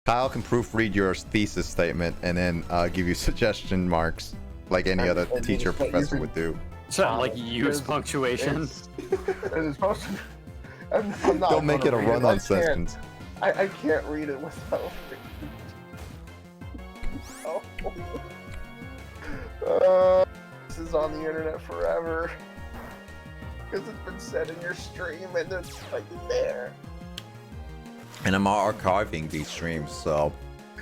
Kyle can proofread your thesis statement and then give you suggestion marks like any other And teacher or start professor using- would do. So, like, use It's- punctuation. It's supposed to. I'm not Don't make it a gonna read run-on I can't- sentence. I can't read it without. This is on the internet forever. Because it's been said in your stream and it's like there. And I'm archiving these streams, so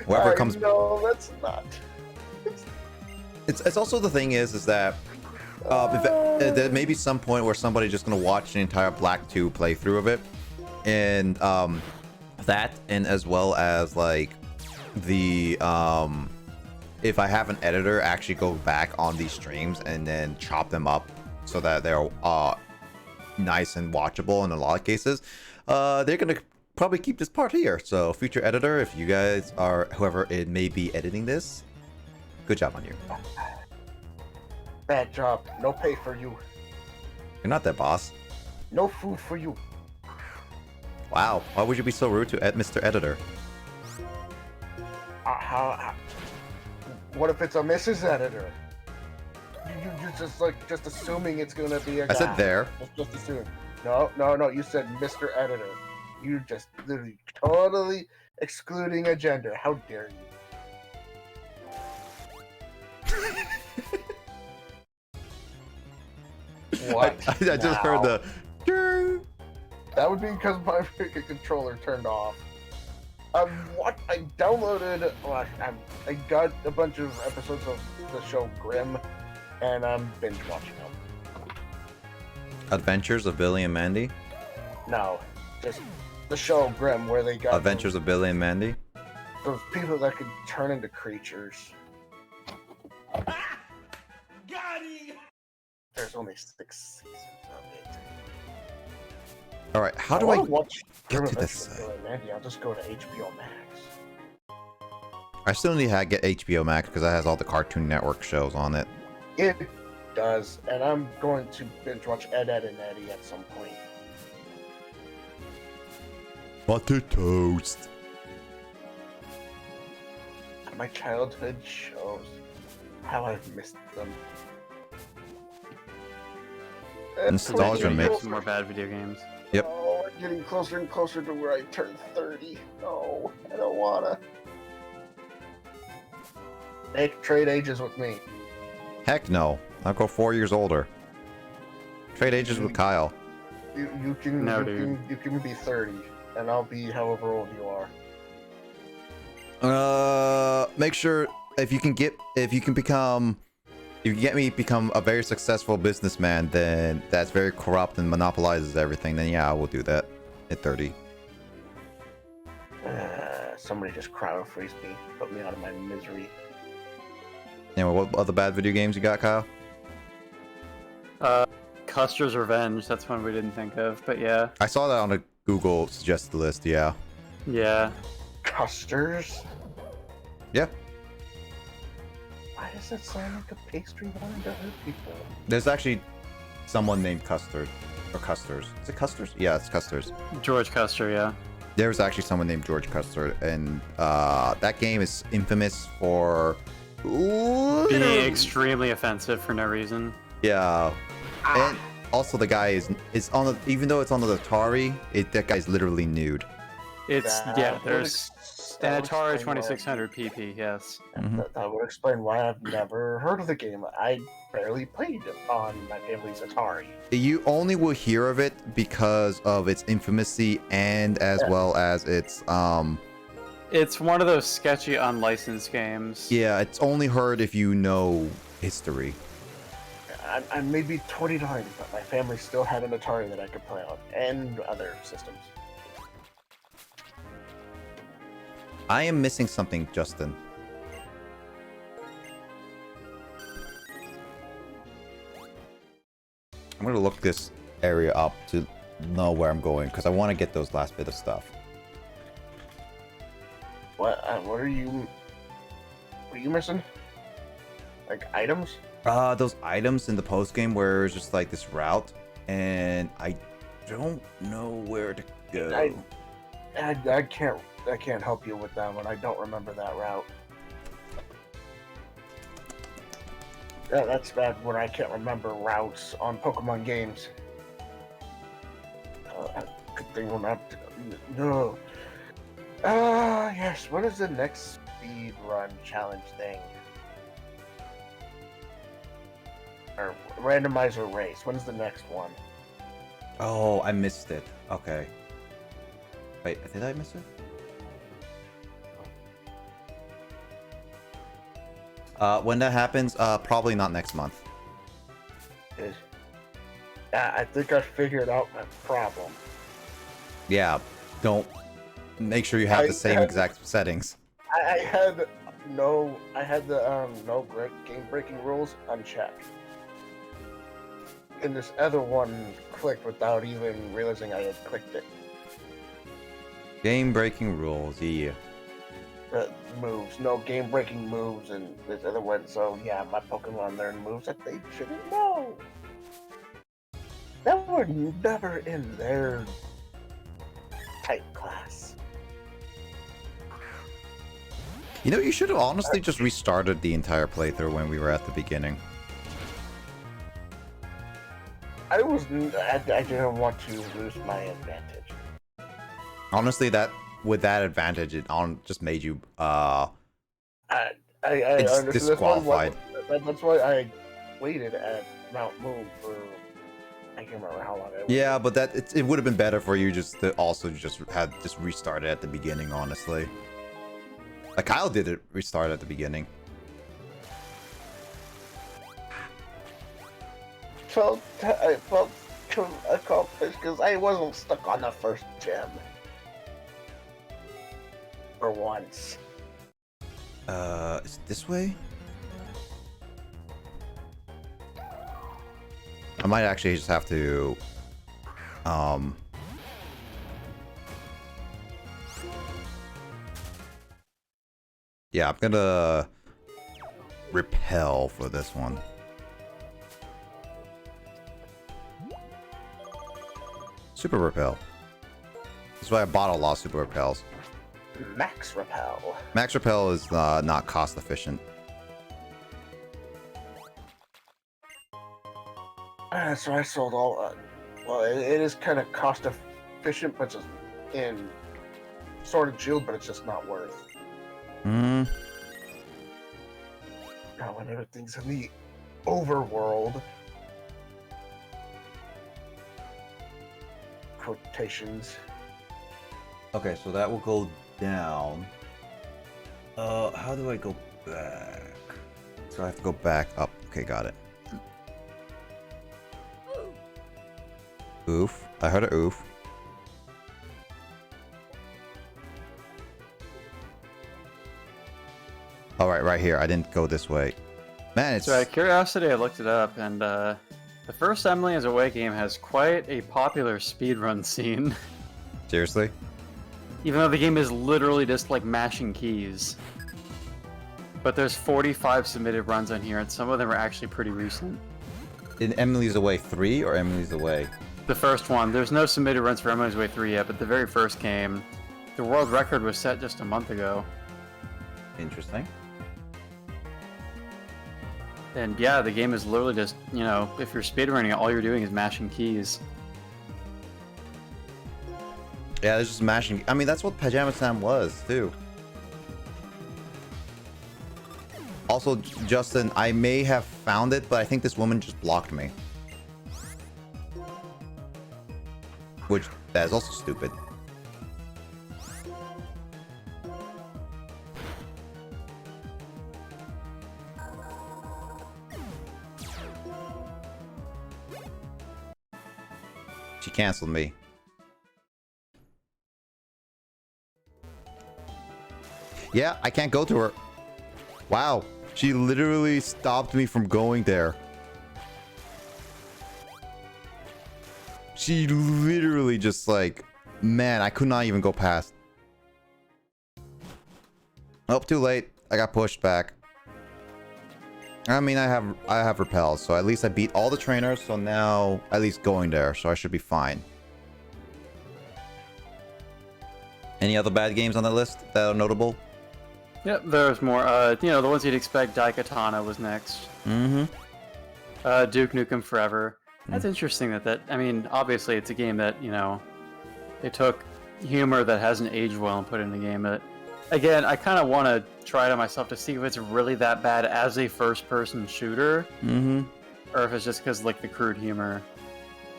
whoever comes. No, that's not. It's also the thing is that there may be some point where somebody's just gonna watch an entire Black 2 playthrough of it, and that, and as well as like the if I have an editor actually go back on these streams and then chop them up so that they're nice and watchable in a lot of cases, they're gonna probably keep this part here. So future editor, if you guys are whoever it may be editing this, good job on you. Bad job. No pay for you. You're not that boss. No food for you. Wow, why would you be so rude to Mr. Editor? What if it's a Mrs. Editor? You're just assuming it's gonna be a guy. I said there. Just assume. No. You said Mr. Editor. You just literally totally excluding a gender. How dare you? What? I just heard the. Ding. That would be because my freaking controller turned off. What? I downloaded. Well, I got a bunch of episodes of the show Grimm, and I'm binge watching them. Adventures of Billy and Mandy. No, just the show Grimm, where they got Adventures of Billy and Mandy. those people that could turn into creatures. There's only 6 seasons of it. All right, how do wanna I watch get Grimm to this Adventures of Billy and Mandy? I'll just go to HBO Max. I still need to get HBO Max because that has all the Cartoon Network shows on it. It does, and I'm going to binge watch Ed, Edd and Eddy at some point. Butter toast. My childhood shows, how I've missed them. Nostalgia We're makes- Some more bad video games. Yep. Oh, we're getting closer and closer to where I turn 30. No, I don't wanna. Nick, trade ages with me. Heck no. I'll go 4 years older. Trade ages with Kyle. You can No, you dude. can be 30, and I'll be however old you are. Make sure if you can get me become a very successful businessman, then that's very corrupt and monopolizes everything. Then yeah, I will do that at 30. somebody just cryo freeze me, put me out of my misery. Anyway, what other bad video games you got, Kyle? Custer's Revenge. That's one we didn't think of, but yeah. I saw that on a Google suggested list. Yeah. Yeah. Custers? Yeah. Why does it sound like a pastry wanting to hurt people? There's actually someone named Custard. Or Custers. Is it Custers? Yeah, it's Custers. George Custer, yeah. There's actually someone named George Custard, and that game is infamous for being extremely offensive for no reason. Yeah. And also the guy is on the, even though it's on the Atari, that guy's literally nude. It's there's an would Atari explain why- 2600 PP, yes. That would explain why I've never heard of the game. I barely played on my family's Atari. You only will hear of it because of its infamousy and as well as its It's one of those sketchy unlicensed games. yeah, it's only heard if you know history. I may be 29, but my family still had an Atari that I could play on, and other systems. I am missing something, Justin. I'm gonna look this area up to know where I'm going because I want to get those last bit of stuff. What are you missing? Like items? Those items in the post game where it's just like this route, and I don't know where to go. I can't help you with that one. I don't remember that route. Yeah, that's bad when I can't remember routes on Pokemon games. Good thing we're not. No. Yes. What is the next speed run challenge thing? Or randomizer race. When's the next one? Oh, I missed it. Okay. Wait, did I miss it? When that happens, probably not next month. I think I figured out my problem. Yeah, don't make sure you have the same exact settings. I had the no game breaking rules unchecked. And this other one clicked without even realizing I had clicked it. Game breaking rules, yeah. Moves, no game breaking moves, and this other one. So yeah, my Pokemon learn moves that they shouldn't know. That were never in their type class. You know, you should have honestly just restarted the entire playthrough when we were at the beginning. I didn't want to lose my advantage. Honestly, with that advantage, it just made you It's disqualified. That's why I waited at Mount Moon for I can't remember how long I waited. Yeah, but it would have been better for you just to also just restart it at the beginning, honestly. Like Kyle did it restart at the beginning. I felt accomplished because I wasn't stuck on the first gem. For once. Is it this way? I might actually just have to, yeah, I'm gonna repel for this one. Super repel. That's why I bought a lot of super repels. Max repel. Max repel is not cost efficient. So I sold all. Well, it is kind of cost efficient, but just in Sword and Shield, but it's just not worth. Hmm. Now when everything's in the overworld. Quotations. Okay, so that will go down. How do I go back? So I have to go back up. Okay, got it. Oof. I heard an oof. All right, right here. I didn't go this way. Man, it's So out of curiosity, I looked it up, and the first Emily is Away game has quite a popular speedrun scene. seriously. Even though the game is literally just like mashing keys. But there's 45 submitted runs on here, and some of them are actually pretty recent. In Emily's Away 3 or Emily's Away? The first one, there's no submitted runs for Emily's Way 3 yet, but the very first game, the world record was set just a month ago. Interesting. And yeah, the game is literally just, you know, if you're speedrunning it, all you're doing is mashing keys. Yeah, there's just mashing. I mean, that's what Pajama Sam was, too. Also, Justin, I may have found it, but I think this woman just blocked me. Which, that is also stupid. She canceled me. Yeah, I can't go to her. Wow. She literally stopped me from going there. She literally just like, man, I could not even go past. Oh, too late. I got pushed back. I mean, I have repel, so at least I beat all the trainers, so now at least going there, so I should be fine. Any other bad games on the list that are notable? Yep, there's more. You know, the ones you'd expect. Daikatana was next. Mm-hmm. Duke Nukem Forever. That's interesting that I mean, obviously it's a game that, you know, they took humor that hasn't aged well and put it in the game. But again, I kind of want to try it on myself to see if it's really that bad as a first-person shooter. Mm-hmm. Or if it's just because, like, the crude humor.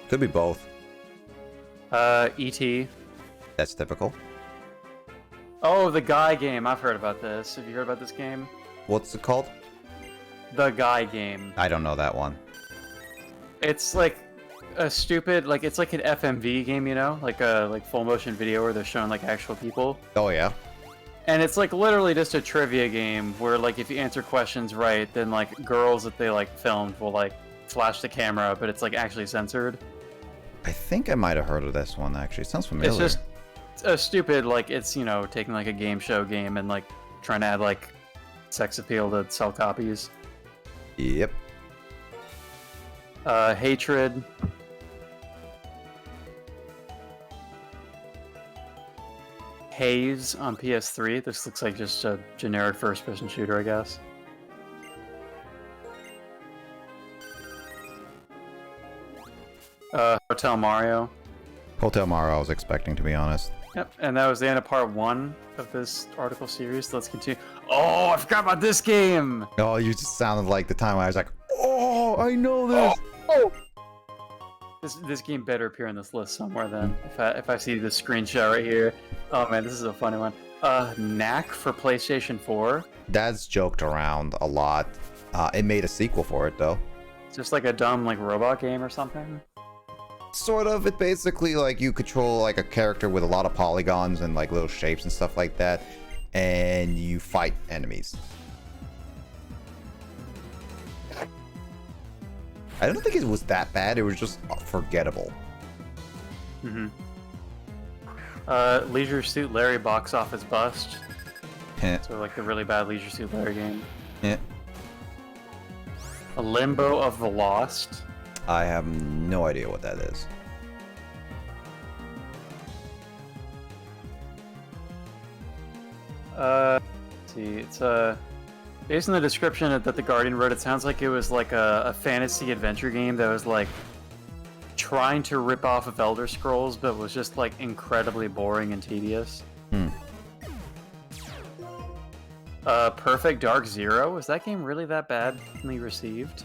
Could be both. E.T. That's typical. Oh, the Guy game. I've heard about this. Have you heard about this game? What's it called? The Guy game. I don't know that one. It's like a stupid, like, it's like an FMV game, you know? Like a full motion video where they're showing, like, actual people. Oh, yeah? And it's, like, literally just a trivia game where, like, if you answer questions right, then, like, girls that they, like, filmed will, like, flash the camera, but it's, like, actually censored. I think I might have heard of this one, actually. It sounds familiar. It's just a stupid, like, it's, you know, taking, like, a game show game and, like, trying to add, like, sex appeal to sell copies. Yep. Hatred. Haze on PS3. This looks like just a generic first-person shooter, I guess. Hotel Mario. Hotel Mario I was expecting, to be honest. Yep, and that was the end of part 1 of this article series. Let's continue. Oh, I forgot about this game! Oh, you just sounded like the time I was like, oh, I know this! Oh! This game better appear on this list somewhere then. If I see this screenshot right here. Oh man, this is a funny one. Knack for PlayStation 4. That's joked around a lot. It made a sequel for it, though. It's just like a dumb, like, robot game or something. Sort of. It basically, like, you control, like, a character with a lot of polygons and, like, little shapes and stuff like that. And you fight enemies. I don't think it was that bad. It was just forgettable. Mm-hmm. Leisure Suit Larry box office bust. So, like, the really bad Leisure Suit Larry game. Yeah. A Limbo of the Lost. I have no idea what that is. Let's see, it's based on the description that the Guardian wrote, it sounds like it was like a fantasy adventure game that was like trying to rip off of Elder Scrolls, but was just like incredibly boring and tedious. Perfect Dark Zero, was that game really that badly received?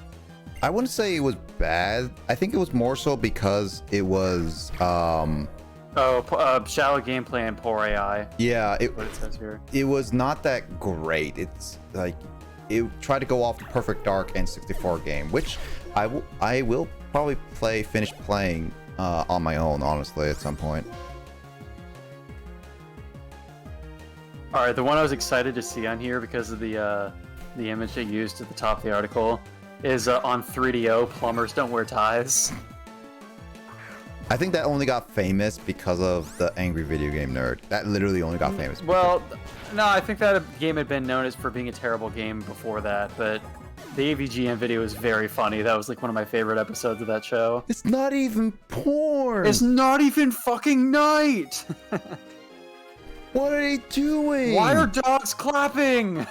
I wouldn't say it was bad. I think it was more so because it was shallow gameplay and poor AI. Yeah, what it says here. It was not that great. It's like it tried to go off the Perfect Dark N64 game, which I will probably finish playing on my own, honestly, at some point. All right, the one I was excited to see on here because of the image they used at the top of the article is on 3DO. Plumbers don't wear ties. I think that only got famous because of the Angry Video Game Nerd. That literally only got famous. Well, no, I think that game had been known as for being a terrible game before that, but the AVGN video is very funny. That was like one of my favorite episodes of that show. It's not even porn. It's not even fucking night. What are they doing? Why are dogs clapping?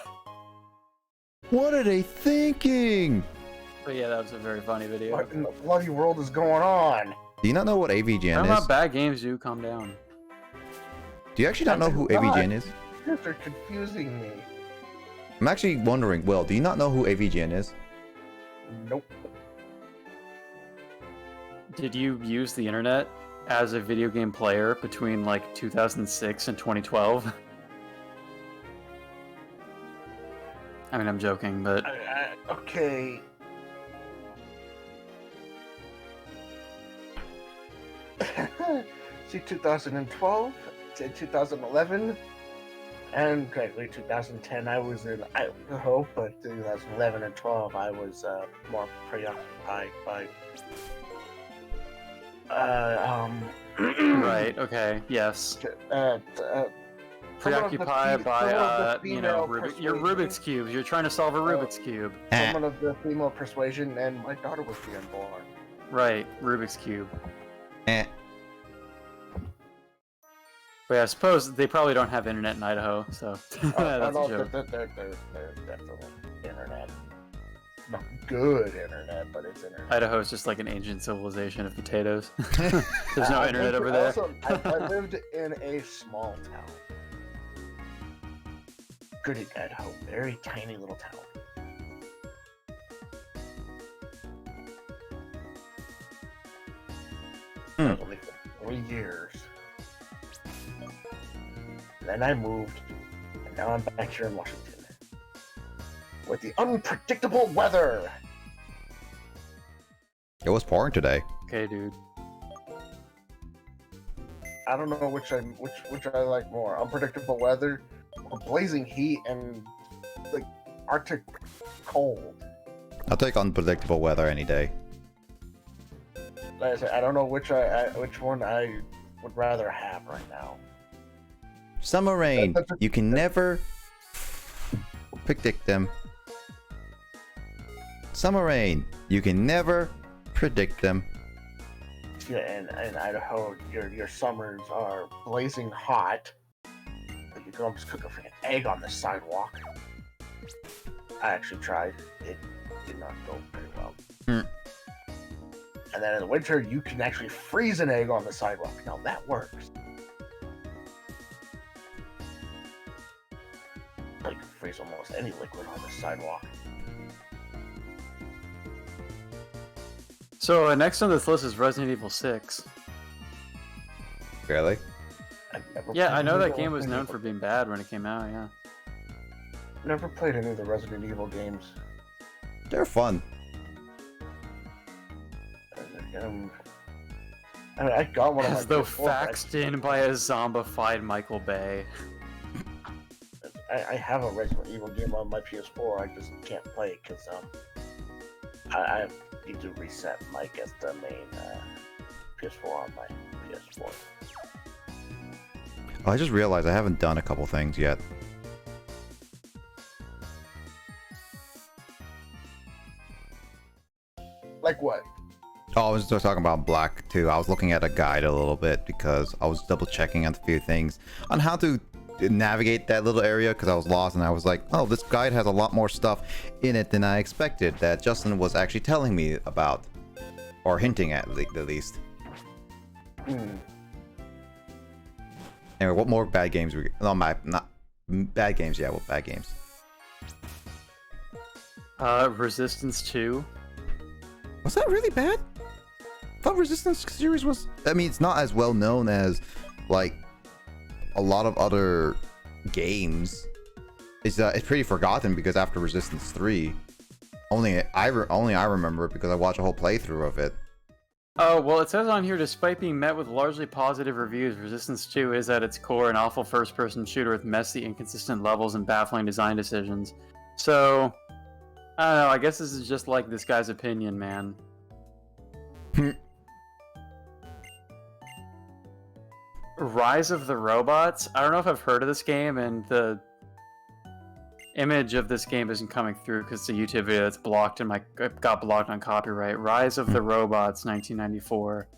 What are they thinking? But yeah, that was a very funny video. What in the bloody world is going on? Do you not know what AVGN Talking is? about bad games, dude. Calm down. Do you actually not know who AVGN is? You're confusing me. I'm actually wondering, Will, do you not know who AVGN is? Nope. Did you use the internet as a video game player between like 2006 and 2012? I mean, I'm joking, but Okay. See, 2012 to 2011, and gradually 2010 I was in Idaho, but 2011 and 12 I was more preoccupied by right, okay, yes. Preoccupied by you know, your Rubik's cubes. You're trying to solve a Rubik's cube. Someone of the female persuasion, and my daughter was being born. Right, Rubik's cube. Eh. But yeah, I suppose they probably don't have internet in Idaho, so that's a joke. There's definitely internet. Not good internet, but it's internet. Idaho is just like an ancient civilization of potatoes. There's no internet over there. Also, I lived in a small town. Goody, Idaho. Very tiny little town. I was only for 3 years. And then I moved, and now I'm back here in Washington. With the unpredictable weather! It was pouring today. Okay, dude. I don't know which I like more. Unpredictable weather, or blazing heat, and like Arctic cold. I'll take unpredictable weather any day. Like I said, I don't know which one I would rather have right now. Summer rain. You can never predict them. Summer rain. You can never predict them. Yeah, in Idaho, your summers are blazing hot. Like you can almost cook a freaking egg on the sidewalk. I actually tried. It did not go very well. And then in the winter, you can actually freeze an egg on the sidewalk. Now that works. You can freeze almost any liquid on the sidewalk. So next on this list is Resident Evil 6. Really? Yeah, I know that game was known for being bad when it came out, yeah. Never played any of the Resident Evil games. They're fun. I mean, I got one of my As though PS4, faxed in by a zombified Michael Bay. I have a Resident Evil game on my PS4. I just can't play it because I need to reset my the main PS4 on my PS4. Oh, I just realized I haven't done a couple things yet. Like what? Oh, I was just talking about Black too. I was looking at a guide a little bit because I was double checking on a few things on how to navigate that little area because I was lost, and I was like, oh, this guide has a lot more stuff in it than I expected that Justin was actually telling me about, or hinting at least. Anyway, what more bad games we not bad games, yeah, what bad games? Resistance 2. Was that really bad? I thought Resistance series was, I mean, it's not as well known as like a lot of other games. It's pretty forgotten because after Resistance 3, only I remember it because I watched a whole playthrough of it. Oh, well, it says on here, despite being met with largely positive reviews, Resistance 2 is at its core an awful first-person shooter with messy, inconsistent levels and baffling design decisions. So, I don't know, I guess this is just like this guy's opinion, man. Rise of the Robots? I don't know if I've heard of this game, and the image of this game isn't coming through because it's a YouTube video that's blocked and got blocked on copyright. Rise of the Robots, 1994.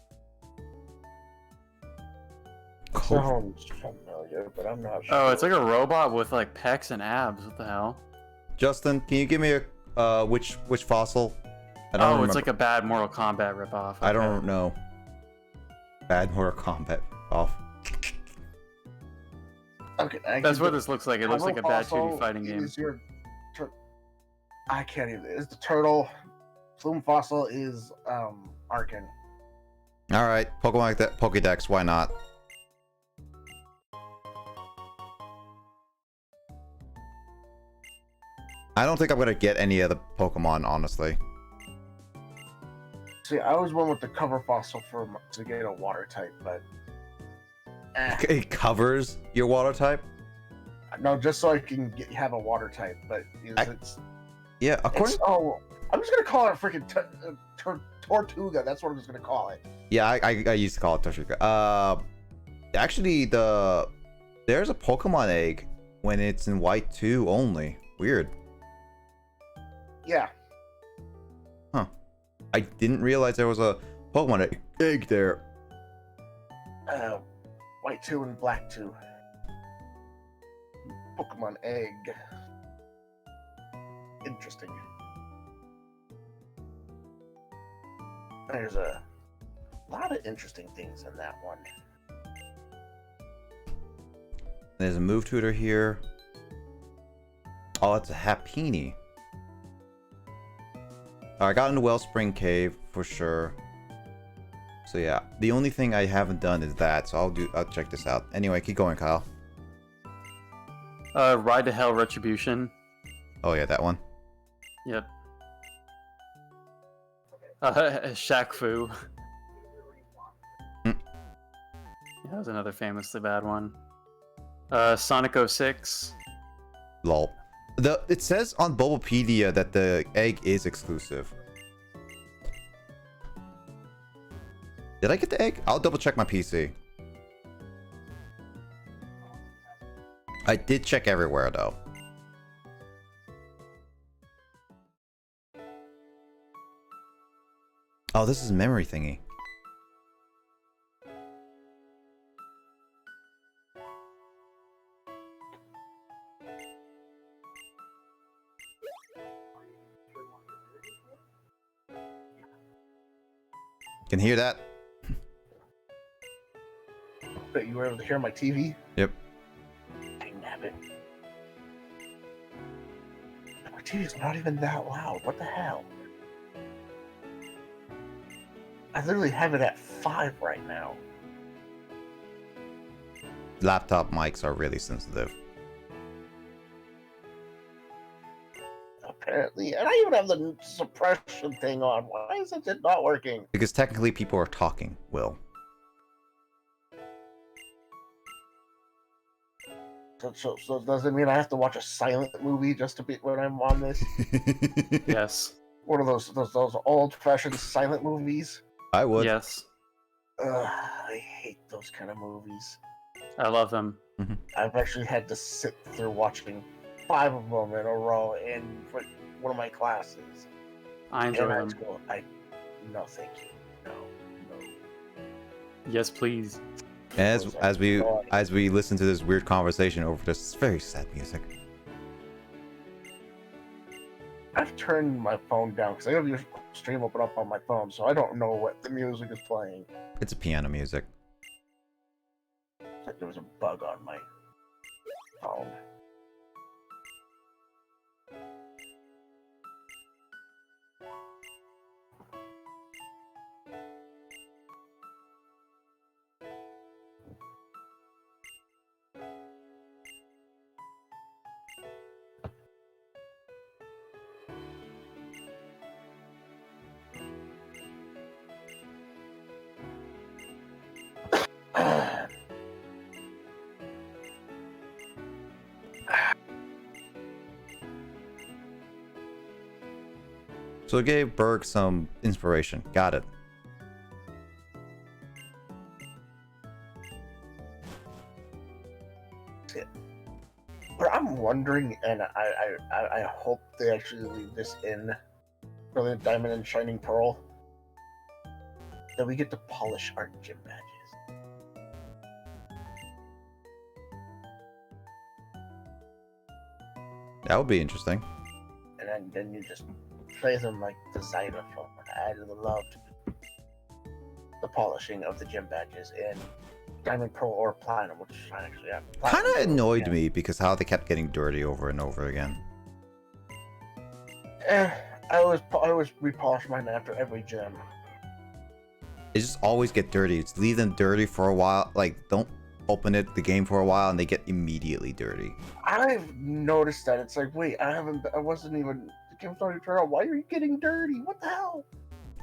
Sounds familiar, but I'm not sure. Oh, it's like a robot with like pecs and abs. What the hell? Justin, can you give me a which fossil? I don't Oh, remember. it's like a bad Mortal Kombat ripoff. I don't know. Bad Mortal Kombat off. Okay, That's what this looks like. It looks like a bad 2D fighting game. I can't even. It's the turtle. Flume Fossil is Arkin. All right, Pokemon like that. Pokédex. Why not? I don't think I'm gonna get any of the Pokemon, honestly. See, I was one with the cover fossil to get a water type, but It covers your water type. no, just so I can have a water type. But Yeah, according. I'm just gonna call it a freaking Tortuga. That's what I'm just gonna call it. Yeah, I used to call it Tortuga. Actually, there's a Pokemon egg when it's in White 2 only. Weird. Yeah. Huh. I didn't realize there was a Pokemon egg there. White 2 and Black 2. Pokemon egg. Interesting. There's a lot of interesting things in that one. There's a move tutor here. Oh, it's a Happiny. I got into Wellspring Cave for sure. So yeah, the only thing I haven't done is that. So I'll check this out. Anyway, keep going, Kyle. Ride to Hell Retribution. Oh yeah, that one. Yep. Shaq Fu. Hmm. That was another famously bad one. Sonic 06. Lol. It says on Bulbapedia that the egg is exclusive. Did I get the egg? I'll double check my PC. I did check everywhere though. Oh, this is memory thingy. Can hear that? Bet you were able to hear my TV? Yep. Dang nabbit. My TV's not even that loud. What the hell? I literally have it at 5 right now. Laptop mics are really sensitive. Apparently. And I even have the suppression thing on. Why is it not working? Because technically people are talking, Will. So does it mean I have to watch a silent movie just to be when I'm on this? Yes. One of those old-fashioned silent movies? I would. Yes. I hate those kind of movies. I love them. I've actually had to sit through watching 5 of them in a row for one of my classes. I enjoy in high them. school. No, thank you. No. Yes, please. As we listen to this weird conversation over this very sad music. I've turned my phone down because I have your stream open up on my phone, so I don't know what the music is playing. It's piano music. It's like there was a bug on my phone. So it gave Berg some inspiration. Got it. But I'm wondering, and I hope they actually leave this in Brilliant Diamond and Shining Pearl, that we get to polish our gym badges. That would be interesting. And then you just play them like the xylophone. I'd love to do the polishing of the gym badges in Diamond, Pearl, or Platinum, which I actually have. Kind of annoyed me because how they kept getting dirty over and over again. I always repolish mine after every gym. They just always get dirty. Just leave them dirty for a while. Like, don't open the game for a while and they get immediately dirty. I've noticed that. It's like, wait, I wasn't even, the game's already turned on. Why are you getting dirty? What the hell?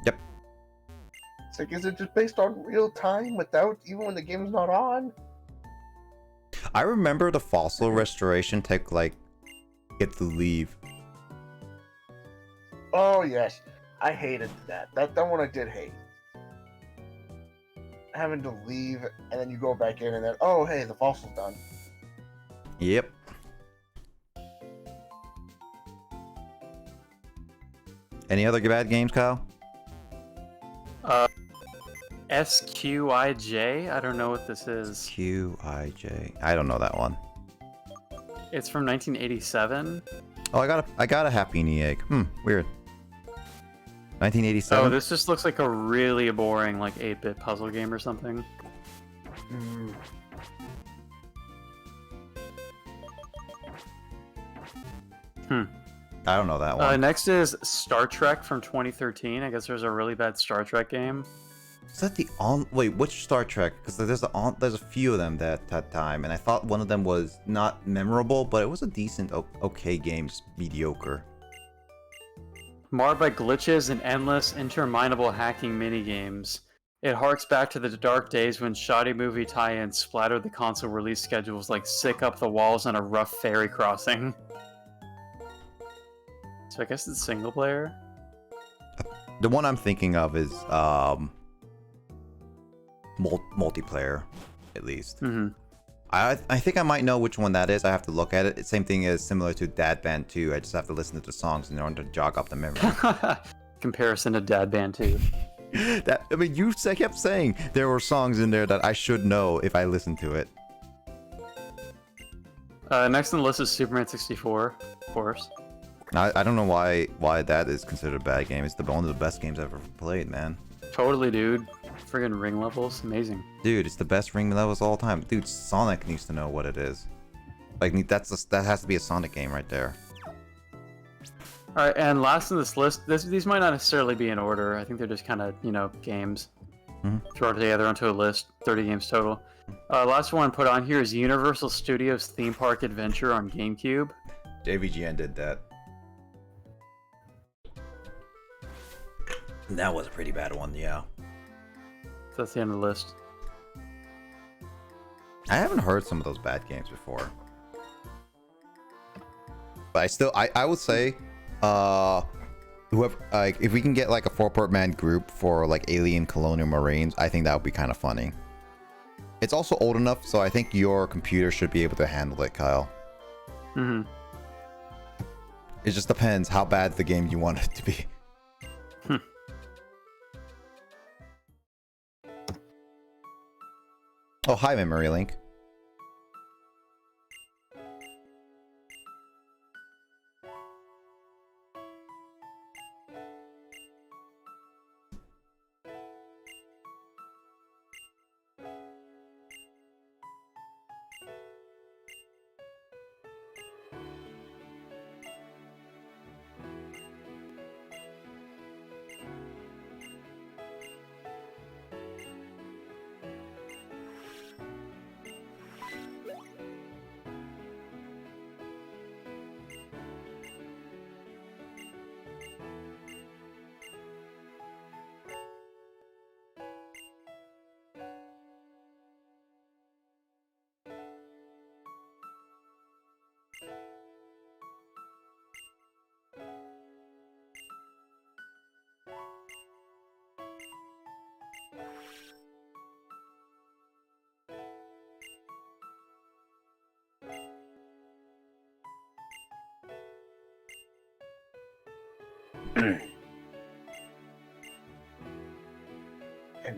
Yep. It's like, is it just based on real time without, even when the game's not on? I remember the fossil restoration take, like, get to leave. Oh, yes. I hated that. That one I did hate. Having to leave, and then you go back in, and then, oh, hey, the fossil's done. Yep. Any other bad games, Kyle? SQIJ? I don't know what this is. QIJ. I don't know that one. It's from 1987. Oh, I got a Happy Knee Egg. Weird. 1987. Oh, this just looks like a really boring, like, 8-bit puzzle game or something. I don't know that one. Next is Star Trek from 2013. I guess there's a really bad Star Trek game. Is that the wait, which Star Trek? Because there's a few of them that time, and I thought one of them was not memorable, but it was a decent, okay game, just mediocre. Marred by glitches and endless, interminable hacking minigames. It harks back to the dark days when shoddy movie tie-ins splattered the console release schedules like sick up the walls on a rough ferry crossing. So I guess it's single player? The one I'm thinking of is multiplayer, at least. I think I might know which one that is. I have to look at it. It's same thing as similar to Dad Band 2. I just have to listen to the songs in order to jog up the memory. Comparison to Dad Band 2. I mean, you kept saying there were songs in there that I should know if I listened to it. Next on the list is Superman 64, of course. I don't know why that is considered a bad game. It's one of the best games I've ever played, man. Totally, dude. Friggin' ring levels, amazing. Dude, it's the best ring levels of all time. Dude, Sonic needs to know what it is. Like, that has to be a Sonic game right there. Alright, and last on this list, these might not necessarily be in order. I think they're just kind of, games. Thrown together onto a list, 30 games total. Last one put on here is Universal Studios Theme Park Adventure on GameCube. JVGN did that. That was a pretty bad one, yeah. So that's the end of the list. I haven't heard some of those bad games before. But I would say, whoever, like, if we can get like a 4-man group for like Alien Colonial Marines, I think that would be kind of funny. It's also old enough, so I think your computer should be able to handle it, Kyle. It just depends how bad the game you want it to be. Oh, hi, Memory Link. And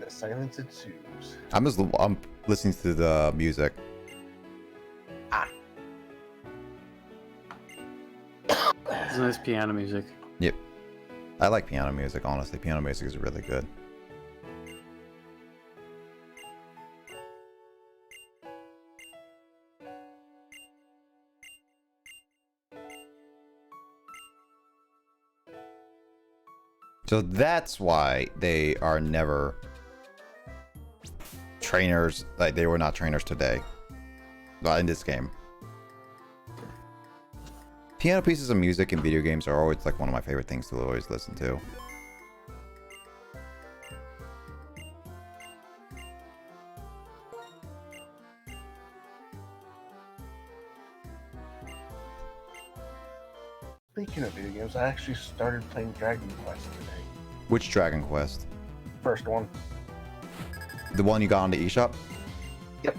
the silence ensues. I'm listening to the music. It's nice piano music. Yep. I like piano music, honestly. Piano music is really good. So that's why they are never trainers. Like, they were not trainers today. Not in this game. Piano pieces of music in video games are always like one of my favorite things to always listen to. Speaking of video games, I actually started playing Dragon Quest today. Which Dragon Quest? First one. The one you got on the eShop? Yep.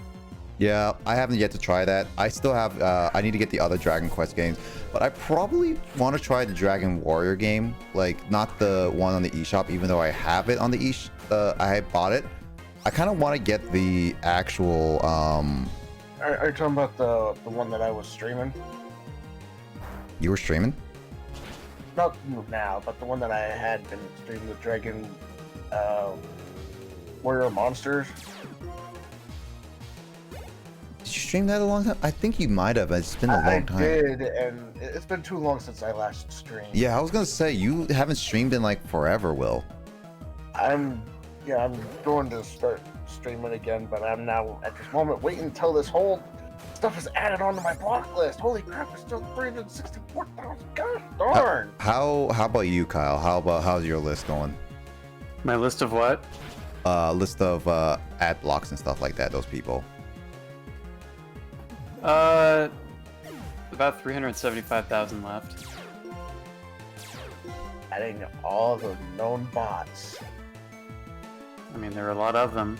Yeah, I haven't yet to try that. I still have, I need to get the other Dragon Quest games, but I probably want to try the Dragon Warrior game, like not the one on the eShop, even though I have it on the I bought it. I kind of want to get the actual, Are you talking about the one that I was streaming? You were streaming? Not now, but the one that I had been streaming, the Dragon Warrior Monsters. Did you stream that a long time? I think you might have. It's been a long time. I did, and it's been too long since I last streamed. Yeah, I was gonna say you haven't streamed in like forever, Will. I'm going to start streaming again, but I'm now at this moment waiting until this whole stuff is added onto my block list. Holy crap, it's still 364,000. Gosh darn. How about you, Kyle? How's your list going? My list of what? List of ad blocks and stuff like that. Those people. About 375,000 left. Adding all the known bots. I mean, there are a lot of them.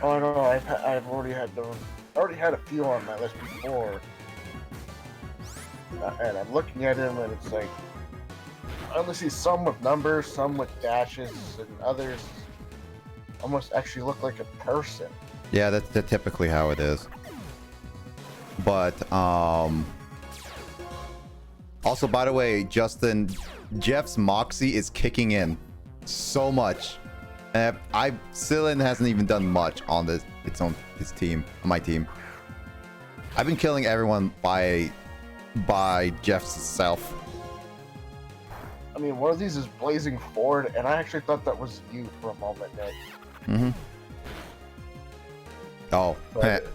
Oh no, I've already had those. I already had a few on my list before. And I'm looking at them, and it's like I only see some with numbers, some with dashes, and others almost actually look like a person. Yeah, that's typically how it is. But also, by the way, Justin, Jeff's moxie is kicking in so much. Cylin hasn't even done much on his team, on my team. I've been killing everyone by Jeff's self. I mean, one of these is blazing forward, and I actually thought that was you for a moment, Nick. Mm-hmm. Oh, But-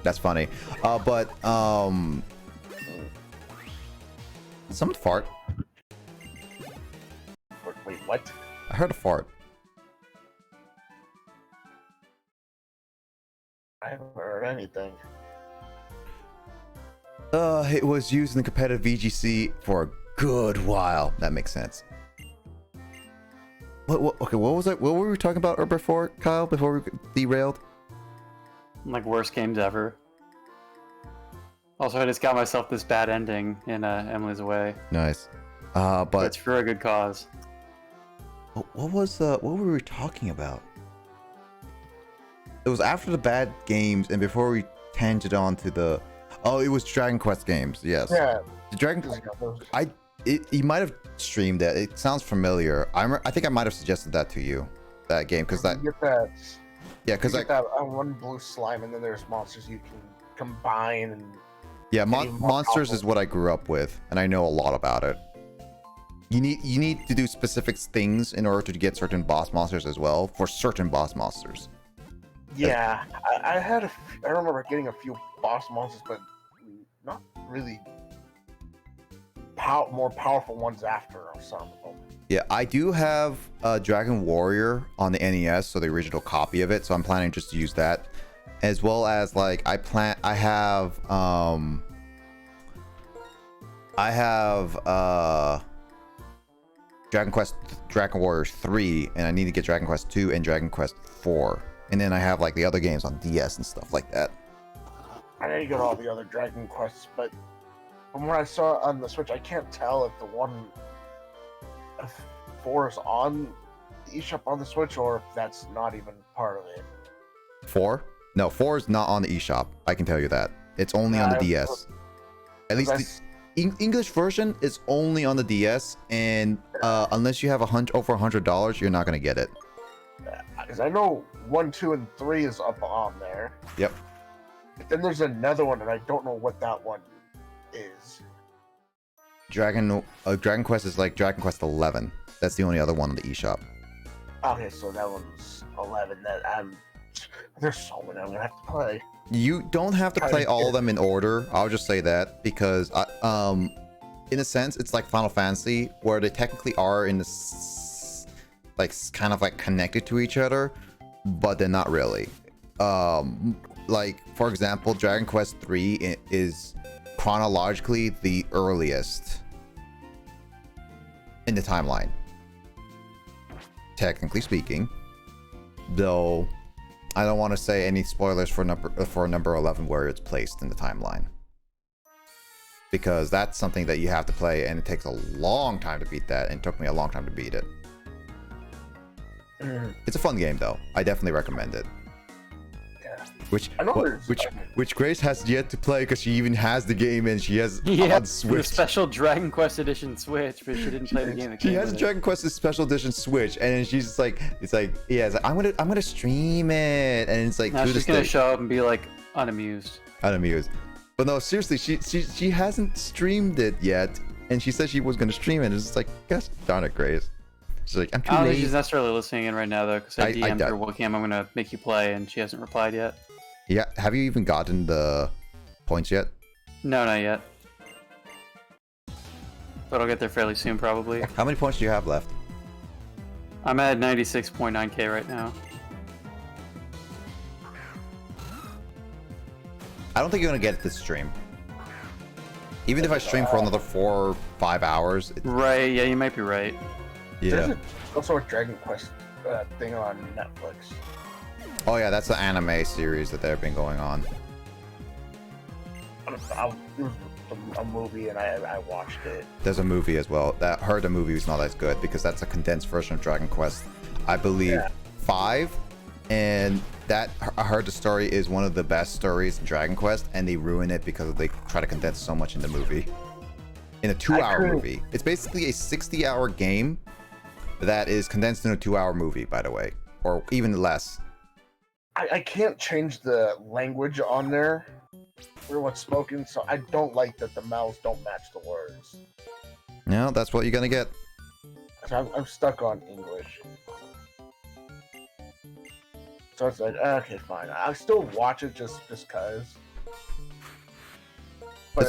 that's funny. But someone fart. Wait, what? I heard a fart. I haven't heard anything. It was used in the competitive VGC for a good while. That makes sense. Okay, what was it? What were we talking about before, Kyle? Before we derailed? Like, worst games ever. Also, I just got myself this bad ending in Emily's Away. Nice. But But it's for a good cause. what were we talking about? It was after the bad games and before we tangent on to the. Oh, it was Dragon Quest games. Yes. Yeah. The Dragon. He might have streamed it. It sounds familiar. I think I might have suggested that to you, that game, because that. You get that. Yeah, because you get that one blue slime, and then there's monsters you can combine and. Yeah, Getting more monsters is powerful. what I grew up with, and I know a lot about it. You need to do specific things in order to get certain boss monsters as well, for certain boss monsters. Yeah, I remember getting a few boss monsters, but not really more powerful ones after some of them. Yeah, I do have Dragon Warrior on the NES, so the original copy of it, so I'm planning just to use that. As well as like I have Dragon Warrior 3, and I need to get Dragon Quest 2 and Dragon Quest 4. And then I have like the other games on DS and stuff like that. I know you got all the other Dragon Quests, but from what I saw on the Switch, I can't tell if the one if 4 is on the eShop on the Switch, or if that's not even part of it. 4? No, 4 is not on the eShop. I can tell you that. It's only on the DS. At least the English version is only on the DS, and unless you have over $100, you're not gonna get it. Because I know 1, 2, and 3 is up on there. Yep. But then there's another one, and I don't know what that one is. Dragon Quest is like Dragon Quest 11. That's the only other one on the eShop. Okay, so that one's 11. There's so many I'm gonna have to play. You don't have to play all of them in order. I'll just say that because in a sense, it's like Final Fantasy, where they technically are in this like kind of like connected to each other, but they're not really. Like for example, Dragon Quest 3 is chronologically the earliest in the timeline, technically speaking, though I don't want to say any spoilers for number 11 where it's placed in the timeline, because that's something that you have to play, and it takes a long time to beat that, and it took me a long time to beat it. It's a fun game though. I definitely recommend it. Which Grace has yet to play because she even has the game and she has on Switch. The special Dragon Quest Edition Switch, but she didn't play the game. She has a Dragon Quest Special Edition Switch, and then she's just like, I'm gonna stream it, and it's like, now she's gonna show up and be like unamused. But no, seriously, she hasn't streamed it yet, and she said she was gonna stream it. It's just like, gosh darn it, Grace. She's like, I'm too I don't late. think she's necessarily listening in right now though, because I DM'd her what game I'm gonna make you play, and she hasn't replied yet. Yeah, have you even gotten the points yet? No, not yet. But I'll get there fairly soon, probably. How many points do you have left? I'm at 96.9k right now. I don't think you're gonna get it this stream. Even if I stream for another 4 or 5 hours. Right, yeah, you might be right. Yeah. There's also a Dragon Quest thing on Netflix. Oh yeah, that's the anime series that they've been going on. It was a movie, and I watched it. There's a movie as well. That heard the movie was not as good because that's a condensed version of Dragon Quest, I believe, 5. And that I heard the story is one of the best stories in Dragon Quest, and they ruin it because they try to condense so much in the movie. In a 2-hour movie. It's basically a 60-hour game that is condensed in a 2-hour movie, by the way, or even less. I can't change the language on there for what's spoken, so I don't like that the mouths don't match the words. No, that's what you're gonna get. So I'm stuck on English. So it's like, okay, fine. I'll still watch it just cause. But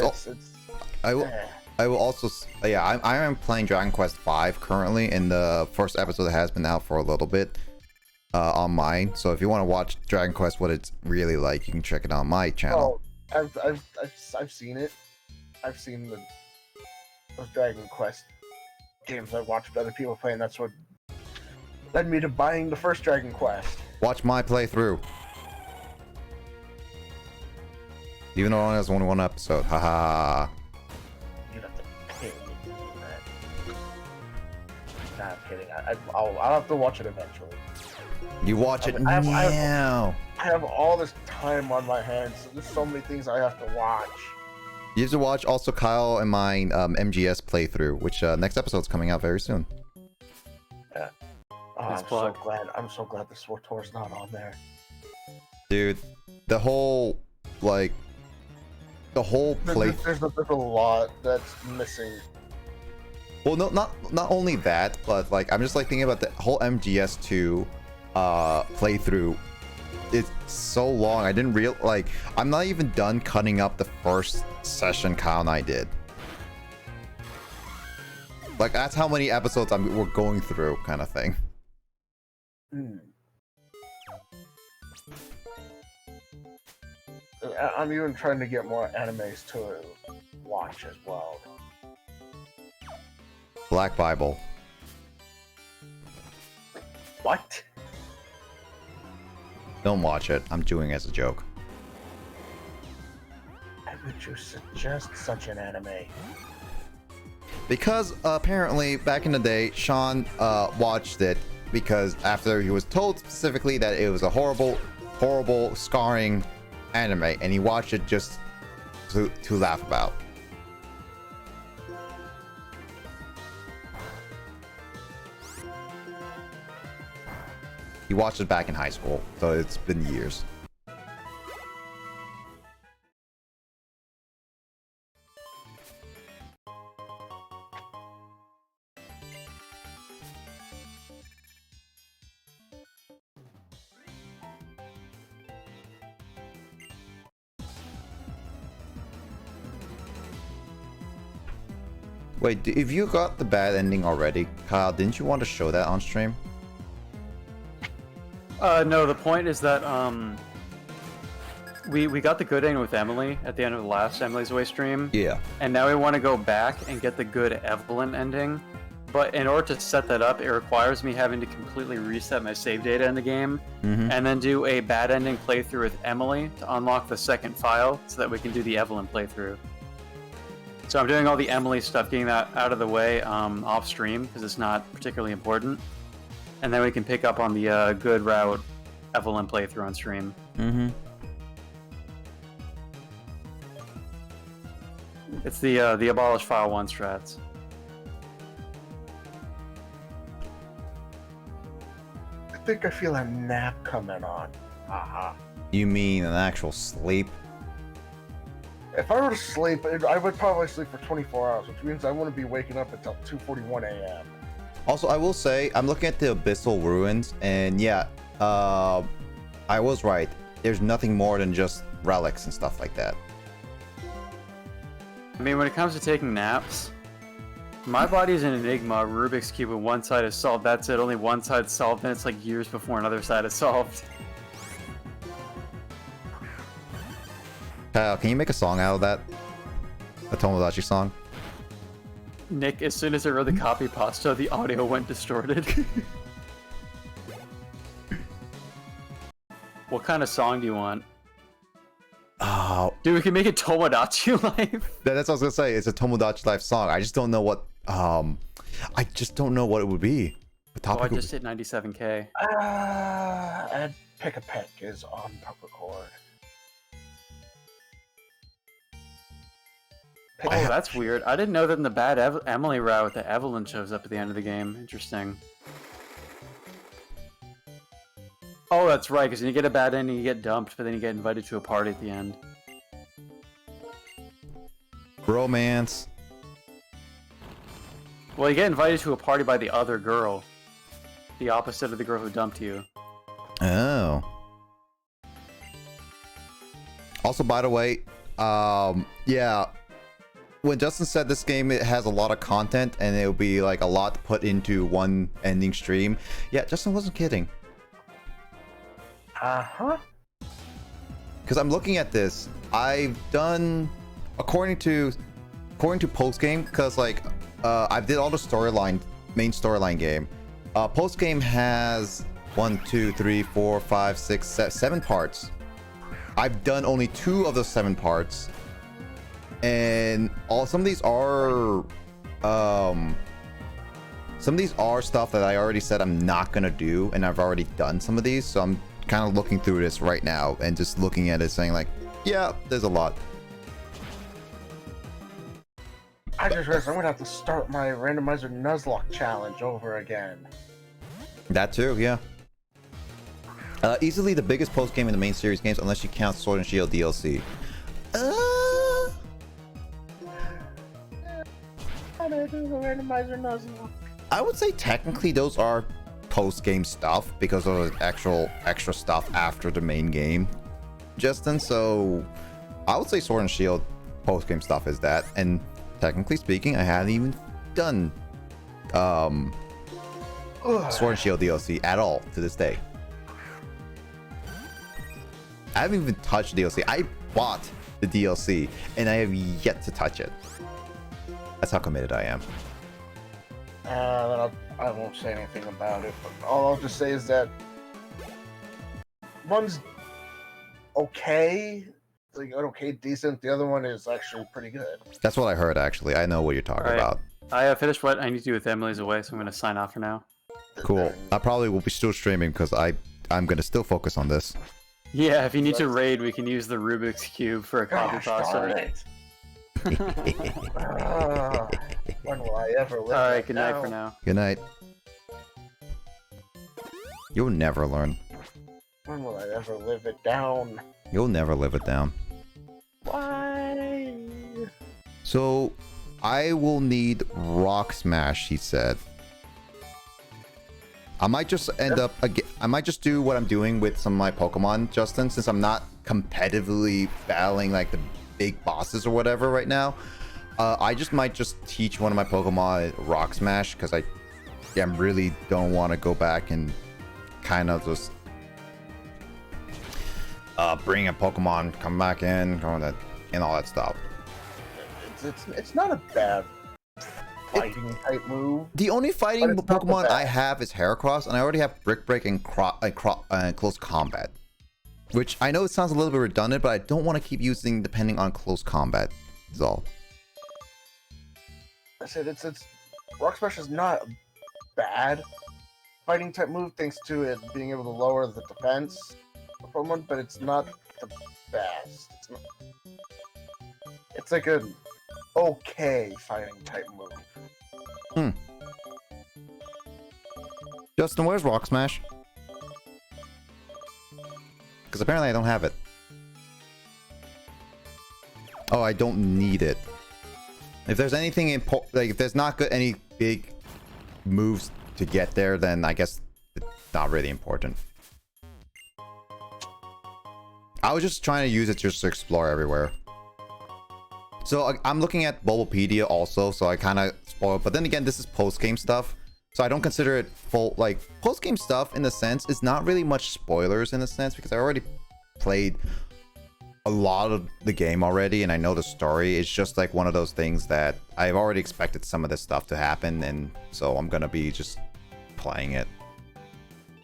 I will also, yeah, I am playing Dragon Quest V currently, and the first episode has been out for a little bit. On mine, so if you want to watch Dragon Quest, what it's really like, you can check it on my channel. Oh, I've seen it. I've seen those Dragon Quest games. I watched other people play, and that's what led me to buying the first Dragon Quest. Watch my playthrough. Even though it only has one episode, haha. You'd have to pay me to do that. Nah, I'm kidding. I'll have to watch it eventually. You watch it now. I have all this time on my hands. So there's so many things I have to watch. You have to watch also Kyle and mine MGS playthrough, which next episode's coming out very soon. Yeah. Oh, I'm so glad the SWTOR's not on there. Dude, the whole play. There's a lot that's missing. Well, no, not only that, but like I'm just like thinking about the whole MGS2 playthrough. It's so long. I didn't I'm not even done cutting up the first session Kyle and I did. Like that's how many episodes we're going through, kind of thing. I'm even trying to get more animes to watch as well. Black Bible. What? Don't watch it. I'm doing it as a joke. Why would you suggest such an anime? Because apparently back in the day, Sean watched it because after he was told specifically that it was a horrible, scarring anime, and he watched it just to laugh about. He watched it back in high school, so it's been years. Wait, if you got the bad ending already, Kyle, didn't you want to show that on stream? No, the point is that we got the good ending with Emily at the end of the last Emily's Way stream. Yeah. And now we want to go back and get the good Evelyn ending. But in order to set that up, it requires me having to completely reset my save data in the game, and then do a bad ending playthrough with Emily to unlock the second file so that we can do the Evelyn playthrough. So I'm doing all the Emily stuff, getting that out of the way off stream because it's not particularly important. And then we can pick up on the good route Evelyn playthrough on stream. It's the abolish file 1 strats. I think I feel a nap coming on. Haha. You mean an actual sleep? If I were to sleep, I would probably sleep for 24 hours, which means I wouldn't be waking up until 2:41 a.m. Also, I will say, I'm looking at the Abyssal Ruins, and yeah, I was right. There's nothing more than just relics and stuff like that. I mean, when it comes to taking naps, my body's an enigma. Rubik's Cube when one side is solved, that's it. Only one side's solved, and it's like years before another side is solved. Kyle, can you make a song out of that? A Tomodachi song? Nick, as soon as I read the copy pasta, the audio went distorted. What kind of song do you want? Oh, Dude, we can make it Tomodachi Life. that's what I was gonna say. It's a Tomodachi Life song. I just don't know what. I just don't know what it would be. The Oh, I topic. just hit 97K. And Pick a Peck is on record. Oh, that's weird. I didn't know that in the bad Emily route that Evelyn shows up at the end of the game. Interesting. Oh, that's right, because when you get a bad ending, you get dumped, but then you get invited to a party at the end. Romance. Well, you get invited to a party by the other girl. The opposite of the girl who dumped you. Oh. Also, by the way, yeah. When Justin said this game, it has a lot of content and it'll be like a lot to put into one ending stream. Yeah, Justin wasn't kidding. Uh-huh. Because I'm looking at this, I've done, according to post game, because like I did all the main storyline game. Post game has 1, 2, 3, 4, 5, 6, 7 parts. I've done only 2 of those 7 parts. And some of these are stuff that I already said I'm not gonna do, and I've already done some of these, so I'm kind of looking through this right now and just looking at it saying like, yeah, there's a lot. I just realized I'm gonna have to start my randomizer Nuzlocke challenge over again. That too, yeah. Easily the biggest post game in the main series games, unless you count Sword and Shield DLC. I would say technically those are post-game stuff because of the actual extra stuff after the main game, Justin. So I would say Sword and Shield post-game stuff is that, and technically speaking, I haven't even done Sword and Shield DLC at all to this day. I haven't even touched DLC. I bought the DLC and I have yet to touch it. That's how committed I am. I won't say anything about it, but all I'll just say is that one's okay, like okay, decent. The other one is actually pretty good. That's what I heard, actually. I know what you're talking about. I finished what I need to do with Emily's away, so I'm gonna sign off for now. Cool. I probably will be still streaming because I'm gonna still focus on this. Yeah, if you need to raid, we can use the Rubik's Cube for a copy Gosh, darn pasta. it. When will I ever live Alright, that good night down? for now. Good night. You'll never learn. When will I ever live it down? You'll never live it down. Why? So, I will need Rock Smash, he said. I might just end up again. I might just do what I'm doing with some of my Pokemon, Justin, since I'm not competitively battling like the big bosses or whatever right now. I just might just teach one of my Pokemon Rock Smash because I really don't want to go back and kind of just bring a Pokemon, come back in, and all that stuff. It's not a bad fighting type move. The only fighting But it's not the Pokemon I best. have is Heracross, and I already have Brick Break and Close Combat. Which I know it sounds a little bit redundant, but I don't want to keep using depending on Close Combat. Is all. I said it's Rock Smash is not a bad fighting type move thanks to it being able to lower the defense of Pokemon, but it's not the best. It's like an okay fighting type move. Justin, where's Rock Smash? Because apparently I don't have it. Oh, I don't need it. If there's anything like if there's not good any big moves to get there, then I guess it's not really important. I was just trying to use it just to explore everywhere. So I'm looking at Bulbapedia also, so I kind of spoiled. But then again, this is post-game stuff, so I don't consider it full. Like post-game stuff, in a sense, is not really much spoilers in a sense because I already played a lot of the game already, and I know the story. It's just like one of those things that I've already expected some of this stuff to happen, and so I'm gonna be just playing it.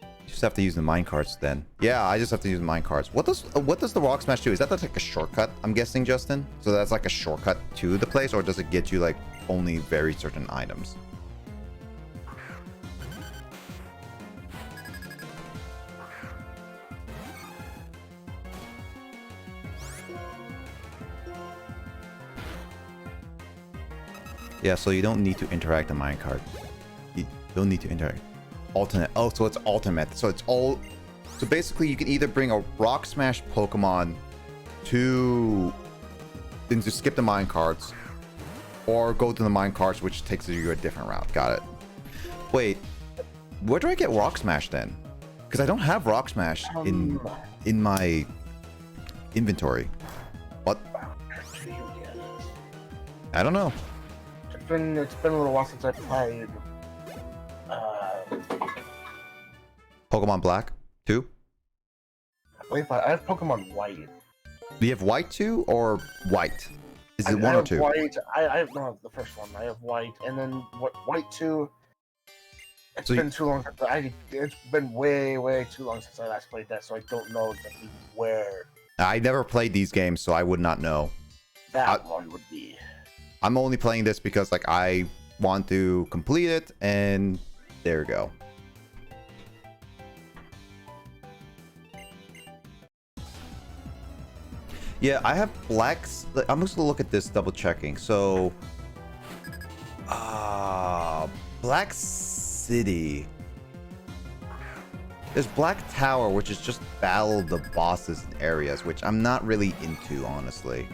You just have to use the minecarts then. Yeah, I just have to use the minecarts. What does the Rock Smash do? Is that like a shortcut, I'm guessing, Justin? So that's like a shortcut to the place, or does it get you like only very certain items? Yeah, so you don't need to interact the minecart. You don't need to interact. Alternate. Oh, so it's ultimate. So it's all. So basically, you can either bring a Rock Smash Pokemon to skip the minecarts, or go to the minecarts, which takes you a different route. Got it. Wait, where do I get Rock Smash then? Because I don't have Rock Smash in my inventory. What? I don't know. It's been a little while since I played. Pokemon Black 2? I believe I have Pokemon White. Do you have White 2 or White? Is it I one or have two? White. I have no the first one. I have White, and then White 2. It's So been too long. It's been way too long since I last played that, so I don't know exactly where I never played these games, so I would not know. that one would be. I'm only playing this because like I want to complete it, and there we go. Yeah, I have blacks. I'm just gonna look at this, double checking. So, Black City. There's Black Tower, which is just battle the bosses in areas, which I'm not really into, honestly.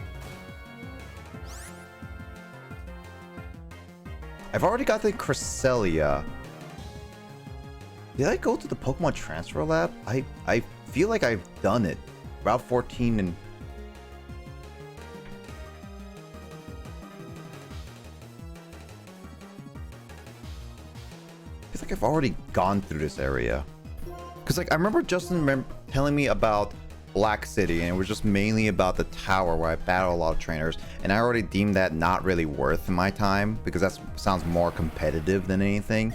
I've already got the Cresselia. Did I go to the Pokemon Transfer Lab? I feel like I've done it. Route 14 and... I feel like I've already gone through this area. Because like I remember Justin telling me about Black City, and it was just mainly about the tower where I battle a lot of trainers, and I already deemed that not really worth my time because that sounds more competitive than anything.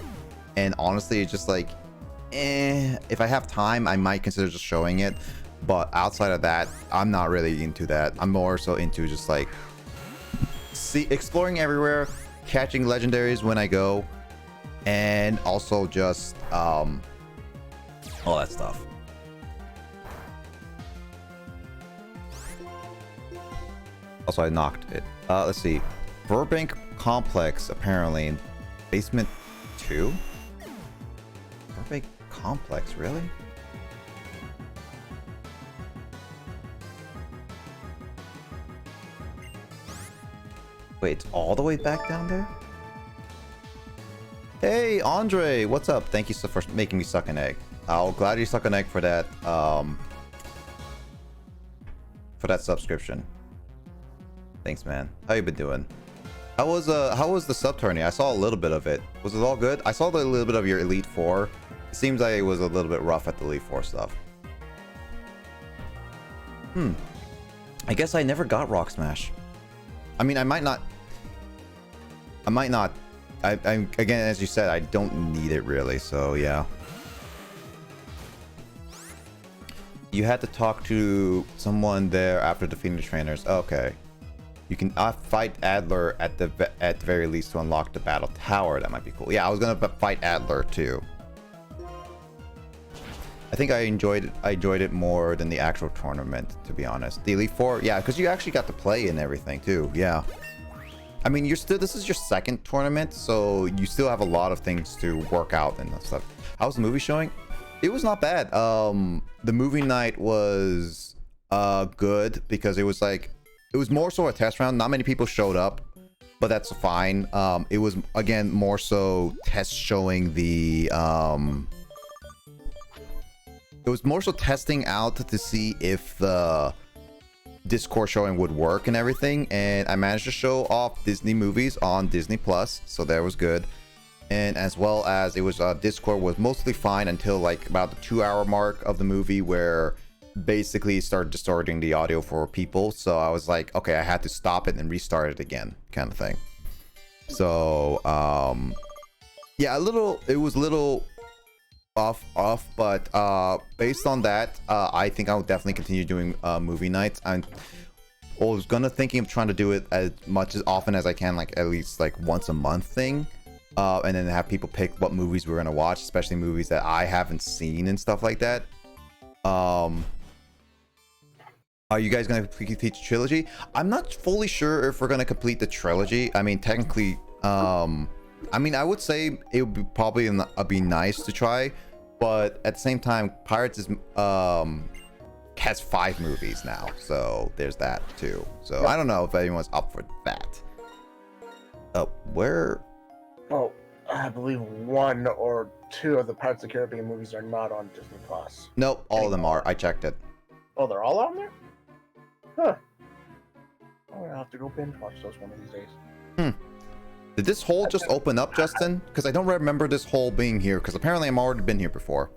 And honestly, it's just like, if I have time, I might consider just showing it. But outside of that, I'm not really into that. I'm more so into just like exploring everywhere, catching legendaries when I go, and also just all that stuff. Also, I knocked it. Let's see. Burbank Complex, apparently. In basement 2? Burbank Complex, really? Wait, it's all the way back down there? Hey, Andre, what's up? Thank you so for making me suck an egg. I'll gladly suck an egg for that subscription. Thanks, man. How you been doing? How was the sub tourney? I saw a little bit of it. Was it all good? I saw a little bit of your Elite Four. It seems like it was a little bit rough at the Elite Four stuff. I guess I never got Rock Smash. I mean, I might not. I again, as you said, I don't need it really. So yeah. You had to talk to someone there after defeating the trainers. Okay. You can fight Adler at the very least to unlock the battle tower. That might be cool. Yeah, I was gonna fight Adler too. I think I enjoyed it more than the actual tournament, to be honest. The Elite Four, yeah, because you actually got to play and everything too. Yeah. I mean, this is your second tournament, so you still have a lot of things to work out and stuff. How was the movie showing? It was not bad. The movie night was good because it was more so a test round. Not many people showed up, but that's fine. It was again more so test showing the it was more so testing out to see if the Discord showing would work and everything, and I managed to show off Disney movies on Disney Plus, so that was good. And as well as it was Discord was mostly fine until like about the 2-hour mark of the movie, where basically it started distorting the audio for people. So I was like, okay, I had to stop it and restart it again, kind of thing. So yeah, it was a little off, but based on that, I think I will definitely continue doing movie nights. I was thinking of trying to do it as often as I can, like at least like once a month thing. And then have people pick what movies we're gonna watch, especially movies that I haven't seen and stuff like that. Are you guys gonna complete the trilogy? I'm not fully sure if we're gonna complete the trilogy. I mean, technically, I mean, I would say it would be probably be nice to try, but at the same time, Pirates is has 5 movies now, so there's that too. So I don't know if anyone's up for that. Where? Oh, I believe 1 or 2 of the Pirates of the Caribbean movies are not on Disney Plus. Nope, all of them are. I checked it. Oh, they're all on there? Huh. I'm gonna have to go binge watch those one of these days. Did this hole just open up, Justin? Because I don't remember this hole being here, because apparently I'm already been here before.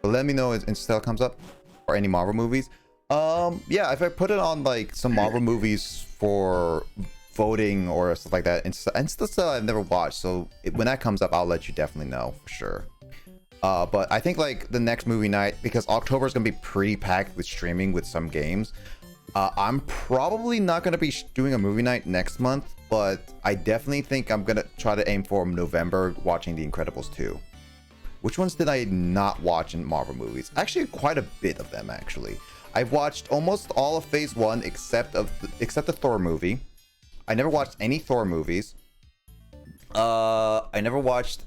But let me know if Interstellar comes up, or any Marvel movies. Yeah, if I put it on like some Marvel movies for voting or stuff like that, and stuff I've never watched, so when that comes up, I'll let you definitely know for sure. But I think like the next movie night, because October is gonna be pretty packed with streaming with some games. I'm probably not gonna be doing a movie night next month, but I definitely think I'm gonna try to aim for November, watching The Incredibles 2. Which ones did I not watch in Marvel movies? Actually, quite a bit of them actually. I've watched almost all of Phase 1 except the Thor movie. I never watched any Thor movies. I never watched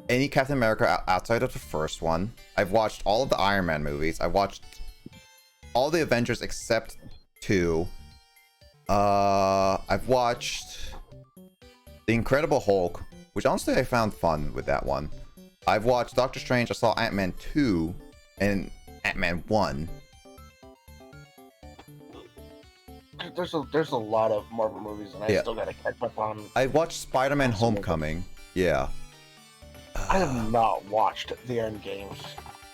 any Captain America outside of the first one. I've watched all of the Iron Man movies. I watched all the Avengers except 2. I've watched The Incredible Hulk, which honestly I found fun with that one. I've watched Doctor Strange. I saw Ant-Man 2 and Ant-Man 1. There's a lot of Marvel movies, and I still gotta catch up on. I watched Spider-Man Homecoming. Yeah. I have not watched the Endgames.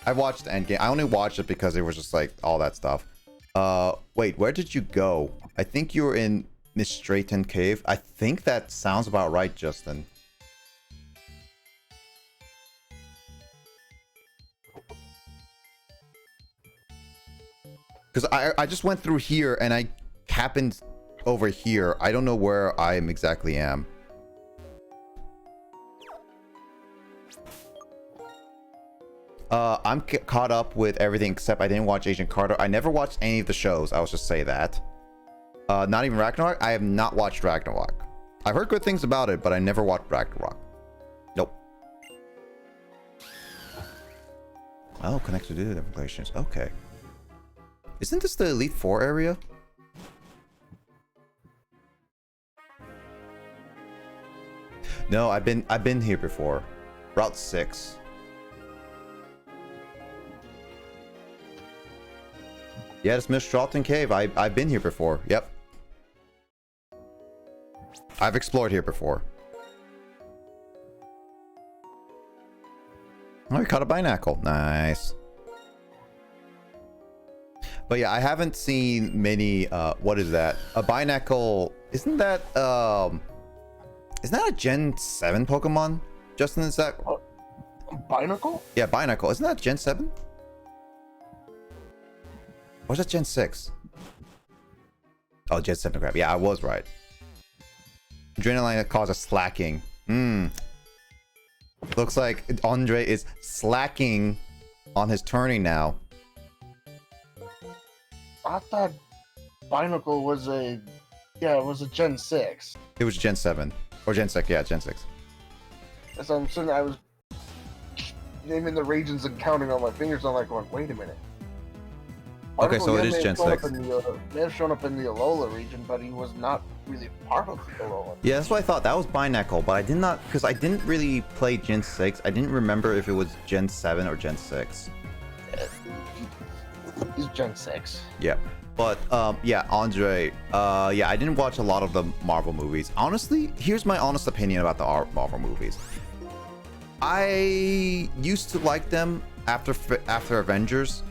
I watched Endgame. I only watched it because it was just like all that stuff. Wait, where did you go? I think you were in Miss Straighten Cave. I think that sounds about right, Justin. Because I just went through here and I happened over here. I don't know where I am exactly am. I'm caught up with everything except I didn't watch Agent Carter. I never watched any of the shows. I'll just say that. Not even Ragnarok. I have not watched Ragnarok. I've heard good things about it, but I never watched Ragnarok. Nope. Oh, connected to different locations. Okay. Isn't this the Elite Four area? No, I've been here before. Route 6. Yeah, it's Miss Charlton Cave. I've been here before. Yep. I've explored here before. Oh, we caught a binacle. Nice. But yeah, I haven't seen many. What is that? A binacle? Isn't that a Gen 7 Pokemon? Justin, is that Binacle? Yeah, binacle. Isn't that Gen 7? Or is that Gen 6? Oh, Gen 7 crap. Yeah, I was right. Adrenaline causes slacking. Looks like Andre is slacking on his turning now. I thought Binacle was a Gen 6. It was Gen 7. Or Gen 6, yeah, Gen 6. So I'm sitting, I was naming the regions and counting on my fingers. I'm like, going, wait a minute. Okay, so it is Gen 6. May have shown up in the Alola region, but he was not really part of the Alola. Yeah, that's what I thought. That was Binacle, but I did not, because I didn't really play Gen 6. I didn't remember if it was Gen 7 or Gen 6. He's Gen 6. Yeah. But, yeah, Andre, yeah, I didn't watch a lot of the Marvel movies. Honestly, here's my honest opinion about the Marvel movies. I used to like them after Avengers.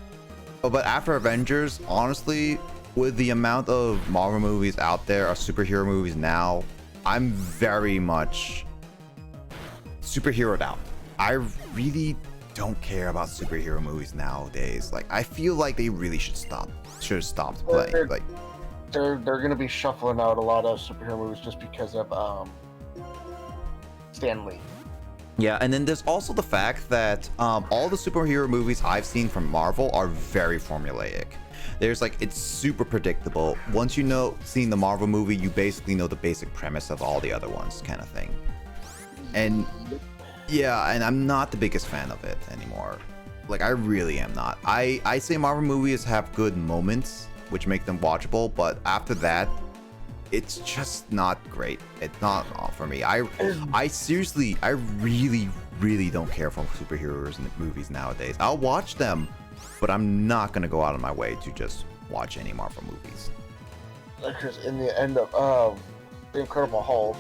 But after Avengers, honestly, with the amount of Marvel movies out there, or superhero movies now, I'm very much superheroed out. I really don't care about superhero movies nowadays. Like, I feel like they really should have stopped playing. Like, they're gonna be shuffling out a lot of superhero movies just because of Stan Lee. yeah, and then there's also the fact that all the superhero movies I've seen from Marvel are very formulaic. There's like, it's super predictable. Once you know, seeing the Marvel movie, you basically know the basic premise of all the other ones, kind of thing. And yeah, and I'm not the biggest fan of it anymore. Like, I really am not. I say Marvel movies have good moments, which make them watchable, but after that, it's just not great. It's not all for me. I seriously, I really don't care for superheroes in the movies nowadays. I'll watch them, but I'm not gonna go out of my way to just watch any Marvel movies. Because in the end of The Incredible Hulk,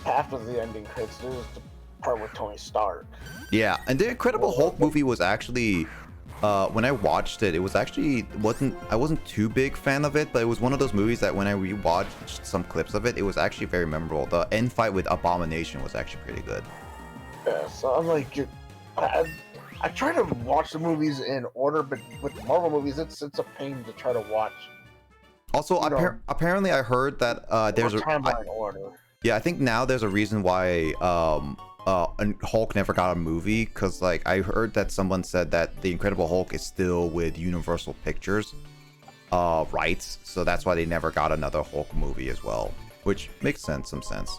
after the ending credits, there's the part with Tony Stark. Yeah, and the Incredible Hulk movie was actually, when I watched it, it was actually I wasn't too big fan of it, but it was one of those movies that when I rewatched some clips of it, it was actually very memorable. The end fight with Abomination was actually pretty good. Yeah, so I'm like, I try to watch the movies in order, but with Marvel movies, it's a pain to try to watch. Also, apparently, I heard that there's a timeline order. Yeah, I think now there's a reason why Hulk never got a movie, because like I heard that someone said that the Incredible Hulk is still with Universal Pictures rights, so that's why they never got another Hulk movie as well, which makes some sense.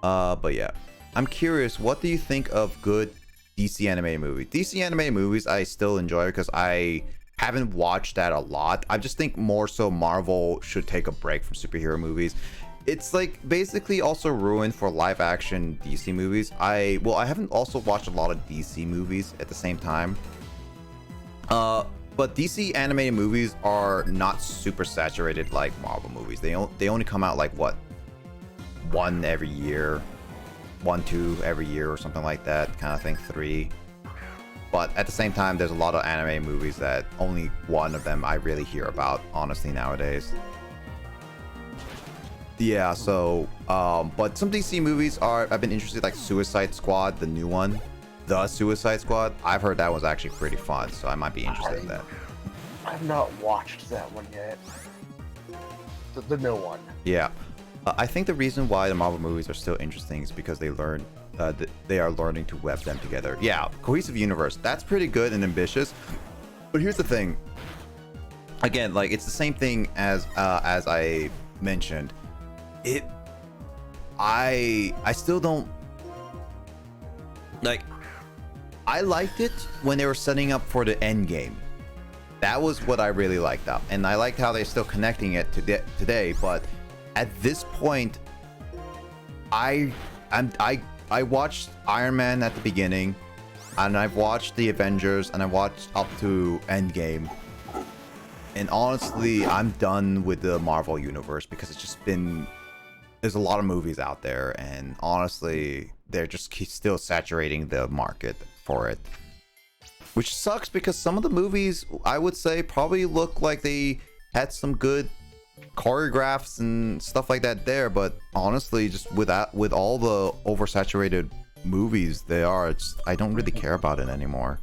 But yeah, I'm curious, what do you think of good DC animated movies? DC animated movies I still enjoy because I haven't watched that a lot. I just think more so Marvel should take a break from superhero movies. It's like basically also ruined for live action DC movies. I haven't also watched a lot of DC movies at the same time. But DC animated movies are not super saturated like Marvel movies. They only come out like what, one every year, 2 every year or something like that kind of thing, 3. But at the same time, there's a lot of anime movies that only one of them I really hear about, honestly, nowadays. Yeah, so, but some DC movies I've been interested, like Suicide Squad, the new one. The Suicide Squad, I've heard that was actually pretty fun, so I might be interested in that. I've not watched that one yet. the new one. Yeah. I think the reason why the Marvel movies are still interesting is because they are learning to web them together. Yeah, cohesive universe. That's pretty good and ambitious. But here's the thing. Again, like it's the same thing as I mentioned. I still don't like. I liked it when they were setting up for the end game. That was what I really liked up, and I liked how they're still connecting it today. But at this point, I watched Iron Man at the beginning, and I've watched the Avengers, and I watched up to Endgame. And honestly, I'm done with the Marvel universe because it's just been, there's a lot of movies out there, and honestly, they're just still saturating the market for it. Which sucks because some of the movies, I would say, probably look like they had some good choreographs and stuff like that there, but honestly, just with all the oversaturated movies I don't really care about it anymore.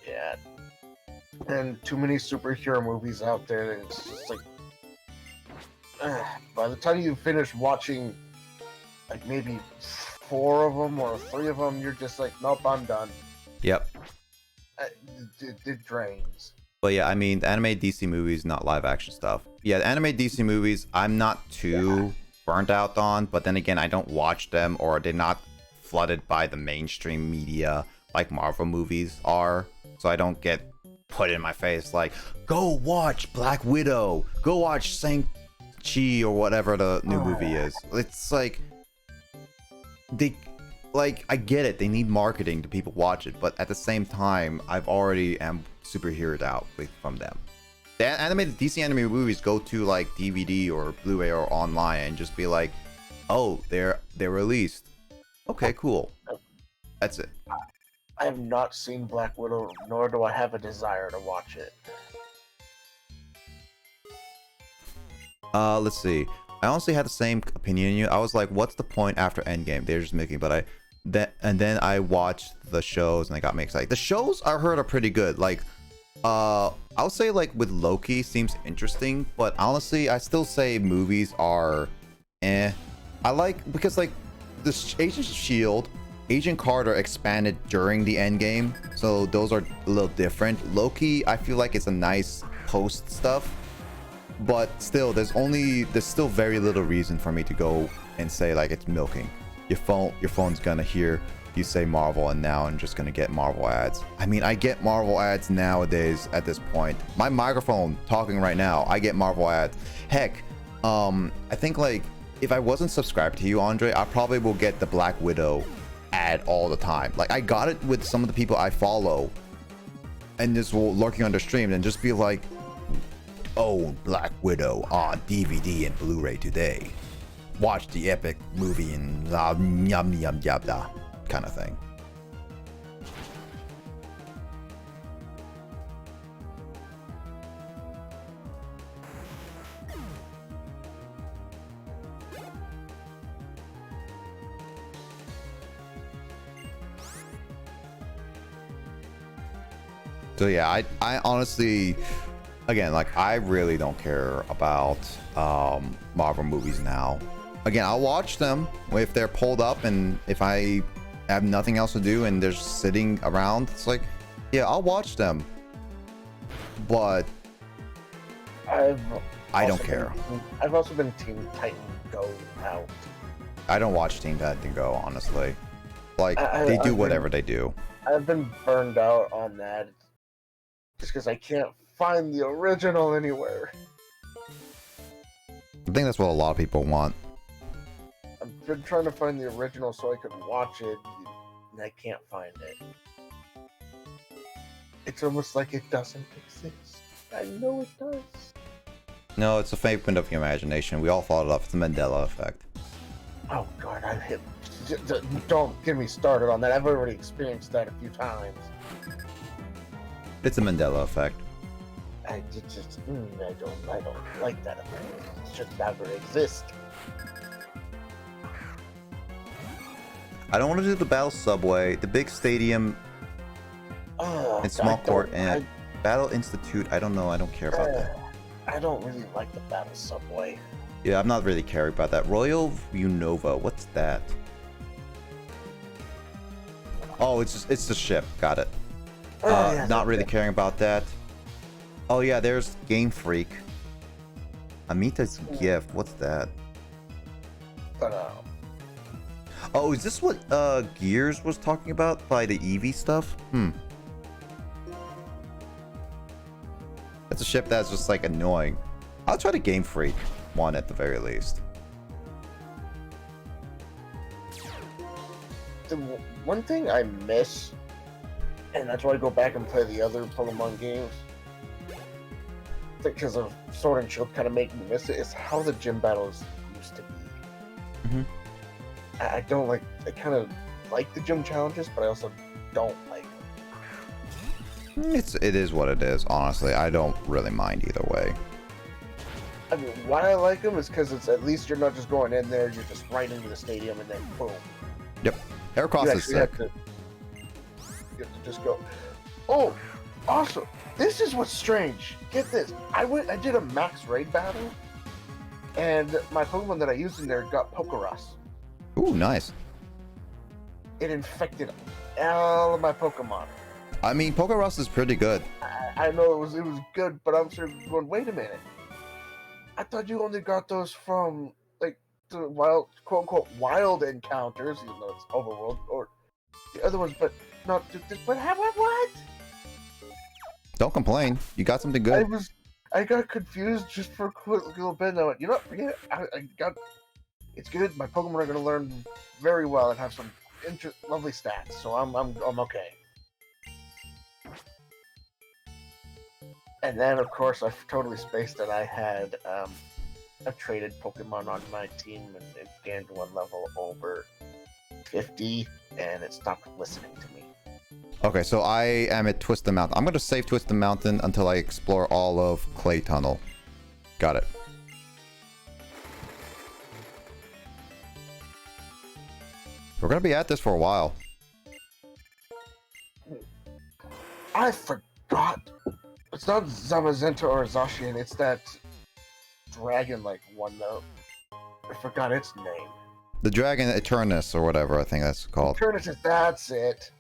Yeah. And too many superhero movies out there, and it's just like by the time you finish watching like maybe 4 of them or 3 of them, you're just like, nope, I'm done. Yep. It drains. But yeah, I mean, the animated DC movies, not live action stuff. Yeah, the animated DC movies, I'm not too burnt out on, but then again, I don't watch them, or they're not flooded by the mainstream media like Marvel movies are. So I don't get put in my face like, go watch Black Widow, go watch Shang-Chi or whatever the new movie is. It's like, I get it, they need marketing to people watch it, but at the same time, I've already am superheroed out from them. The animated DC animated movies go to like DVD or Blu-ray or online and just be like, oh, they're released. Okay, cool. That's it. I have not seen Black Widow, nor do I have a desire to watch it. Let's see. I honestly had the same opinion in you. I was like, what's the point after Endgame? They're just making, but then I watched the shows and they got me excited. The shows I heard are pretty good. Like, I would say like with Loki seems interesting, but honestly, I still say movies are I like, because like the Agents of S.H.I.E.L.D., Agent Carter expanded during the Endgame, so those are a little different. Loki, I feel like it's a nice post stuff, but still, there's still very little reason for me to go and say like it's milking. Your phone's gonna hear you say Marvel, and now I'm just gonna get Marvel ads. I mean, I get Marvel ads nowadays at this point. My microphone talking right now, I get Marvel ads. Heck, I think like if I wasn't subscribed to you, Andre, I probably will get the Black Widow ad all the time. Like I got it with some of the people I follow, and just lurking on their stream and just be like, oh, Black Widow on DVD and Blu-ray today. Watch the epic movie and yum yum yum kind of thing. So yeah, I honestly, again, like I really don't care about Marvel movies now. Again, I'll watch them if they're pulled up, and if I have nothing else to do and they're just sitting around, it's like, yeah, I'll watch them. But I don't care. I've also been Teen Titan Go out. I don't watch Teen Titan Go, honestly. Like they do whatever they do. I've been burned out on that just because I can't find the original anywhere. I think that's what a lot of people want. I've been trying to find the original so I could watch it, and I can't find it. It's almost like it doesn't exist. I know it does. No, it's a figment of your imagination. We all thought it up. It's the Mandela effect. Oh god, don't get me started on that. I've already experienced that a few times. It's a Mandela effect. I don't like that effect. It should never exist. I don't want to do the Battle Subway, the big stadium, and small court, and Battle Institute. I don't know. I don't care about that. I don't really like the battle subway. Yeah, I'm not really caring about that. Royal Unova, what's that? Oh, it's the ship. Got it. Yeah, Not really okay. caring about that. Oh yeah, there's Game Freak. Amita's gift. What's that? But Oh, is this what Gears was talking about by the Eevee stuff? That's a ship that's just like annoying. I'll try the Game Freak one at the very least. the one thing I miss, and that's why I go back and play the other Pokemon games, because of Sword and Shield kind of make me miss it, is how the gym battles used to be. Mhm. I don't like, I kind of like the gym challenges, but I also don't like them. It is what it is, honestly. I don't really mind either way. I mean, why I like them is because it's at least you're not just going in there, you're just right into the stadium and then boom. Yep. Heracross You is actually sick. you have to just go, oh, awesome. This is what's strange. Get this. I did a max raid battle, and my Pokemon that I used in there got Pokeross. Ooh, nice. It infected all of my Pokemon. I mean, Pokeross is pretty good. I know it was good, but I'm sort of going, wait a minute. I thought you only got those from like the wild, quote unquote, wild encounters, even though it's overworld, or the other ones, but not. What? Don't complain. You got something good. I got confused just for a quick little bit. And I went, you know what? Forget it. I got. It's good. My Pokemon are going to learn very well and have some lovely stats, so I'm okay. And then, of course, I totally spaced that I had a traded Pokemon on my team, and it gained one level over 50, and it stopped listening to me. Okay, so I am at Twisted Mountain. I'm going to save Twisted Mountain until I explore all of Clay Tunnel. Got it. We're going to be at this for a while. I forgot. It's not Zamazenta or Zacian, it's that dragon-like one, though. I forgot its name. The Dragon Eternus or whatever I think that's called. Eternus, that's it.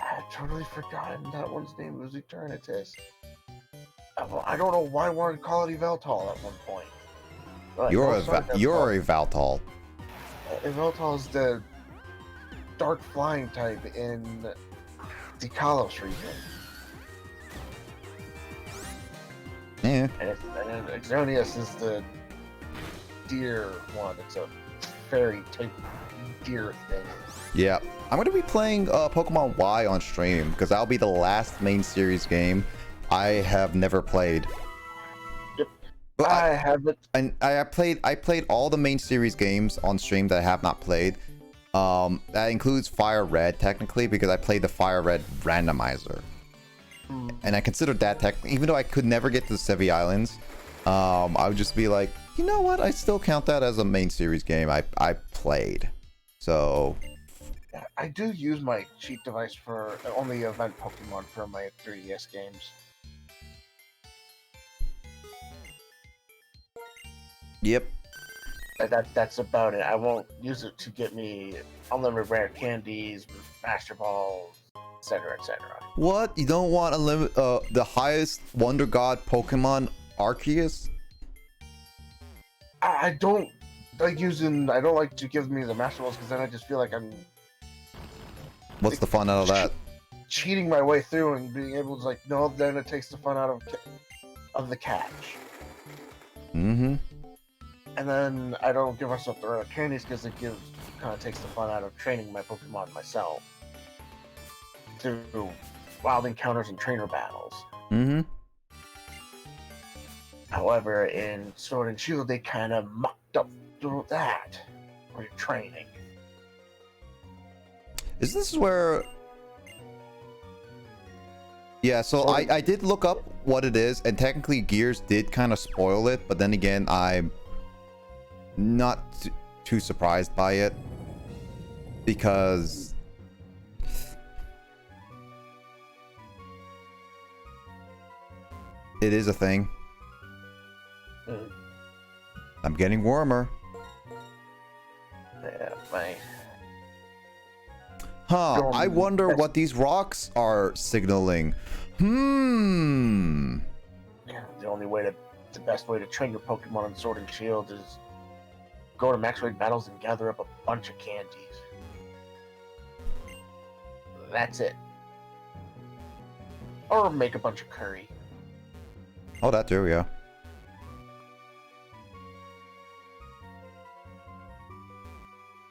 I totally forgotten that one's name was Eternatus. I don't know why I wanted to call it Eveltal at one point. Like, You're oh, a sorry, you're a Valtol. Eveltal is the dark flying type in the Kalos region. Yeah. And Exonius is the deer one. It's a fairy type deer thing. Yeah. I'm going to be playing Pokemon Y on stream because that'll be the last main series game I have never played. Yep. But I haven't. And I played all the main series games on stream that I have not played. That includes Fire Red technically because I played the Fire Red randomizer. And I considered that even though I could never get to the Sevi Islands, I would just be like, you know what? I still count that as a main series game I played. So I do use my cheat device for only event Pokemon for my 3DS games. Yep. That's about it. I won't use it to get me unlimited rare candies, Master Balls, etc., etc. What? You don't want the highest Wonder God Pokemon, Arceus? I don't like using. I don't like to give me the Master Balls because then I just feel like I'm. What's the fun out of that? Cheating my way through and being able to no, then it takes the fun out of the catch. Mm-hmm. And then I don't give myself the rare candies because it kind of takes the fun out of training my Pokemon myself through wild encounters and trainer battles. Mm-hmm. However, in Sword and Shield, they kind of mucked up through that for your training. Is this where... Yeah, so I did look up what it is, and technically Gears did kind of spoil it, but then again, I'm not too surprised by it, because it is a thing. Mm. I'm getting warmer. Yeah, my. Huh, I Um, wonder yes. what these rocks are signaling. Hmm. Yeah, the best way to train your Pokemon on Sword and Shield is go to max raid battles and gather up a bunch of candies. That's it. Or make a bunch of curry. Oh, that too, yeah.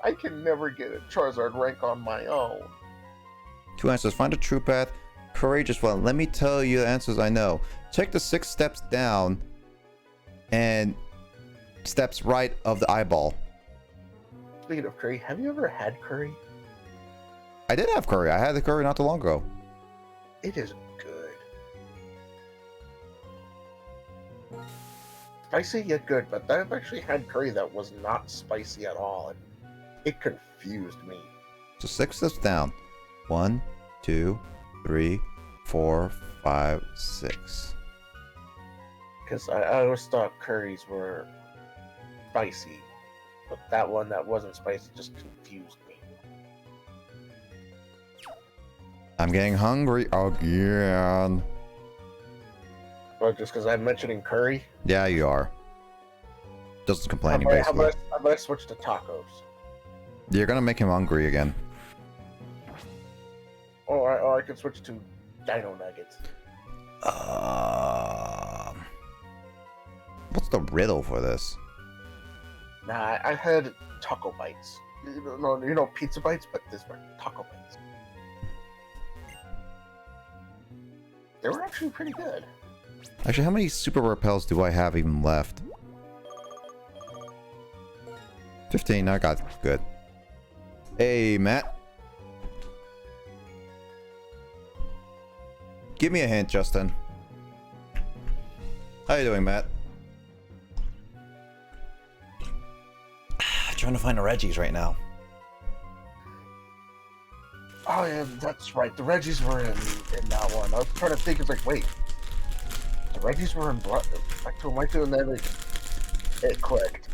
I can never get a Charizard rank on my own. 2 answers. Find a true path. Courageous one. Let me tell you the answers I know. Check the 6 steps down and steps right of the eyeball. Speaking of curry, have you ever had curry? I did have curry. I had the curry not too long ago. It is good. Spicy yet good, but I've actually had curry that was not spicy at all, and it confused me. So 6 steps down. 1, 2, 3, 4, 5, 6. Because I always thought curries were spicy, but that one that wasn't spicy just confused me. I'm getting hungry again. But just because I'm mentioning curry, Yeah, you are. Just complaining, how basically. about I switch to tacos? You're gonna make him hungry again. Or I could switch to dino nuggets. What's the riddle for this? Nah, I had taco bites. You know pizza bites, but this were taco bites. They were actually pretty good. Actually, how many super repels do I have even left? 15. I got good. Hey, Matt. Give me a hint, Justin. How you doing, Matt? Trying to find the Reggies right now. Oh yeah, that's right. The Reggies were in that one. I was trying to think. It's like, wait, the Reggies were in blood. Back to my two, and then it clicked.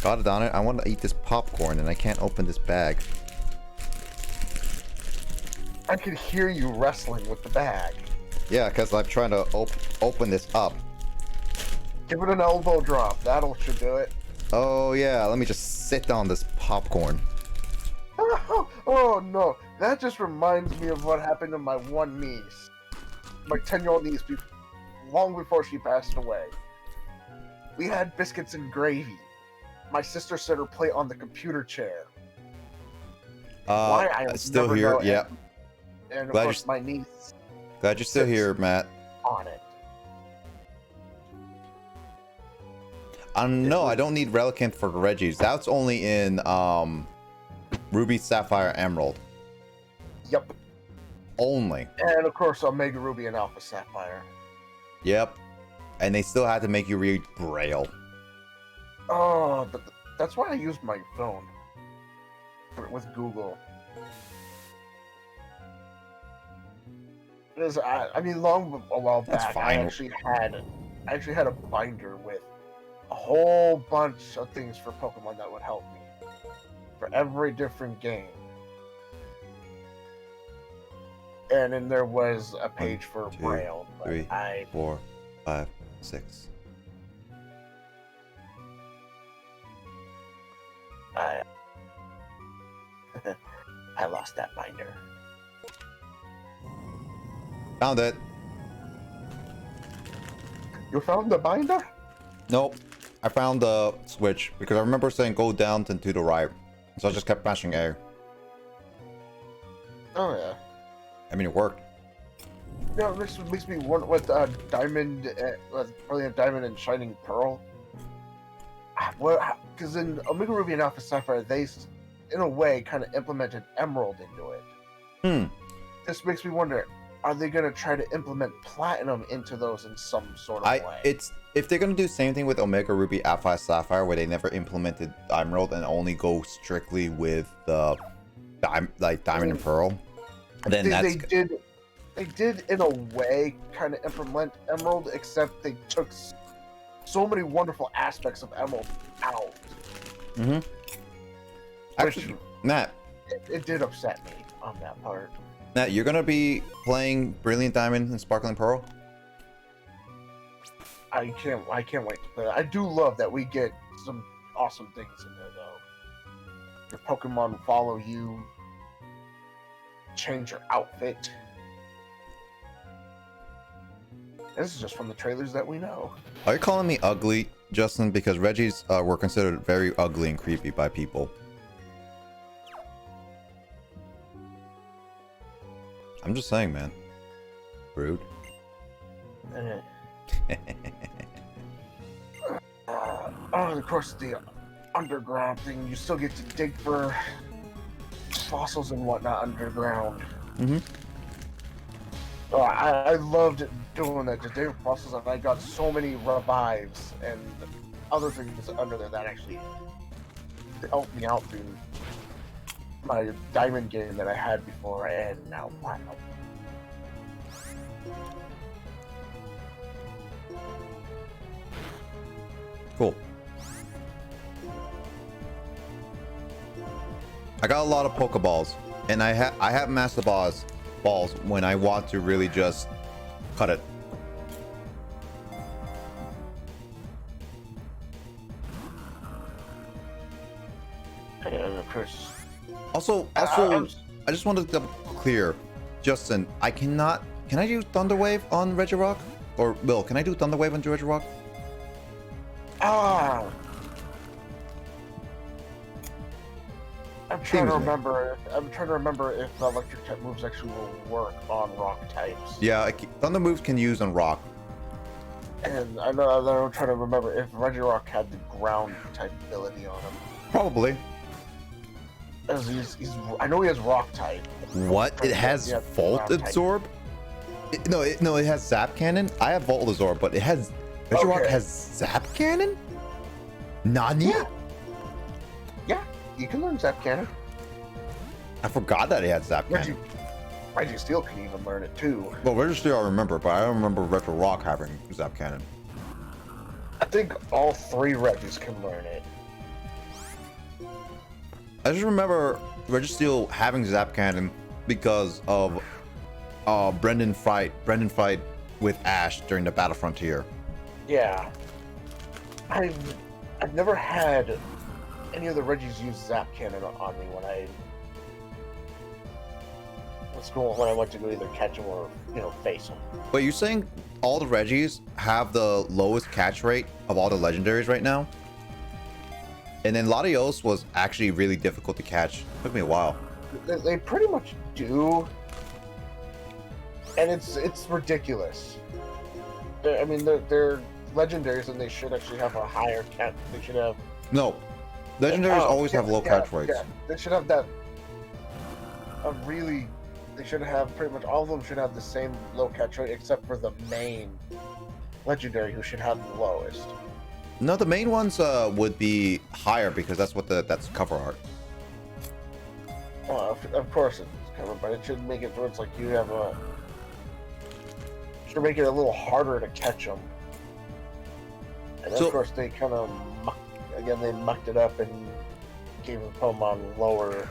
Got it on it. I want to eat this popcorn, and I can't open this bag. I could hear you wrestling with the bag. Yeah, because I'm trying to open this up. Give it an elbow drop. That'll should do it. Oh yeah, let me just sit on this popcorn. Oh no, that just reminds me of what happened to my one niece, my 10-year-old niece, long before she passed away. We had biscuits and gravy. My sister set her plate on the computer chair. Why I will still never here. know, Yeah. And of Glad course, you're- my niece Glad you're still sits here, Matt. on it. No, I don't need Relicanth for the Reggies. That's only in Ruby, Sapphire, Emerald. Yep. Only. And of course, Omega Ruby and Alpha Sapphire. Yep. And they still had to make you read Braille. Oh, but that's why I use my phone with Google. Because I mean, a while That's back, fine. I actually had a binder with a whole bunch of things for Pokemon that would help me for every different game. And then there was a page for 2, Braille. But 3, I 4, 5, 6. I lost that binder. Found it. You found the binder? Nope. I found the switch because I remember saying go down and to the right. So I just kept mashing A. Oh yeah. I mean, it worked. No, it makes me wonder what Diamond, Brilliant Diamond and Shining Pearl. Because in Omega Ruby and Alpha Sapphire, they, in a way, kind of implemented Emerald into it. This makes me wonder: are they going to try to implement Platinum into those in some sort of way? If they're gonna do the same thing with Omega Ruby, Alpha Sapphire, where they never implemented Emerald and only go strictly with the Diamond and Pearl, then they did. they did in a way kind of implement Emerald, except they took so many wonderful aspects of Emerald out. Mm-hmm. Actually, Matt. It did upset me on that part. Matt, you're gonna be playing Brilliant Diamond and Sparkling Pearl? I can't wait to play that. I do love that we get some awesome things in there, though. Your Pokemon follow you, change your outfit. This is just from the trailers that we know. Are you calling me ugly, Justin? Because Reggies were considered very ugly and creepy by people. I'm just saying, man. Rude. Of course, the underground thing, you still get to dig for fossils and whatnot underground. Mm-hmm. Oh, I loved doing that, just digging for fossils, and I got so many revives and other things under there that actually helped me out through my diamond game that I had before I had now platinum. Cool. I got a lot of Pokeballs, and I have Master balls when I want to really just cut it. And of course. Also, I just wanted to clear, Justin. Can I do Thunder Wave on Regirock? Or Will, can I do Thunder Wave on Regirock? I'm trying to remember. I'm trying to remember if the electric type moves actually will work on rock types. Yeah, Thunder moves can use on Rock. And I'm trying to remember if Regirock had the ground type ability on him. Probably. As I know he has rock type. What? It has Volt Absorb? No, it has Zap Cannon. I have Volt Absorb, but it has Regirock has Zap Cannon? Nani? Yeah, you can learn Zap Cannon. I forgot that he had Zap Cannon. Registeel can even learn it too. Well, Registeel I remember, but I don't remember Retro Rock having Zap Cannon. I think all three Regis can learn it. I just remember Registeel having Zap Cannon because of Brendan fight with Ash during the Battle Frontier. Yeah. I've never had any of the Regis use Zap Cannon on me when I went to go either catch them or face them. But you're saying all the Regis have the lowest catch rate of all the legendaries right now? And then Latios was actually really difficult to catch. Took me a while. They pretty much do, and it's ridiculous. I mean, they're legendaries, and they should actually have a higher catch. They should have legendaries always have low catch rates. Yeah, they should have that. They should have pretty much all of them should have the same low catch rate, except for the main legendary, who should have the lowest. No, the main ones would be higher because that's cover art. Well, of course it's cover, but it should make it where it's like you have should make it a little harder to catch them. And of course they kind of mucked it up and gave the Pokemon lower.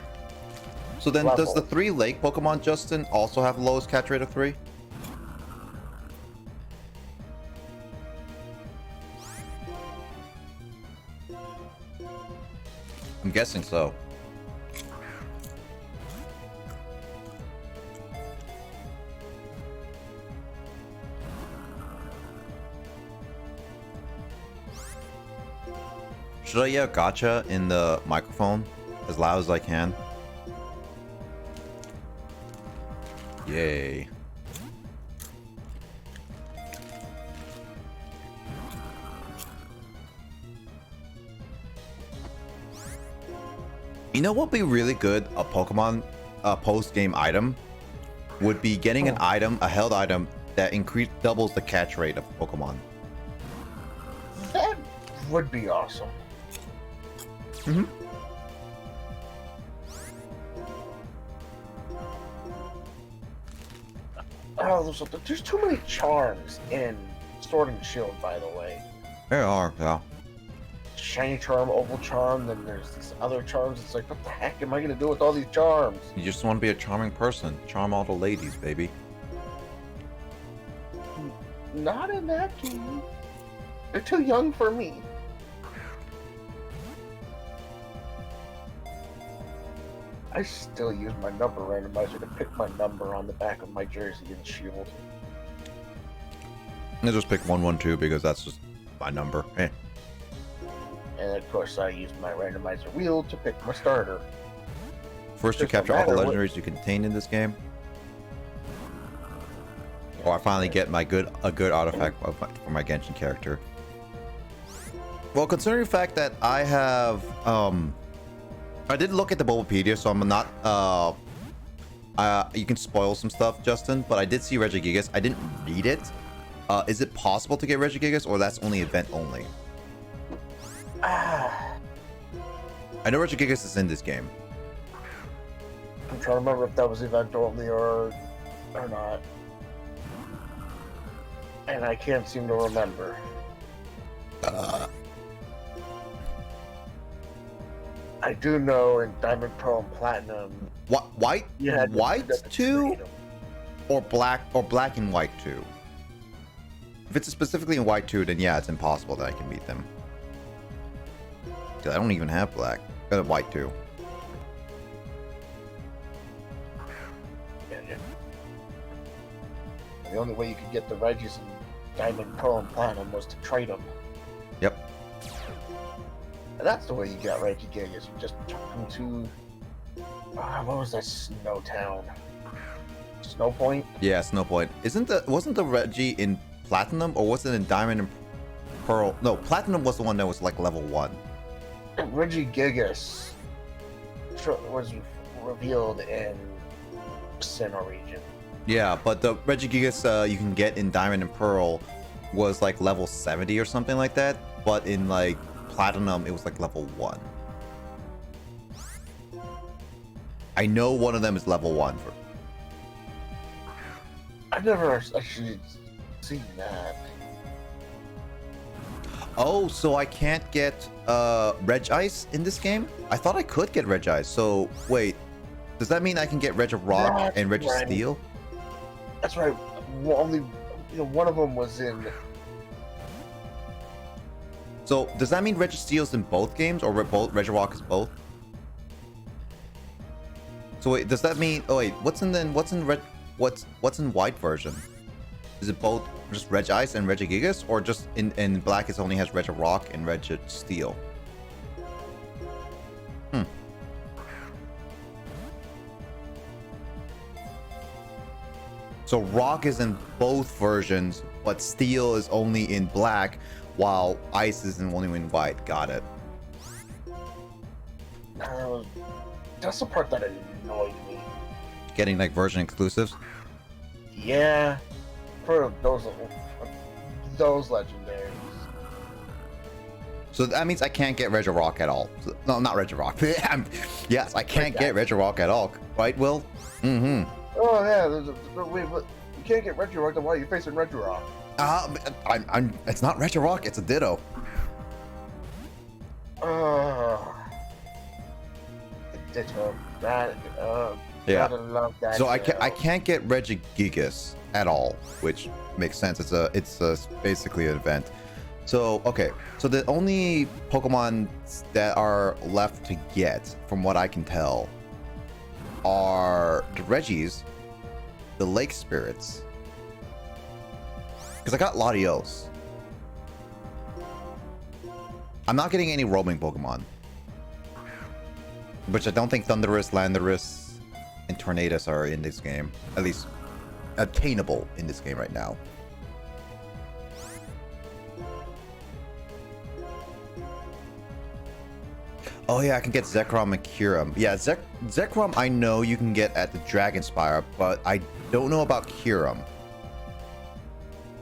So then, does the 3 Lake Pokemon, Justin, also have the lowest catch rate of 3? I'm guessing so. Should I yell gotcha in the microphone as loud as I can? Yay. You know what would be really good, a Pokemon post-game item? Would be getting an item, a held item, that doubles the catch rate of Pokemon. That would be awesome. Mm-hmm. Oh, there's too many charms in Sword and Shield, by the way. There are, yeah. Shiny charm, oval charm, then there's these other charms. It's like, what the heck am I gonna do with all these charms? You just want to be a charming person. Charm all the ladies, baby. Not in that game. They're too young for me. I still use my number randomizer to pick my number on the back of my jersey and shield. I just pick 112 because that's just my number. Eh. And of course, I use my randomizer wheel to pick my starter. First, you Just no capture all the matter what- legendaries you contain in this game. Or I finally get a good artifact for my Genshin character. Well, considering the fact that I have, I did look at the Bulbapedia, so I'm not, you can spoil some stuff, Justin, but I did see Regigigas. I didn't read it. Is it possible to get Regigigas, or that's only event only? I know Regigigas is in this game. I'm trying to remember if that was event only or not. And I can't seem to remember. I do know in Diamond, Pearl, and Platinum. What white? You had White to too, trade 'em. or black and white too? If it's specifically in white too, then yeah, it's impossible that I can beat them. 'Cause I don't even have black. I got white too. Yeah. The only way you could get the Regis in Diamond, Pearl, and Platinum was to trade them. Yep. And that's the way you got Regigigas. You just took them to... what was that snow town? Snow Point? Yeah, Snowpoint. Wasn't the Reggie in Platinum, or was it in Diamond and Pearl? No, Platinum was the one that was like level 1. Regigigas was revealed in Sinnoh region. Yeah, but the Regigigas you can get in Diamond and Pearl was like level 70 or something like that. But in like Platinum, it was like level 1. I know one of them is level 1. I've never actually seen that. Oh, so I can't get Reg Ice in this game? I thought I could get Reg Ice. So wait, does that mean I can get Reg of Rock That's and Reg of right. Steel? That's right. Well, only one of them was in. So does that mean Reg of Steel's in both games, or both Reg of Rock is both? So wait, does that mean? Oh wait, what's in white version? Is it both just Reg Ice and Regigigas, or just in black it only has Reg of Rock and Reg of Steel? So Rock is in both versions, but Steel is only in black, while Ice is only in white. Got it. That's the part that annoyed me. Getting like version exclusives. Yeah, for those legendaries. So that means I can't get Reg of Rock at all. No, not Reg of Rock. Yes, I can't get Reg of Rock at all. Right, Will? Mm-hmm. Oh yeah, wait, you can't get Regirock, then why are you facing Regirock? It's not Reg of Rock. It's a Ditto. Ditto. That, Yeah. gotta love that. So I Ditto. can't get Regigigas at all, which makes sense. It's basically an event. So okay, so the only Pokemon that are left to get, from what I can tell, are the Regis, the Lake Spirits, because I got Latios. I'm not getting any roaming Pokemon, which I don't think Thundurus, Landorus, and Tornadus are in this game, at least attainable in this game right now. Oh yeah, I can get Zekrom and Kyurem. Yeah, Zekrom I know you can get at the Dragon Spire, but I don't know about Kyurem.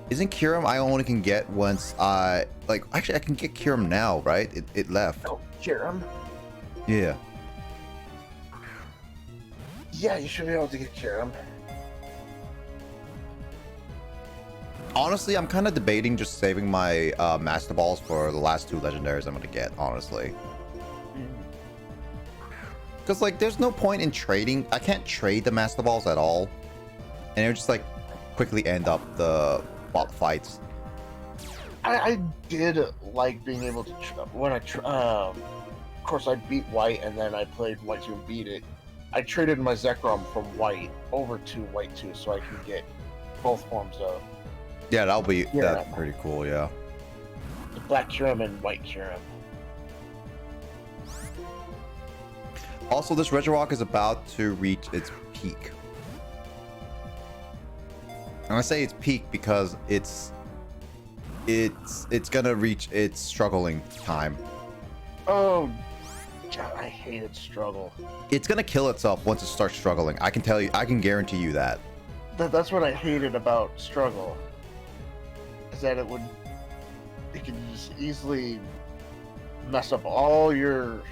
Isn't Kyurem I only can get once I... Like, actually I can get Kyurem now, right? It left. Oh, Kyurem? Yeah. Yeah, you should be able to get Kyurem. Honestly, I'm kind of debating just saving my Master Balls for the last 2 legendaries I'm gonna get, honestly. Because, like, there's no point in trading. I can't trade the Master Balls at all. And it would just, like, quickly end up the fights. I did like being able to when of course I beat White and then I played White 2 and beat it. I traded my Zekrom from White over to White 2 so I can get both forms of Yeah, that'll be that's pretty cool. Yeah. the Black Kyurem and White Kyurem. Also, this Regirock is about to reach its peak. And I say it's peak because it's gonna reach its struggling time. Oh, God, I hated struggle. It's gonna kill itself once it starts struggling. I can tell you. I can guarantee you that. That's what I hated about struggle. Is that it could just easily mess up all your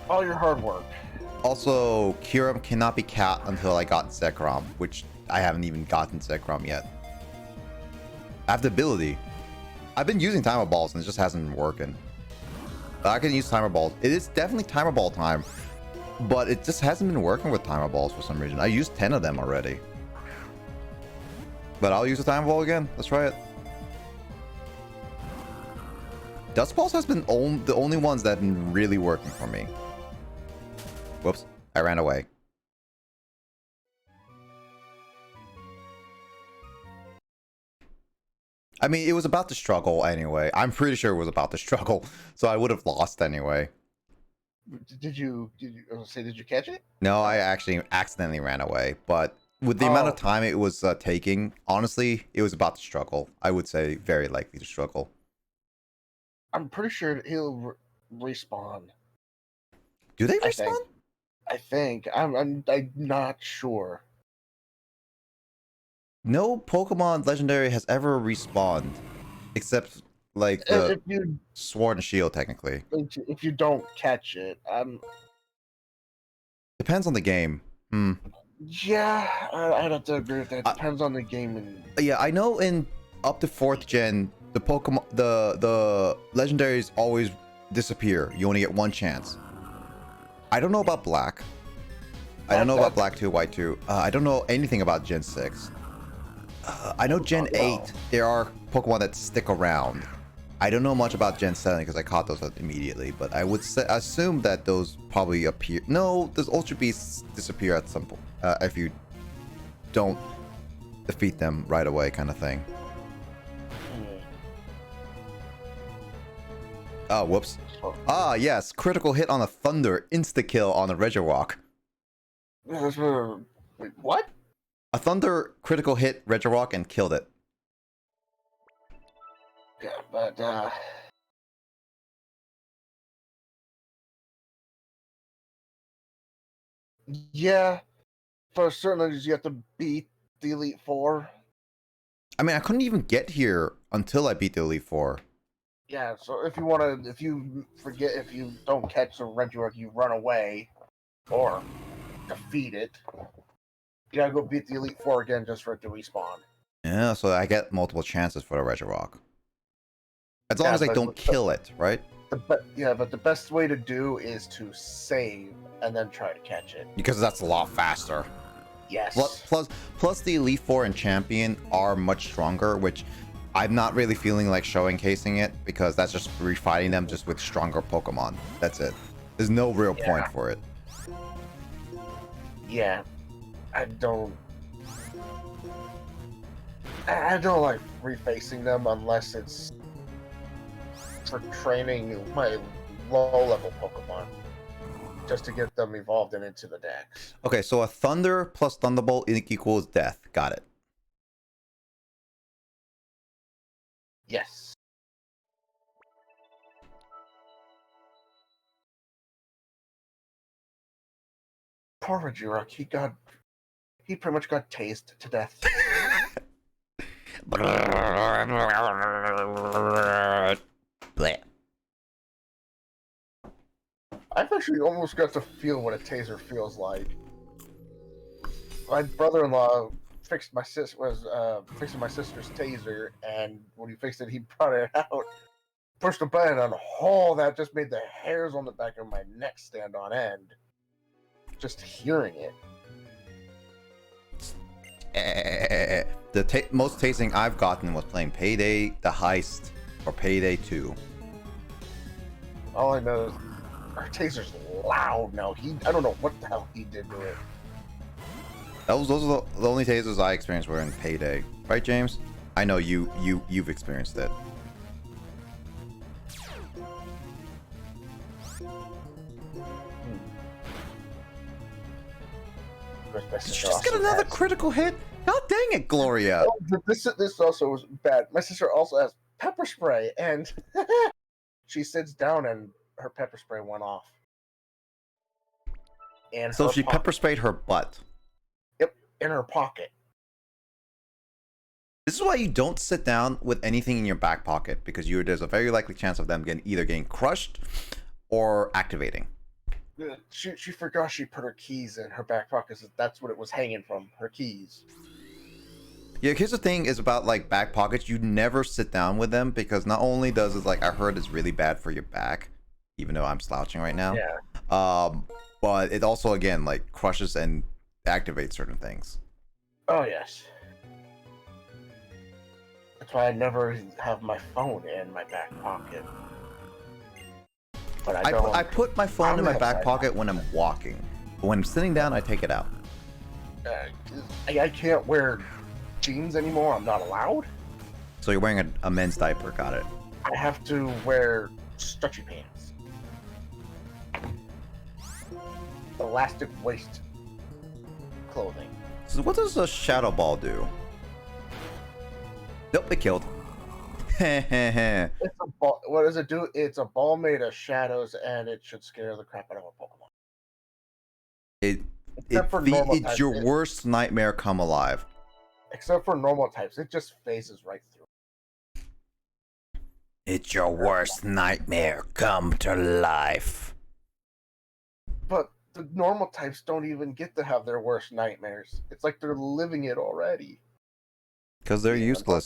all your hard work. Also, Kyurem cannot be cat until I got Zekrom, which I haven't even gotten Zekrom yet. I have the ability. I've been using Timer Balls and it just hasn't been working. But I can use Timer Balls. It is definitely Timer Ball time, but it just hasn't been working with Timer Balls for some reason. I used 10 of them already. But I'll use a Timer Ball again. Let's try it. Dust Balls has been the only ones that have been really working for me. Whoops, I ran away. I mean, it was about to struggle anyway. I'm pretty sure it was about to struggle, so I would have lost anyway. Did you catch it? No, I actually accidentally ran away, but with the amount of time it was taking, honestly, it was about to struggle. I would say very likely to struggle. I'm pretty sure he'll respawn. Do they respawn? I think. I'm not sure. No Pokemon Legendary has ever respawned, except like the Sword and Shield, technically. If you don't catch it, depends on the game. Yeah, I'd have to agree with that. Depends on the game. Yeah, I know in up to 4th gen, the Pokemon, the Legendaries always disappear. You only get 1 chance. I don't know about Black. I don't know about Black 2, White 2. I don't know anything about Gen 6. I know Gen 8, there are Pokemon that stick around. I don't know much about Gen 7 because I caught those immediately, but I would assume that those probably appear. No, those Ultra Beasts disappear at some point if you don't defeat them right away, kind of thing. Oh, whoops. Ah, yes, critical hit on a Thunder, insta-kill on a Regirock. Wait, what? A Thunder critical hit Regirock and killed it. Yeah, but yeah, for certain you have to beat the Elite Four. I mean, I couldn't even get here until I beat the Elite Four. Yeah, so if you don't catch the Regirock, you run away or defeat it. You gotta go beat the Elite Four again just for it to respawn. Yeah, so I get multiple chances for the Regirock. As long as I don't kill it, right? But the best way to do is to save and then try to catch it. Because that's a lot faster. Yes. Plus the Elite Four and Champion are much stronger, which I'm not really feeling like showcasing it because that's just refighting them just with stronger Pokemon. That's it. There's no real point for it. Yeah. I don't like refacing them unless it's for training my low-level Pokemon. Just to get them evolved and into the dex. Okay, so a Thunder plus Thunderbolt equals death. Got it. Yes. Poor Regirock, he pretty much got tased to death. Bleh. I've actually almost got to feel what a taser feels like. My brother-in-law fixed my fixing my sister's taser, and when he fixed it, he brought it out, pushed the button on, that just made the hairs on the back of my neck stand on end. Just hearing it. The most tasing I've gotten was playing Payday, The Heist, or Payday 2. All I know is our taser's loud now. I don't know what the hell he did to it. Those are the only tasers I experienced were in Payday, right, James? I know you've experienced it. Did you just get another critical hit? God dang it, Gloria! Oh, this also was bad. My sister also has pepper spray, and she sits down and her pepper spray went off. And so she pepper sprayed her butt. Yep, in her pocket. This is why you don't sit down with anything in your back pocket, because there's a very likely chance of them either getting crushed or activating. She forgot she put her keys in her back pocket. So that's what it was hanging from, her keys. Yeah, here's the thing is about like back pockets. You never sit down with them, because not only does it, like, I heard it's really bad for your back, even though I'm slouching right now. Yeah. But it also, again, like, crushes and activates certain things. Oh yes. That's why I never have my phone in my back pocket. But I put my phone in my back pocket when I'm walking. But when I'm sitting down, I take it out. I can't wear jeans anymore. I'm not allowed. So you're wearing a men's diaper. Got it. I have to wear stretchy pants. Elastic waist clothing. So what does a shadow ball do? Nope, it killed. It's a ball. What does it do? It's a ball made of shadows, and it should scare the crap out of a Pokemon. It's your worst nightmare come alive. Except for normal types, it just phases right through. It's your worst nightmare come to life. But the normal types don't even get to have their worst nightmares. It's like they're living it already. Because they're useless.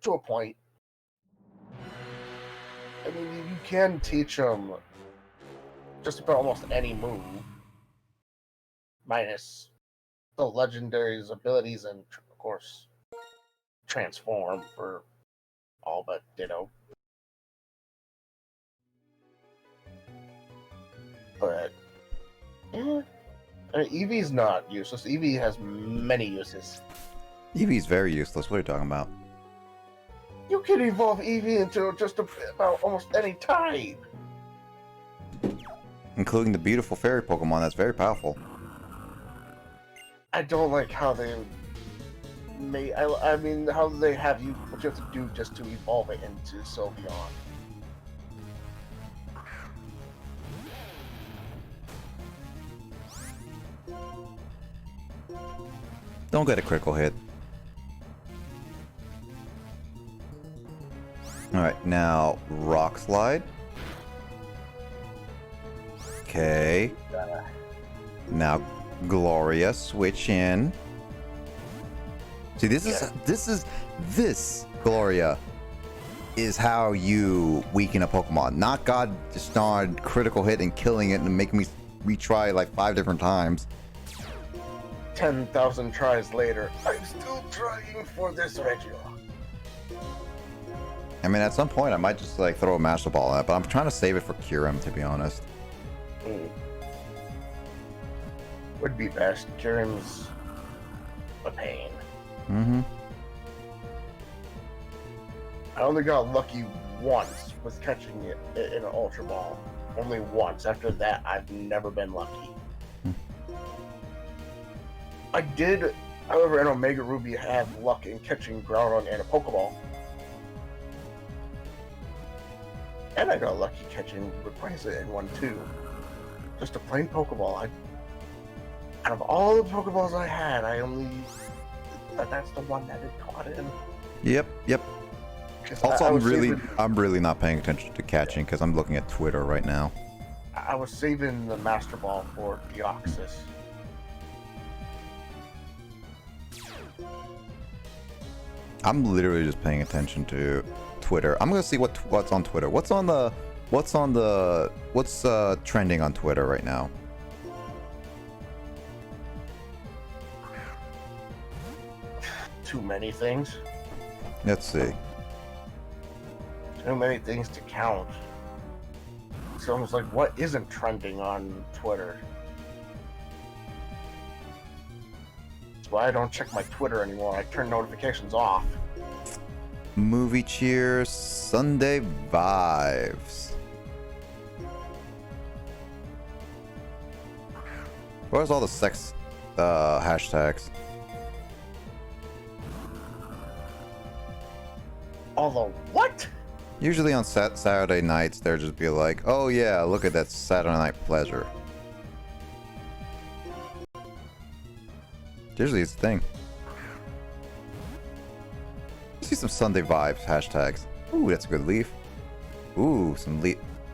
To a point. I mean, you can teach them just about almost any move. Minus the legendary's abilities and, of course, transform for all but Ditto. But, yeah. I mean, Eevee's not useless. Eevee has many uses. Eevee's very useless. What are you talking about? You can evolve Eevee into just about almost any type. Including the beautiful fairy Pokemon that's very powerful. I don't like how they I mean, how they have you, what you have to do just to evolve it into Sylveon. Don't get a critical hit. Alright, now Rock Slide. Okay. Now Gloria, switch in. See, this Gloria is how you weaken a Pokemon. Not God just started critical hit and killing it and making me retry like 5 different times. 10,000 tries later, I'm still trying for this Regio. I mean, at some point, I might just like throw a Master Ball at it, but I'm trying to save it for Kyurem, to be honest. Would be best. Kyurem's a pain. Mm-hmm. I only got lucky once with catching it in an Ultra Ball. Only once. After that, I've never been lucky. I did, however, in Omega Ruby have luck in catching Groudon and a Pokeball. And I got lucky catching Rayquaza in one too. Just a plain Pokeball. Out of all the Pokeballs I had, that's the one that it caught in. Yep. Also, I'm really not paying attention to catching because I'm looking at Twitter right now. I was saving the Master Ball for Deoxys. I'm literally just paying attention to Twitter. I'm gonna see what's on Twitter. What's trending on Twitter right now? Too many things. Let's see. Too many things to count. It's almost like, what isn't trending on Twitter? That's why I don't check my Twitter anymore. I turn notifications off. Movie cheers, Sunday vibes. Where's all the sex hashtags? Although, what? Usually on Saturday nights, they'll just be like, oh yeah, look at that Saturday night pleasure. Usually it's a thing. See some Sunday vibes hashtags. Ooh, that's a good leaf. Ooh, some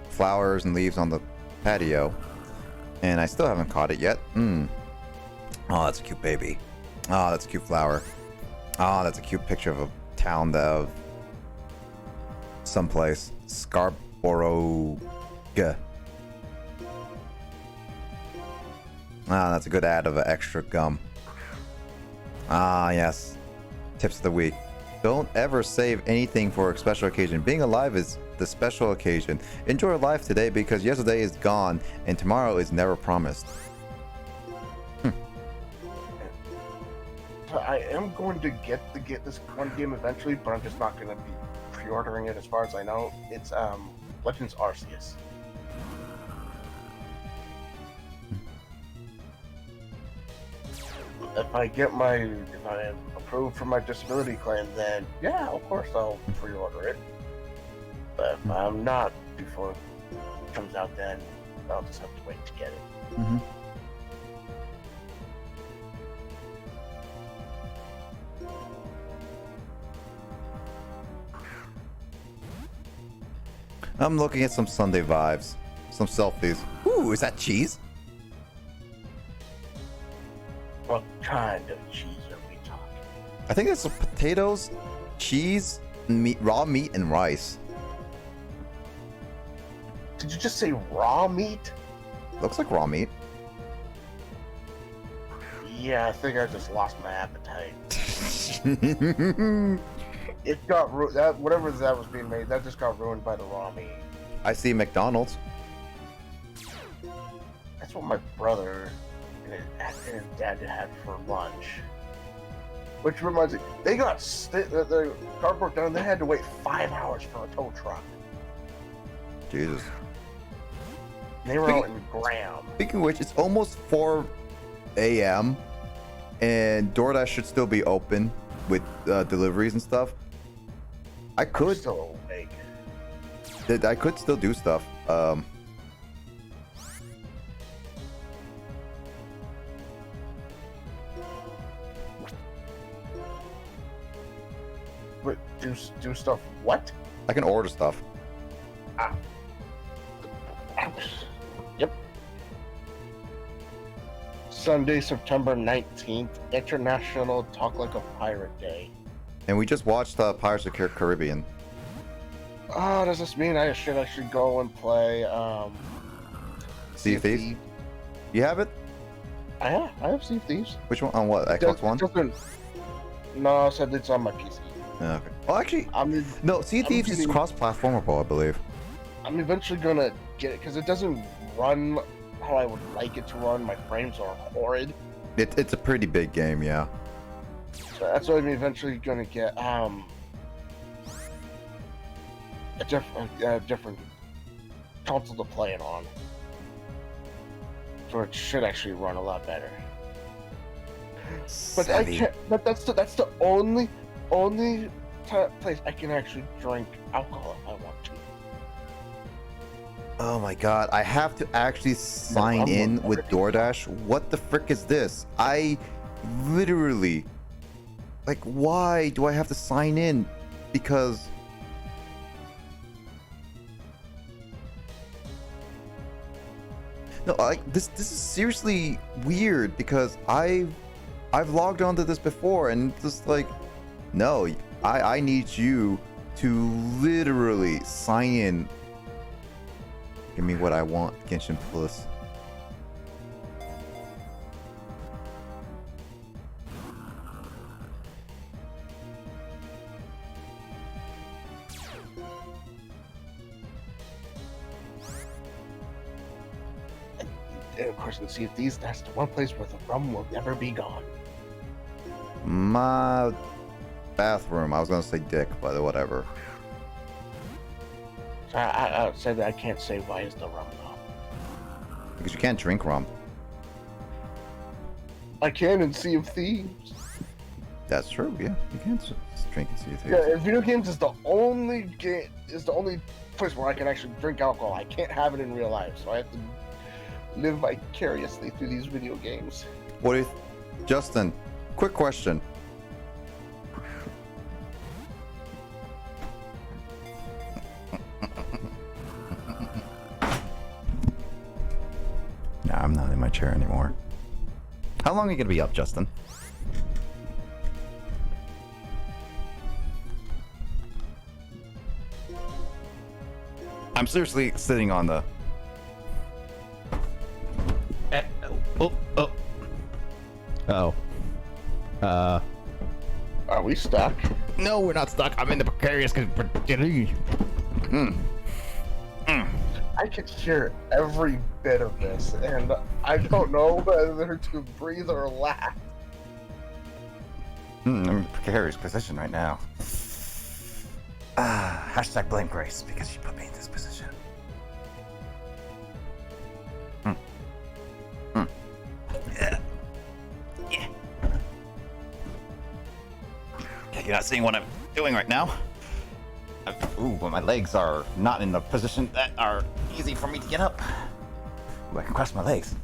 flowers and leaves on the patio. And I still haven't caught it yet. Oh, that's a cute baby. Oh, that's a cute flower. Oh, that's a cute picture of a town of someplace. Scarborough. Ah, that's a good ad of an extra gum. Ah, yes. Tips of the week. Don't ever save anything for a special occasion. Being alive is the special occasion. Enjoy life today because yesterday is gone and tomorrow is never promised. I am going to get this one game eventually, but I'm just not going to be pre-ordering it as far as I know. It's Legends Arceus. If I am approved for my disability claim, then yeah, of course I'll pre-order it. But if I'm not before it comes out, then I'll just have to wait to get it. Mm-hmm. I'm looking at some Sunday vibes. Some selfies. Ooh, is that cheese? What kind of cheese are we talking? I think it's potatoes, cheese, meat, raw meat, and rice. Did you just say raw meat? Looks like raw meat. Yeah, I think I just lost my appetite. It got that whatever that was being made, that just got ruined by the raw meat. I see McDonald's. That's what my brother and his dad had for lunch. Which reminds me, they got the car broke down. They had to wait 5 hours for a tow truck. Jesus. They were out in Graham. Speaking of which, it's almost 4 a.m. and DoorDash should still be open with deliveries and stuff. I could I'm still awake. I could still do stuff. Wait, do stuff what? I can order stuff. Ah. Yep. Sunday, September 19th, International Talk Like a Pirate Day. And we just watched Pirates of the Caribbean. Oh, does this mean I should actually go and play Sea of Thieves? You have it? I have Sea of Thieves. Which one? On what? Xbox One? No, I said it's on my PC. Yeah, okay. Well, actually, no. Sea of I'm Thieves is getting- cross-platformable, I believe. I'm eventually gonna get it because it doesn't run how I would like it to run. My frames are horrid. It's a pretty big game, yeah. So that's what I'm eventually gonna get. A different console to play it on. So it should actually run a lot better. But I Savvy. can't. But that's the only place I can actually drink alcohol if I want to. Oh my god, I have to actually sign in with DoorDash. What the frick is this? I literally, like, why do I have to sign in? Because No, like this is seriously weird because I've logged onto this before and just like, no, I need you to literally sign in. Give me what I want, Genshin Plus. And of course, in Sea of Thieves, that's the one place where the rum will never be gone. My bathroom. I was gonna say dick, but whatever. So I said that I can't say why is the rum gone. Because you can't drink rum. I can in Sea of Thieves. That's true. Yeah, you can't drink and see things. Yeah, and video games is the only place where I can actually drink alcohol. I can't have it in real life, so I have to live vicariously through these video games. What if, Justin? Quick question. Nah, I'm not in my chair anymore. How long are you gonna be up, Justin? I'm seriously sitting on the. Oh. Are we stuck? No, we're not stuck. I'm in the precarious. I can hear every bit of this, and I don't know whether to breathe or laugh. I'm in a precarious position right now. Hashtag blame Grace because she put me in this position. Yeah. Yeah. You're not seeing what I'm doing right now. Ooh, but my legs are not in the position that are easy for me to get up. Ooh, I can cross my legs.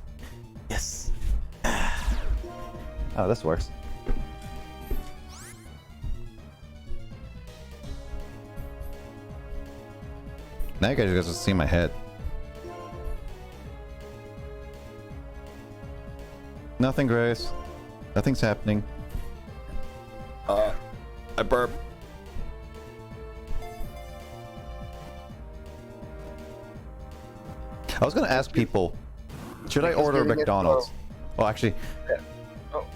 Yes. Oh, this works. Now you guys get to see my head. Nothing, Grace. Nothing's happening. I burp. I was gonna ask people, should I order McDonald's? Well, actually, Oh,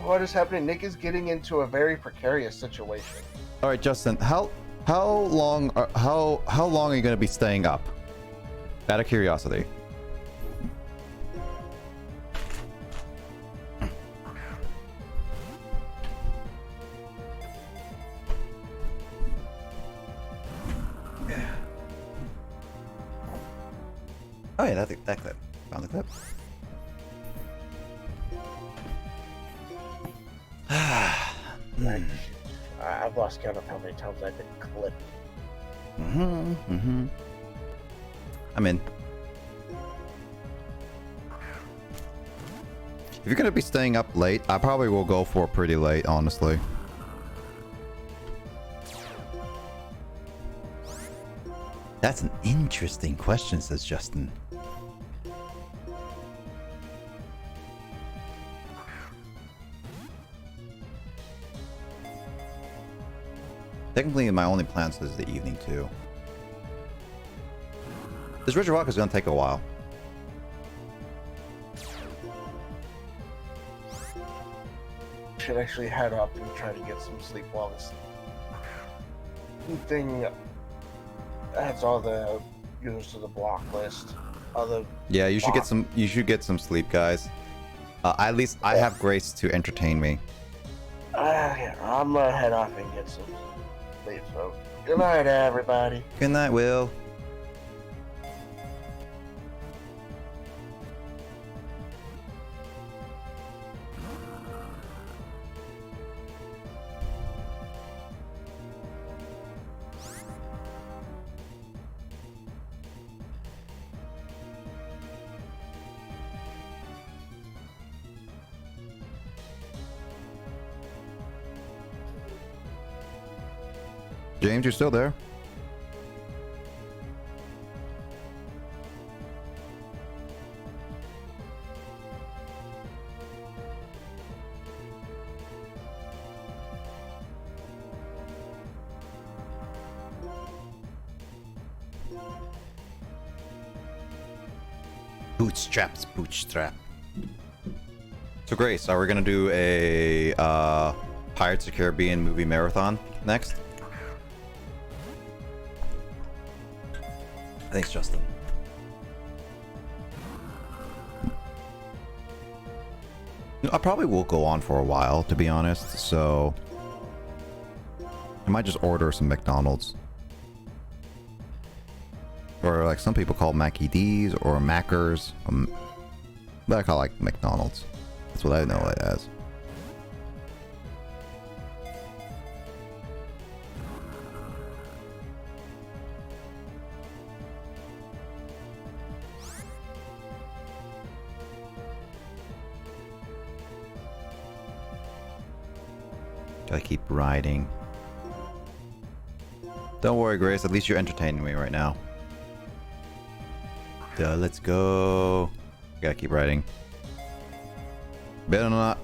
what is happening? Nick is getting into a very precarious situation. all right, Justin. How long are you gonna be staying up? Out of curiosity. Oh yeah, that clip. Found the clip. I've lost count of how many times I've been clipped. I'm in. If you're gonna be staying up late, I probably will go for pretty late, honestly. That's an interesting question, says Justin. Technically, my only plans is the evening, too. This Ridge Rock is gonna take a while. Should actually head up and try to get some sleep while this thing adds all the users to the block list. Yeah, you should get some. You should get some sleep, guys. At least I have Grace to entertain me. Yeah, I'm gonna head off and get some sleep. So, good night, everybody. Good night, Will. James, you're still there? Bootstraps, bootstrap. So Grace, are we gonna do a Pirates of the Caribbean movie marathon next? Thanks, Justin. I probably will go on for a while, to be honest, so I might just order some McDonald's. Or like some people call Mackie D's or Mackers, but I call it like McDonald's. That's what I know it as. Gotta keep riding. Don't worry, Grace. At least you're entertaining me right now. Let's go. Gotta keep riding. Better not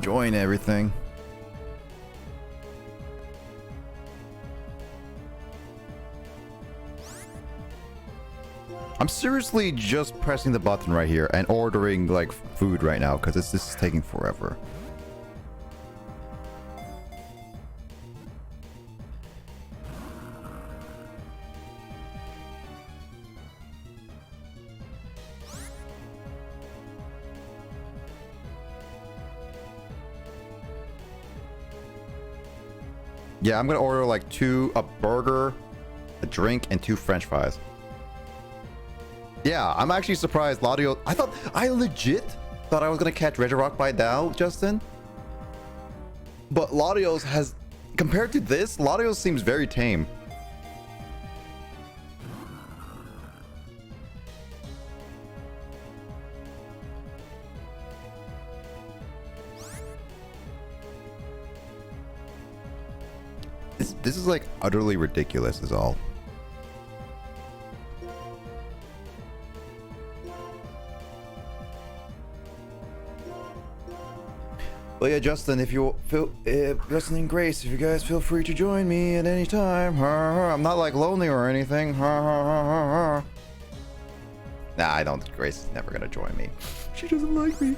join everything. I'm seriously just pressing the button right here and ordering like food right now because this is taking forever. Yeah, I'm gonna order like a burger, a drink, and 2 French fries. Yeah, I'm actually surprised Laudio. I legit thought I was gonna catch Regirock by now, Justin. But Laudio's has, compared to this, Laudio's seems very tame. This is like utterly ridiculous is all. Well, yeah, Justin, if you feel, Justin and Grace, if you guys feel free to join me at any time. I'm not like lonely or anything. Nah, I don't. Grace is never gonna join me. She doesn't like me.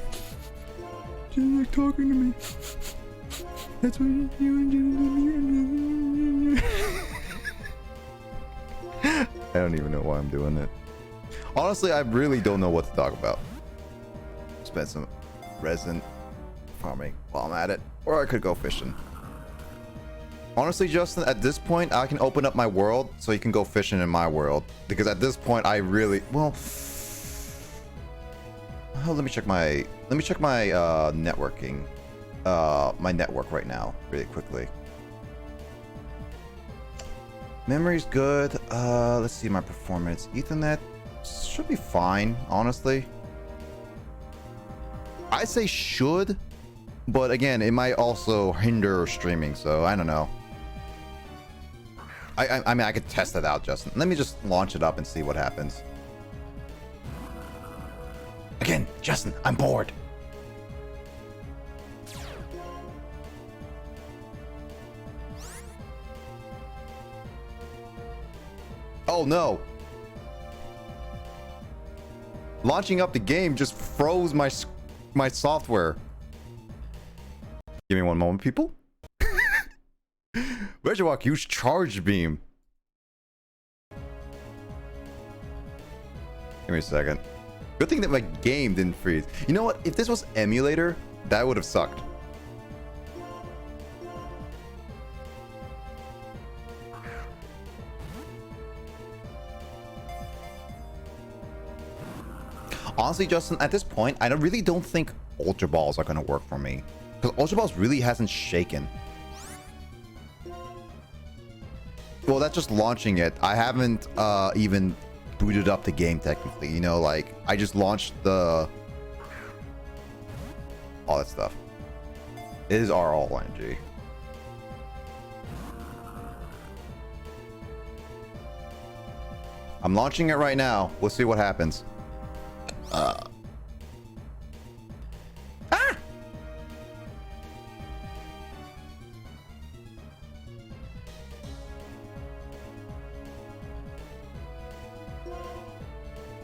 She doesn't like talking to me. That's what you do. I don't even know why I'm doing it. Honestly, I really don't know what to talk about. Spend some resin farming while I'm at it, or I could go fishing. Honestly, Justin, at this point, I can open up my world so you can go fishing in my world. Because at this point, I really let me check my networking. My network right now, really quickly. Memory's good. Let's see my performance. Ethernet should be fine, honestly. I say should, but again, it might also hinder streaming, so I don't know. I mean, I could test it out, Justin. Let me just launch it up and see what happens. Again, Justin, I'm bored. Oh no. Launching up the game just froze my software. Give me one moment, people. Regirock used charge beam. Give me a second. Good thing that my game didn't freeze. You know what? If this was emulator, that would have sucked. Honestly, Justin, at this point, I really don't think Ultra Balls are going to work for me. Because Ultra Balls really hasn't shaken. Well, that's just launching it. I haven't even booted up the game technically. You know, like, I just launched all that stuff. It is RLNG. I'm launching it right now. We'll see what happens. Ah!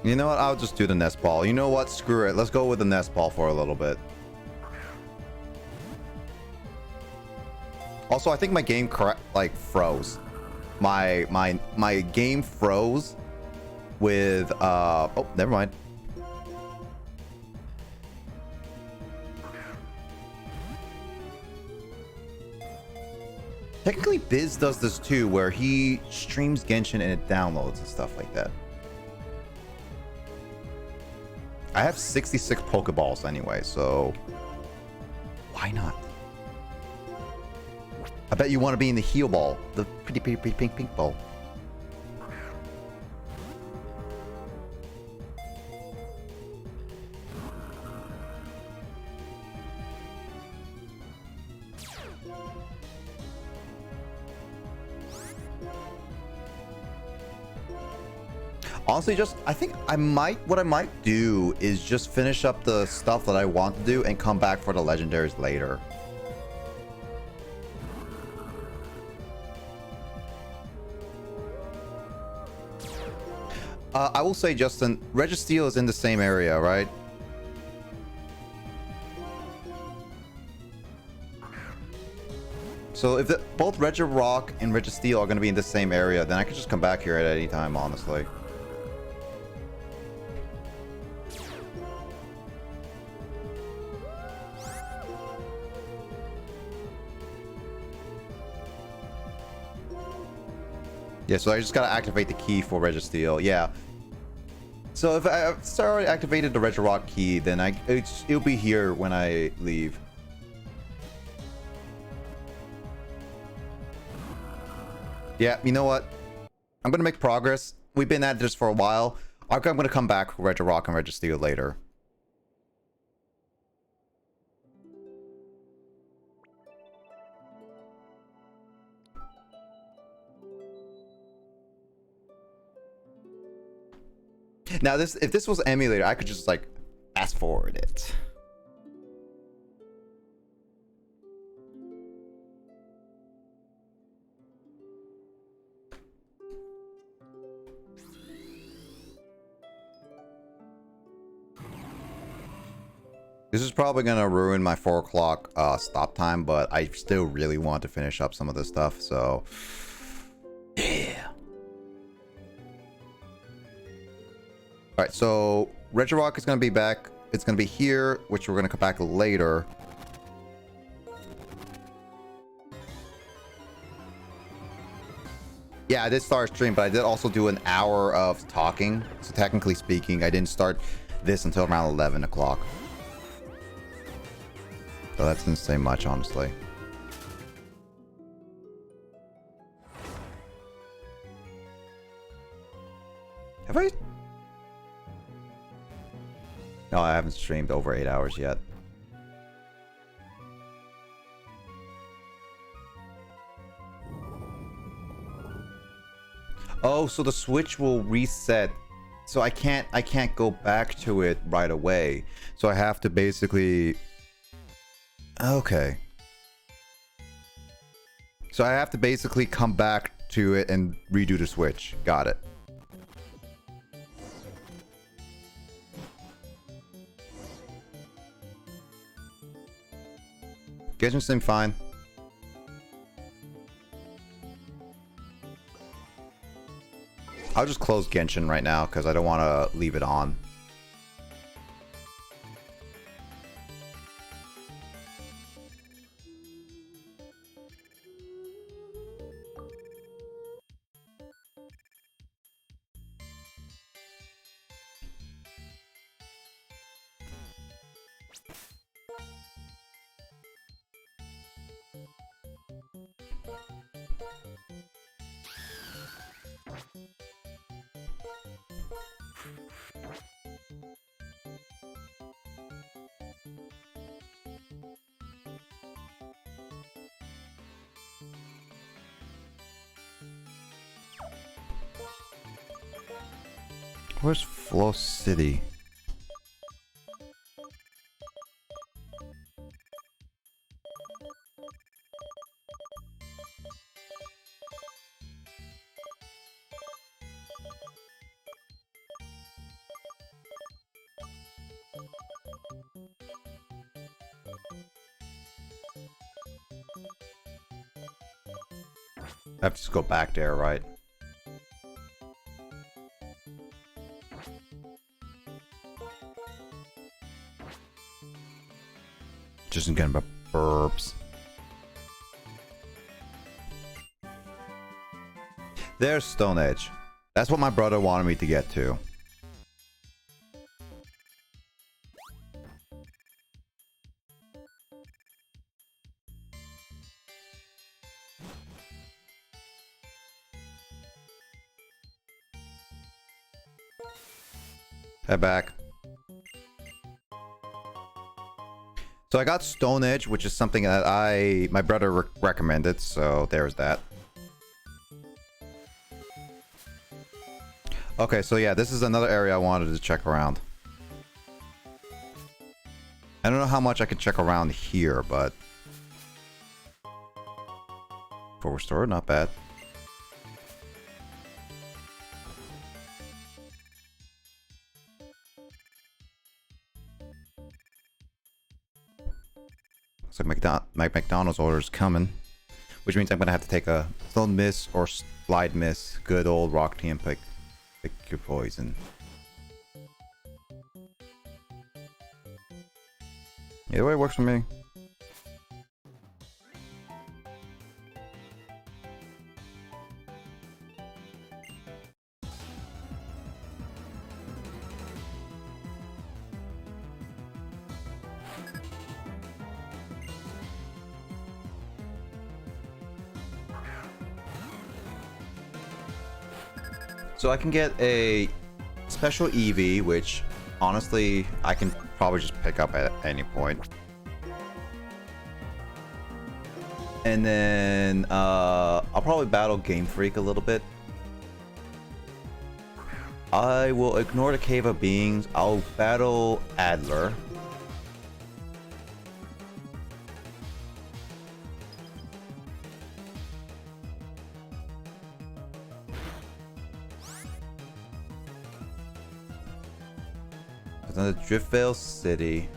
You know what? I'll just do the nest ball. You know what? Screw it. Let's go with the nest ball for a little bit. Also, I think my game like froze. My game froze with oh, never mind. Technically, Biz does this too, where he streams Genshin and it downloads and stuff like that. I have 66 Pokeballs anyway, so why not? I bet you want to be in the heal ball, the pretty pink ball. Honestly, I think what I might do is just finish up the stuff that I want to do and come back for the legendaries later. I will say, Justin, Registeel is in the same area, right? So if both Regirock and Registeel are going to be in the same area, then I could just come back here at any time, honestly. Yeah, so I just gotta activate the key for Registeel. Yeah. So if I've already activated the Regirock key, then it'll be here when I leave. Yeah, you know what? I'm gonna make progress. We've been at this for a while. I'm gonna come back for Regirock and Registeel later. Now, if this was emulator, I could just like fast forward it. This is probably gonna ruin my 4 o'clock stop time, but I still really want to finish up some of this stuff, so yeah. Alright, so Regirock is going to be back. It's going to be here, which we're going to come back later. Yeah, I did start a stream, but I did also do an hour of talking. So technically speaking, I didn't start this until around 11 o'clock. So that didn't say much, honestly. Have I? No, I haven't streamed over 8 hours yet. Oh, so the Switch will reset. So I can't go back to it right away. So I have to basically... Okay. So I have to basically come back to it and redo the Switch. Got it. Genshin seemed fine. I'll just close Genshin right now because I don't want to leave it on. Where's Flow City? I have to just go back there, right? Just getting my burps. There's Stone Age. That's what my brother wanted me to get to. Head back. So I got Stone Age, which is something that my brother recommended, so there's that. Okay, so yeah, this is another area I wanted to check around. I don't know how much I can check around here, but... For restore, not bad. Looks like my McDonald's order is coming. Which means I'm gonna have to take a Stone Miss or Slide Miss. Good old Rock Team pick your poison. Either way works for me. So I can get a special EV, which honestly I can probably just pick up at any point. And then I'll probably battle Game Freak a little bit. I will ignore the Cave of Beings. I'll battle Adler. The Driftvale City.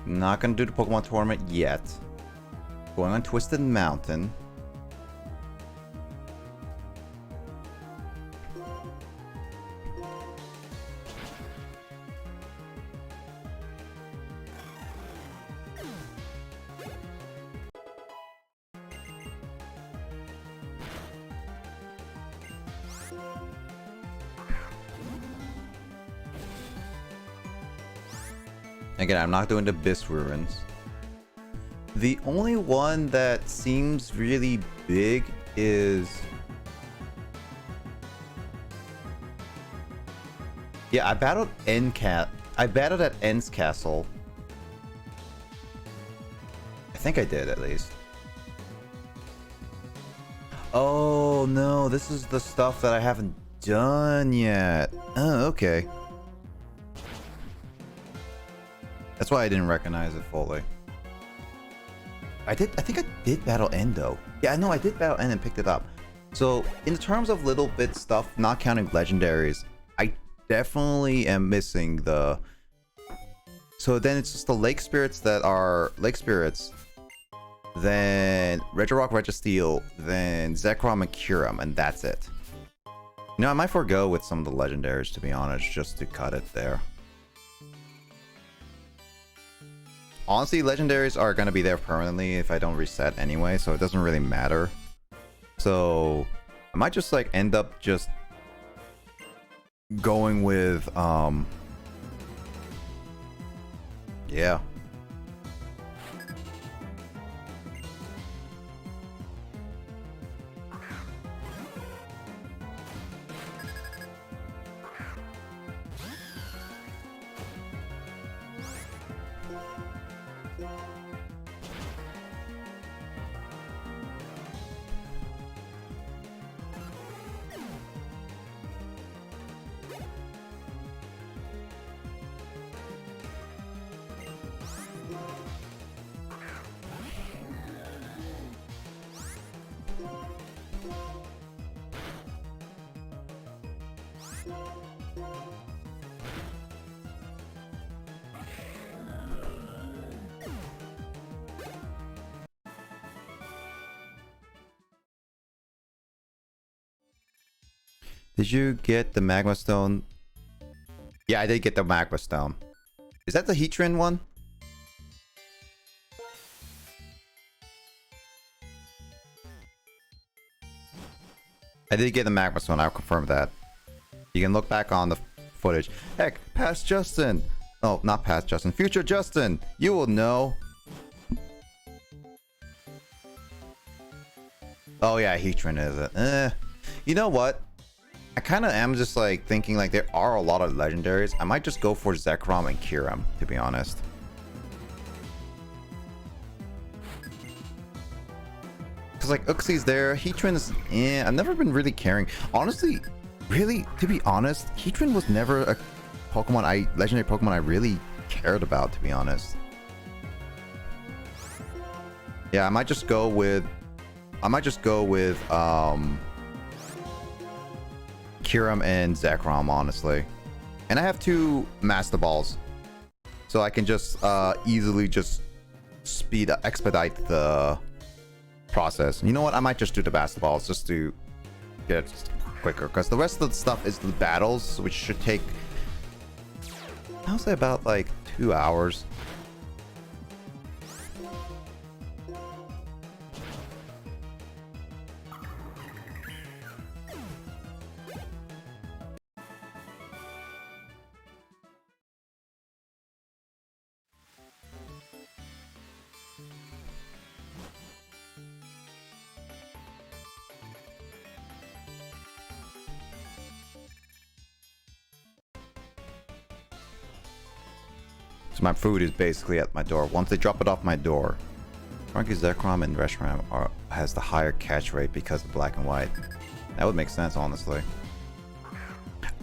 Not gonna do the Pokemon tournament yet. Going on Twisted Mountain. Again, I'm not doing the Abyss Ruins. The only one that seems really big is... Yeah, I battled I battled at End's Castle. I think I did, at least. Oh, no. This is the stuff that I haven't done yet. Oh, okay. That's why I didn't recognize it fully. I think I did battle End though. Yeah, no, I did battle End and picked it up. So in terms of little bit stuff, not counting legendaries, I definitely am missing the... So then it's just the Lake Spirits that are Lake Spirits, then Regirock, Registeel, then Zekrom and Kyurem, and that's it. You know, I might forego with some of the legendaries, to be honest, just to cut it there. Honestly, legendaries are going to be there permanently if I don't reset anyway, so it doesn't really matter. So I might just like end up just going with yeah. Did you get the magma stone? Yeah, I did get the magma stone. Is that the Heatran one? I did get the magma stone. I'll confirm that. You can look back on the footage. Heck, past Justin. Oh, not past Justin. Future Justin. You will know. Oh yeah, Heatran is it. You know what? I kind of am just like thinking like there are a lot of legendaries. I might just go for Zekrom and Kyurem, to be honest. Because like Uxie's there, Heatran is I've never been really caring. Honestly, really, to be honest, Heatran was never a legendary Pokemon I really cared about, to be honest. Yeah, I might just go with Kyurem and Zekrom, honestly. And I have 2 Master Balls. So I can just easily just expedite the process. You know what? I might just do the Master Balls just to get it quicker. Because the rest of the stuff is the battles, which should take, I'll say about like 2 hours. So my food is basically at my door. Once they drop it off my door, Frankie Zekrom and Reshiram has the higher catch rate because of black and white. That would make sense, honestly.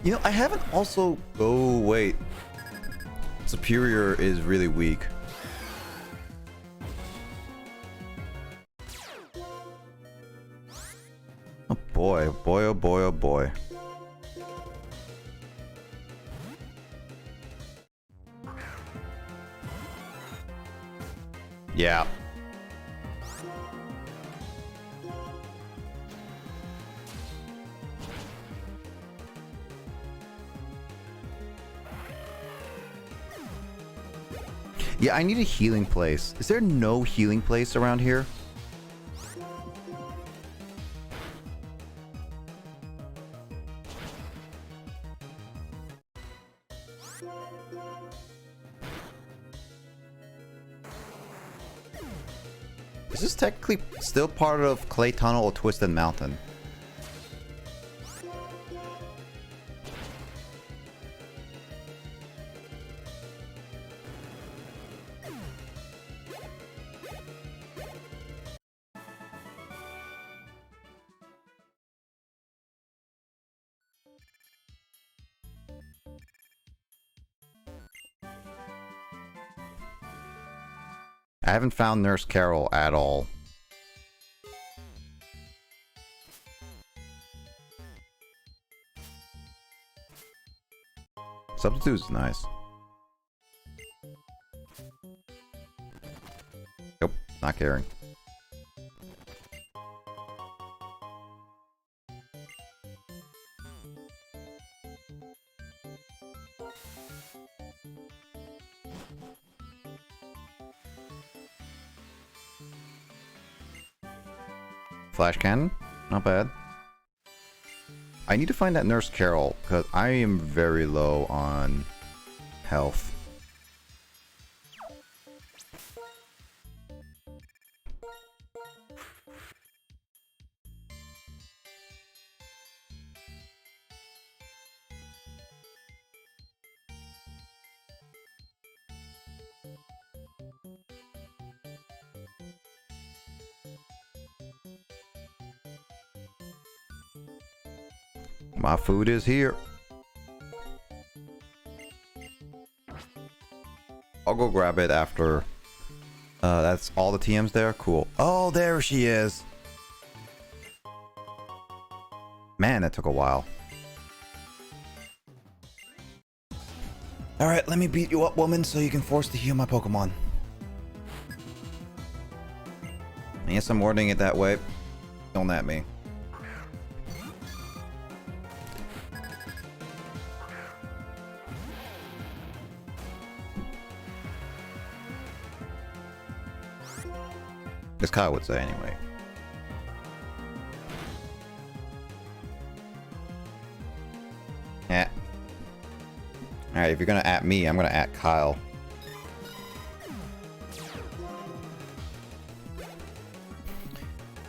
You know, I haven't also... Oh, wait. Superior is really weak. Oh boy, oh boy, oh boy, oh boy. Yeah. Yeah, I need a healing place. Is there no healing place around here? Is this technically still part of Clay Tunnel or Twisted Mountain? I haven't found Nurse Carol at all. Substitute's nice. Nope, not caring. Flash cannon, not bad. I need to find that Nurse Carol because I am very low on health. My food is here. I'll go grab it after. That's all the TMs there? Cool. Oh, there she is. Man, that took a while. Alright, let me beat you up, woman, so you can force to heal my Pokemon. Yes, I'm wording it that way. Don't at me. As Kyle would say, anyway. Yeah. Alright, if you're gonna at me, I'm gonna at Kyle.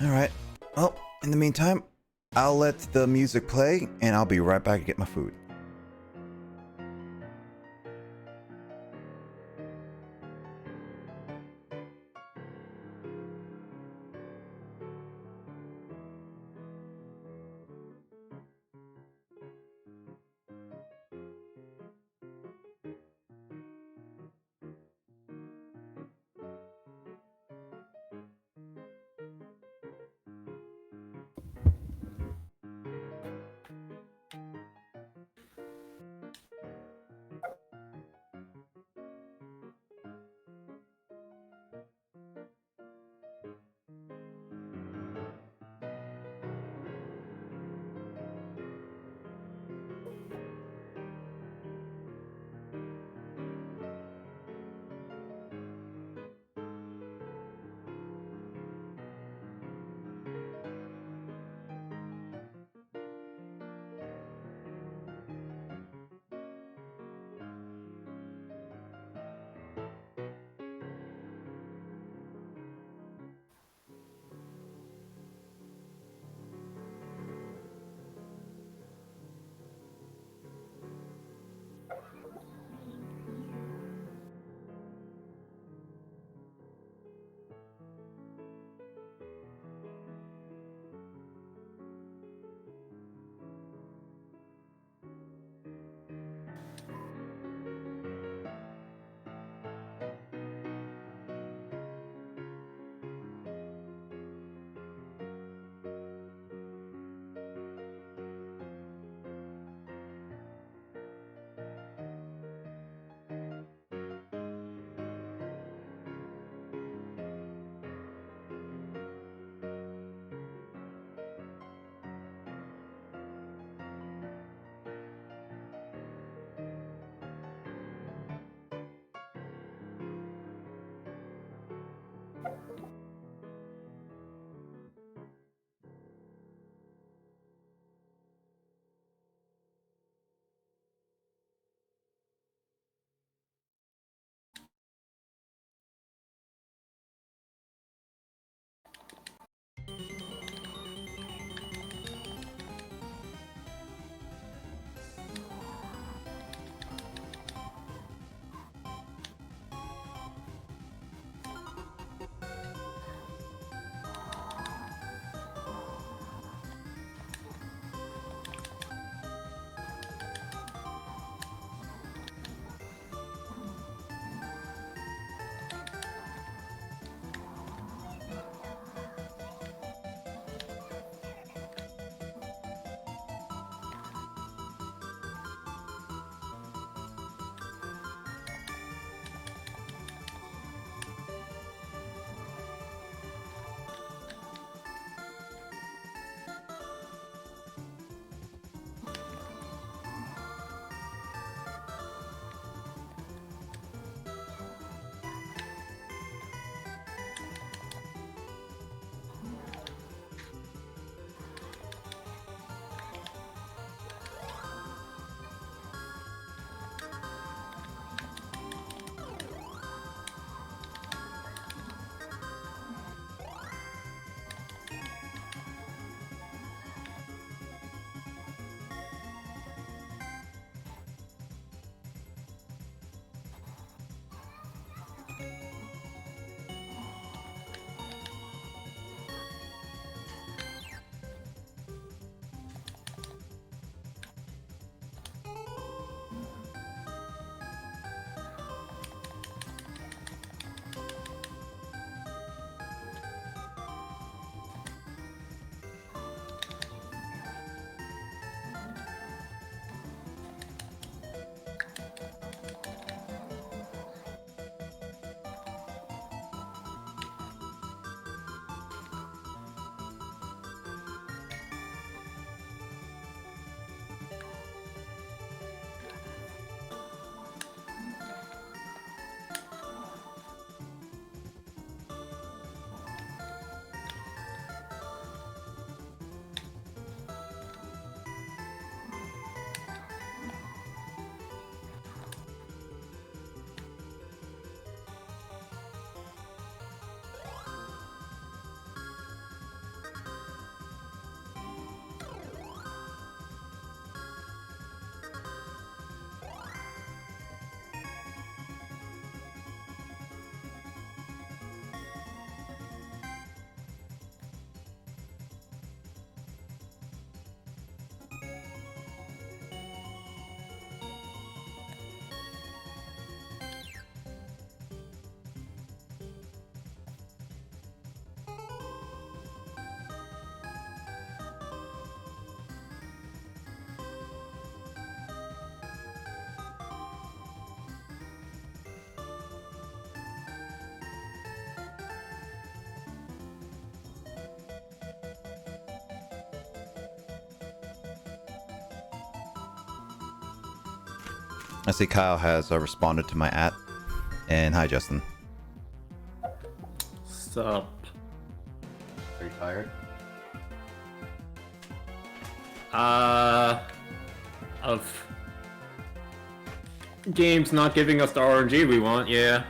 Alright. Well, in the meantime, I'll let the music play, and I'll be right back to get my food. I see Kyle has responded to my @ and hi Justin. Sup? Are you tired? Of games not giving us the RNG we want, yeah.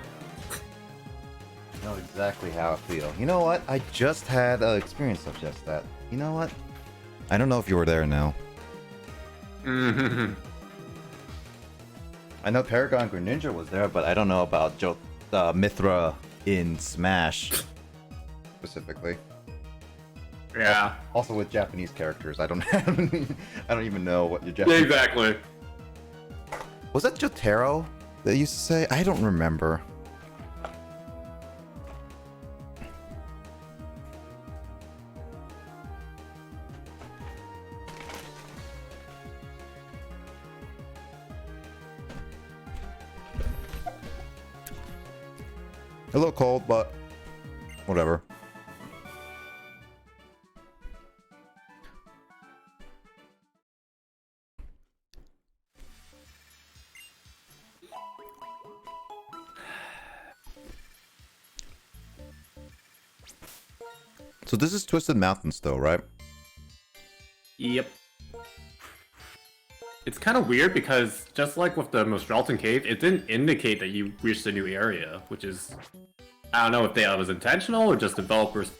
I know exactly how I feel. You know what? I just had an experience of just that. You know what? I don't know if you were there now. Mm-hmm. I know Paragon Greninja was there, but I don't know about Mithra in Smash specifically. Yeah. Also with Japanese characters, I don't even know what your Japanese. Exactly. Was that Jotaro that used to say? I don't remember. A little cold, but whatever. So this is Twisted Mountain still, right? Yep. It's kind of weird because just like with the Mostralton Cave, it didn't indicate that you reached a new area, which is... I don't know if that was intentional or just developers'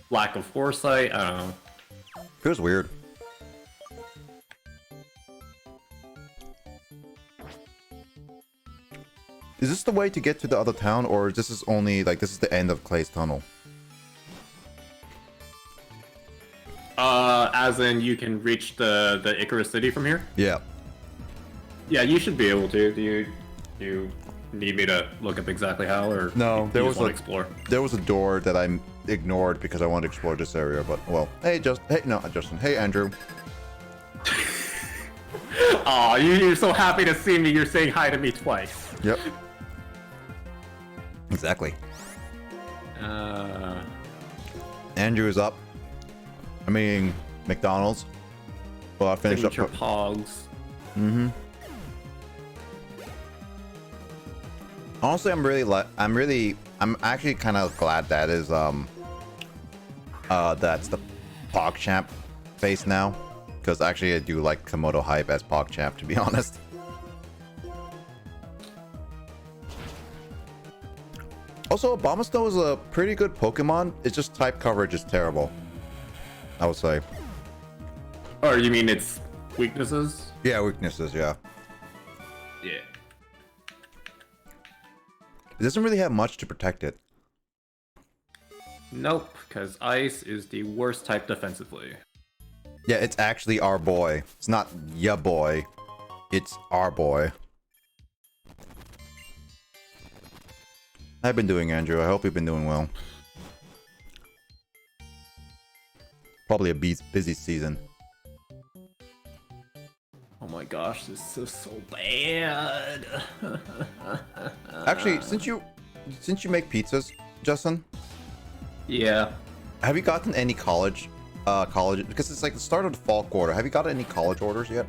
lack of foresight, I don't know. Feels weird. Is this the way to get to the other town, or this is only, like, this is the end of Clay's Tunnel? As in you can reach the Icarus City from here? Yeah. Yeah, you should be able to. Do you need me to look up exactly how, or No, there you was just want a to explore? There was a door that I ignored because I wanted to explore this area, but well, hey Justin, hey Andrew. Aw, you're so happy to see me. You're saying hi to me twice. Yep. Exactly. Andrew is up. I mean, McDonald's. Well, I finished up. Signature Pogs. Mm-hmm. Honestly, I'm actually kind of glad that is that's the PogChamp face now, because actually I do like Komodo Hype as PogChamp, to be honest. Also, Abomasnow is a pretty good Pokemon. It's just type coverage is terrible, I would say. Oh, you mean its weaknesses? Yeah, weaknesses, yeah. Yeah. It doesn't really have much to protect it. Nope, because Ice is the worst type defensively. Yeah, it's actually our boy. It's not ya boy. It's our boy. I've been doing, Andrew. I hope you've been doing well. Probably a busy season. Oh my gosh, this is so bad. Actually, since you make pizzas, Justin. Yeah. Have you gotten any college because it's like the start of the fall quarter. Have you gotten any college orders yet?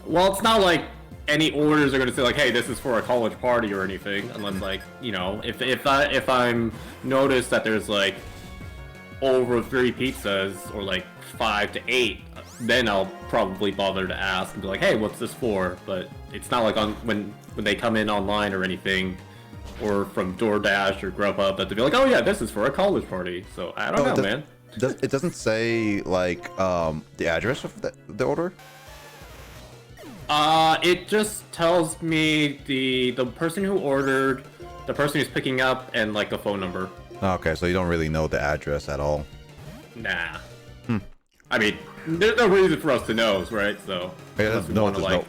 Well, it's not like any orders are gonna say like, hey, this is for a college party or anything, unless like, you know, if I'm noticed that there's like over 3 pizzas or like 5 to 8, then I'll probably bother to ask and be like, hey, what's this for? But it's not like on when they come in online or anything, or from DoorDash or Grubhub, that they'll be like, oh yeah, this is for a college party. So I don't know, man. It doesn't say like the address of the order? It just tells me the person who ordered, the person who's picking up, and like the phone number. Okay, so you don't really know the address at all. Nah. I mean, there's no reason for us to know, right? So Yeah, unless we no, want to there's like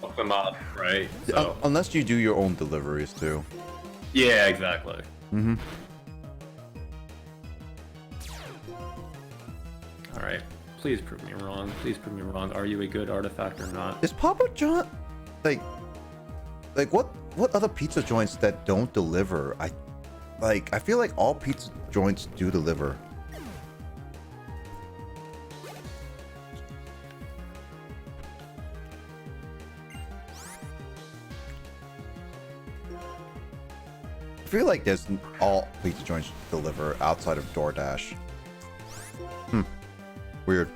look them up, right? So unless you do your own deliveries too. yeah, exactly. Mm-hmm. All right. Please prove me wrong. Please prove me wrong. Are you a good artifact or not? Is Papa John like what other pizza joints that don't deliver? I feel like all pizza joints do deliver. feel like there's all pizza joints deliver outside of DoorDash. Weird.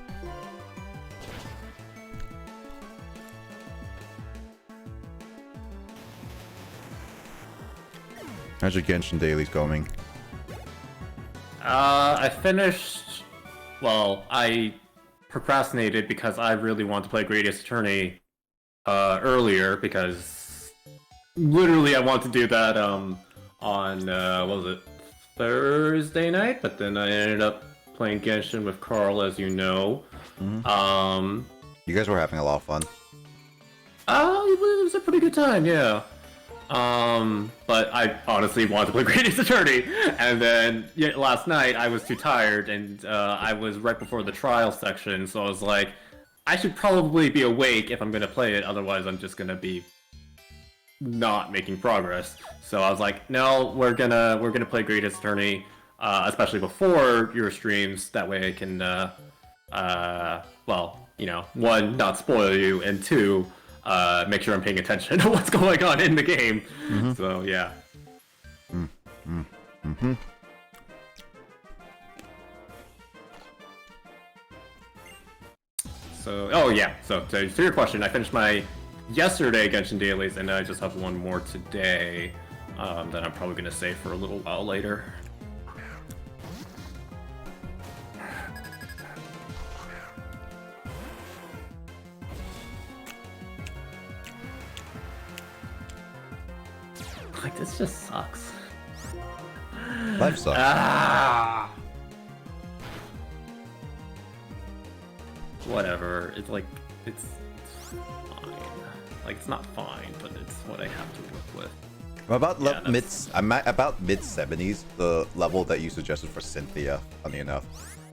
How's your Genshin dailies going? I finished. Well, I procrastinated because I really wanted to play Greatest Attorney earlier because literally I wanted to do that on what was it, Thursday night, but then I ended up playing Genshin with Carl, as you know. You guys were having a lot of fun. It was a pretty good time, yeah. But I honestly wanted to play Greatest Attorney, and then last night I was too tired, and I was right before the trial section, so I was like, I should probably be awake if I'm gonna play it, otherwise I'm just gonna be not making progress. So I was like, no, we're gonna play Greatest Attorney, especially before your streams. That way I can, well, you know, one, not spoil you, and two, make sure I'm paying attention to what's going on in the game. So yeah. So, oh yeah, so to your question, I finished my yesterday Genshin dailies, and I just have one more today that I'm probably going to save for a little while later. Like, this just sucks. Life sucks. Whatever. It's like, it's fine. Like, it's not fine, but it's what I have to work with. I'm about mid 70s, the level that you suggested for Cynthia, funny enough.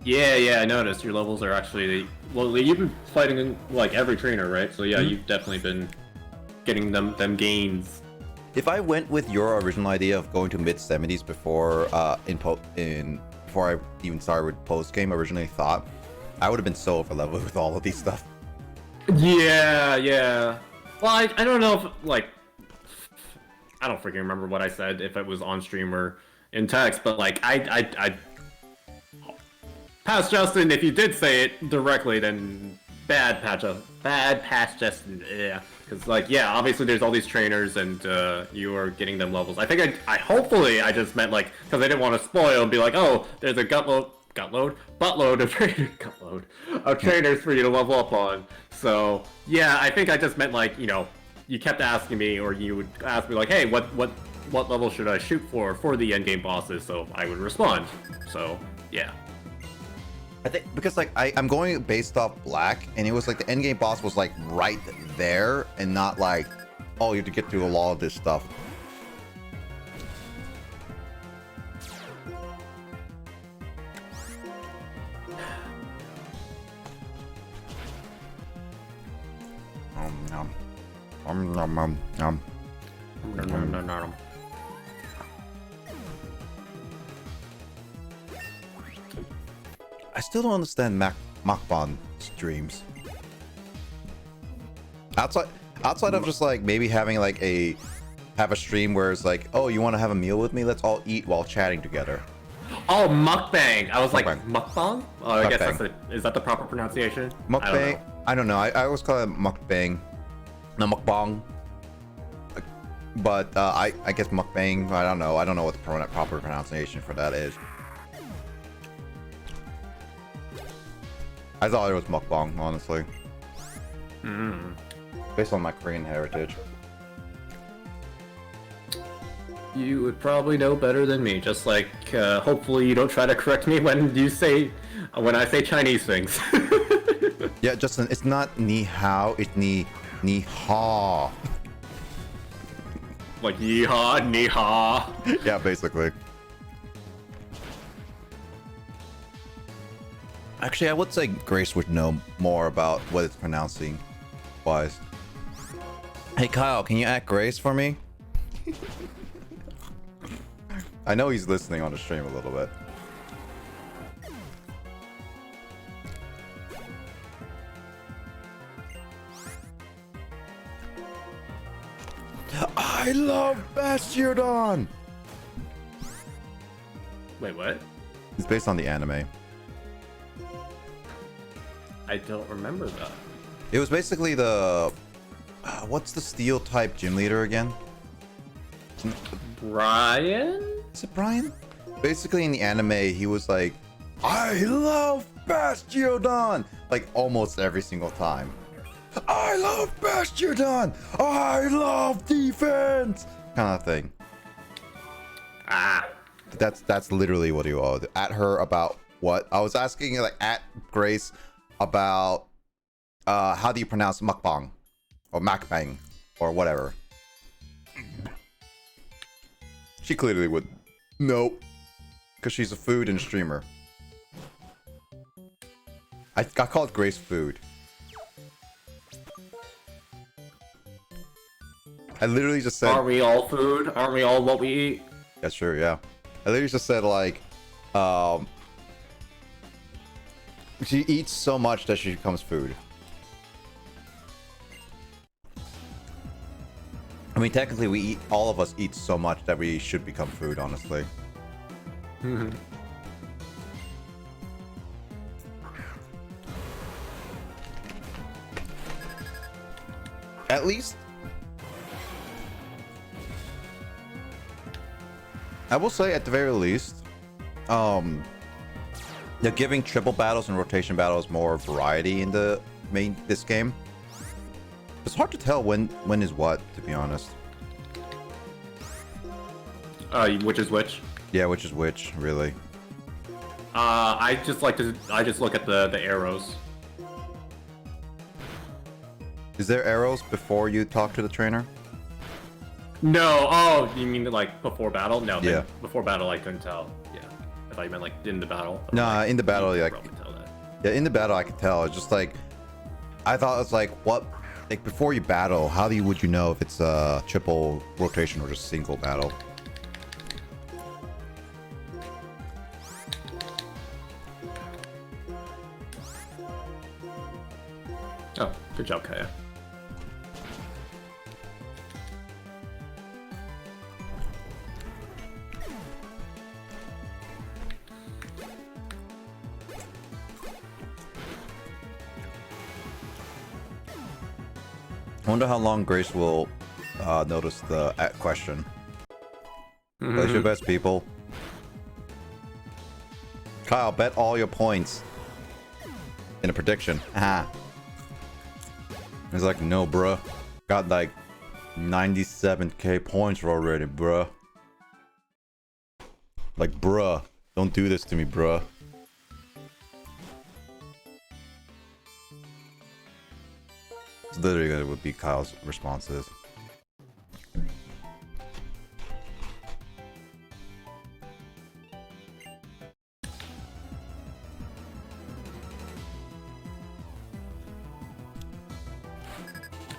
Yeah, I noticed your levels are actually, well, you've been fighting in, like, every trainer, right? So yeah, you've definitely been getting them gains. If I went with your original idea of going to mid 70s before before I even started with post game, I originally thought I would have been so over leveled with all of these stuff. Yeah. Well, I don't know if, like, I don't freaking remember what I said, if it was on stream or in text, but like I past Justin, if you did say it directly, then bad patch Justin, yeah. Because, like, yeah, obviously there's all these trainers, and you are getting them levels. I think I hopefully I just meant, like, because I didn't want to spoil and be like, oh, there's a buttload of trainers for you to level up on. So, yeah, I think I just meant, like, you know, you kept asking me, or you would ask me, like, hey, what level should I shoot for the endgame bosses? So I would respond. So, yeah. I think because, like, I'm going based off black, and it was like the endgame boss was like right there, and not like, oh, you have to get through a lot of this stuff. I still don't understand mukbang streams. Outside of just like maybe having like have a stream where it's like, oh, you want to have a meal with me? Let's all eat while chatting together. Oh, mukbang! I was like, mukbang? Oh, I guess Mukbang. is that the proper pronunciation? Mukbang. I don't know. I always call it mukbang. No, mukbang. But I guess mukbang. I don't know. I don't know what the proper pronunciation for that is. I thought it was mukbang, honestly. Based on my Korean heritage. You would probably know better than me. Just like, hopefully you don't try to correct me when I say Chinese things. Yeah, Justin, it's not ni hao, it's ni ha. Like yeehaw, ni ha. Yeah, basically. Actually, I would say Grace would know more about what it's pronouncing wise. Hey Kyle, can you act Grace for me? I know he's listening on the stream a little bit. I love Bastiodon! Wait, what? It's based on the anime. I don't remember that. It was basically the what's the steel type gym leader again? Brian? Is it Brian? Basically in the anime, he was like, I love Bastiodon! Like almost every single time. I love Bastiodon! I love defense! Kind of thing. Ah. That's literally what he was. At her about what? I was asking like at Grace about how do you pronounce mukbang? Or makbang? Or whatever. She clearly would. Nope. Because she's a food and streamer. I called Grace food. I literally just said... Aren't we all food? Aren't we all what we eat? That's true, yeah. I literally just said, like, she eats so much that she becomes food. I mean, technically, all of us eat so much that we should become food, honestly. At least, I will say, at the very least, they're giving triple battles and rotation battles more variety in this game. It's hard to tell when is what, to be honest. Which is which? Yeah, which is which, really. I just look at the arrows. Is there arrows before you talk to the trainer? No. Oh, you mean like before battle? No. Yeah. Before battle, I couldn't tell. Yeah. I thought you meant like in the battle. Nah, in the battle, like, Tell that. yeah, in the battle, I could tell. It's just like, I thought it was like, what, like before you battle, how would you know if it's a triple rotation or just single battle? Oh, good job, Kaya. I wonder how long Grace will notice the question. Place your bets, people. Kyle, bet all your points in a prediction. Aha. He's like, no, bruh. Got like 97k points already, bruh. Like, bruh. Don't do this to me, bruh. It's literally what be Kyle's responses.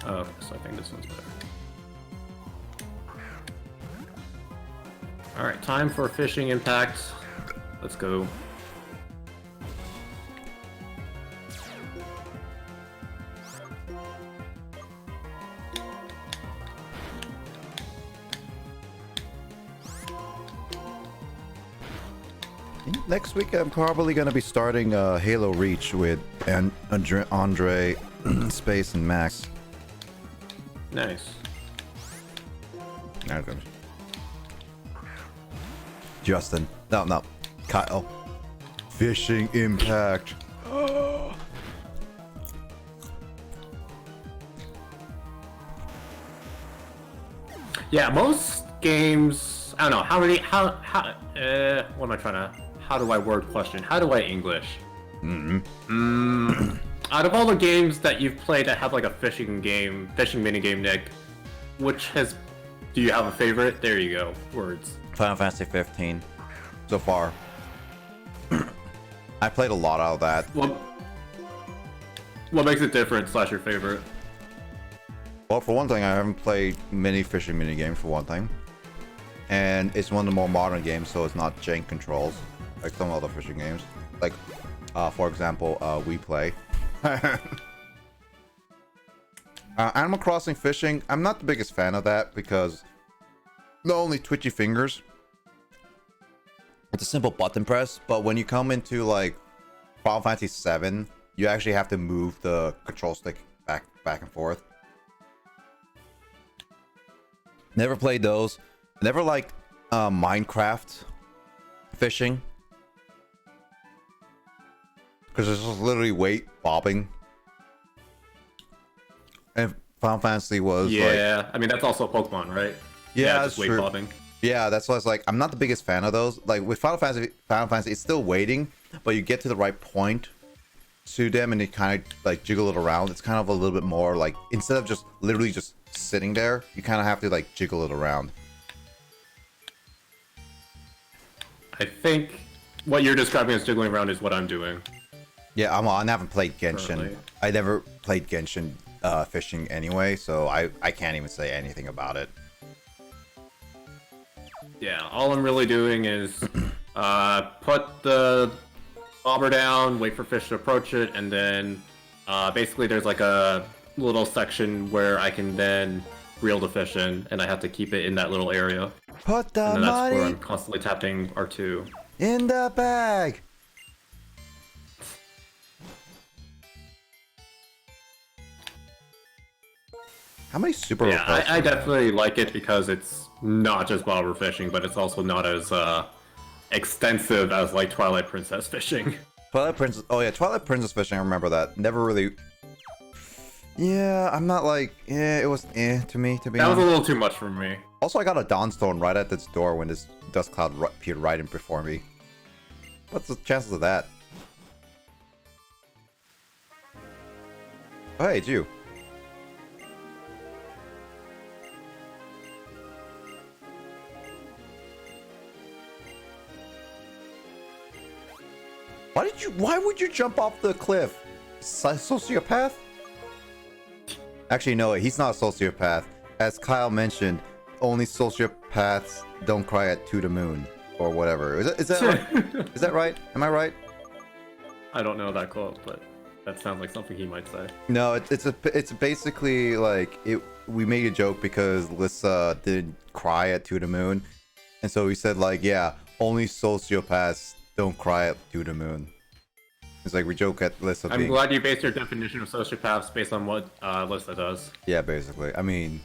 Oh, so I think this one's better. Alright, time for fishing impact. Let's go. Next week, I'm probably going to be starting Halo Reach with Andre, Space, and Max. Nice. Justin. No. Kyle. Fishing impact. Yeah, most games. I don't know how many. What am I trying to? How do I word question? How do I English? Out of all the games that you've played that have like a fishing minigame, Nick, do you have a favorite? There you go. Words. Final Fantasy 15. So far. I played a lot out of that. What makes it different / your favorite? Well, for one thing, I haven't played many fishing minigames, for one thing. And it's one of the more modern games, so it's not jank controls, like some other fishing games. Like, for example, We Play. Animal Crossing fishing, I'm not the biggest fan of that because not only twitchy fingers, It's a simple button press, but when you come into like Final Fantasy 7, you actually have to move the control stick back and forth. Never played those. Never liked Minecraft fishing, because it's just literally weight bobbing. And Final Fantasy was yeah. I mean, that's also Pokemon, right? Yeah, just weight true. bobbing. Yeah, that's why it's like I'm not the biggest fan of those. Like with Final Fantasy, it's still waiting, but you get to the right point to them and you kind of like jiggle it around. It's kind of a little bit more like, instead of just literally just sitting there, you kind of have to like jiggle it around. I think what you're describing as jiggling around is what I'm doing. Yeah, I haven't played Genshin. Currently. I never played Genshin fishing anyway, so I can't even say anything about it. Yeah, all I'm really doing is put the bobber down, wait for fish to approach it, and then basically there's like a little section where I can then reel the fish in, and I have to keep it in that little area. Put the And then that's where money I'm constantly tapping R2. in the bag. How many super Yeah, requests? I definitely like it because it's not just bobber fishing, but it's also not as extensive as like Twilight Princess fishing. Twilight Princess. Oh yeah, Twilight Princess fishing. I remember that. Never really. Yeah, I'm not like. Yeah, it was to me, to be That was honest. a little too much for me. Also, I got a Dawnstone right at this door when this dust cloud appeared right in before me. What's the chances of that? Oh hey, it's you. Why would you jump off the cliff? Sociopath? Actually, no, he's not a sociopath. As Kyle mentioned, only sociopaths don't cry at to the moon or whatever. Is that right? Is that right? Am I right? I don't know that quote, but that sounds like something he might say. No, it's basically like we made a joke because Lissa didn't cry at to the moon, and so we said like, yeah, only sociopaths don't cry at to the moon. It's like we joke at Lissa. I'm glad you based your definition of sociopaths based on what Lissa does. Yeah, basically. I mean,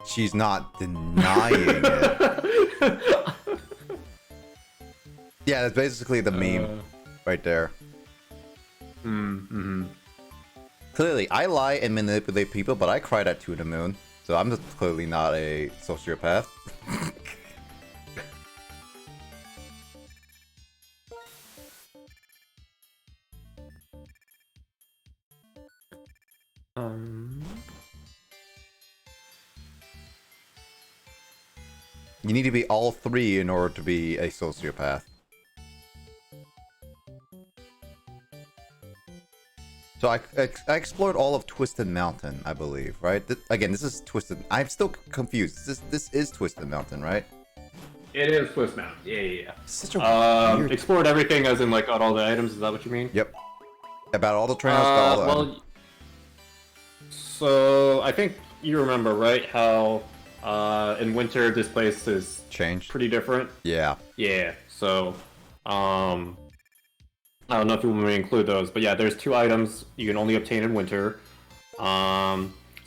she's not denying it. Yeah, that's basically the meme right there. Clearly, I lie and manipulate people, but I cried at to the moon, so I'm just clearly not a sociopath. You need to be all three in order to be a sociopath. So I explored all of Twisted Mountain, I believe, right? Again, this is Twisted. I'm still confused. This is Twisted Mountain, right? It is Twist Mountain. Yeah. Such a weird... Explored everything, as in like got all the items. Is that what you mean? Yep. About all the trails. About all the items. So I think you remember, right? How in winter this place is changed, pretty different. Yeah. Yeah. So I don't know if you want me to include those, but yeah, there's 2 items you can only obtain in winter. So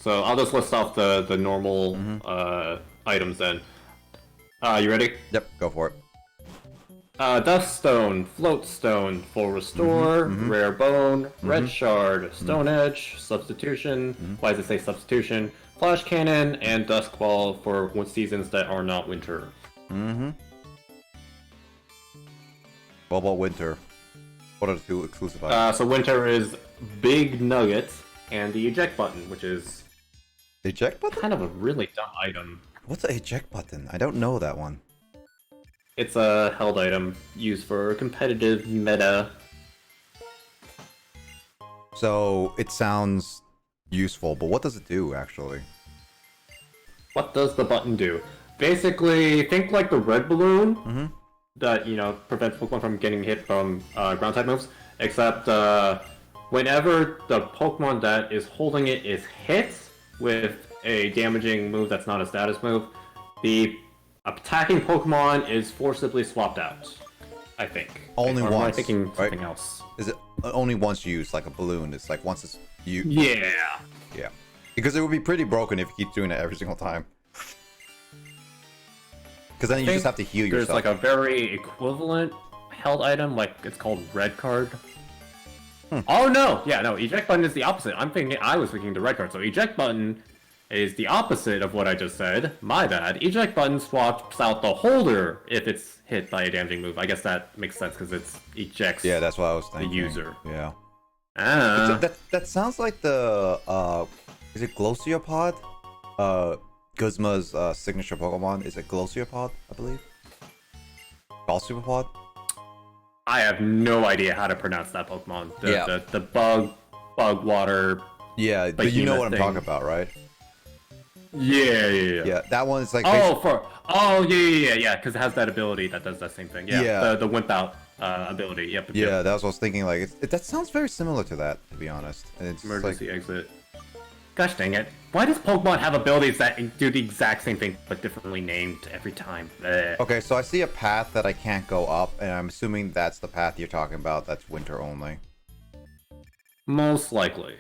I'll just list off the normal items then. You ready? Yep, go for it. Dust Stone, Float Stone, Full Restore, Rare Bone, Red Shard, Stone Edge, Substitution, why does it say Substitution, Flash Cannon, and Dusk Ball for seasons that are not winter. What about winter? What are the 2 exclusive items? So winter is Big Nugget and the Eject Button, which is... Eject Button? Kind of a really dumb item. What's an Eject Button? I don't know that one. It's a held item used for competitive meta. So it sounds useful, but what does it do actually? What does the button do? Basically, think like the red balloon that, you know, prevents Pokemon from getting hit from ground type moves, except whenever the Pokemon that is holding it is hit with a damaging move that's not a status move, the attacking Pokemon is forcibly swapped out. I think. Only Or am I once, thinking right? something else? Is it only once used, like a balloon? It's like once it's you. Yeah. Yeah. Because it would be pretty broken if you keep doing it every single time. Because then you just have to heal yourself. There's like a very equivalent held item, like it's called red card. Oh no! Yeah, no, eject button is the opposite. I was thinking the red card. So eject button is the opposite of what I just said. My bad. Eject button swaps out the holder if it's hit by a damaging move. I guess that makes sense because it's ejects Yeah, that's what I was thinking. the user. Yeah. Ah. That sounds like the is it Glosseopod? Guzma's signature Pokemon. Is it Glosseopod, I believe? Glosseopod? I have no idea how to pronounce that Pokemon. The bug water. Yeah, but you know what I'm thing. talking about, right? Yeah. Yeah, that one is like Yeah, because it has that ability that does that same thing. Yeah. The Wimp Out ability. Yep. Yeah, that's what I was thinking. Like, that sounds very similar to that, to be honest. And it's Emergency like, exit. Gosh dang it. Why does Pokemon have abilities that do the exact same thing but differently named every time? okay, so I see a path that I can't go up, and I'm assuming that's the path you're talking about. That's winter only. Most likely.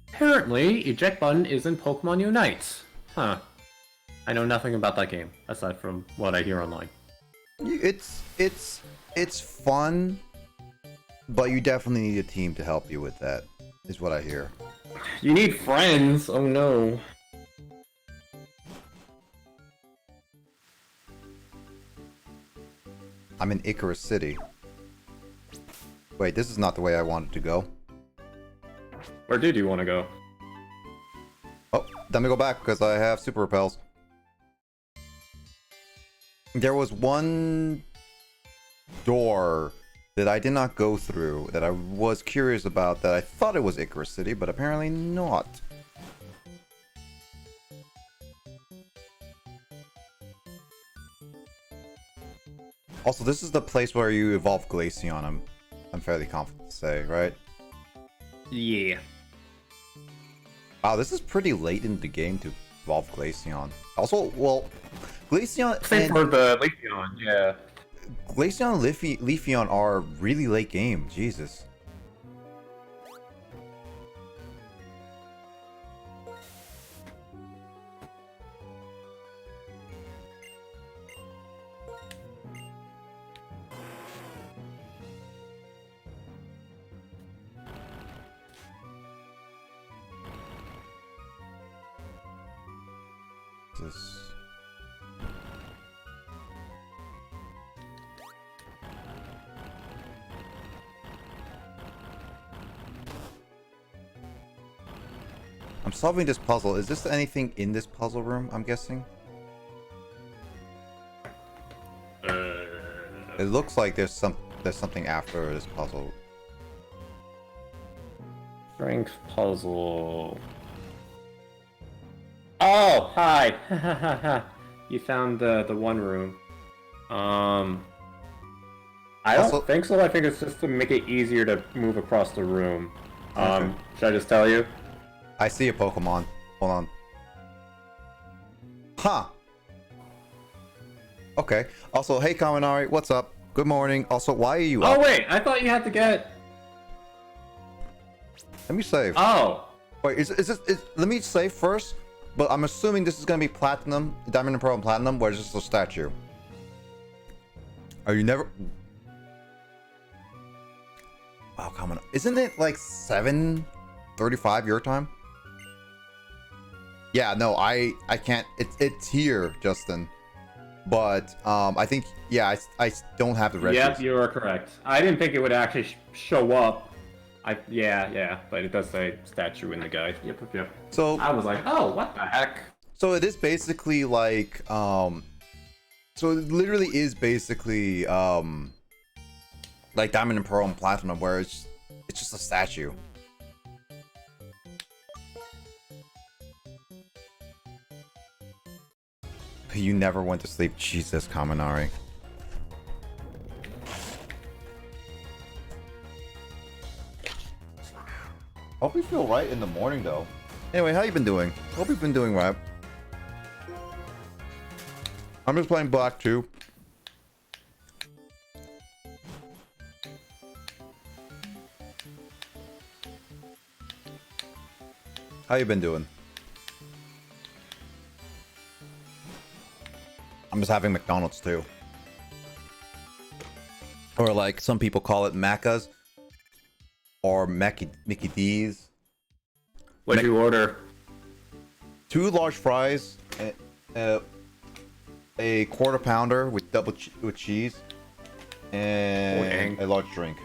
Apparently, eject button is in Pokemon Unite. Huh. I know nothing about that game, aside from what I hear online. It's fun, but you definitely need a team to help you with that, is what I hear. You need friends! Oh no. I'm in Icarus City. Wait, this is not the way I wanted to go. Where did you want to go? Oh, let me go back because I have super repels. There was one door that I did not go through that I was curious about that I thought it was Icarus City, but apparently not. Also, this is the place where you evolve Glaceon, I'm fairly confident to say, right? Yeah. Wow, this is pretty late in the game to evolve Glaceon. Also, well, Glaceon Same for the Leafeon, yeah. Glaceon and Leafeon are really late game. Jesus. This. I'm solving this puzzle. Is this anything in this puzzle room, I'm guessing? It looks like there's something after this puzzle. Strength puzzle. Oh, hi. You found the one room. I don't think so. I think it's just to make it easier to move across the room. Okay. Should I just tell you? I see a Pokemon. Hold on. Huh. Okay. Also, hey Kaminari, what's up? Good morning. Also, why are you up? Oh wait, I thought you had to get. Let me save. Oh. Wait, let me save first. But I'm assuming this is gonna be platinum, Diamond and Pearl and Platinum, where it's just a statue. Are you never? Wow, come on! Isn't it like 7:35 your time? Yeah, no, I can't. It's here, Justin. But I think I don't have the red. Yep, you are correct. I didn't think it would actually show up. Yeah, but it does say statue in the guide. Yep. So I was like, oh, what the heck? So it is basically like so it literally is basically like Diamond and Pearl and Platinum, where it's just a statue. You never went to sleep, Jesus, Kaminari. Hope you feel right in the morning, though. Anyway, how you been doing? Hope you've been doing right. I'm just playing Black 2. How you been doing? I'm just having McDonald's too. Or like some people call it Macca's. Or Mickey D's. What'd you order? 2 large fries, a quarter pounder with with cheese, and a large drink.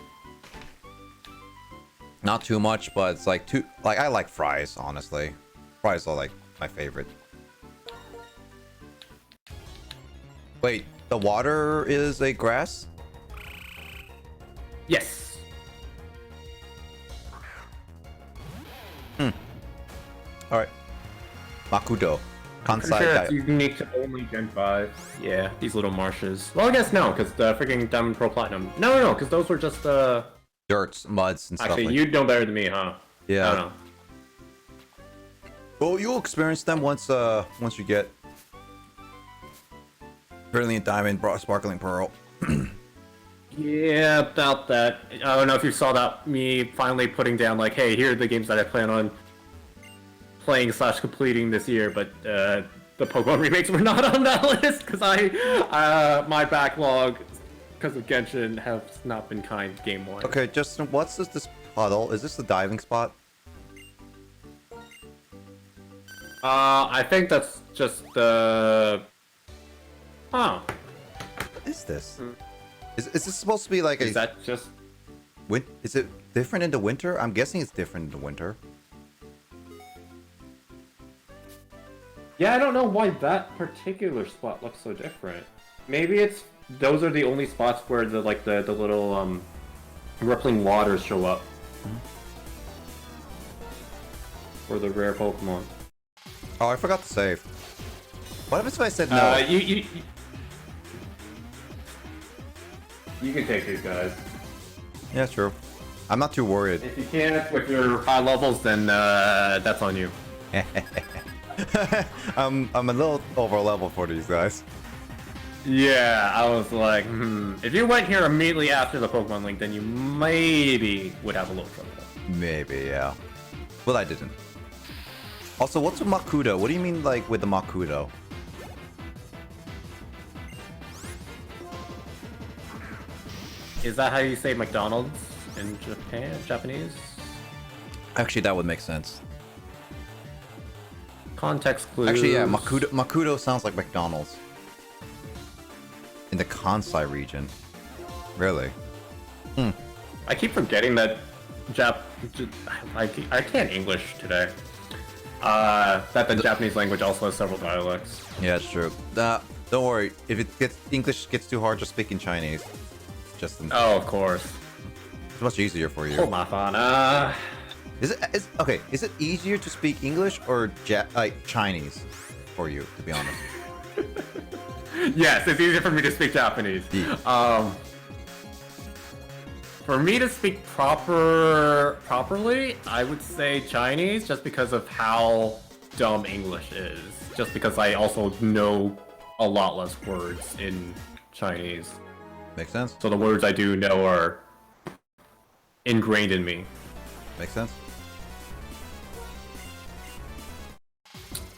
Not too much, but it's like I like fries, honestly. Fries are like my favorite. Wait, the water is a grass? Yes. All right. Makudo. I'm pretty sure that's unique to only Gen 5. Yeah, these little marshes. Well, I guess no, because the freaking Diamond Pro Platinum. No, because those were just dirts, muds, and stuff. Actually, you'd know better than me, huh? Yeah. I don't know. Well, you'll experience them once you get Brilliant Diamond, Sparkling Pearl. Yeah, about that. I don't know if you saw that, me finally putting down, like, hey, here are the games that I plan on playing / completing this year, but the Pokemon remakes were not on that list, because my backlog, because of Genshin, has not been kind game-wise. Okay, Justin, what's this puddle? Is this the diving spot? I think that's just the... Huh. What is this? Is this supposed to be like Is that just... Is it different in the winter? I'm guessing it's different in the winter. Yeah, I don't know why that particular spot looks so different. Maybe it's... Those are the only spots where the little, rippling waters show up. For the rare Pokemon. Oh, I forgot to save. What happens if I said no? You can take these guys. Yeah, true. I'm not too worried. If you can't with your high levels, then that's on you. I'm a little over level for these guys. Yeah, I was like, if you went here immediately after the Pokemon Link, then you maybe would have a little trouble. Maybe, yeah. Well, I didn't. Also, what's a Makudo? What do you mean, like, with the Makudo? Is that how you say McDonald's in Japanese? Actually, that would make sense. Context clues. Actually, yeah, Makudo sounds like McDonald's. In the Kansai region. Really? I keep forgetting that I can't English today. That the Japanese language also has several dialects. Yeah, it's true. Don't worry. If English gets too hard, just speak in Chinese. Oh, of course. It's much easier for you. Hold my phone. Is it easier to speak English or Chinese for you, to be honest? Yes, it's easier for me to speak Japanese. Yeah. For me to speak properly, I would say Chinese, just because of how dumb English is. Just because I also know a lot less words in Chinese. Makes sense. So the words I do know are ingrained in me. Makes sense.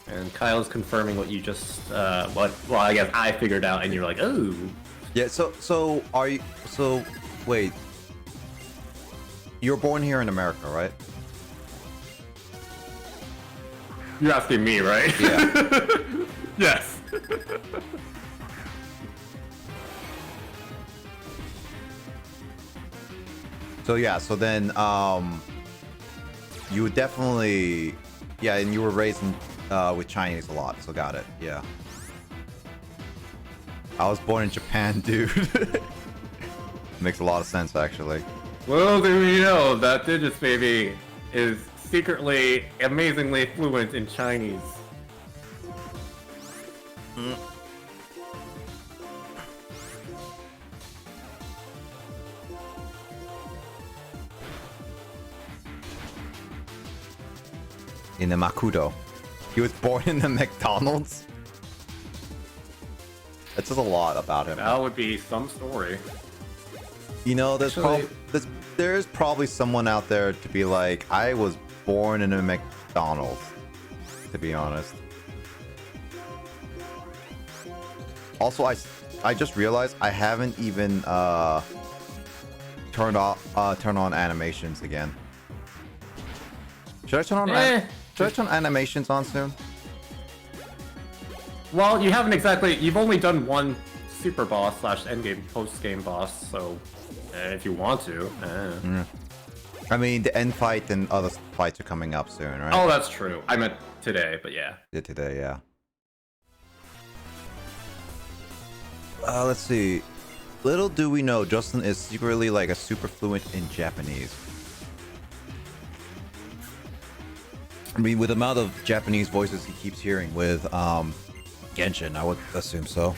And Kyle's confirming what you just, well, I guess I figured out, and you're like, oh. Yeah, so wait. You were born here in America, right? You're asking me, right? Yeah. Yes. So yeah, so then, you would definitely, yeah, and you were raised with Chinese a lot, so got it, yeah. I was born in Japan, dude. Makes a lot of sense, actually. Well, do you know that Digits Baby is secretly amazingly fluent in Chinese? In the Makudo. He was born in the McDonald's? That says a lot about him. That would be some story. You know, Actually- there's probably someone out there to be like, I was born in a McDonald's, to be honest. Also, I just realized I haven't even turned on animations again. Should I turn on should I turn animations on soon? Well, you haven't exactly. You've only done one super boss / endgame post game boss, so if you want to. I mean, the end fight and other fights are coming up soon, right? Oh, that's true. I meant today, but yeah. Yeah, today, yeah. Let's see. Little do we know, Justin is secretly like a super fluent in Japanese. I mean, with the amount of Japanese voices he keeps hearing with Genshin, I would assume so.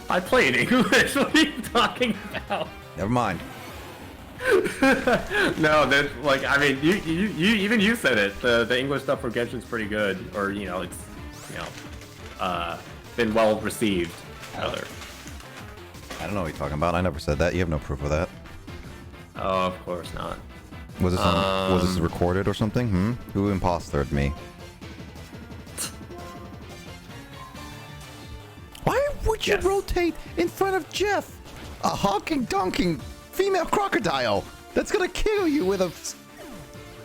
I play in English. What are you talking about? Never mind. No, that like I mean, you even you said it. The English stuff for Genshin's pretty good, or you know, it's been well received. Rather. I don't know what you're talking about. I never said that. You have no proof of that. Oh, of course not. Was this was this recorded or something? Who impostered me? Why would you rotate in front of Jeff? A honking donking female crocodile that's gonna kill you with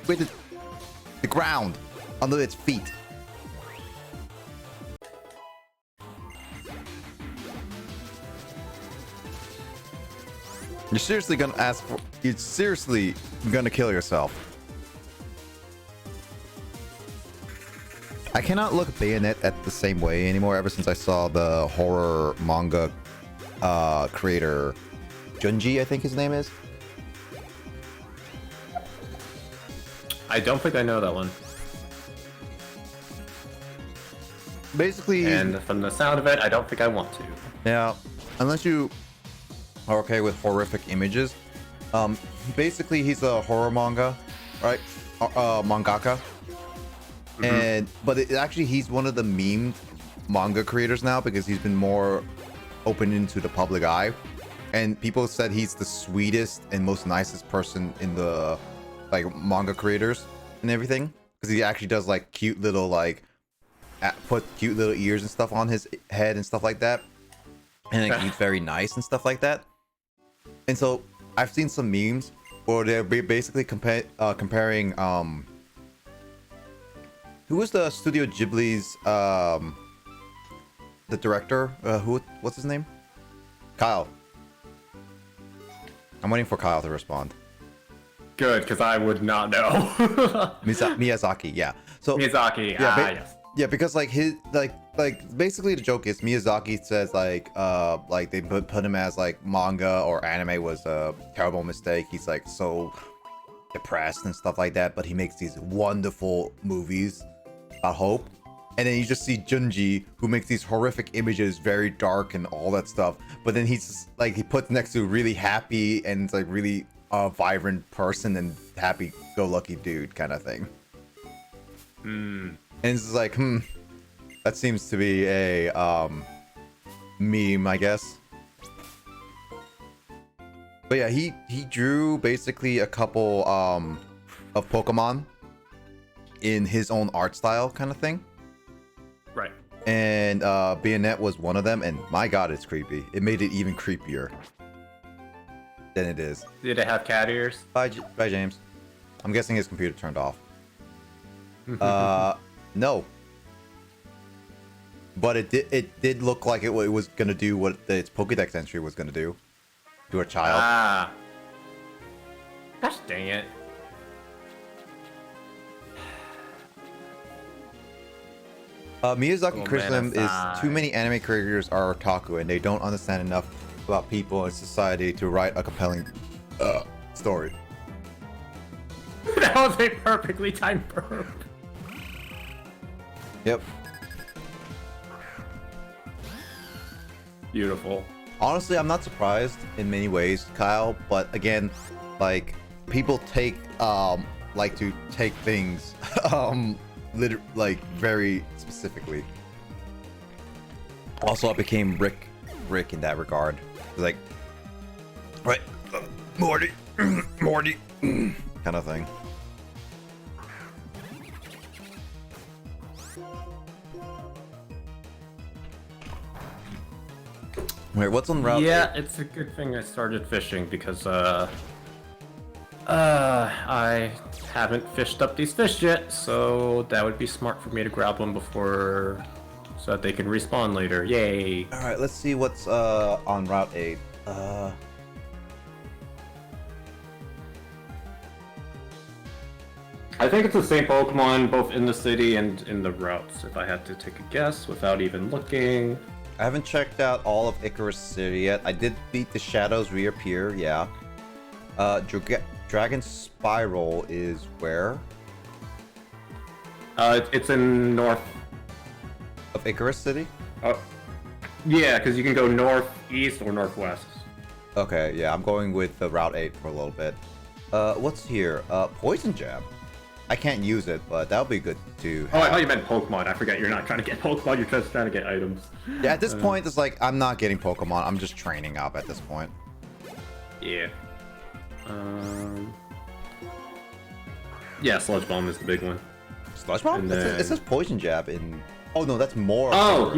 the ground under its feet. You're seriously gonna ask for... You're seriously gonna kill yourself. I cannot look Bayonet at the same way anymore ever since I saw the horror manga creator Junji, I think his name is. I don't think I know that one. Basically... And from the sound of it, I don't think I want to. Yeah, unless you are okay with horrific images. Basically, he's a horror manga, right? Mangaka. But actually, he's one of the memed manga creators now because he's been more open into the public eye. And people said he's the sweetest and most nicest person in the like manga creators and everything. Because he actually does like cute little like put cute little ears and stuff on his head and stuff like that. And like, he's very nice and stuff like that. And so I've seen some memes where they're basically comparing who was the Studio Ghibli's the director? What's his name? Kyle. I'm waiting for Kyle to respond. Good, because I would not know. Miyazaki, yeah. So Miyazaki, yes. Yeah, because like his like basically the joke is Miyazaki says like they put him as like manga or anime was a terrible mistake. He's like so depressed and stuff like that, but he makes these wonderful movies about hope. And then you just see Junji, who makes these horrific images, very dark and all that stuff. But then he's just, like he puts next to a really happy and it's like really vibrant person and happy-go-lucky dude kind of thing. And it's just like, that seems to be a meme, I guess. But yeah, he drew basically a couple of Pokemon in his own art style kind of thing. Right. And Bayonet was one of them, and my god, it's creepy. It made it even creepier than it is. Did it have cat ears? Bye, James. I'm guessing his computer turned off. No. But it did look like it was gonna do what its Pokédex entry was gonna do to a child. Ah. Gosh dang it. Miyazaki criticism is too many anime creators are otaku and they don't understand enough about people and society to write a compelling story. That was a perfectly timed burp. Yep. Beautiful. Honestly, I'm not surprised in many ways, Kyle, but again, like people take like to take things like very specifically. Also, I became Rick in that regard. Like, right, Morty, Morty, kind of thing. Wait, what's on route? Yeah, it's a good thing I started fishing because I haven't fished up these fish yet, so that would be smart for me to grab them before, so that they can respawn later. Yay! All right, let's see what's on Route 8. I think it's the same Pokemon both in the city and in the routes, if I had to take a guess without even looking. I haven't checked out all of Icarus City yet. I did beat the Shadows Reappear, yeah. Dragon Spiral is where? It's in north of Icarus City? Yeah, because you can go north, east, or northwest. Okay, yeah, I'm going with the Route 8 for a little bit. What's here? Poison Jab. I can't use it, but that would be good to have. Oh, I thought you meant Pokemon. I forget you're not trying to get Pokemon, you're just trying to get items. Yeah, at this point, it's like, I'm not getting Pokemon. I'm just training up at this point. Yeah. Yeah, Sludge Bomb is the big one. Sludge Bomb? It says Poison Jab in... Oh, no, that's more... Oh,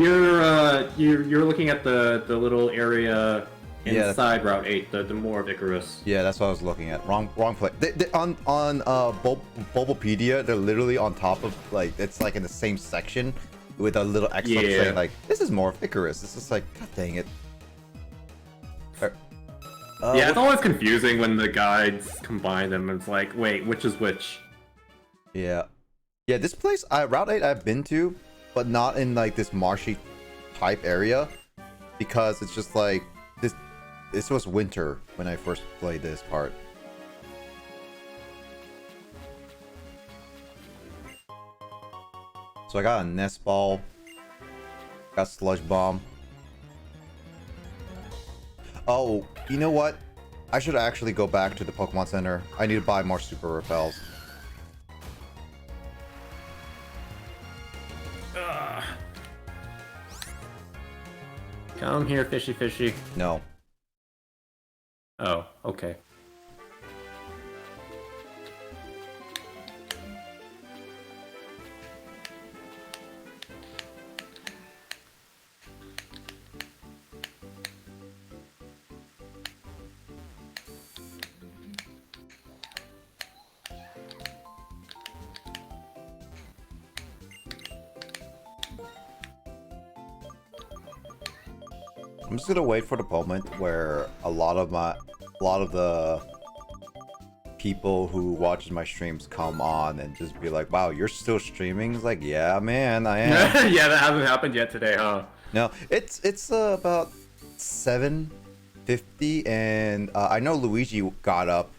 you're looking at the little area inside Route 8, the more of Icarus. Yeah, that's what I was looking at. Wrong place. On Bulbapedia, they're literally on top of, like, it's like in the same section with a little extra saying, like, this is more of Icarus. It's just like, god dang it. Yeah, it's always confusing when the guides combine them. It's like, wait, which is which? Yeah. Yeah, this place, Route 8 I've been to, but not in, like, this marshy type area. Because it's just like, this was winter when I first played this part. So I got a Nest Ball. Got Sludge Bomb. Oh, you know what? I should actually go back to the Pokemon Center. I need to buy more Super Repels. Come here, fishy fishy. No. Oh, okay. I'm just gonna wait for the moment where a lot of the people who watches my streams come on and just be like, wow, you're still streaming? It's like, yeah, man, I am. Yeah, that hasn't happened yet today, huh? No, it's about 7:50, and I know Luigi got up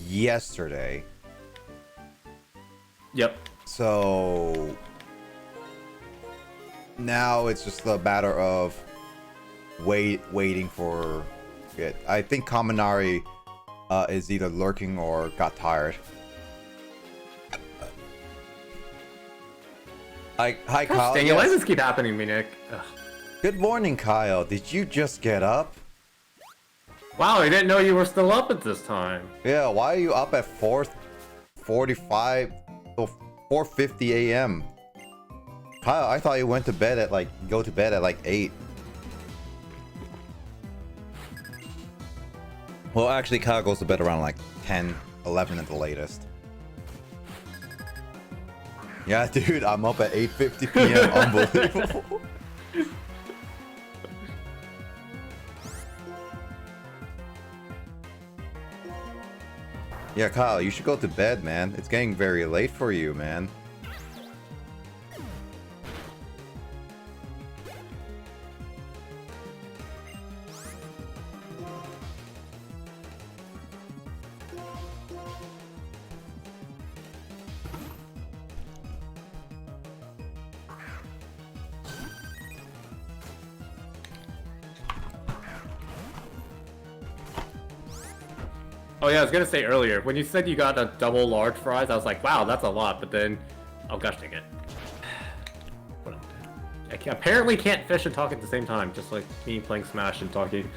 yesterday. Yep. So now it's just a matter of waiting for it. I think Kaminari is either lurking or got tired. Hi Kyle. Dang it, why does this keep happening to me, Nick? Ugh. Good morning, Kyle. Did you just get up? Wow, I didn't know you were still up at this time. Yeah, why are you up at 4:45 to 4:50 a.m.? Kyle, I thought you went to bed at go to bed at 8. Well, actually, Kyle goes to bed around 10, 11 at the latest. Yeah, dude, I'm up at 8:50 p.m. Unbelievable. Yeah, Kyle, you should go to bed, man. It's getting very late for you, man. Oh yeah, I was gonna say earlier, when you said you got a double large fries, I was like, wow, that's a lot, but then... Oh gosh dang it. apparently can't fish and talk at the same time, just like me playing Smash and talking.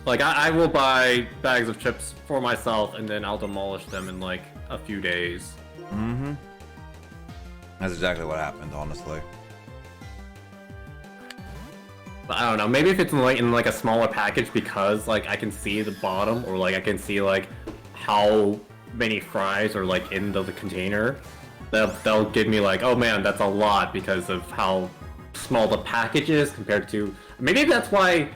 Like I will buy bags of chips for myself and then I'll demolish them in like a few days. Mm-hmm. That's exactly what happened, honestly. But I don't know, maybe if it's in like a smaller package because like I can see the bottom or like I can see like how many fries are like in the container, they'll give me like, oh man, that's a lot because of how small the package is compared to. Maybe that's why.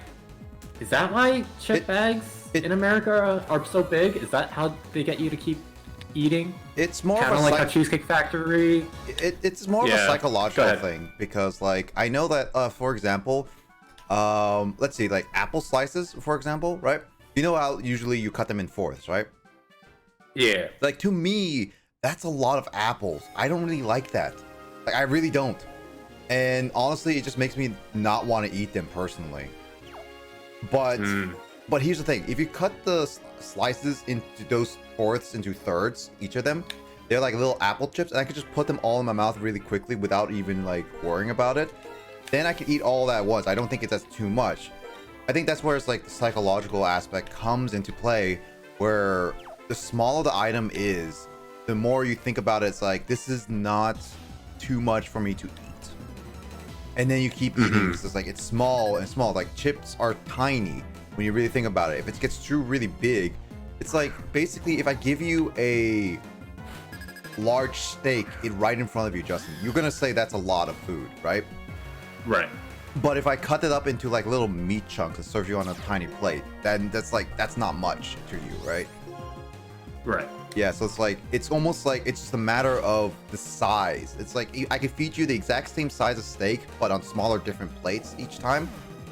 Is that why chip bags in America are so big? Is that how they get you to keep eating? It's more kind of like a Cheesecake Factory. It's more of a psychological thing because, like, I know that, for example, let's see, like apple slices, for example, right? You know how usually you cut them in fourths, right? Yeah. Like, to me, that's a lot of apples. I don't really like that. Like, I really don't. And honestly, it just makes me not want to eat them personally. But here's the thing: if you cut the slices into those fourths into thirds, each of them, they're like little apple chips, and I could just put them all in my mouth really quickly without even like worrying about it. Then I could eat all that at once. I don't think that's too much. I think that's where it's like the psychological aspect comes into play, where the smaller the item is, the more you think about it. It's like, this is not too much for me to eat. And then you keep eating. It's like, it's small and small. Like, chips are tiny when you really think about it. If it gets too really big, it's like, basically, if I give you a large steak right in front of you, Justin, you're gonna say that's a lot of food, right? Right. But if I cut it up into like little meat chunks and serve you on a tiny plate, then that's not much to you, right? Right. Yeah, so it's like, it's almost like it's just a matter of the size. It's like, I could feed you the exact same size of steak, but on smaller, different plates each time,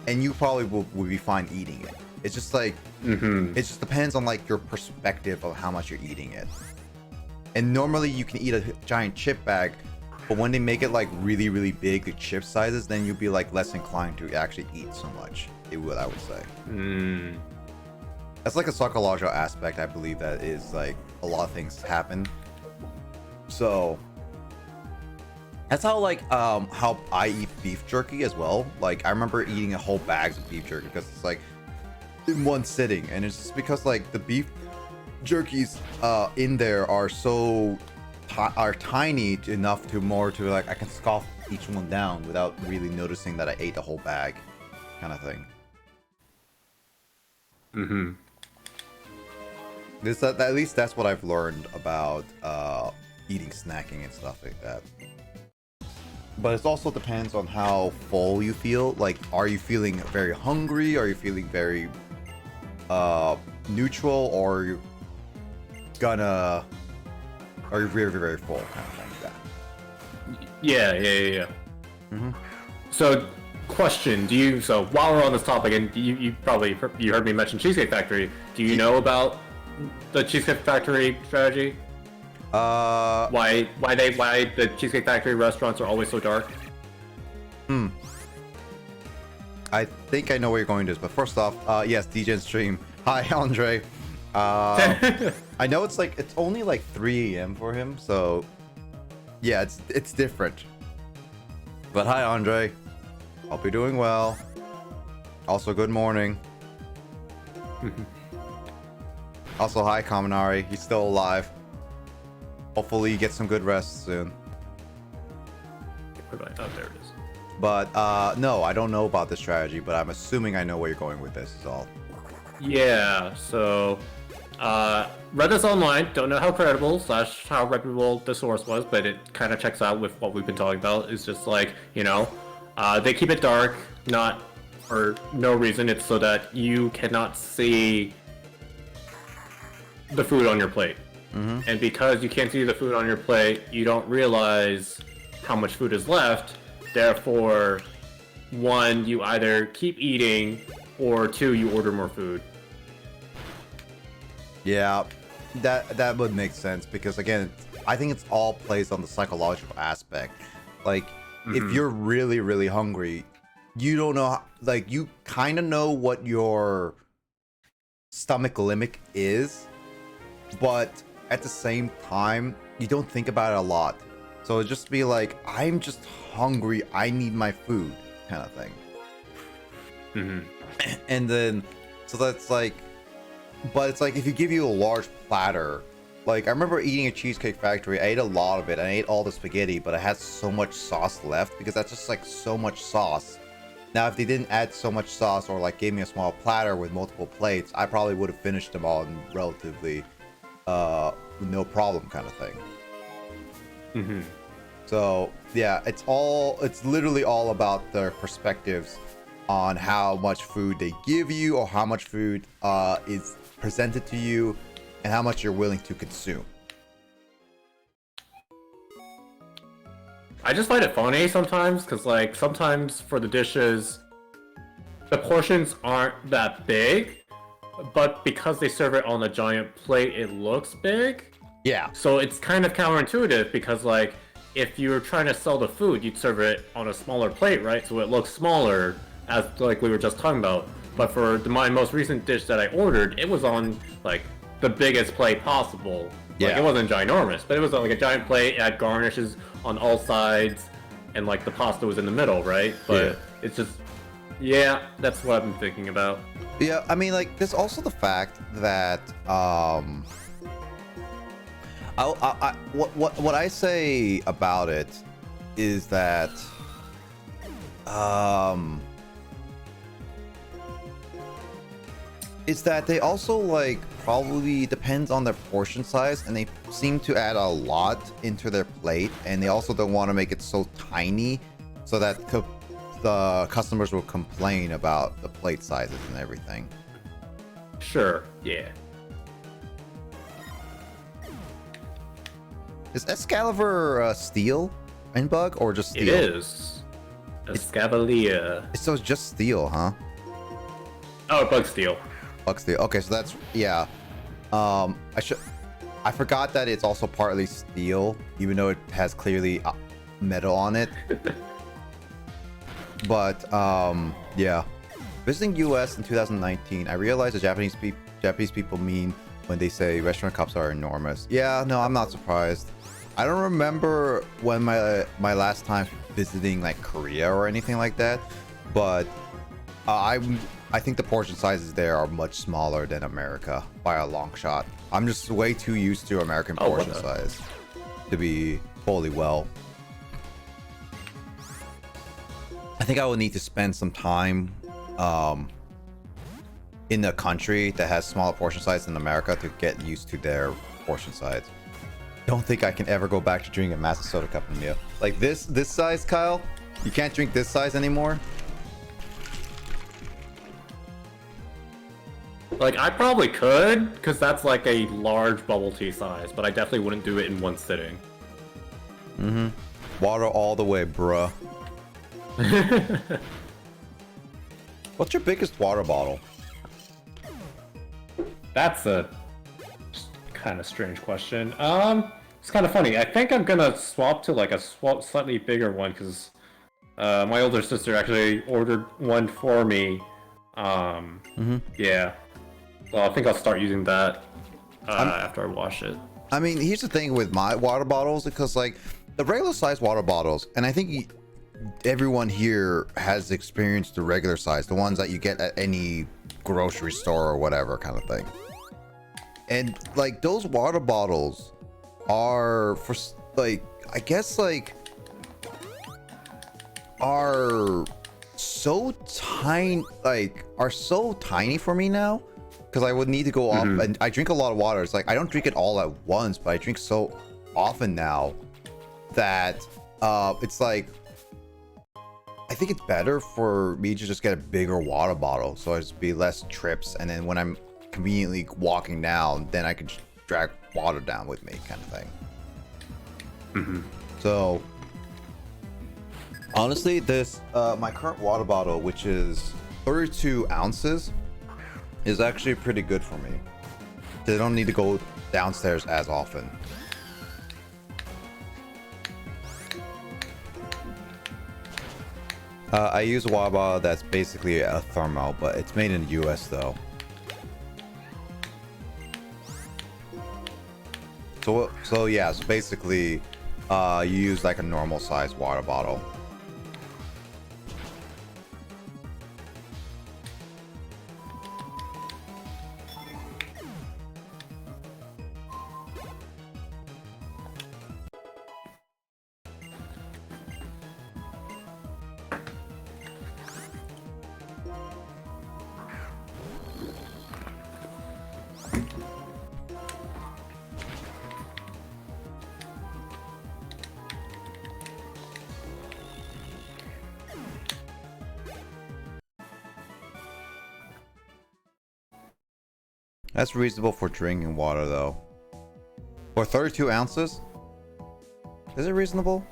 and you probably will be fine eating it. It's just like, it just depends on like your perspective of how much you're eating it. And normally you can eat a giant chip bag, but when they make it like really, really big, the chip sizes, then you'll be like less inclined to actually eat so much. I would say. That's like a psychological aspect, I believe, that is like a lot of things happen. So that's how like how I eat beef jerky as well. Like, I remember eating a whole bag of beef jerky because it's like in one sitting, and it's just because like the beef jerkies in there are so tiny enough to like I can scoff each one down without really noticing that I ate the whole bag, kind of thing. At least that's what I've learned about eating, snacking, and stuff like that. But it also depends on how full you feel. Like, are you feeling very hungry? Are you feeling very neutral? Or are you very, very full, kind of thing like that? Yeah. So, question: so while we're on this topic, and you heard me mention Cheesecake Factory. Do you know about the Cheesecake Factory strategy? Why the Cheesecake Factory restaurants are always so dark? I think I know where you're going to this, but first off, yes, DJ stream. Hi, Andre. I know it's only like 3 a.m. for him, so yeah, it's different. But hi, Andre. Hope you're doing well. Also, good morning. Also, hi, Kaminari. He's still alive. Hopefully, you get some good rest soon. Oh, there it is. But no, I don't know about this strategy, but I'm assuming I know where you're going with this. Is all. Yeah. So, read this online. Don't know how credible / how reputable the source was, but it kind of checks out with what we've been talking about. It's just like, they keep it dark, not for no reason. It's so that you cannot see the food on your plate. And because you can't see the food on your plate, you don't realize how much food is left. Therefore, 1, you either keep eating, or 2, you order more food. Yeah, that would make sense, because again, I think it's all plays on the psychological aspect. Like, if you're really, really hungry, you don't know, like, you kind of know what your stomach limit is, but at the same time, you don't think about it a lot. So it'd just be like, I'm just hungry, I need my food, kind of thing. And then, so that's like, but it's like if you give you a large platter, like I remember eating a Cheesecake Factory, I ate a lot of it, and I ate all the spaghetti, but I had so much sauce left because that's just like so much sauce. Now, if they didn't add so much sauce or like gave me a small platter with multiple plates, I probably would have finished them all in relatively no problem kind of thing. So yeah, it's literally all about their perspectives on how much food they give you or how much food is presented to you and how much you're willing to consume. I just find it funny sometimes, because like sometimes for the dishes, the portions aren't that big, but because they serve it on a giant plate, it looks big. Yeah. So it's kind of counterintuitive, because like if you're trying to sell the food, you'd serve it on a smaller plate, right? So it looks smaller, as like we were just talking about. But for my most recent dish that I ordered, it was on like the biggest plate possible. Yeah. Like, it wasn't ginormous, but it was like a giant plate. It had garnishes on all sides, and like the pasta was in the middle, right? But it's just, yeah, that's what I've been thinking about. Yeah, I mean, like, there's also the fact that what I say about it is that they also like probably depends on their portion size, and they seem to add a lot into their plate, and they also don't want to make it so tiny so that the customers will complain about the plate sizes and everything. Sure, yeah. Is Excalibur steel and bug or just steel? It is. Escavalier. So it's just steel, huh? Oh, bug steel. Bug steel. Okay, so that's, yeah. I forgot that it's also partly steel, even though it has clearly metal on it. But yeah. Visiting US in 2019, I realized the Japanese people mean when they say restaurant cups are enormous. Yeah, no, I'm not surprised. I don't remember when my last time visiting like Korea or anything like that, but I think the portion sizes there are much smaller than America by a long shot. I'm just way too used to American portion size to be fully well. I think I will need to spend some time in a country that has smaller portion size than America to get used to their portion size. Don't think I can ever go back to drinking a massive soda cup in a meal. Like this size, Kyle? You can't drink this size anymore? Like, I probably could, because that's like a large bubble tea size, but I definitely wouldn't do it in one sitting. Water all the way, bruh. What's your biggest water bottle? That's a kind of strange question. It's kind of funny. I think I'm gonna swap to like a slightly bigger one, because my older sister actually ordered one for me. Yeah. So I think I'll start using that after I wash it. I mean, here's the thing with my water bottles, because like the regular size water bottles, and I think everyone here has experienced the regular size, the ones that you get at any grocery store or whatever kind of thing. And like those water bottles are for like, I guess like are so tiny, like are so tiny for me now, because I would need to go off, and I drink a lot of water. It's like I don't drink it all at once, but I drink so often now that it's like I think it's better for me to just get a bigger water bottle, so it's be less trips, and then when I'm conveniently walking down, then I can just drag water down with me, kind of thing. So honestly, this my current water bottle, which is 32 ounces, is actually pretty good for me. They don't need to go downstairs as often. I use a water bottle that's basically a thermal, but it's made in the US though. So yeah, so basically you use like a normal sized water bottle. That's reasonable for drinking water, though. For 32 ounces? Is it reasonable?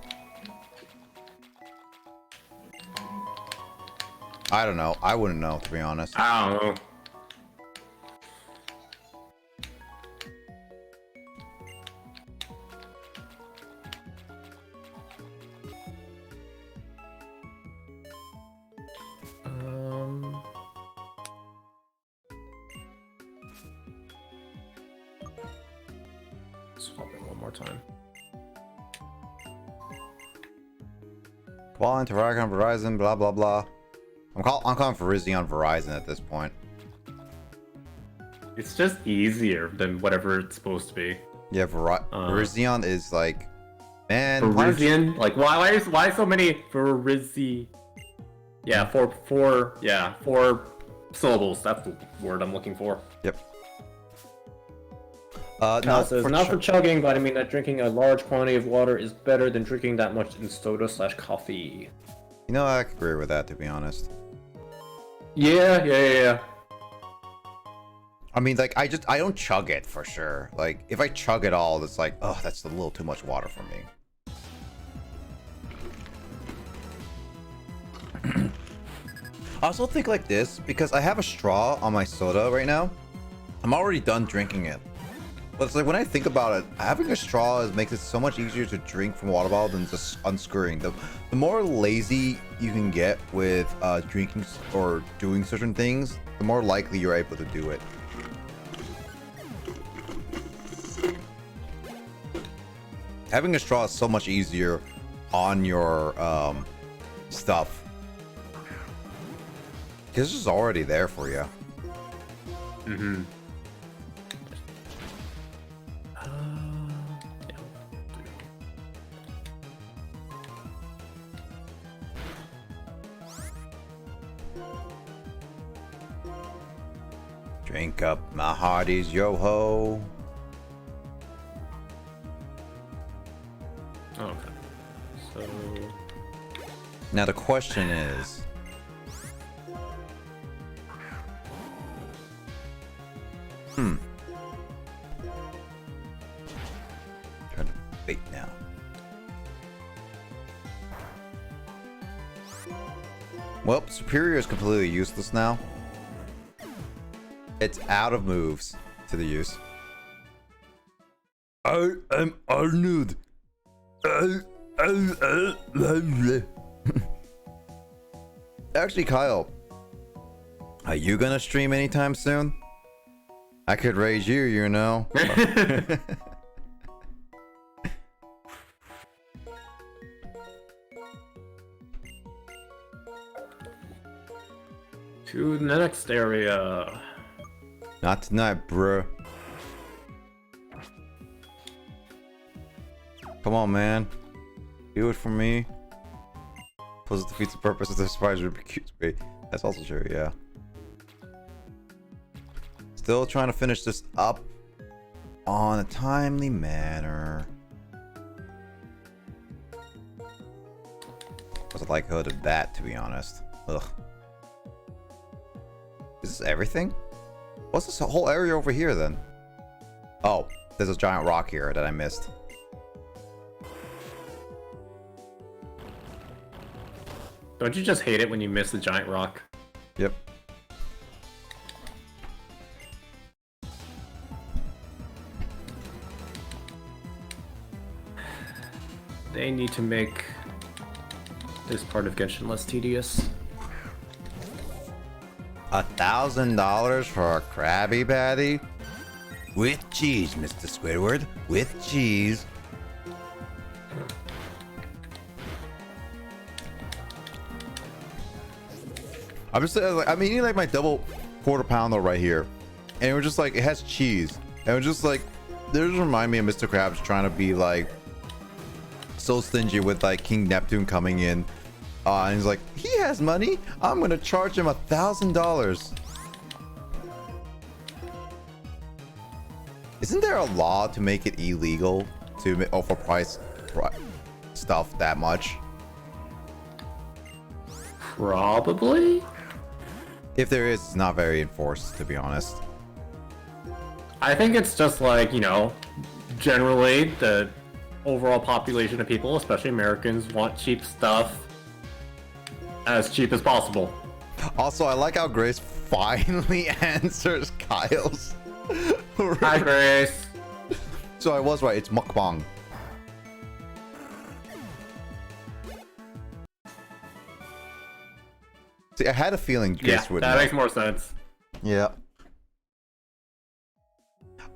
I don't know. I wouldn't know, to be honest. I don't know. Swap it one more time. Call interact on Verizon, blah blah blah. I'm calling for Rizzy on Verizon at this point. It's just easier than whatever it's supposed to be. Yeah, Verizon is like, man. Verizon? Like, why so many Verizon? Yeah, four syllables. That's the word I'm looking for. Yep. Not for chugging, but I mean that drinking a large quantity of water is better than drinking that much in soda/coffee. You know, I could agree with that, to be honest. Yeah. I mean, like, I don't chug it for sure. Like, if I chug it all, it's like, oh, that's a little too much water for me. I also think like this, because I have a straw on my soda right now. I'm already done drinking it. But it's like, when I think about it, having a straw makes it so much easier to drink from a water bottle than just unscrewing. The more lazy you can get with drinking or doing certain things, the more likely you're able to do it. Having a straw is so much easier on your stuff. Because it's just already there for you. Mm-hmm. Drink up my hearties, yo ho. Okay. So now the question is, trying to bait now. Well, Superior is completely useless now. It's out of moves to the use. I am Arnold. Actually, Kyle, are you gonna stream anytime soon? I could raise you, you know. to the next area. Not tonight, bruh. Come on, man. Do it for me. Plus, it defeats the purpose of the surprise Rubik's Cube. That's also true, yeah. Still trying to finish this up on a timely manner. What's the likelihood of that, to be honest? Ugh. Is this everything? What's this whole area over here, then? Oh, there's a giant rock here that I missed. Don't you just hate it when you miss the giant rock? Yep. They need to make this part of Genshin less tedious. $1,000 for a Krabby Patty? With cheese, Mr. Squidward. With cheese. I'm just like, I'm eating like my double quarter pounder right here, and it was just like, it has cheese, and it was just like, this just remind me of Mr. Krabs trying to be like so stingy with like King Neptune coming in, and he's like, he has money, I'm gonna charge him $1,000. Isn't there a law to make it illegal to overprice stuff that much? Probably. If there is, it's not very enforced, to be honest. I think it's just like, you know, generally the overall population of people, especially Americans, want cheap stuff as cheap as possible. Also, I like how Grace finally answers Kyle's. Hi, Grace. So I was right, it's mukbang. See, I had a feeling Grace would that know. makes more sense. Yeah.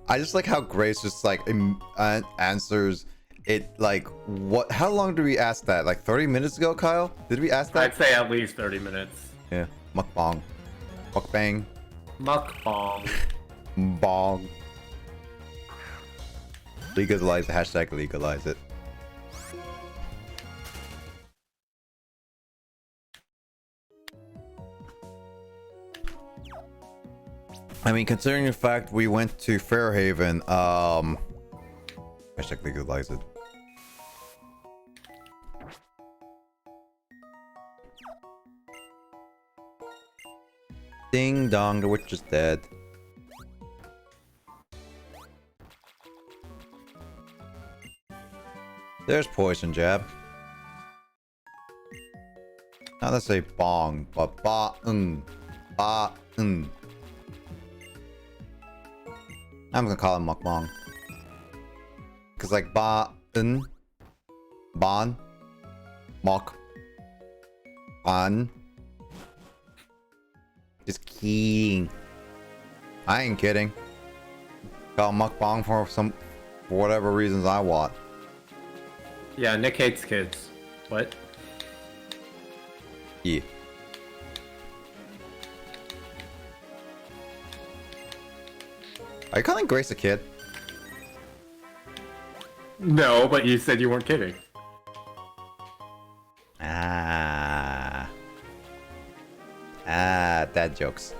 I just like how Grace just like answers it like, what? How long did we ask that? Like 30 minutes ago, Kyle? Did we ask that? I'd say at least 30 minutes. Yeah. Mukbang. Mukbang. Mukbang. Bong. Legalize, hashtag legalize it. I mean, considering the fact we went to Fairhaven, hashtag legalize it. Ding dong, the witch is dead. There's poison jab. Now let's say bong, but ba-ng. Ba-ng. I'm gonna call him mukbang. Cause like ba-ng, ban, mok, ban. Just kidding. I ain't kidding. Call mukbang for whatever reasons I want. Yeah, Nick hates kids. What? Yeah. Are you calling Grace a kid? No, but you said you weren't kidding. Ah, dad jokes.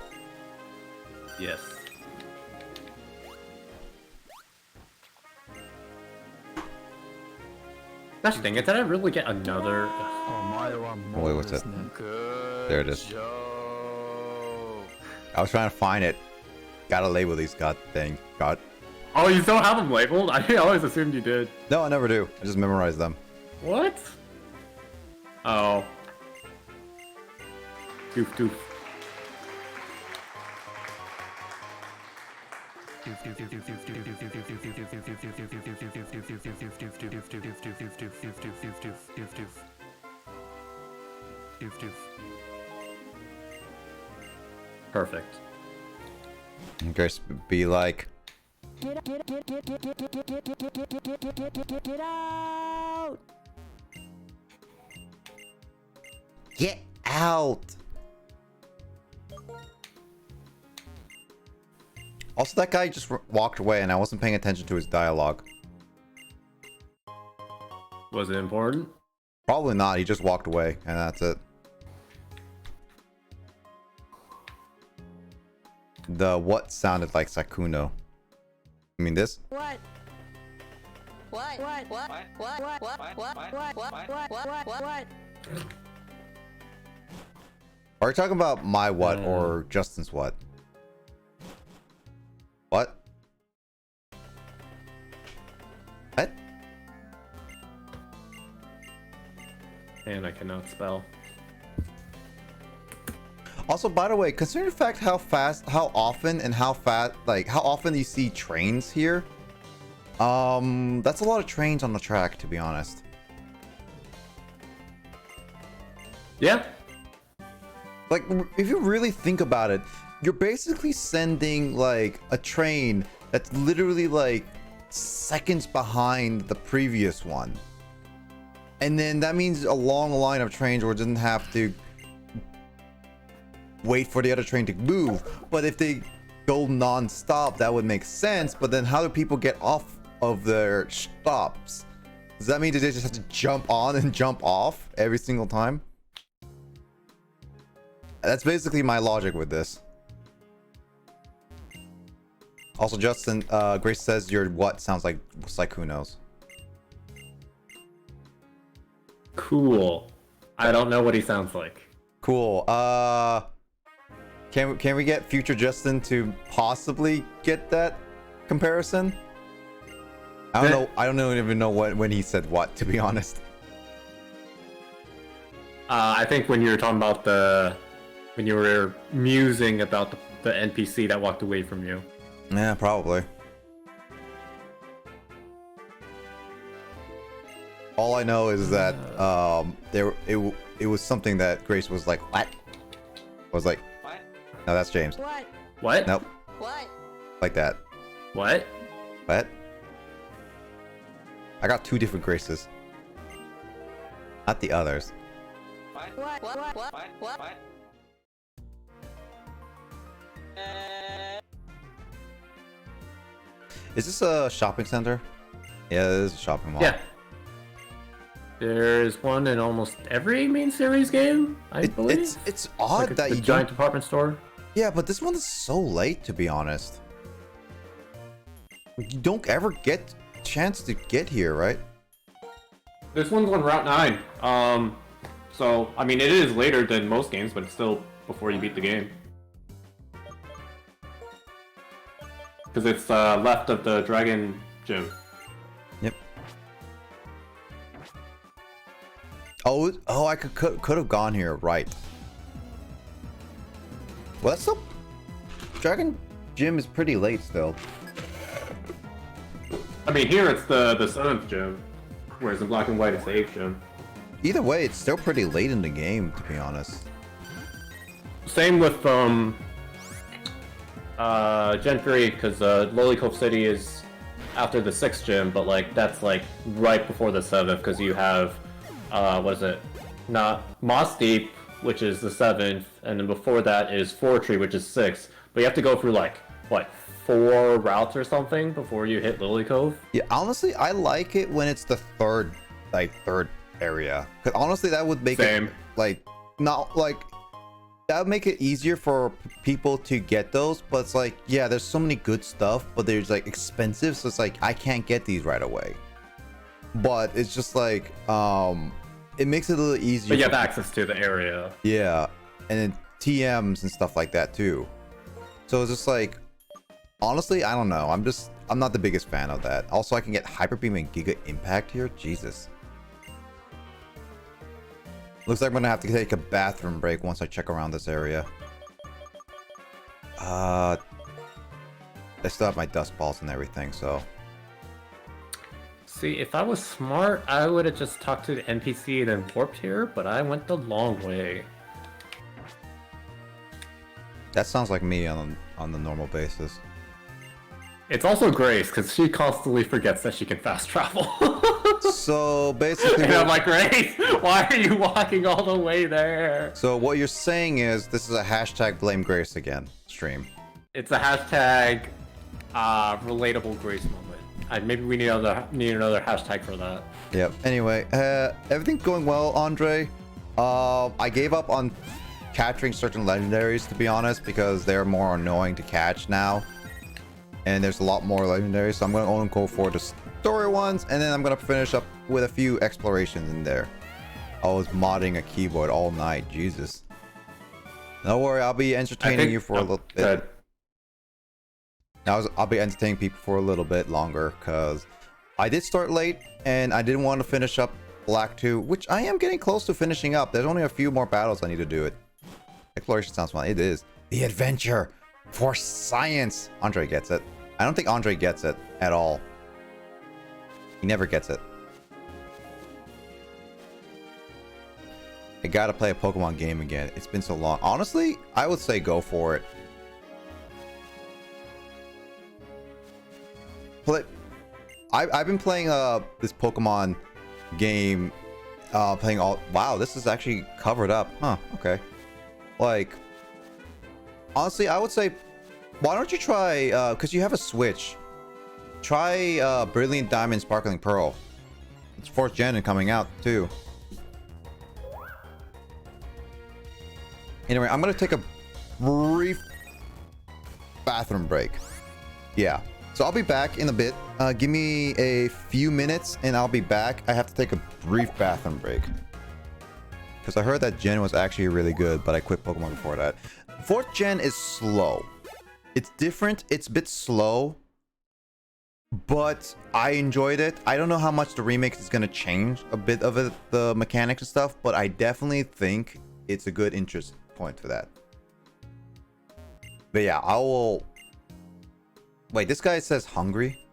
Yes. Gosh dang it, did I really get another? Oh, wait, what's it? There it is. I was trying to find it. Gotta label these god thing. God. Oh, you don't have them labeled? I always assumed you did. No, I never do. I just memorize them. What? Oh. Doof doof. Perfect. And Grace be like, Get out! get out! Also, that guy just walked away and I wasn't paying attention to his dialogue. Was it important? Probably not. He just walked away and that's it. The what sounded like Sakuno. I mean this? What? What? What? What? What? What? What? What? What? What? What? What? Are you talking about my what or Justin's what? What? What? And I cannot spell. Also, by the way, considering the fact how often you see trains here, that's a lot of trains on the track, to be honest. Yeah. Like, if you really think about it, you're basically sending like a train that's literally like seconds behind the previous one, and then that means a long line of trains where it doesn't have to wait for the other train to move. But if they go non-stop, that would make sense. But then how do people get off of their stops? Does that mean that they just have to jump on and jump off every single time? That's basically my logic with this. Also, Justin, Grace says your what sounds like who knows. Cool. I don't know what he sounds like. Cool. Can we get future Justin to possibly get that comparison? I don't know. I don't even know when he said what, to be honest. I think when you were talking about when you were musing about the NPC that walked away from you. Yeah, probably. All I know is that it was something that Grace was like, what? I was like, What? no, that's James. What? Nope. What? Like that. What? What? I got 2 different Graces. Not the others. What? Is this a shopping center? Yeah, this is a shopping mall. Yeah. There's one in almost every main series game, I believe. It's odd that you giant don't... department store. Yeah, but this one is so late, to be honest. You don't ever get a chance to get here, right? This one's on Route 9. So, I mean, it is later than most games, but it's still before you beat the game. Because it's left of the Dragon Gym. Yep. Oh, I could have gone here, right? Well, that's still... Dragon Gym is pretty late still. I mean, here it's the 7th gym, whereas in Black and White it's the 8th gym. Either way, it's still pretty late in the game, to be honest. Same with Gen 3, because Lily Cove City is after the 6th gym, but like that's like right before the 7th, because you have what is it? Not Moss Deep, which is the 7th, and then before that is Fortree, which is 6th. But you have to go through like what, 4 routes or something before you hit Lily Cove. Yeah, honestly, I like it when it's the third area, because honestly that would make it like not like that would make it easier for people to get those. But it's like, yeah, there's so many good stuff, but there's like expensive, so it's like I can't get these right away. But it's just like it makes it a little easier. But you have access to the area. Yeah, and then TMs and stuff like that too. So it's just like, honestly, I don't know. I'm not the biggest fan of that. Also, I can get Hyper Beam and Giga Impact here. Jesus. Looks like I'm gonna have to take a bathroom break once I check around this area. I still have my dust balls and everything, so. See, if I was smart, I would have just talked to the NPC and then warped here, but I went the long way. That sounds like me on the normal basis. It's also Grace, because she constantly forgets that she can fast travel. So basically, and I'm like, Grace, why are you walking all the way there? So what you're saying is this is a hashtag blame Grace again stream. It's a hashtag relatable Grace moment. Maybe we need another hashtag for that. Yep. Anyway, everything's going well, Andre. I gave up on capturing certain legendaries, to be honest, because they're more annoying to catch now. And there's a lot more legendaries, so I'm going to only go for the story ones, and then I'm going to finish up with a few explorations in there. I was modding a keyboard all night, Jesus. Don't worry, I'll be entertaining you for a little bit. I'll be entertaining people for a little bit longer, because I did start late, and I didn't want to finish up Black 2, which I am getting close to finishing up. There's only a few more battles I need to do it. Exploration sounds fun. It is. The adventure for science. Andre gets it. I don't think Andre gets it at all. He never gets it. I gotta play a Pokemon game again. It's been so long. Honestly, I would say go for it. I've been playing this Pokemon game, playing all. Wow, this is actually covered up, huh? Okay, like Honestly, I would say, why don't you try, because you have a Switch, try Brilliant Diamond Sparkling Pearl. It's 4th gen and coming out too. Anyway, I'm gonna take a brief bathroom break. Yeah, so I'll be back in a bit. Give me a few minutes and I'll be back. I have to take a brief bathroom break because I heard that gen was actually really good, but I quit Pokemon before that. 4th gen is slow. It's different. It's a bit slow, but I enjoyed it. I don't know how much the remake is gonna change a bit of it, the mechanics and stuff, but I definitely think it's a good interest point for that. But yeah, I will. Wait, this guy says hungry.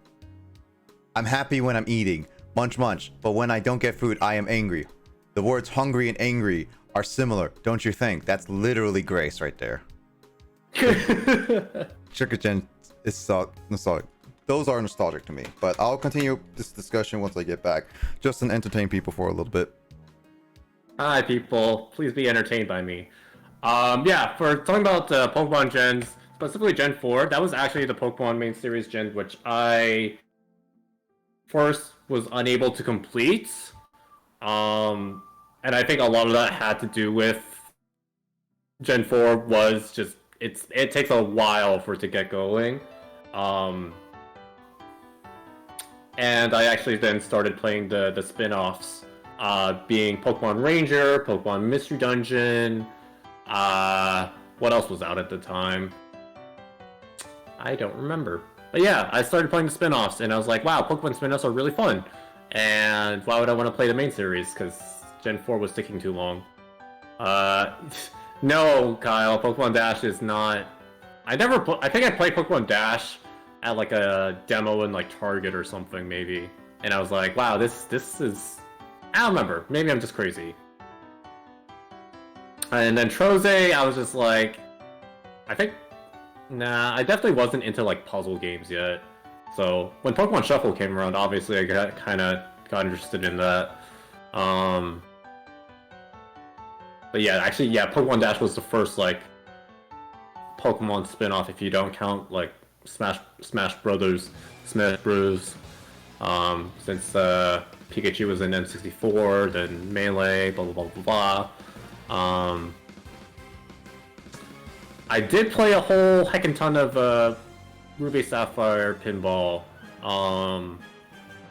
I'm happy when I'm eating, munch munch, but when I don't get food, I am angry. The words hungry and angry are similar, don't you think? That's literally Grace right there. Sugar Gen is so nostalgic. Those are nostalgic to me, but I'll continue this discussion once I get back, just to entertain people for a little bit. Hi, people. Please be entertained by me. Yeah, for talking about Pokemon gens, specifically Gen 4, that was actually the Pokemon main series gen, which I first was unable to complete. And I think a lot of that had to do with Gen 4 was just, it takes a while for it to get going. And I actually then started playing the spin-offs, being Pokemon Ranger, Pokemon Mystery Dungeon, what else was out at the time? I don't remember. But yeah, I started playing the spin-offs, and I was like, wow, Pokemon spin-offs are really fun. And why would I want to play the main series? Because Gen 4 was taking too long. No, Kyle, Pokemon Dash is not... I think I played Pokemon Dash at like a demo in like Target or something maybe, and I was like, wow, this is, I don't remember, maybe I'm just crazy. And then Troze, I was just like, I definitely wasn't into like puzzle games yet. So when Pokemon Shuffle came around, obviously I got interested in that. But yeah, actually, yeah, Pokemon Dash was the first like Pokemon spin-off if you don't count like Smash Bros. Since Pikachu was in N64, then Melee, blah blah blah blah blah. I did play a whole heckin' ton of Ruby Sapphire Pinball.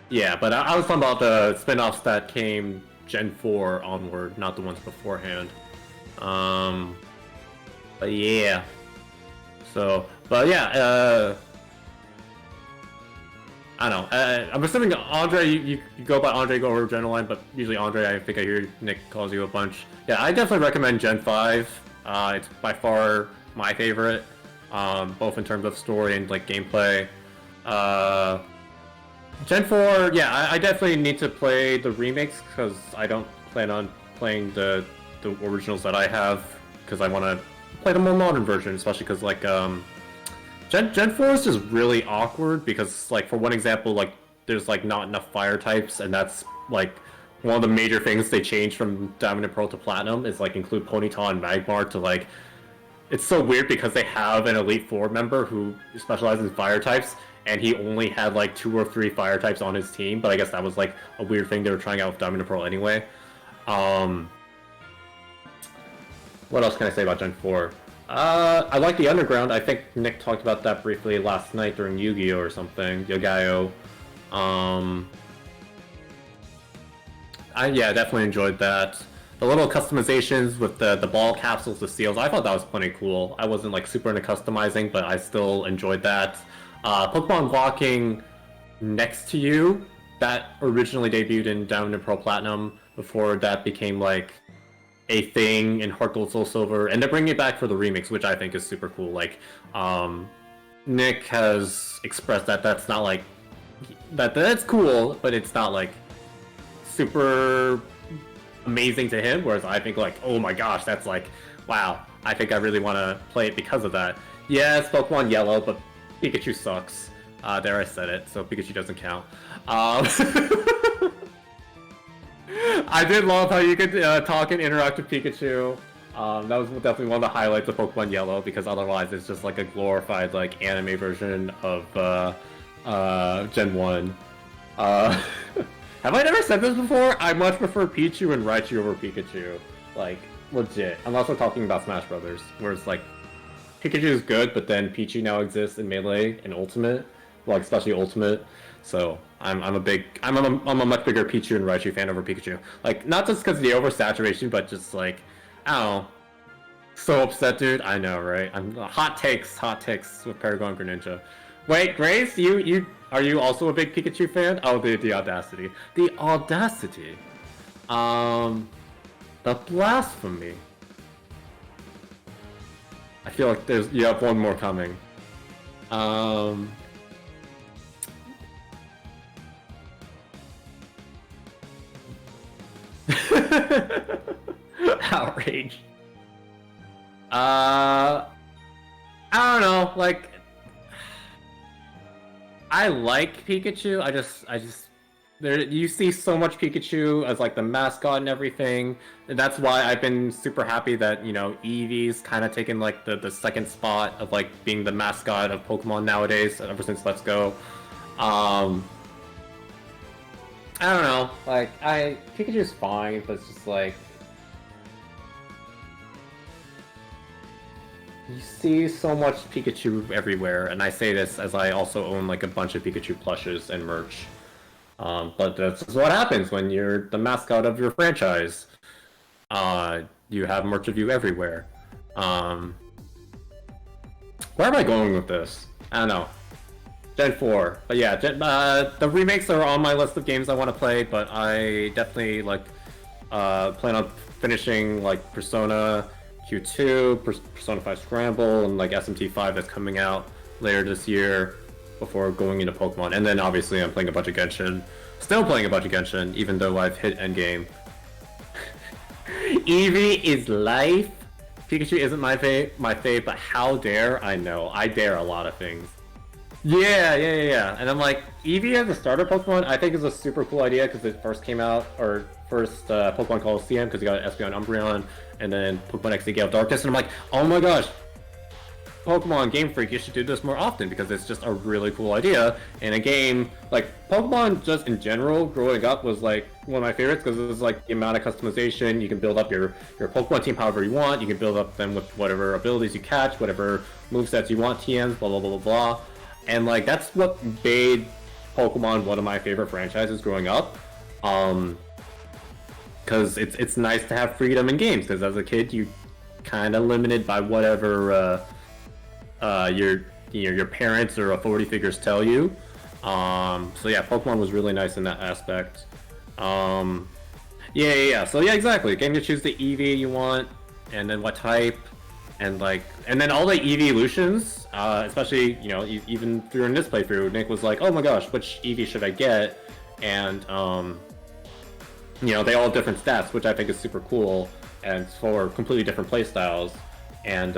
Yeah, but I was talking about the spin-offs that came Gen 4 onward, not the ones beforehand. But yeah. So, but yeah, I don't know. I'm assuming Andre, you go by Andre, go over Gen 1, but usually Andre, I think I hear Nick calls you a bunch. Yeah, I definitely recommend Gen 5. It's by far my favorite, both in terms of story and like gameplay. Gen 4, yeah, I definitely need to play the remakes because I don't plan on playing the originals that I have because I want to play the more modern version, especially because like Gen 4 is just really awkward because like for one example, like there's like not enough fire types, and that's like one of the major things they changed from Diamond and Pearl to Platinum is like include Ponyta and Magmar to like, it's so weird because they have an Elite Four member who specializes in fire types, and he only had like 2 or 3 fire types on his team, but I guess that was like a weird thing they were trying out with Diamond and Pearl anyway. What else can I say about Gen 4? I like the Underground. I think Nick talked about that briefly last night during Yu-Gi-Oh! Or something. Yu-Gi-Oh! Yeah, definitely enjoyed that. The little customizations with the ball capsules, the seals, I thought that was plenty cool. I wasn't like super into customizing, but I still enjoyed that. Pokemon walking next to you, that originally debuted in Diamond and Pearl Platinum before that became like a thing in Heart Gold Soul Silver, and they're bringing it back for the remix, which I think is super cool. Like, Nick has expressed that that's not like that's cool, but it's not like super amazing to him. Whereas I think like, oh my gosh, that's like, wow, I think I really want to play it because of that. Yeah, it's Pokemon Yellow, but Pikachu sucks. There, I said it, so Pikachu doesn't count. I did love how you could talk and interact with Pikachu. That was definitely one of the highlights of Pokemon Yellow, because otherwise it's just like a glorified like anime version of Gen 1. Have I never said this before? I much prefer Pichu and Raichu over Pikachu. Like, legit. Unless we're talking about Smash Brothers, where it's like, Pikachu is good, but then Pichu now exists in Melee and Ultimate, like especially Ultimate. So I'm a much bigger Pichu and Raichu fan over Pikachu. Like, not just because of the oversaturation, but just like, I don't know. So upset, dude. I know, right? I'm hot takes with Paragon Greninja. Wait, Grace, are you also a big Pikachu fan? Oh, the audacity. The audacity. The blasphemy. I feel like you have one more coming. Outrage. I don't know, like, I like Pikachu. I just you see so much Pikachu as like the mascot and everything, and that's why I've been super happy that, you know, Eevee's kind of taken like the second spot of like being the mascot of Pokemon nowadays ever since Let's Go. I don't know, like Pikachu's fine, but it's just like, you see so much Pikachu everywhere, and I say this as I also own like a bunch of Pikachu plushes and merch. But that's what happens when you're the mascot of your franchise. You have merch of you everywhere. Where am I going with this? I don't know. Gen 4. But yeah, the remakes are on my list of games I want to play, but I definitely like plan on finishing like Persona Q2, Persona 5 Scramble, and like SMT5 that's coming out later this year before going into Pokemon. And then obviously I'm playing a bunch of Genshin. Still playing a bunch of Genshin, even though I've hit endgame. Eevee is life. Pikachu isn't my fave, but how dare I know. I dare a lot of things. Yeah. And I'm like, Eevee as a starter Pokemon, I think is a super cool idea because it first came out, or first Pokemon Colosseum, because you got Espeon Umbreon, and then Pokemon XD Gale of Darkness, and I'm like, oh my gosh, Pokemon Game Freak, you should do this more often because it's just a really cool idea in a game. Like, Pokemon just in general, growing up, was like one of my favorites because it was like the amount of customization. You can build up your Pokemon team however you want. You can build up them with whatever abilities you catch, whatever movesets you want, TMs, blah blah blah blah blah. And like, that's what made Pokemon one of my favorite franchises growing up. Because it's nice to have freedom in games, because as a kid you kind of limited by whatever your parents or authority figures tell you. So yeah, Pokemon was really nice in that aspect. Yeah. So yeah, exactly. Getting to choose the Eevee you want, and then what type, and then all the Eevee evolutions, especially, you know, even during this playthrough, Nick was like, oh my gosh, which Eevee should I get? And you know, they all have different stats, which I think is super cool, and for completely different playstyles. And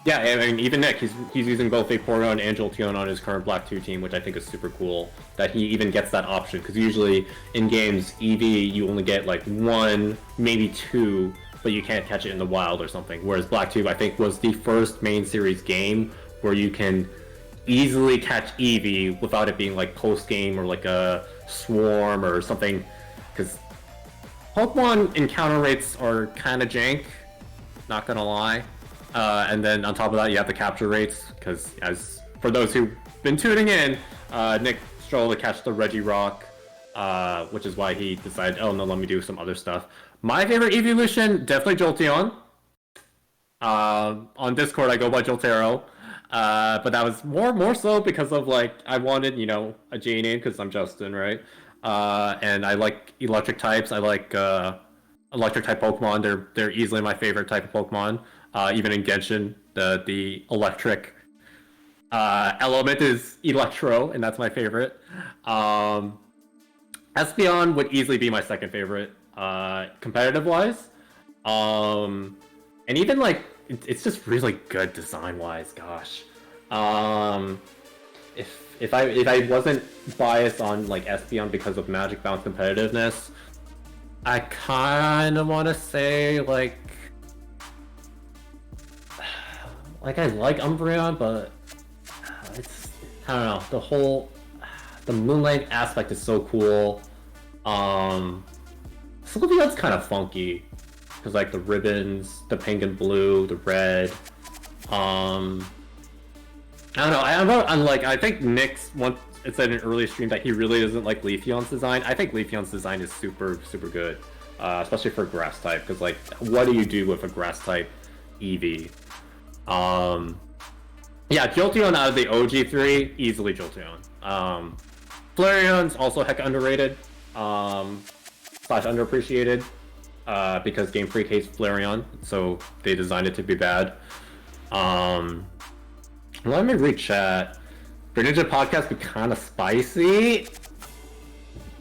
yeah, I mean, even Nick, he's using both Vaporeon and Jolteon on his current Black 2 team, which I think is super cool, that he even gets that option, because usually in games, Eevee, you only get like 1, maybe 2, but you can't catch it in the wild or something, whereas Black 2, I think, was the first main series game where you can easily catch Eevee without it being like post-game or like a swarm or something, because Pokemon encounter rates are kind of jank, not gonna lie. And then on top of that, you have the capture rates, because as for those who've been tuning in, Nick struggled to catch the Regirock, which is why he decided, oh no, let me do some other stuff. My favorite evolution, definitely Jolteon. On Discord, I go by Joltero, but that was more so because of, like, I wanted, you know, a J name, because I'm Justin, right? And I like electric types. I like electric type Pokemon. They're easily my favorite type of Pokemon. Even in Genshin, the electric element is Electro, and that's my favorite. Espeon would easily be my second favorite, competitive-wise. And even, like, it's just really good design-wise, gosh. If I wasn't biased on, like, Espeon because of Magic Bounce competitiveness, I kind of want to say, like, like I like Umbreon, but it's I don't know, the Moonlight aspect is so cool. Sylveon's kind of funky because like the ribbons, the pink and blue, the red. I don't know. I think Nick's once it said in an early stream that he really doesn't like Leafeon's design. I think Leafeon's design is super good, especially for grass type. Because like, what do you do with a grass type Eevee? Yeah, Jolteon out of the OG3, easily Jolteon. Flareon's also heck underrated, / underappreciated, because Game Freak hates Flareon, so they designed it to be bad. Let me read chat. Greninja podcast be kind of spicy.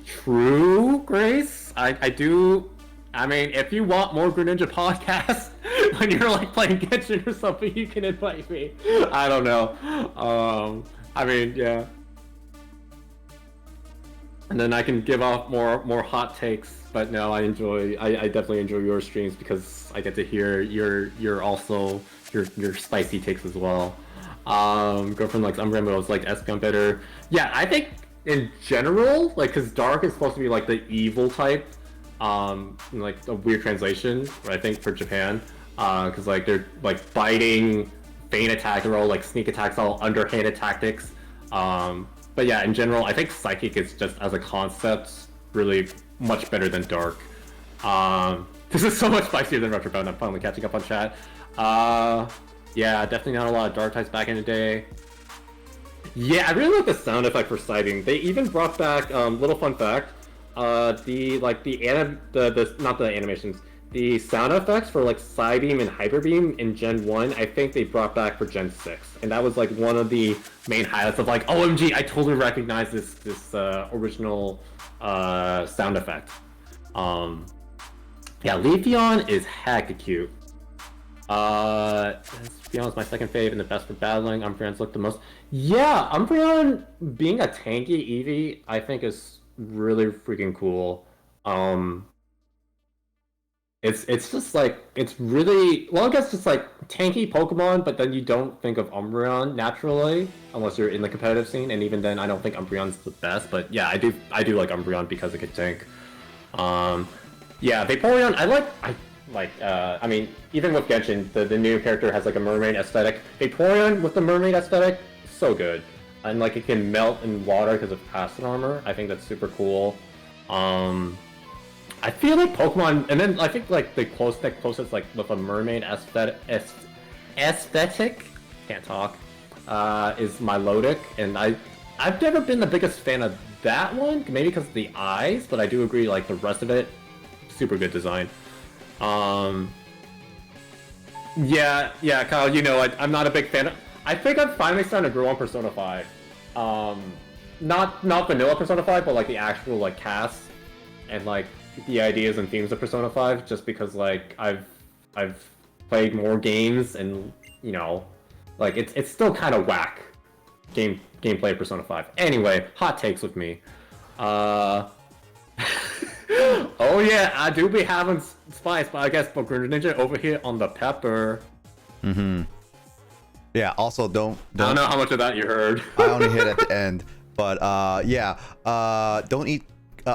True, Grace. I do. I mean, if you want more Greninja podcasts when you're like playing Genshin or something, you can invite me. I don't know. I mean, yeah. And then I can give off more hot takes. But no, I definitely enjoy your streams because I get to hear your spicy takes as well. Girlfriend likes Umbreon, but I was like Espeon better. Yeah, I think in general, like, cause Dark is supposed to be like the evil type, like a weird translation, I think, for Japan. Cause like they're like biting, feint attack, they're all like sneak attacks, all underhanded tactics. But yeah, in general, I think Psychic is just as a concept really much better than Dark. This is so much spicier than Retrobound. I'm finally catching up on chat. Yeah, definitely not a lot of Dark types back in the day. Yeah, I really like the sound effect for sighting. They even brought back, little fun fact, not the animations, the sound effects for like Psybeam and Hyper Beam in Gen 1, I think they brought back for Gen 6. And that was like one of the main highlights of like, OMG, I totally recognize this original sound effect. Yeah, Leafeon is hecka cute. Leafeon's my second fave and the best for battling. Umbreon's look the most. Yeah, Umbreon being a tanky Eevee, I think is really freaking cool. It's just like, it's really, well, I guess it's like tanky Pokemon, but then you don't think of Umbreon naturally, unless you're in the competitive scene, and even then I don't think Umbreon's the best, but yeah, I do like Umbreon because it can tank. Yeah, Vaporeon, I mean, even with Genshin, the new character has like a mermaid aesthetic. Vaporeon with the mermaid aesthetic, so good. And like it can melt in water because of acid armor. I think that's super cool. I feel like Pokemon, and then I think like the closest like with a mermaid aesthetic, can't talk, is Milotic, and I've never been the biggest fan of that one, maybe because of the eyes, but I do agree like the rest of it, super good design. Yeah, Kyle, you know, I'm not a big fan of, I think I'm finally starting to grow on Persona 5. Not vanilla Persona 5, but like the actual like cast and like the ideas and themes of Persona 5, just because like I've played more games, and you know, like it's still kind of whack gameplay of Persona 5. Anyway, hot takes with me. Oh yeah, I do be having spice, but I guess for Greninja over here on the pepper. Yeah, also don't I don't know how much of that you heard. I only hit at the end, but yeah, don't eat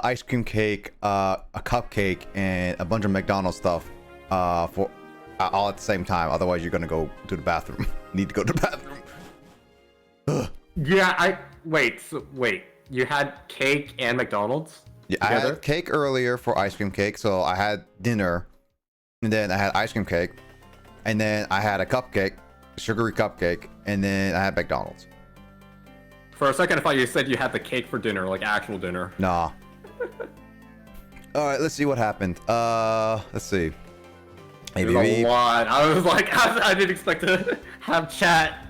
ice cream cake, a cupcake, and a bunch of McDonald's stuff for all at the same time. Otherwise, you're gonna go to the bathroom. Need to go to the bathroom. Ugh. Yeah, wait. You had cake and McDonald's? Yeah, I had cake earlier for ice cream cake, so I had dinner, and then I had ice cream cake, and then I had a cupcake, sugary cupcake, and then I had McDonald's. For a second, I thought you said you had the cake for dinner, like actual dinner. Nah. All right, let's see what happened. Let's see. There's a lot. I was like, I didn't expect to have chat.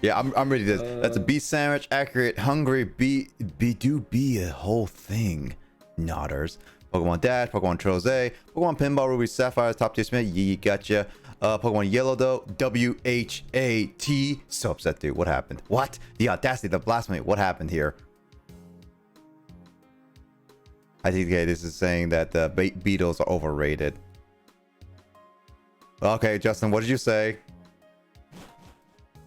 Yeah, I'm ready to this. That's a beef sandwich, accurate, hungry, be a whole thing. Nodders. Pokemon Dash, Pokemon Troze, Pokemon Pinball, Ruby Sapphire, Top Tier Smith, Yee gotcha. Pokemon Yellow though, WHAT. So upset, dude. What happened? What? The audacity, the blasphemy. What happened here? I think this is saying that the Beatles are overrated. Okay, Justin, what did you say?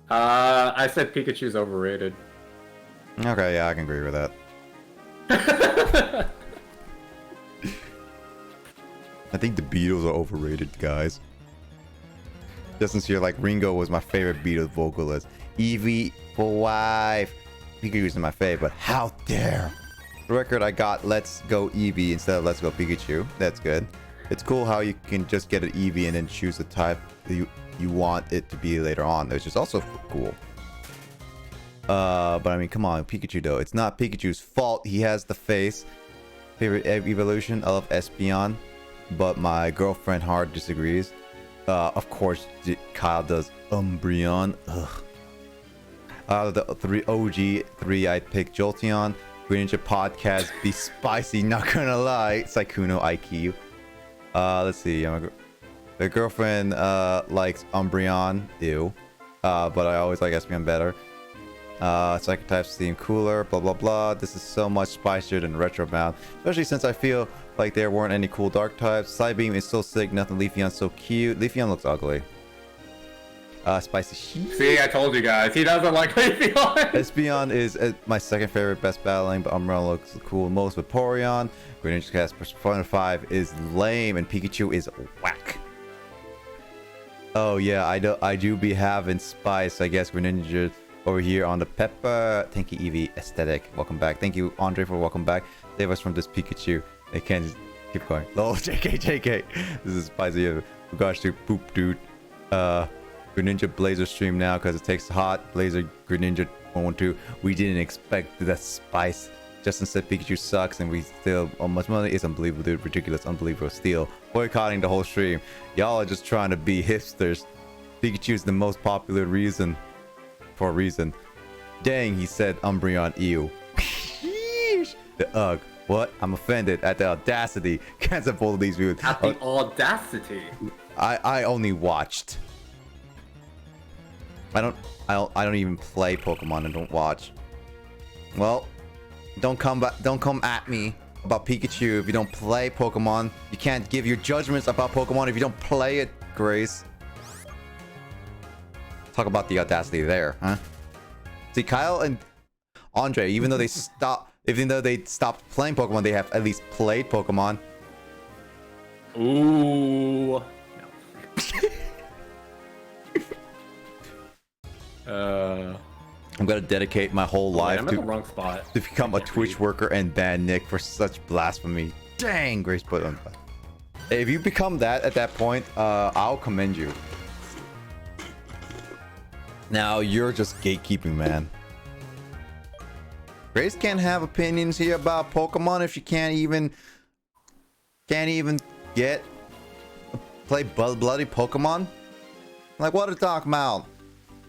I said Pikachu's overrated. Okay, yeah, I can agree with that. I think the Beatles are overrated, guys. Just since you're like, Ringo was my favorite Beatles vocalist. Eevee for wife. Pikachu is my favorite, but how dare? For the record, I got Let's Go Eevee instead of Let's Go Pikachu. That's good. It's cool how you can just get an Eevee and then choose the type you want it to be later on, which is also cool. But I mean, come on, Pikachu though. It's not Pikachu's fault. He has the face. Favorite evolution, I love Espeon, but my girlfriend hard disagrees. Of course, Kyle does Umbreon. Ugh. Out of the OG three, I'd pick Jolteon. Green Ninja Podcast, be spicy, not gonna lie. Saikuno IQ. Let's see. The girlfriend likes Umbreon. Ew. But I always like Espeon better. Second type seem cooler, blah blah blah. This is so much spicier than Retro Bound, especially since I feel like there weren't any cool dark types. Psybeam is so sick, nothing. Leafeon's so cute. Leafeon looks ugly. Spicy sheep. See, I told you guys, he doesn't like Leafeon. Espeon is my second favorite, best battling, but Umbreon looks cool most with Porygon. Green Ninja Cast Persona 5 is lame, and Pikachu is whack. Oh yeah, I do be having spice, I guess. Green Ninja over here on the pepper. Thank you, Eevee Aesthetic. Welcome back. Thank you, Andre, for welcome back. Save us from this Pikachu. They can't just keep going. Oh, JK. This is spicy. Regards to poop, dude. Greninja Blazer stream now because it takes hot. Blazer Greninja 112. We didn't expect that spice. Justin said Pikachu sucks and we still much money. It's unbelievable, dude. Ridiculous, unbelievable. Steal. Boycotting the whole stream. Y'all are just trying to be hipsters. Pikachu is the most popular reason. For a reason. Dang, he said Umbreon ew. The ugh. What? I'm offended at the audacity. Can't support these views. At the audacity. I only watched. I don't even play Pokemon and don't watch. Well, don't come at me about Pikachu if you don't play Pokemon. You can't give your judgments about Pokemon if you don't play it, Grace. Talk about the audacity there, huh? See, Kyle and Andre, even though they stopped playing Pokemon, they have at least played Pokemon. Ooh. I'm gonna dedicate my whole life I'm to in the wrong spot. To become a Twitch worker and ban Nick for such blasphemy. Dang, Grace put on. If you become that at that point, I'll commend you. Now you're just gatekeeping, man. Grace can't have opinions here about Pokemon if she can't even get play bloody Pokemon. Like, what are you talking about?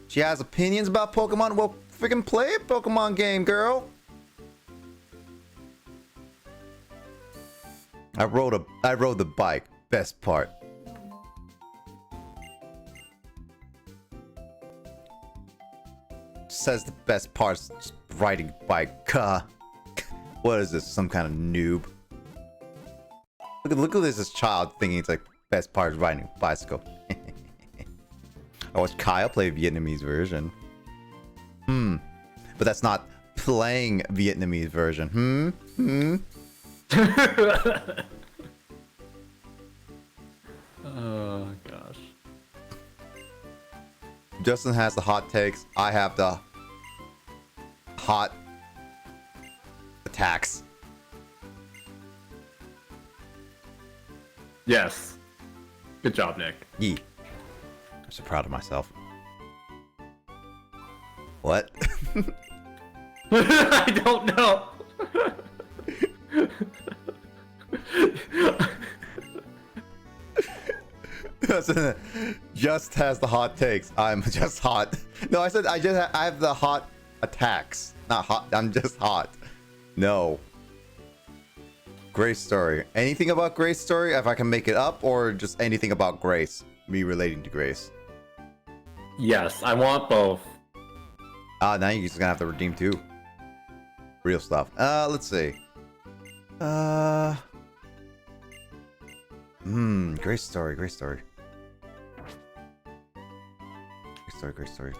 She has opinions about Pokemon. Well, freaking play a Pokemon game, girl. I rode the bike. Best part. Says the best part's just riding bike. What is this? Some kind of noob? Look at this child thinking it's like best part is riding a bicycle. I watched Kyle play Vietnamese version. But that's not playing Vietnamese version. Oh gosh. Justin has the hot takes. I have the hot attacks. Yes. Good job, Nick. Yee. I'm so proud of myself. What? I don't know. Just has the hot takes. I'm just hot. No, I said I have the hot attacks. Not hot. I'm just hot. No. Grace story. Anything about Grace story? If I can make it up, or just anything about Grace, me relating to Grace. Yes, I want both. Now you're just gonna have to redeem two. Real stuff. Let's see. Grace story. Grace story. great story.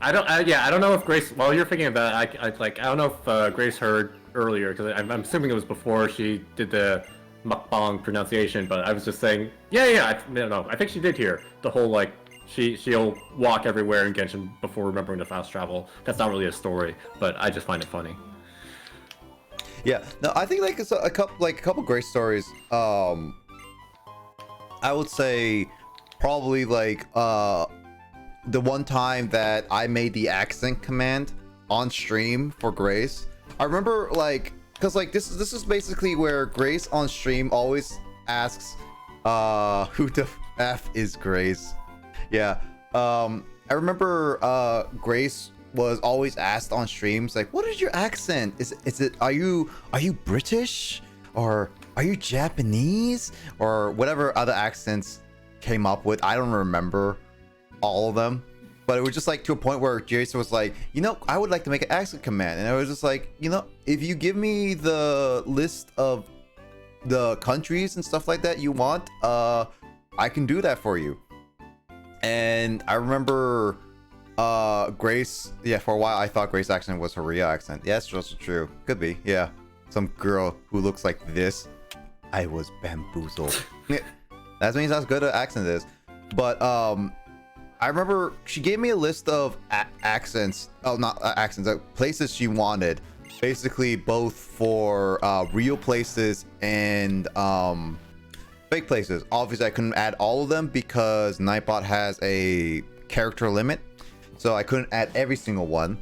I don't know if Grace. While you're thinking about it, I don't know if Grace heard earlier because I'm assuming it was before she did the mukbang pronunciation. But I was just saying, no, I think she did hear the whole like she'll walk everywhere in Genshin before remembering to fast travel. That's not really a story, but I just find it funny. Yeah, no, I think like it's a couple great stories. I would say probably like the one time that I made the accent command on stream for Grace. I remember like because like this is basically where Grace on stream always asks who the F is Grace. Yeah. I remember Grace was always asked on streams like, what is your accent? Is it are you British or are you Japanese or whatever other accents came up with? I don't remember all of them, but it was just like to a point where Jason was like, I would like to make an accent command, and I was just like, if you give me the list of the countries and stuff like that you want, I can do that for you. And I remember Grace, for a while I thought Grace's accent was her real accent. Yeah, it's also true. Could be, yeah. Some girl who looks like this. I was bamboozled. That means how good an accent is. But I remember she gave me a list of accents. Oh, not accents. Places she wanted. Basically, both for real places and fake places. Obviously, I couldn't add all of them because Nightbot has a character limit, so I couldn't add every single one.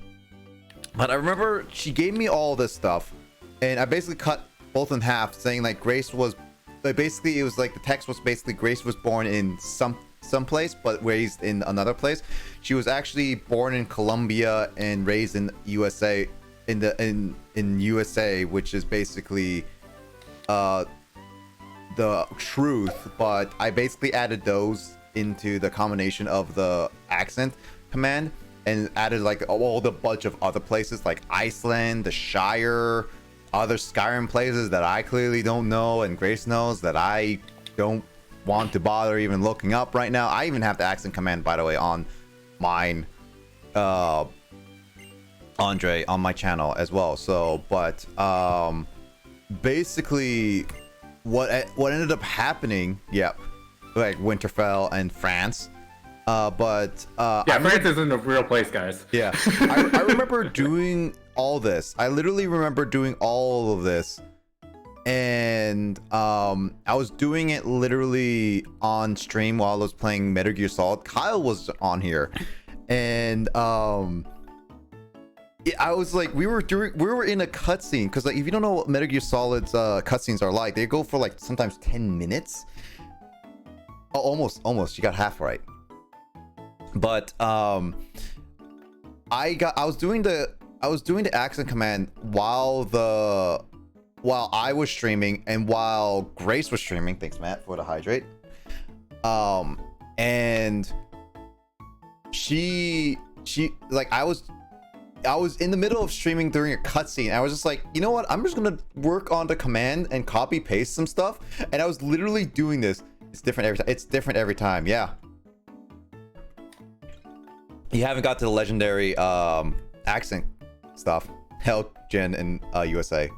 But I remember she gave me all this stuff, and I basically cut both in half, saying like Grace was. But basically, it was like the text was basically Grace was born in some place but raised in another place. She was actually born in Colombia and raised in USA in USA, which is basically the truth, but I basically added those into the combination of the accent command and added like all the bunch of other places like Iceland, the Shire, other Skyrim places that I clearly don't know and Grace knows that I don't want to bother even looking up right now. I even have the accent command, by the way, on mine, Andre, on my channel as well. So, but basically, what ended up happening, like Winterfell and France, but France isn't a real place, guys. Yeah, I remember doing all this. I literally remember doing all of this. And I was doing it literally on stream while I was playing Metal Gear Solid. Kyle was on here, and I was like, we were in a cutscene because like if you don't know what Metal Gear Solid's cutscenes are like, they go for like sometimes 10 minutes. Oh, almost. You got half right. But I was doing the accent command while I was streaming and while Grace was streaming. Thanks, Matt, for the hydrate. And she like I was in the middle of streaming during a cutscene. I was just like, you know what? I'm just gonna work on the command and copy paste some stuff. And I was literally doing this. It's different every time. It's different every time. Yeah. You haven't got to the legendary accent stuff. Hell, Gen and USA.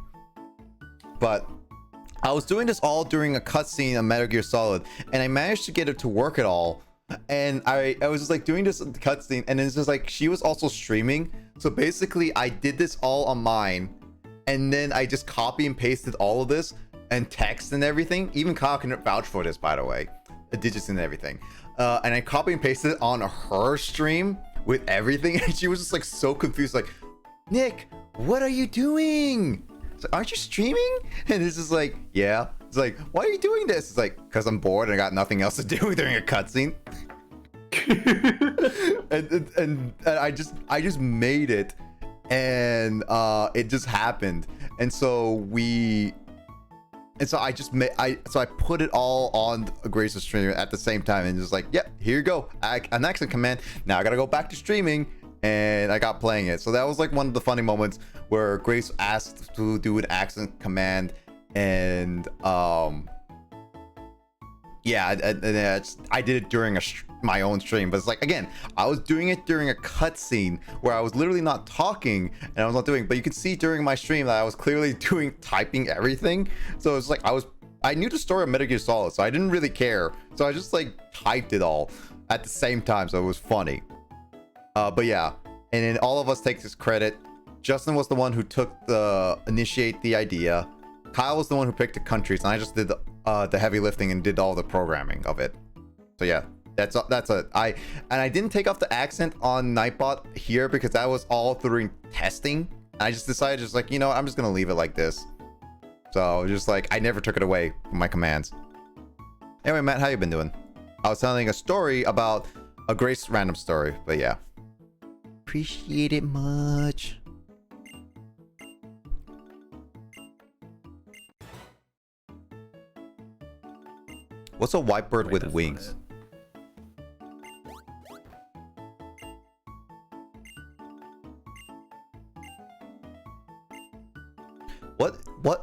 But I was doing this all during a cutscene of Metal Gear Solid, and I managed to get it to work at all. And I was just like doing this cutscene, and it's just like she was also streaming. So basically, I did this all on mine, and then I just copy and pasted all of this and text and everything. Even Kyle can vouch for this, by the way, the digits and everything. And I copy and pasted it on her stream with everything, and she was just like so confused, like, Nick, what are you doing? It's like, aren't you streaming? And it's just like, yeah. It's like, why are you doing this? It's like, because I'm bored and I got nothing else to do during a cutscene. and I just made it, and it just happened. And so I put it all on Grace's stream at the same time, and just like, yep, here you go, an accent command. Now I gotta go back to streaming, and I got playing it. So that was like one of the funny moments where Grace asked to do an accent command, and yeah, I did it during my own stream, but it's like, again, I was doing it during a cutscene where I was literally not talking and I was not doing, but you could see during my stream that I was clearly typing everything. So it's like I knew the story of Metal Gear Solid, so I didn't really care. So I just like typed it all at the same time, so it was funny. But yeah, and then all of us take this credit. Justin was the one who initiate the idea. Kyle was the one who picked the countries, and I just did the heavy lifting and did all the programming of it. So yeah, I didn't take off the accent on Nightbot here because that was all during testing. I just decided, just like, you know, I'm just gonna leave it like this. So just like, I never took it away from my commands. Anyway, Matt, how you been doing? I was telling a story about a Grace random story, but yeah. Appreciate it much. What's a white bird with wings?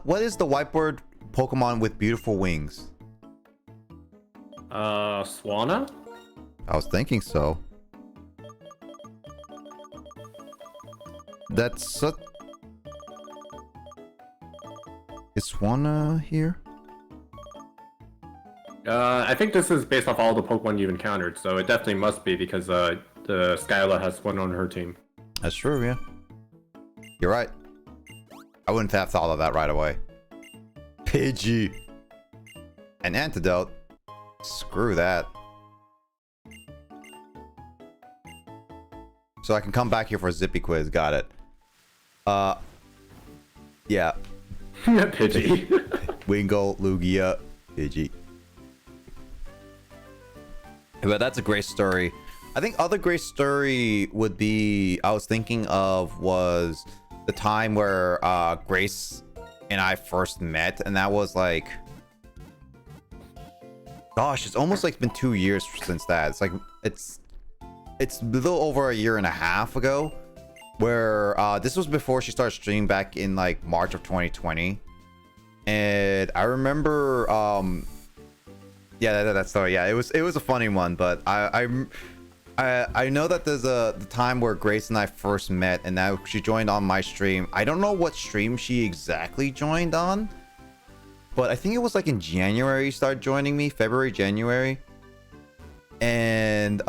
What is the white bird Pokemon with beautiful wings? Swanna? I was thinking so. Is Swanna here? I think this is based off all the Pokemon you've encountered, so it definitely must be because the Skyla has one on her team. That's true, yeah. You're right. I wouldn't have thought of that right away. Pidgey. An antidote. Screw that. So I can come back here for a Zippy quiz. Got it. Yeah. Pidgey. Wingull, Lugia, Pidgey. But that's a great story. I think other great story would be, I was thinking of, was the time where Grace and I first met, and that was like, gosh, it's almost like been 2 years since that. It's like it's a little over a year and a half ago, where this was before she started streaming back in like March of 2020. And I remember yeah, that story. Yeah, it was a funny one, but I know that there's the time where Grace and I first met, and now she joined on my stream. I don't know what stream she exactly joined on, but I think it was like in January she started joining me, February, January. And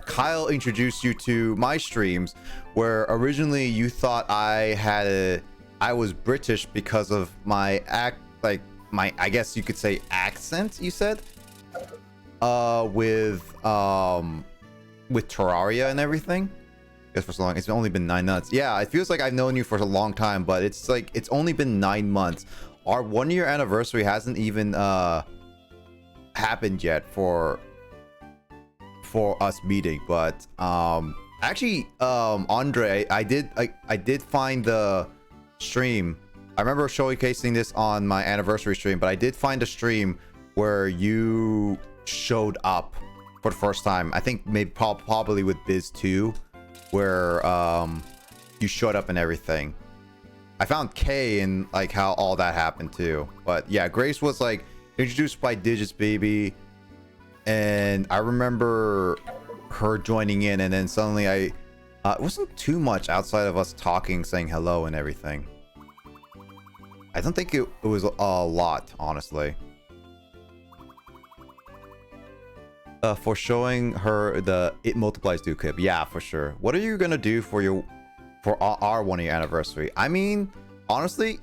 Kyle introduced you to my streams, where originally you thought I was British because of my I guess you could say accent, you said, with Terraria and everything. Because for so long, it's only been 9 months. Yeah, it feels like I've known you for a long time, but it's like, it's only been 9 months. Our 1 year anniversary hasn't even happened yet for us meeting. But actually, Andre, I did find the stream. I remember showcasing this on my anniversary stream, but I did find a stream where you showed up for the first time. I think maybe probably with Biz 2, where you showed up and everything. I found K and like how all that happened too. But yeah, Grace was like introduced by Digits Baby, and I remember her joining in, and then suddenly it wasn't too much outside of us talking, saying hello and everything. I don't think it was a lot, honestly. For showing her the It Multiplies Do clip. Yeah, for sure. What are you gonna do for our 1 year anniversary? I mean, honestly,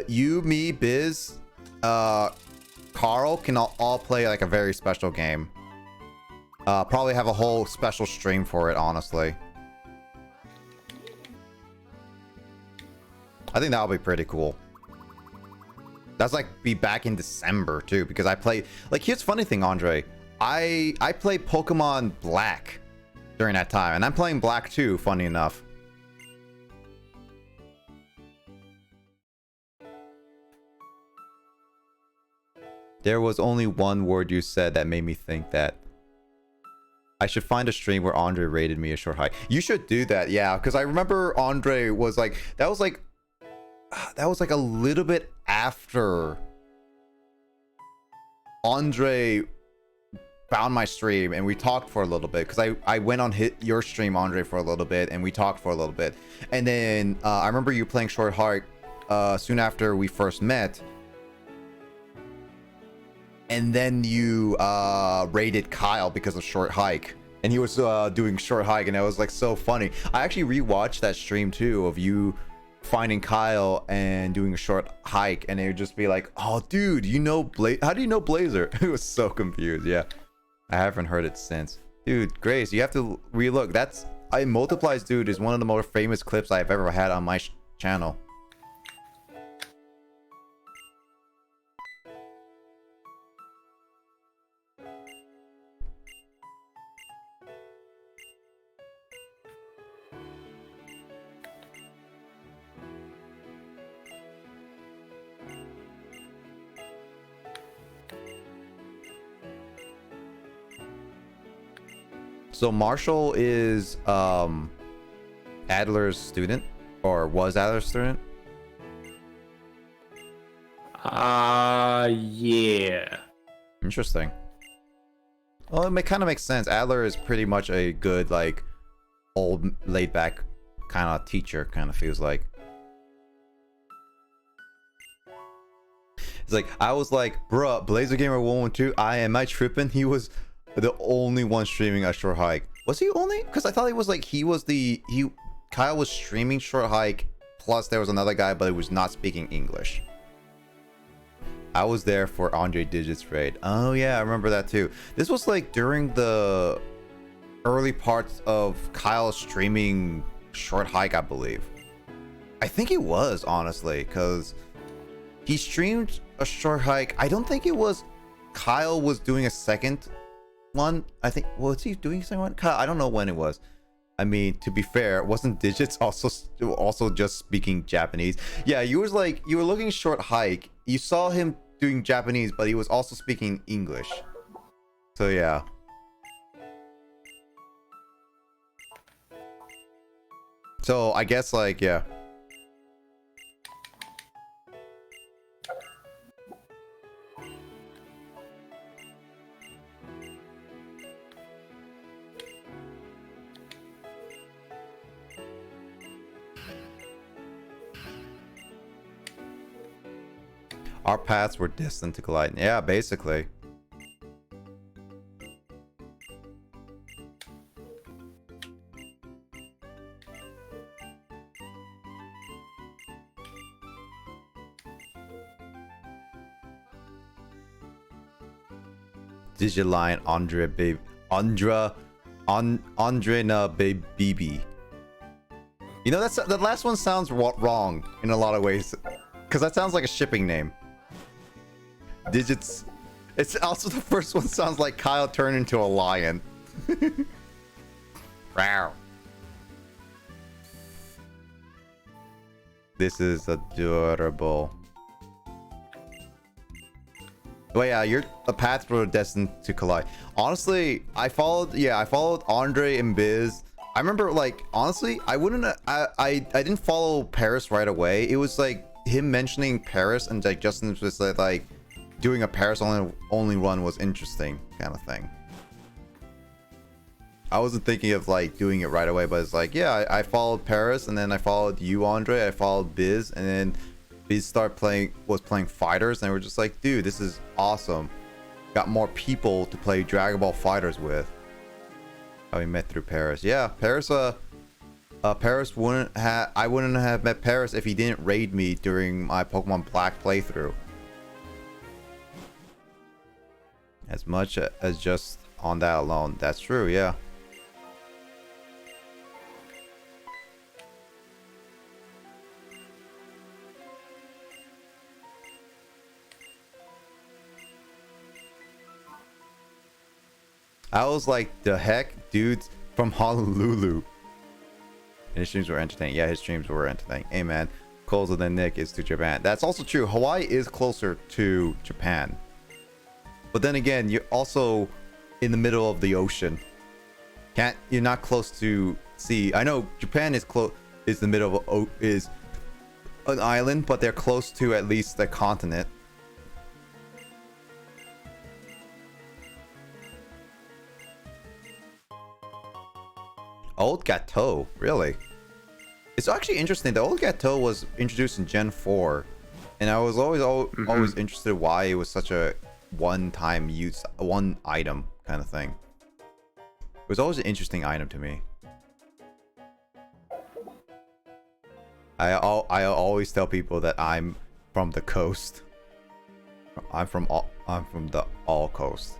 you, me, Biz, Carl can all play like a very special game. Probably have a whole special stream for it, honestly. I think that'll be pretty cool. That's like be back in December too, because I played, like, here's the funny thing, Andre. I played Pokemon Black during that time, and I'm playing Black too, funny enough. There was only one word you said that made me think that. I should find a stream where Andre rated me a short hike. You should do that, yeah, because I remember Andre was like that was like a little bit after Andre found my stream and we talked for a little bit, because I went on your stream, Andre, for a little bit, and we talked for a little bit, and then I remember you playing short hike soon after we first met. And then you raided Kyle because of short hike, and he was doing short hike, and it was like so funny. I actually rewatched that stream too of you finding Kyle and doing a short hike, and it would just be like, oh dude, you know how do you know Blazer? It was so confused. Yeah, I haven't heard it since. Dude, Grace, you have to relook. That's Multiplies dude is one of the most famous clips I've ever had on my channel. So Marshall is Adler's student, or was Adler's student? Yeah. Interesting. Well, it kind of makes sense. Adler is pretty much a good, like, old, laid-back kind of teacher, kind of feels like. It's like, I was like, bruh, Blazer Gamer 112, am I tripping? He was the only one streaming a short hike. Was he only? Because I thought he was like, Kyle was streaming short hike, plus there was another guy, but he was not speaking English. I was there for Andre Digits raid. Oh yeah, I remember that too. This was like during the early parts of Kyle streaming short hike, I believe. I think it was, honestly, because he streamed a short hike. I don't think it was Kyle was doing a second one. I think, was he doing a second one? Kyle, I don't know when it was. I mean, to be fair, wasn't Digits also just speaking Japanese? Yeah, you were looking short hike. You saw him doing Japanese, but he was also speaking English. So yeah. So I guess, like, yeah. Our paths were destined to collide. Yeah, basically. Digiline Andre na Baby. You know, that last one sounds wrong in a lot of ways, because that sounds like a shipping name. Digits. It's also the first one sounds like Kyle turned into a lion. Wow. This is adorable. But yeah, the paths were destined to collide. Honestly, I followed Andre and Biz. I remember, like, honestly, I didn't follow Paris right away. It was like him mentioning Paris, and like Justin was like doing a Paris only run was interesting, kind of thing. I wasn't thinking of like doing it right away, but it's like, yeah, I followed Paris, and then I followed you, Andre. I followed Biz, and then Biz was playing fighters, and we're just like, dude, this is awesome. Got more people to play Dragon Ball Fighters with. How we met through Paris. Yeah, Paris. Paris wouldn't have. I wouldn't have met Paris if he didn't raid me during my Pokemon Black playthrough. As much as just on that alone. That's true, yeah. I was like, the heck, dudes from Honolulu. And his streams were entertaining. Yeah, his streams were entertaining. Hey man, closer than Nick is to Japan. That's also true. Hawaii is closer to Japan. But then again, you're also in the middle of the ocean. You're not close to sea. I know Japan is close, is the middle of is an island, but they're close to at least the continent. Old Gateau, really? It's actually interesting. The Old Gateau was introduced in Gen 4, and I was always interested why it was such a one-time use, one item kind of thing. It was always an interesting item to me. I always tell people that I'm from the coast. I'm from the all coast.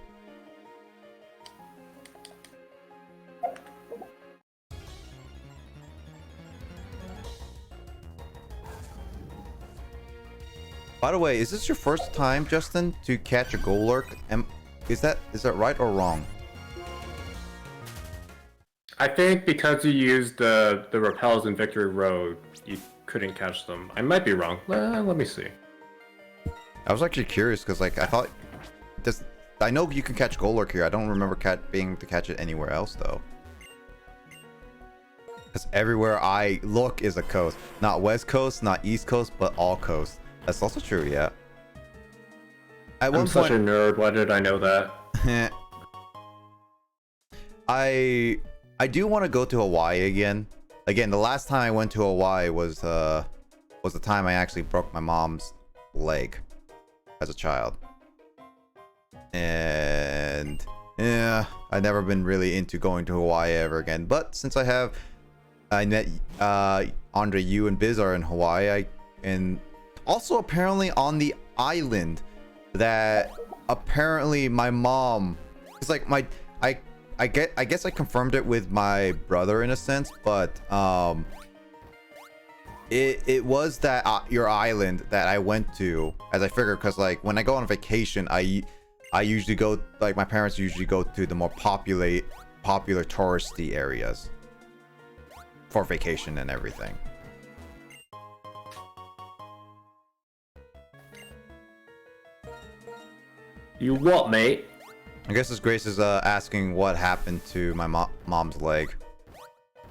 By the way, is this your first time, Justin, to catch a Golurk? Is that right or wrong? I think because you used the repels in Victory Road, you couldn't catch them. I might be wrong. Let me see. I was actually curious because, like, I thought I know you can catch Golurk here. I don't remember being able to catch it anywhere else though. Because everywhere I look is a coast, not West Coast, not East Coast, but all coast. That's also true, yeah. I'm such a nerd. Why did I know that? I do want to go to Hawaii again. Again, the last time I went to Hawaii was the time I actually broke my mom's leg as a child. And yeah, I've never been really into going to Hawaii ever again. But since I met Andre, you and Biz are in Hawaii, and also apparently on the island that apparently my mom, it's like I guess I confirmed it with my brother in a sense, but it was that your island that I went to, as I figured, because like when I go on vacation, I usually go, like my parents usually go to the more popular touristy areas for vacation and everything. You what, mate? I guess this Grace is asking what happened to my mom's leg.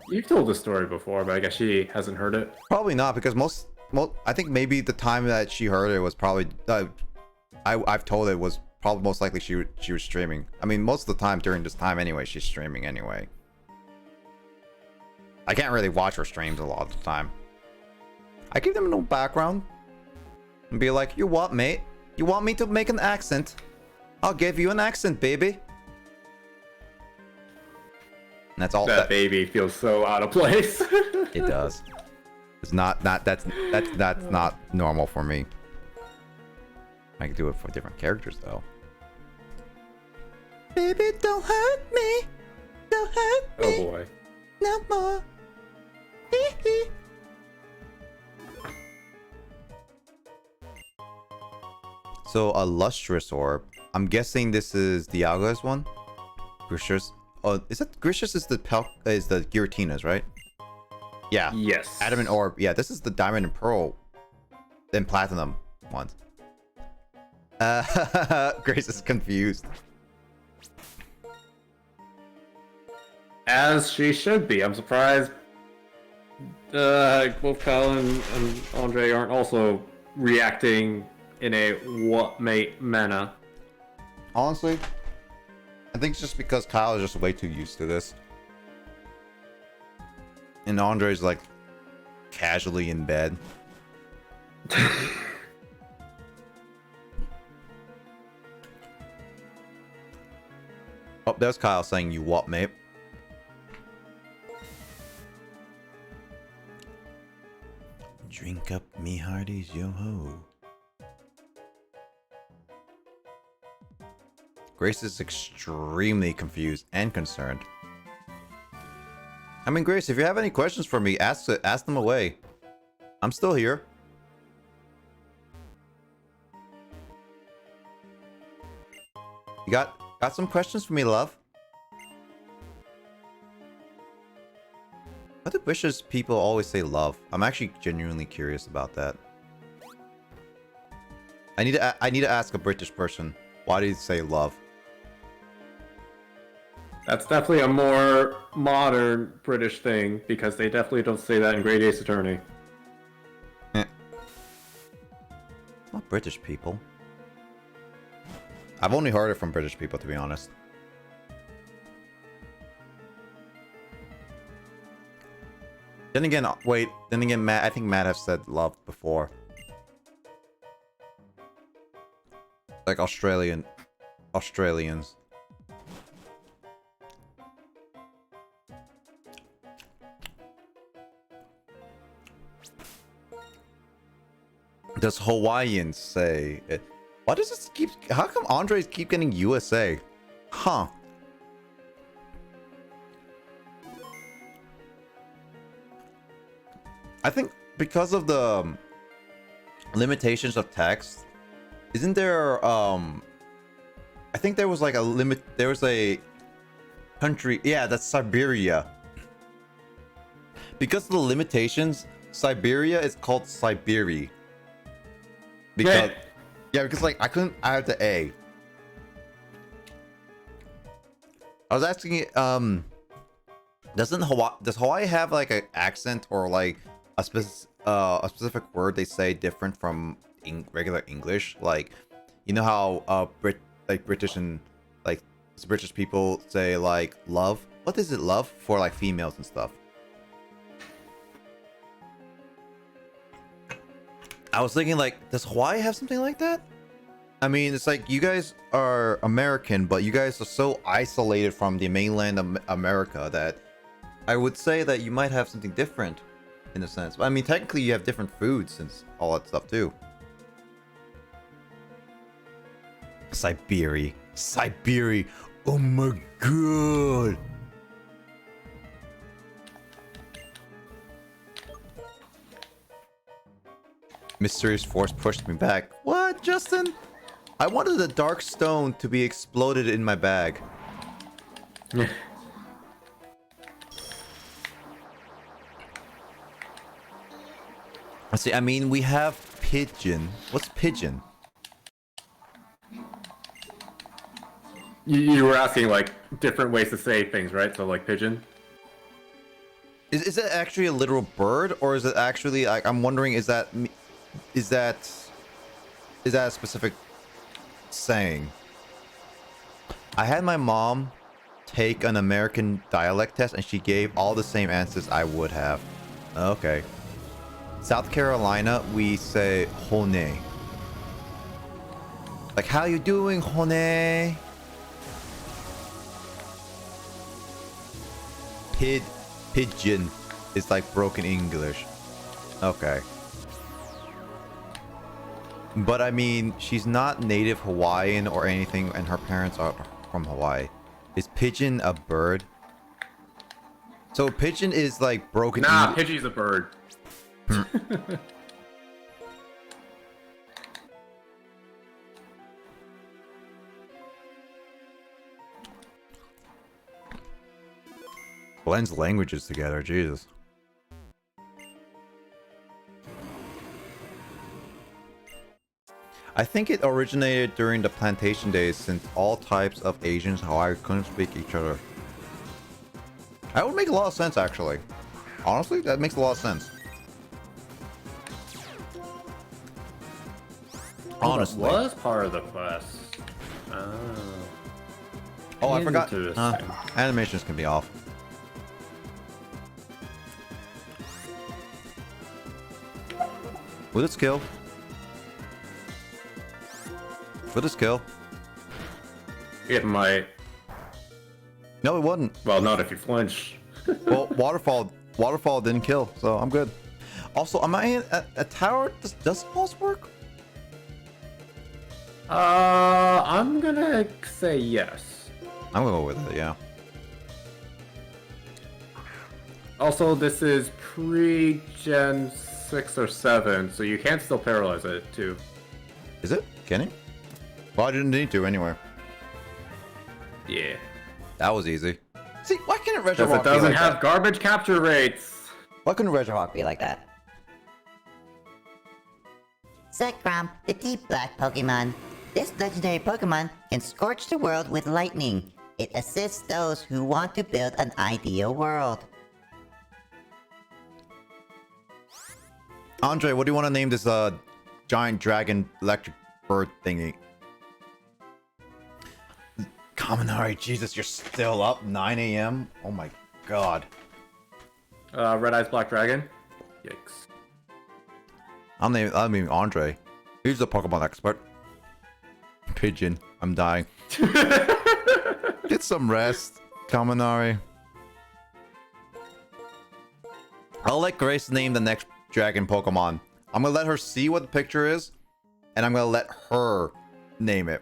You've told the story before, but I guess she hasn't heard it. Probably not, because most I think maybe the time that she heard it was probably I've told it was probably most likely she was streaming. I mean, most of the time during this time anyway, she's streaming anyway. I can't really watch her streams a lot of the time. I give them no background and be like, "You what, mate? You want me to make an accent? I'll give you an accent, baby." And that's all. That baby feels so out of place. It does. It's not that's not normal for me. I can do it for different characters though. Baby, don't hurt me. Don't hurt me. Oh boy. No more. So a lustrous orb. I'm guessing this is Dialga's one. Grishers. Oh, is it Grishers? Is the Giratina's, right? Yeah. Yes. Adamant orb. Yeah, this is the diamond and pearl, then platinum ones. Grace is confused. As she should be. I'm surprised both Kyle and Andre aren't also reacting in a what mate manner. Honestly, I think it's just because Kyle is just way too used to this. And Andre's like casually in bed. Oh, there's Kyle saying, "You what, mate?" Drink up me hearties, yo ho. Grace is extremely confused and concerned. I mean, Grace, if you have any questions for me, ask them away. I'm still here. You got some questions for me, love? Why do British people always say love? I'm actually genuinely curious about that. I need to ask a British person. Why do you say love? That's definitely a more modern British thing, because they definitely don't say that in Great Ace Attorney. Not British people. I've only heard it from British people, to be honest. Then again, wait. Then again, Matt. I think Matt has said love before. Like Australians. Does Hawaiians say it? Why does this keep? How come Andres keep getting USA? Huh? I think because of the limitations of text, isn't there? I think there was like a limit. There was a country. Yeah, that's Siberia. Because of the limitations, Siberia is called Siberia. Because yeah, because like I couldn't add the A. I was asking, does Hawaii have like an accent or like a specific word they say different from regular English? Like, you know how British and like British people say like love. What is it, love, for like females and stuff? I was thinking, like, does Hawaii have something like that? I mean, it's like you guys are American, but you guys are so isolated from the mainland of America that I would say that you might have something different in a sense. I mean, technically you have different foods and all that stuff too. Siberia. Oh my god. Mysterious force pushed me back. What, Justin? I wanted the dark stone to be exploded in my bag. Let's see, I mean, we have pigeon. What's pigeon? You were asking like different ways to say things, right? So like pigeon. Is it actually a literal bird, or is it actually like, I'm wondering, is that a specific saying? I had my mom take an American dialect test and she gave all the same answers I would have. Okay. South Carolina, we say hone. Like, how you doing, hone? Pigeon is like broken English. Okay. But I mean, she's not native Hawaiian or anything, and her parents are from Hawaii. Is pigeon a bird? So pigeon is like broken. Nah, pigeon's a bird. Blends languages together, Jesus. I think it originated during the plantation days, since all types of Asians in Hawaii couldn't speak each other. That would make a lot of sense, actually. Honestly, that makes a lot of sense. Honestly. That was part of the quest. Oh, I forgot. Animations can be off. With its kill. With its kill. It might. No, it wouldn't. Well, not if you flinch. Well, waterfall didn't kill, so I'm good. Also, am I in a tower? Does pulse work? I'm gonna say yes. I'm gonna go with it, yeah. Also, this is pre-Gen 6 or 7, so you can still paralyze it too. Is it? Can you? Well, I didn't need to anyway. Yeah. That was easy. See, why can't Because Regirock it doesn't be like have that? garbage capture rates. Why couldn't Regirock be like that? Zekrom, the deep black Pokemon. This legendary Pokemon can scorch the world with lightning. It assists those who want to build an ideal world. Andre, what do you want to name this giant dragon electric bird thingy? Kaminari, Jesus, you're still up 9 a.m. Oh my god. Red Eyes Black Dragon. Yikes. I'm naming Andre. He's the Pokemon expert. Pigeon, I'm dying. Get some rest, Kaminari. I'll let Grace name the next dragon Pokemon. I'm gonna let her see what the picture is, and I'm gonna let her name it.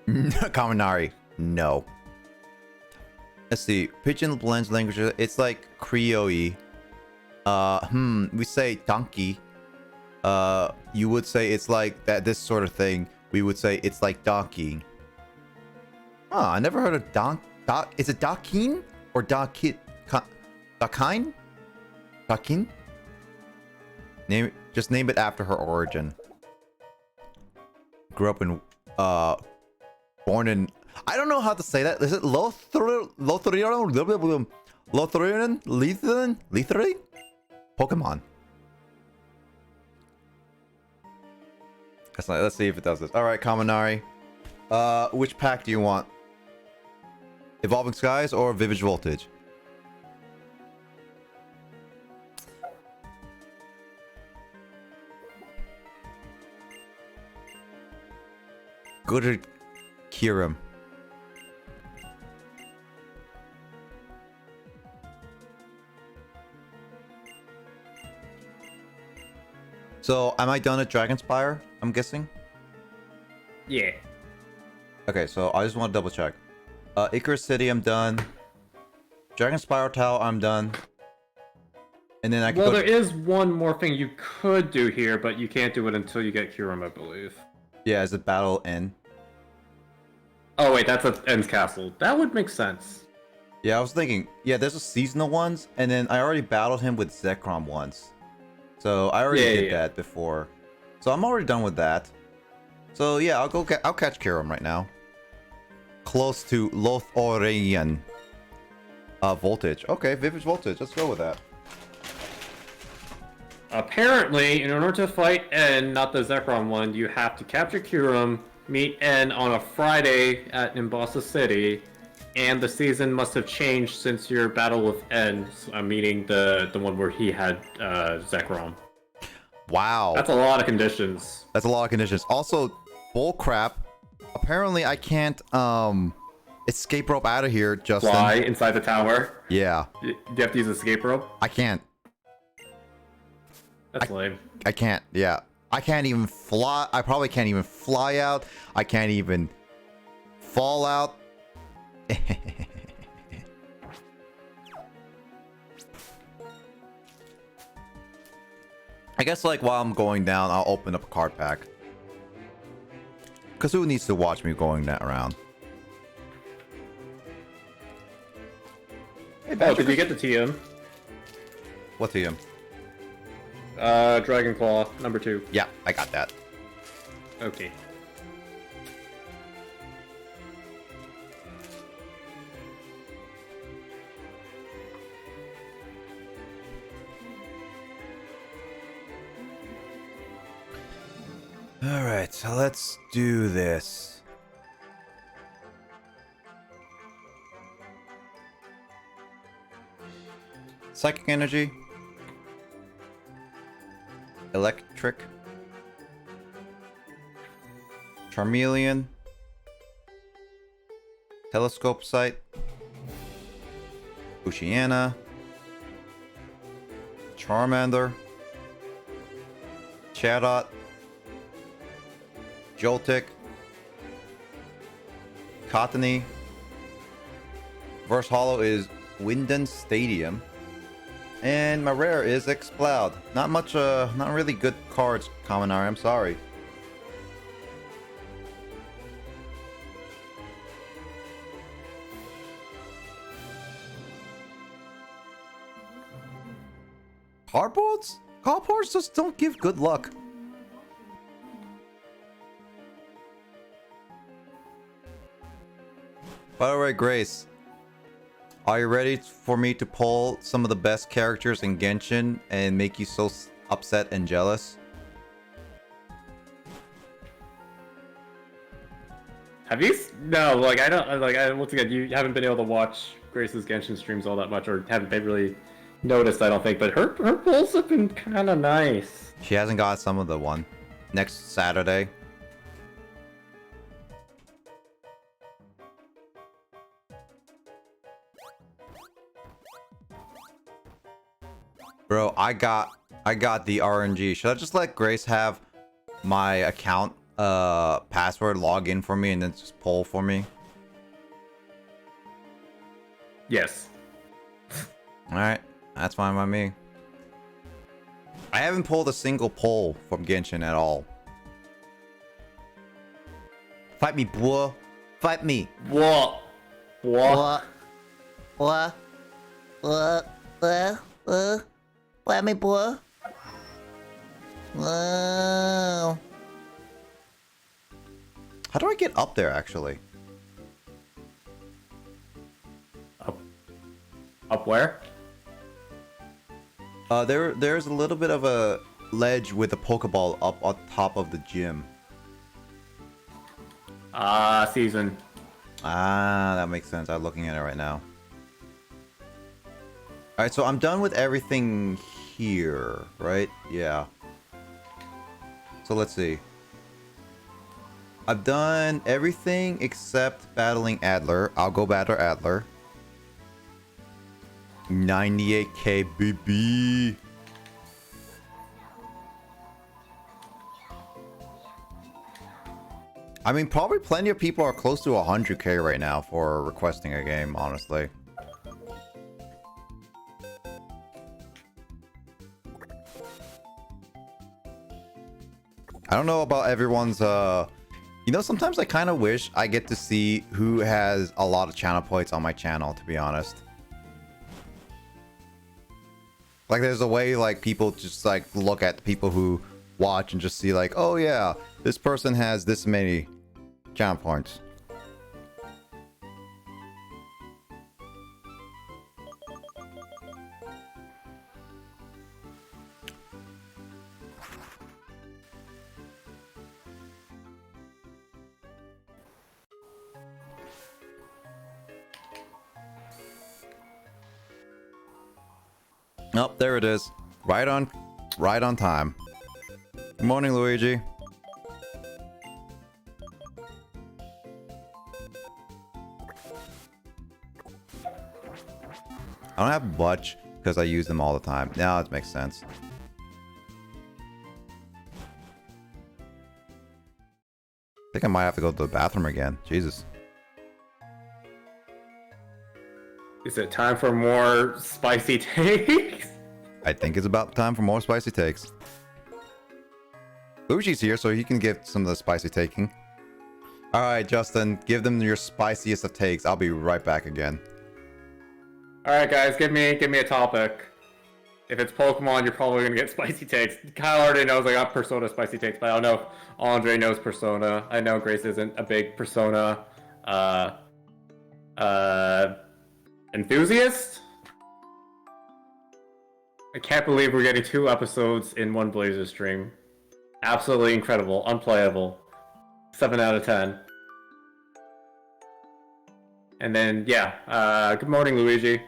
Kaminari, no. Let's see. Pigeon blends languages. It's like Creole-y. We say donkey. You would say it's like that. This sort of thing. We would say it's like donkey. Oh, I never heard of is it Dakin or Dakit? Dakine? Dakin? Just name it after her origin. Grew up in born in, I don't know how to say that. Is it Lutheran? Pokemon. Let's see if it does this. All right, Kaminari. Which pack do you want? Evolving Skies or Vivid Voltage? Go to Kirim. So, am I done at Dragonspire? I'm guessing? Yeah. Okay, so I just want to double check. Icarus City, I'm done. Dragonspire Tower, I'm done. And then I can Well, there is one more thing you could do here, but you can't do it until you get Kyurem, I believe. Yeah, is it Battle N? Oh wait, that's at N's Castle. That would make sense. Yeah, I was thinking, yeah, there's a seasonal ones, and then I already battled him with Zekrom once. So I already did that before. So I'm already done with that. So yeah, I'll catch Kyurem right now. Close to Lothlorien. Voltage. Okay, Vivid Voltage. Let's go with that. Apparently, in order to fight N, not the Zekrom one, you have to capture Kyurem, meet N on a Friday at Nimbasa City, and the season must have changed since your battle with N, meaning the one where he had Zekrom. Wow. That's a lot of conditions. That's a lot of conditions. Also, bullcrap. Apparently, I can't escape rope out of here, Justin. Fly inside the tower. Yeah. Do you have to use escape rope? I can't. That's lame. I can't. Yeah. I can't even fly. I probably can't even fly out. I can't even fall out. I guess like while I'm going down, I'll open up a card pack. Because who needs to watch me going that around? Hey, oh, did you get the TM? What TM? Dragon Claw, number 2. Yeah, I got that. Okay. Alright, so let's do this. Psychic Energy. Electric. Charmeleon. Telescope Sight. Oceana. Charmander. Chatot. Joltik. Cottony. Verse Hollow is Winden Stadium. And my rare is Exploud. Not much, not really good cards, Kaminari, I'm sorry. Cardboards? Cardboards just don't give good luck. By the way, Grace, are you ready for me to pull some of the best characters in Genshin and make you so upset and jealous? Have you? No, like I don't. Like once again, you haven't been able to watch Grace's Genshin streams all that much, or haven't really noticed. I don't think, but her pulls have been kind of nice. She hasn't got some of the one. Next Saturday. Bro, I got the RNG. Should I just let Grace have my account password, log in for me, and then just poll for me? Yes. Alright, that's fine by me. I haven't pulled a single poll from Genshin at all. Fight me, boy. Fight me. What? What? What? Let me, boy. Whoa. How do I get up there, actually? Up where? There's a little bit of a ledge with a Pokeball up on top of the gym. Season. Ah, that makes sense. I'm looking at it right now. Alright, so I'm done with everything here, right? Yeah. So let's see. I've done everything except battling Adler. I'll go battle Adler. 98k BB. I mean, probably plenty of people are close to 100k right now for requesting a game, honestly. I don't know about everyone's, you know, sometimes I kind of wish I get to see who has a lot of channel points on my channel, to be honest. Like, there's a way, like, people just, like, look at the people who watch and just see, like, oh, yeah, this person has this many channel points. Oh, there it is. Right on time. Good morning, Luigi. I don't have much because I use them all the time. Now it makes sense. I think I might have to go to the bathroom again. Jesus. Is it time for more spicy takes? I think it's about time for more spicy takes. Luigi's here, so he can give some of the spicy taking. Alright, Justin, give them your spiciest of takes. I'll be right back again. Alright guys, give me a topic. If it's Pokemon, you're probably gonna get spicy takes. Kyle already knows I got Persona spicy takes, but I don't know if Andre knows Persona. I know Grace isn't a big Persona enthusiast? I can't believe we're getting 2 episodes in one Blazer stream. Absolutely incredible, unplayable. 7 out of 10. And then, yeah, good morning, Luigi.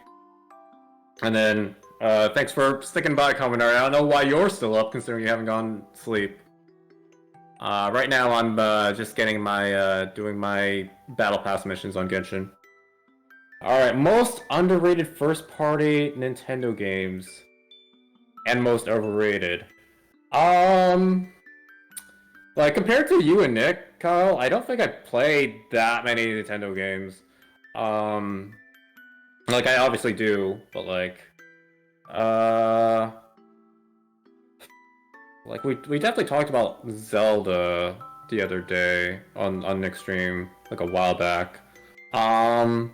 And then, thanks for sticking by, Commodore. I don't know why you're still up, considering you haven't gone to sleep. Right now, I'm just getting my, doing my Battle Pass missions on Genshin. Alright, most underrated first-party Nintendo games. And most overrated. Like, compared to you and Nick, Kyle, I don't think I played that many Nintendo games. Like, I obviously do, but like, like, we definitely talked about Zelda the other day on Nick's stream, like a while back. I'd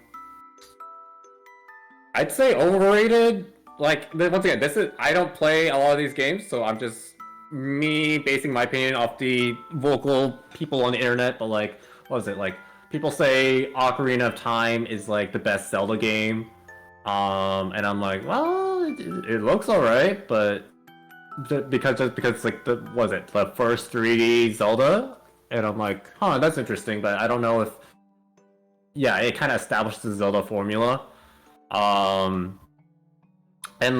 say overrated. Like, once again, I don't play a lot of these games, so I'm just me basing my opinion off the vocal people on the internet, but like, what is it, like, people say Ocarina of Time is like the best Zelda game, and I'm like, well, it looks alright, but because like the first 3D Zelda, and I'm like, huh, that's interesting, but I don't know if it kind of established the Zelda formula, and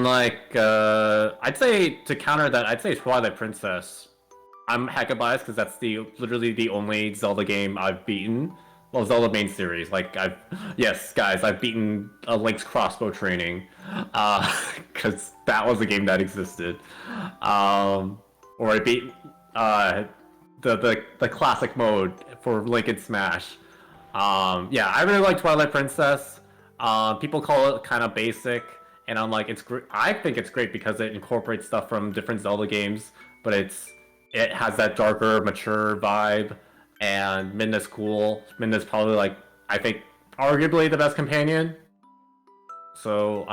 like I'd say to counter that, I'd say Twilight Princess. I'm hecka biased because that's literally the only Zelda game I've beaten. Well, Zelda main series. Like I've beaten Link's crossbow training, because that was a game that existed. Or I beat the classic mode for Link and Smash. I really like Twilight Princess. People call it kind of basic, and I'm like, it's great. I think it's great because it incorporates stuff from different Zelda games, but it has that darker, mature vibe, and Midna's cool. Midna's probably like, I think, arguably the best companion. So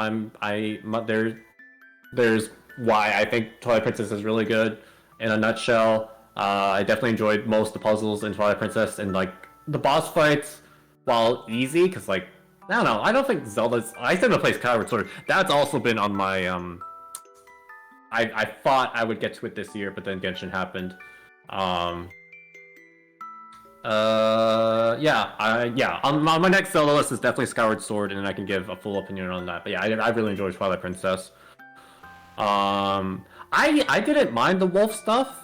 there's why I think Twilight Princess is really good. In a nutshell, I definitely enjoyed most of the puzzles in Twilight Princess, and like the boss fights, while easy, because like, I don't know, I don't think Zelda's. I still haven't played Skyward Sword. That's also been on my I thought I would get to it this year, but then Genshin happened. On my next Zelda list is definitely Skyward Sword, and then I can give a full opinion on that. But yeah, I really enjoyed Twilight Princess. I didn't mind the wolf stuff.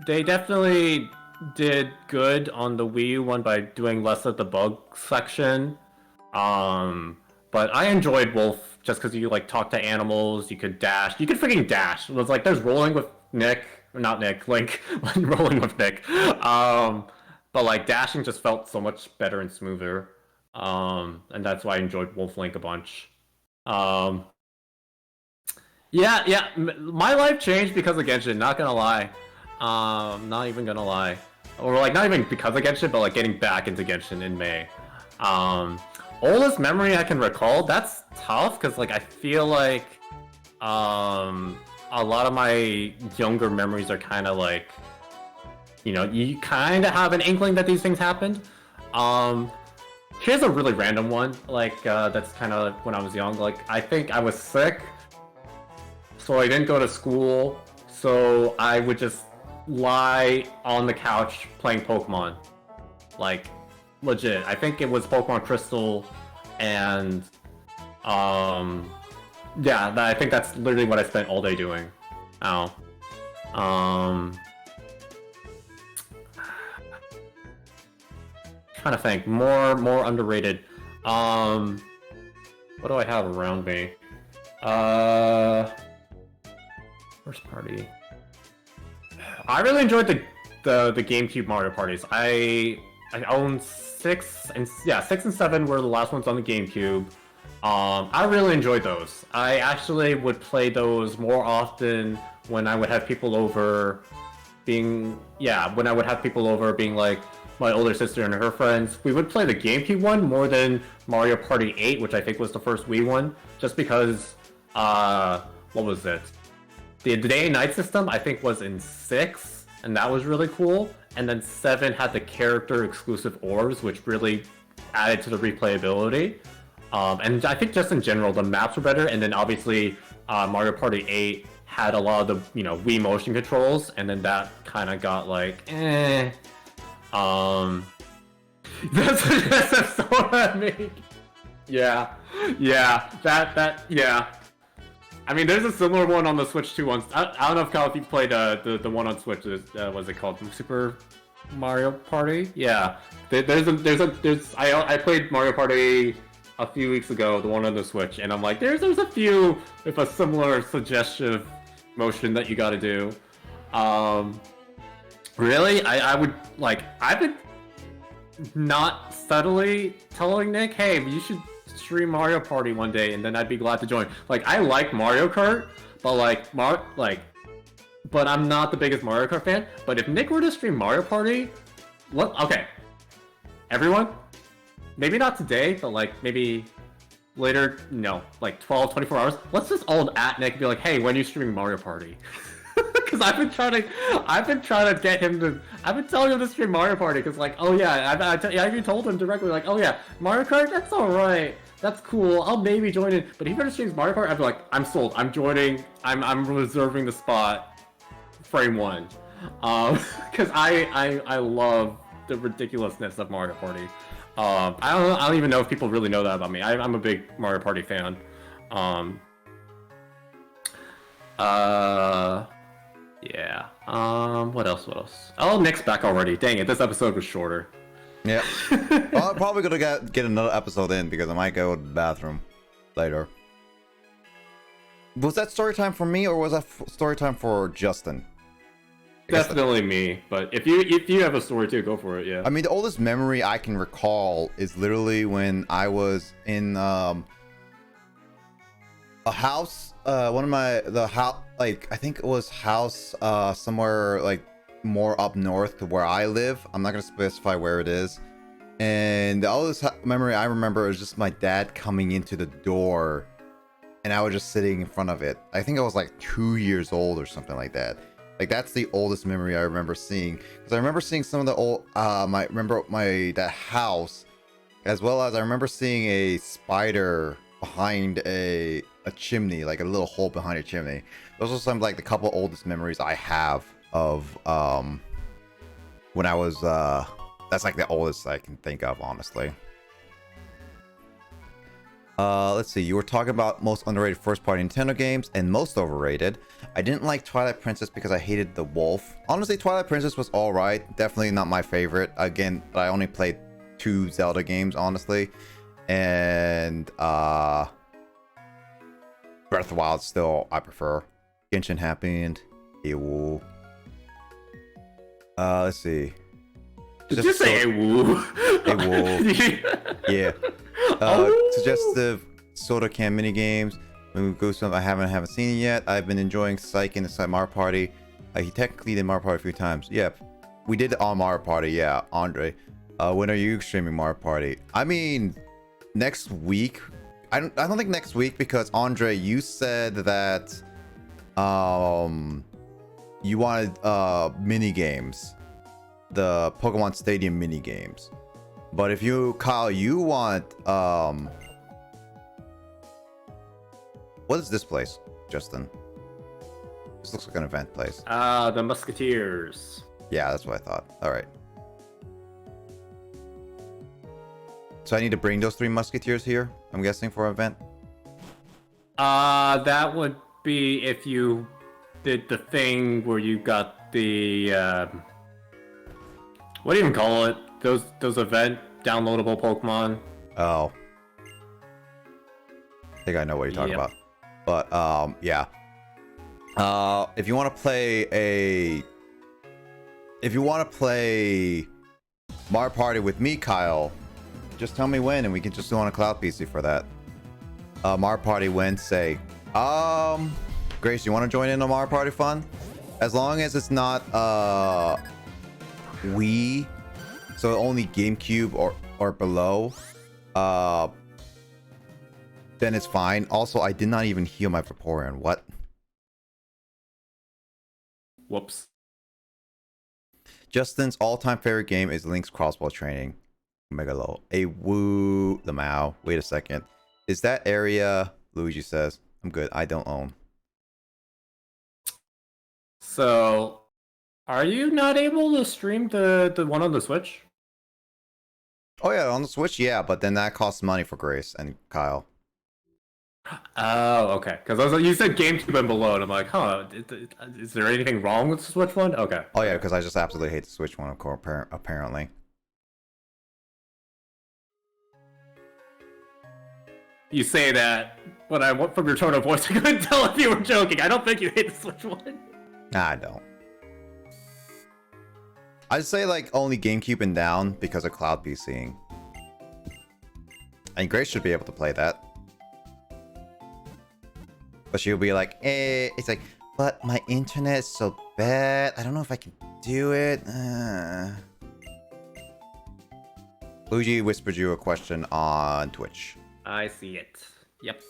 They definitely did good on the Wii U one by doing less of the bug section. But I enjoyed wolf just because you like talk to animals, you could dash, you could freaking dash. It was like there's rolling with Link, rolling with Nick. But like dashing just felt so much better and smoother. And that's why I enjoyed Wolf Link a bunch. My life changed because of Genshin, not gonna lie. Not even gonna lie. Or like not even because of Genshin, but like getting back into Genshin in May. Oldest memory I can recall, that's tough because like I feel like a lot of my younger memories are kind of like, you kind of have an inkling that these things happened. Here's a really random one, like that's kind of when I was young. Like I think I was sick, so I didn't go to school, so I would just lie on the couch playing Pokemon. Like legit, I think it was Pokemon Crystal, and I think that's literally what I spent all day doing. Trying to think, more underrated. What do I have around me? First party. I really enjoyed the GameCube Mario parties. I own 6 and 7 were the last ones on the GameCube. I really enjoyed those. I actually would play those more often when I would have people over, being like my older sister and her friends. We would play the GameCube one more than Mario Party 8, which I think was the first Wii one, just because, what was it? The day and night system, I think, was in 6, and that was really cool. And then 7 had the character-exclusive orbs, which really added to the replayability. And I think just in general, the maps were better. And then obviously, Mario Party 8 had a lot of the, Wii motion controls, and then that kind of got like, That's so what I mean. Yeah. I mean, there's a similar one on the Switch too. I don't know if Kyle, if you played the one on Switch. What's it called? Super Mario Party? Yeah. I played Mario Party a few weeks ago, the one on the Switch, and I'm like, there's a few with a similar suggestive motion that you got to do. Really, I've been not subtly telling Nick, hey, you should stream Mario Party one day, and then I'd be glad to join. Like, I like Mario Kart, but but I'm not the biggest Mario Kart fan. But if Nick were to stream Mario Party, okay, everyone, maybe not today, but like maybe later, 12, 24 hours, let's just all at Nick and be like, hey, when are you streaming Mario Party? Because I've been trying to get him to. I've been telling him to stream Mario Party because like, oh yeah, I even told him directly like, oh yeah, Mario Kart, that's all right, that's cool. I'll maybe join in. But if he ever streams Mario Kart, I'd be like, I'm sold. I'm joining. I'm reserving the spot. Frame one. Because I love the ridiculousness of Mario Party. I don't even know if people really know that about me. I'm a big Mario Party fan. Yeah. What else? Oh, Nick's back already. Dang it, this episode was shorter. Yeah. Well, I'm probably gonna get another episode in because I might go to the bathroom later. Was that story time for me or was that story time for Justin? Definitely me, but if you have a story too, go for it. Yeah. I mean, the oldest memory I can recall is literally when I was in a house. Like I think it was house somewhere like more up north to where I live. I'm not gonna specify where it is. And the oldest memory I remember is just my dad coming into the door, and I was just sitting in front of it. I think I was like 2 years old or something like that. Like that's the oldest memory I remember seeing, because I remember seeing some of the old that house, as well as I remember seeing a spider behind a chimney, like a little hole behind a chimney. Those are some like the couple oldest memories I have of when I was that's like the oldest I can think of, honestly. Let's see, you were talking about most underrated first-party Nintendo games and most overrated. I didn't like Twilight Princess because I hated the wolf. Honestly, Twilight Princess was alright. Definitely not my favorite. Again, I only played 2 Zelda games, honestly. And Breath of the Wild still I prefer. Genshin happened. Ew. Let's see. Did you say a woo? A woo. Yeah. Suggestive soda can mini games. Goosebumps I haven't seen it yet. I've been enjoying Psyche inside Mario Party. He technically did Mario Party a few times. Yeah, we did it on Mario Party. Yeah, Andre. When are you streaming Mario Party? I mean, next week. I don't think next week, because Andre, you said that you wanted mini games, the Pokemon Stadium mini games. But if you, Kyle, you want what is this place, Justin? This looks like an event place. The Musketeers. Yeah, that's what I thought. All right. So I need to bring those 3 Musketeers here, I'm guessing, for an event? That would be if you did the thing where you got the, what do you even call it? Those event downloadable Pokemon. Oh. I think I know what you're talking about. But, yeah. If you want to play Mario Party with me, Kyle, just tell me when, and we can just do on a cloud PC for that. Mario Party Wednesday. Grace, you want to join in on Mario Party fun? As long as it's not Wii, so only GameCube or below, then it's fine. Also, I did not even heal my Vaporeon. What? Whoops. Justin's all-time favorite game is Link's Crossbow Training. Megalo. A woo Lamau. Wait a second. Is that area, Luigi says, I'm good, I don't own. So, are you not able to stream the one on the Switch? Oh yeah, on the Switch, yeah, but then that costs money for Grace and Kyle. Oh, okay. Because I was like, you said GameCube and below, and I'm like, huh, is there anything wrong with the Switch one? Okay. Oh yeah, because I just absolutely hate the Switch one, of course, apparently. You say that, but I want from your tone of voice, I couldn't tell if you were joking. I don't think you hate the Switch one. Nah, I don't. I'd say like only GameCube and down because of cloud PCing. And Grace should be able to play that. But she'll be like, eh, it's like, but my internet is so bad. I don't know if I can do it. Luigi whispered you a question on Twitch. I see it. Yep.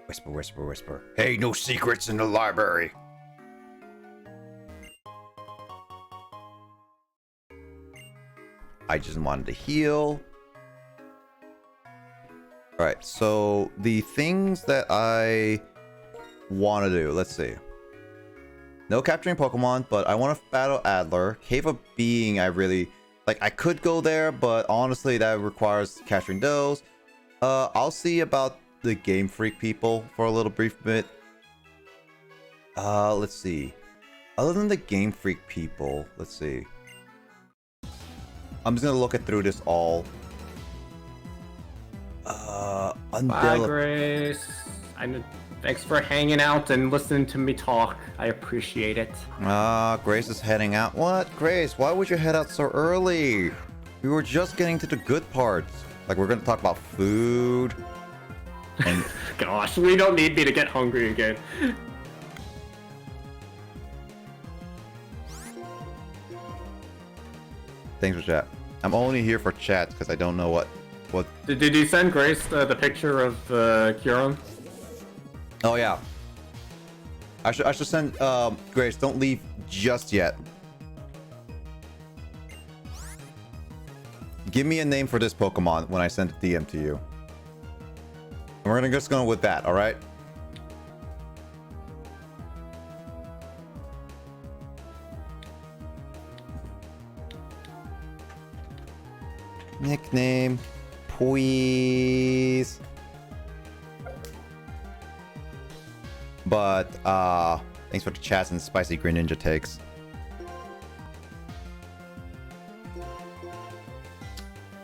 Whisper, whisper, whisper. Hey, no secrets in the library. I just wanted to heal. Alright, so the things that I want to do, let's see. No capturing Pokemon, but I want to battle Adler. Cave of Being, I really... Like, I could go there, but honestly, that requires capturing those. I'll see about the Game Freak people for a little brief bit. Let's see. Other than the Game Freak people, let's see. I'm just gonna look it through this all. Bye, Grace. Thanks for hanging out and listening to me talk. I appreciate it. Grace is heading out. What? Grace, why would you head out so early? We were just getting to the good parts. Like, we're gonna talk about food. And gosh, we don't need me to get hungry again. Thanks for chat. I'm only here for chat because I don't know what. Did you send Grace the picture of Kyurem? Oh yeah. I should send Grace. Don't leave just yet. Give me a name for this Pokemon when I send a DM to you. And we're gonna just go with that. All right. Nickname, please. But thanks for the chats and spicy green ninja takes.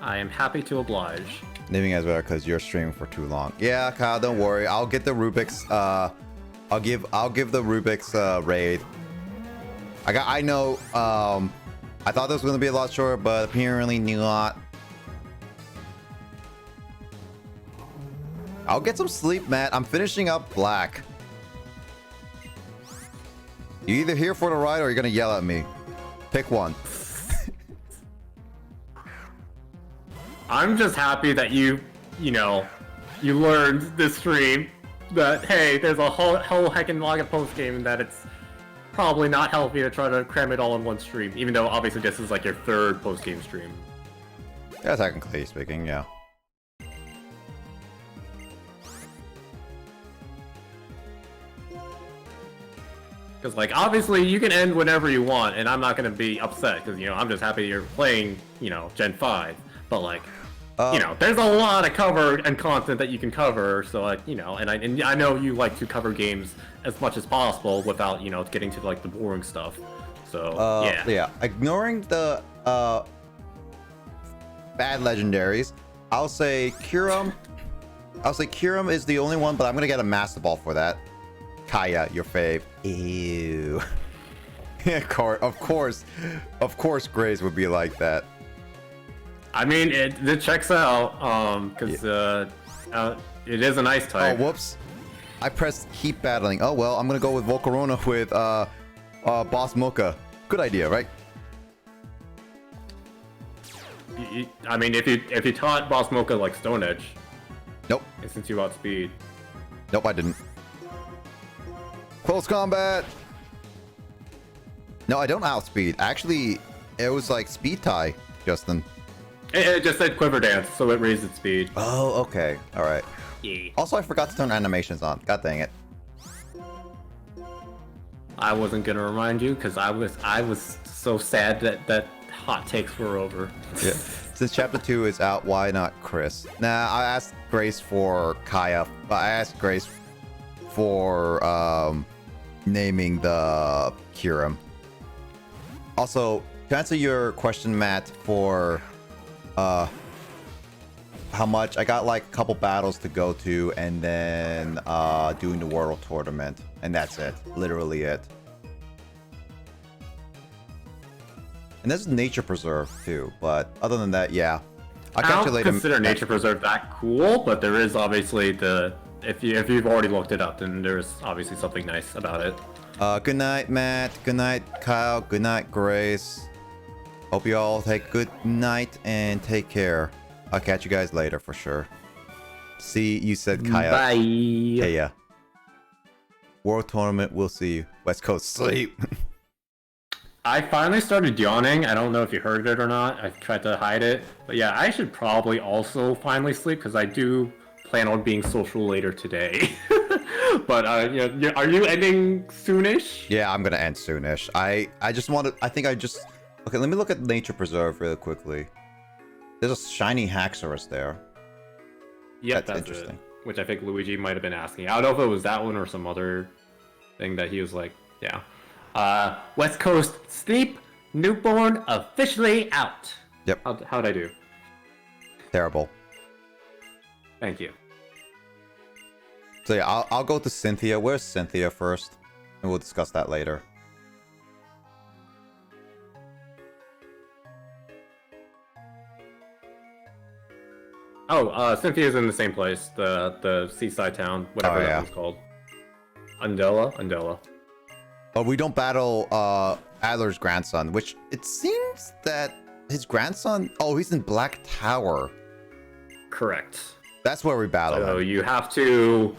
I am happy to oblige. Naming as well because you're streaming for too long. Yeah, Kyle, don't worry. I'll get the Rubik's. I'll give the Rubik's raid. I know. I thought this was gonna be a lot shorter, but apparently not. I'll get some sleep, Matt. I'm finishing up Black. You either here for the ride or you're gonna yell at me. Pick one. I'm just happy that you learned this stream that, hey, there's a whole heckin' lot of post game and that it's probably not healthy to try to cram it all in one stream, even though obviously this is like your third post game stream. Yeah, technically speaking, yeah. Because, like, obviously you can end whenever you want, and I'm not going to be upset, because, I'm just happy you're playing, Gen 5. But, like, there's a lot of cover and content that you can cover, so, like, and I know you like to cover games as much as possible without, getting to, like, the boring stuff. So, yeah. Yeah, ignoring the, bad legendaries, I'll say Kyurem is the only one, but I'm going to get a Master Ball for that. Kaya, your fave. Ew. Of course, Grace would be like that. I mean, it checks out, because it is an ice type. Oh, whoops. I pressed keep battling. Oh, well, I'm gonna go with Volcarona with, Boss Mocha. Good idea, right? I mean, if you taught Boss Mocha, like, Stone Edge. Nope. Since you outspeed. Nope, I didn't. Close combat! No, I don't outspeed. Actually, it was like speed tie, Justin. It just said Quiver Dance, so it raised its speed. Oh, okay. Alright. Yeah. Also, I forgot to turn animations on. God dang it. I wasn't gonna remind you, because I was so sad that hot takes were over. Yeah. Since Chapter 2 is out, why not Chris? Nah, I asked Grace for Kaya. But I asked Grace for, naming the Kyurem. Also, to answer your question, Matt, for how much, I got like a couple battles to go to and then doing the world tournament, and that's it. Literally it. And this is Nature Preserve too, but other than that, yeah. I don't consider Nature Preserve that cool, but there is obviously if you've already looked it up, then there's obviously something nice about it. Good night, Matt. Good night, Kyle. Good night, Grace. Hope you all take good night and take care. I'll catch you guys later for sure. See, you said Kaya. Bye. Hey, yeah. World Tournament, we'll see you. West Coast sleep. I finally started yawning. I don't know if you heard it or not. I tried to hide it. But yeah, I should probably also finally sleep because I do plan on being social later today. But yeah, are you ending soonish? Yeah, I'm gonna end soonish. I just wanted. Okay, let me look at Nature Preserve really quickly. There's a shiny Haxorus there. Yep, that's interesting. It, which I think Luigi might have been asking. I don't know if it was that one or some other thing that he was like, yeah. West Coast sleep, newborn officially out. Yep. How'd I do? Terrible. Thank you. So yeah, I'll go to Cynthia. Where's Cynthia first? And we'll discuss that later. Oh, Cynthia's in the same place. The seaside town, whatever that one's called. Undella. Oh, we don't battle Adler's grandson, which it seems that his grandson. Oh, he's in Black Tower. Correct. That's where we battle. So him. you have to.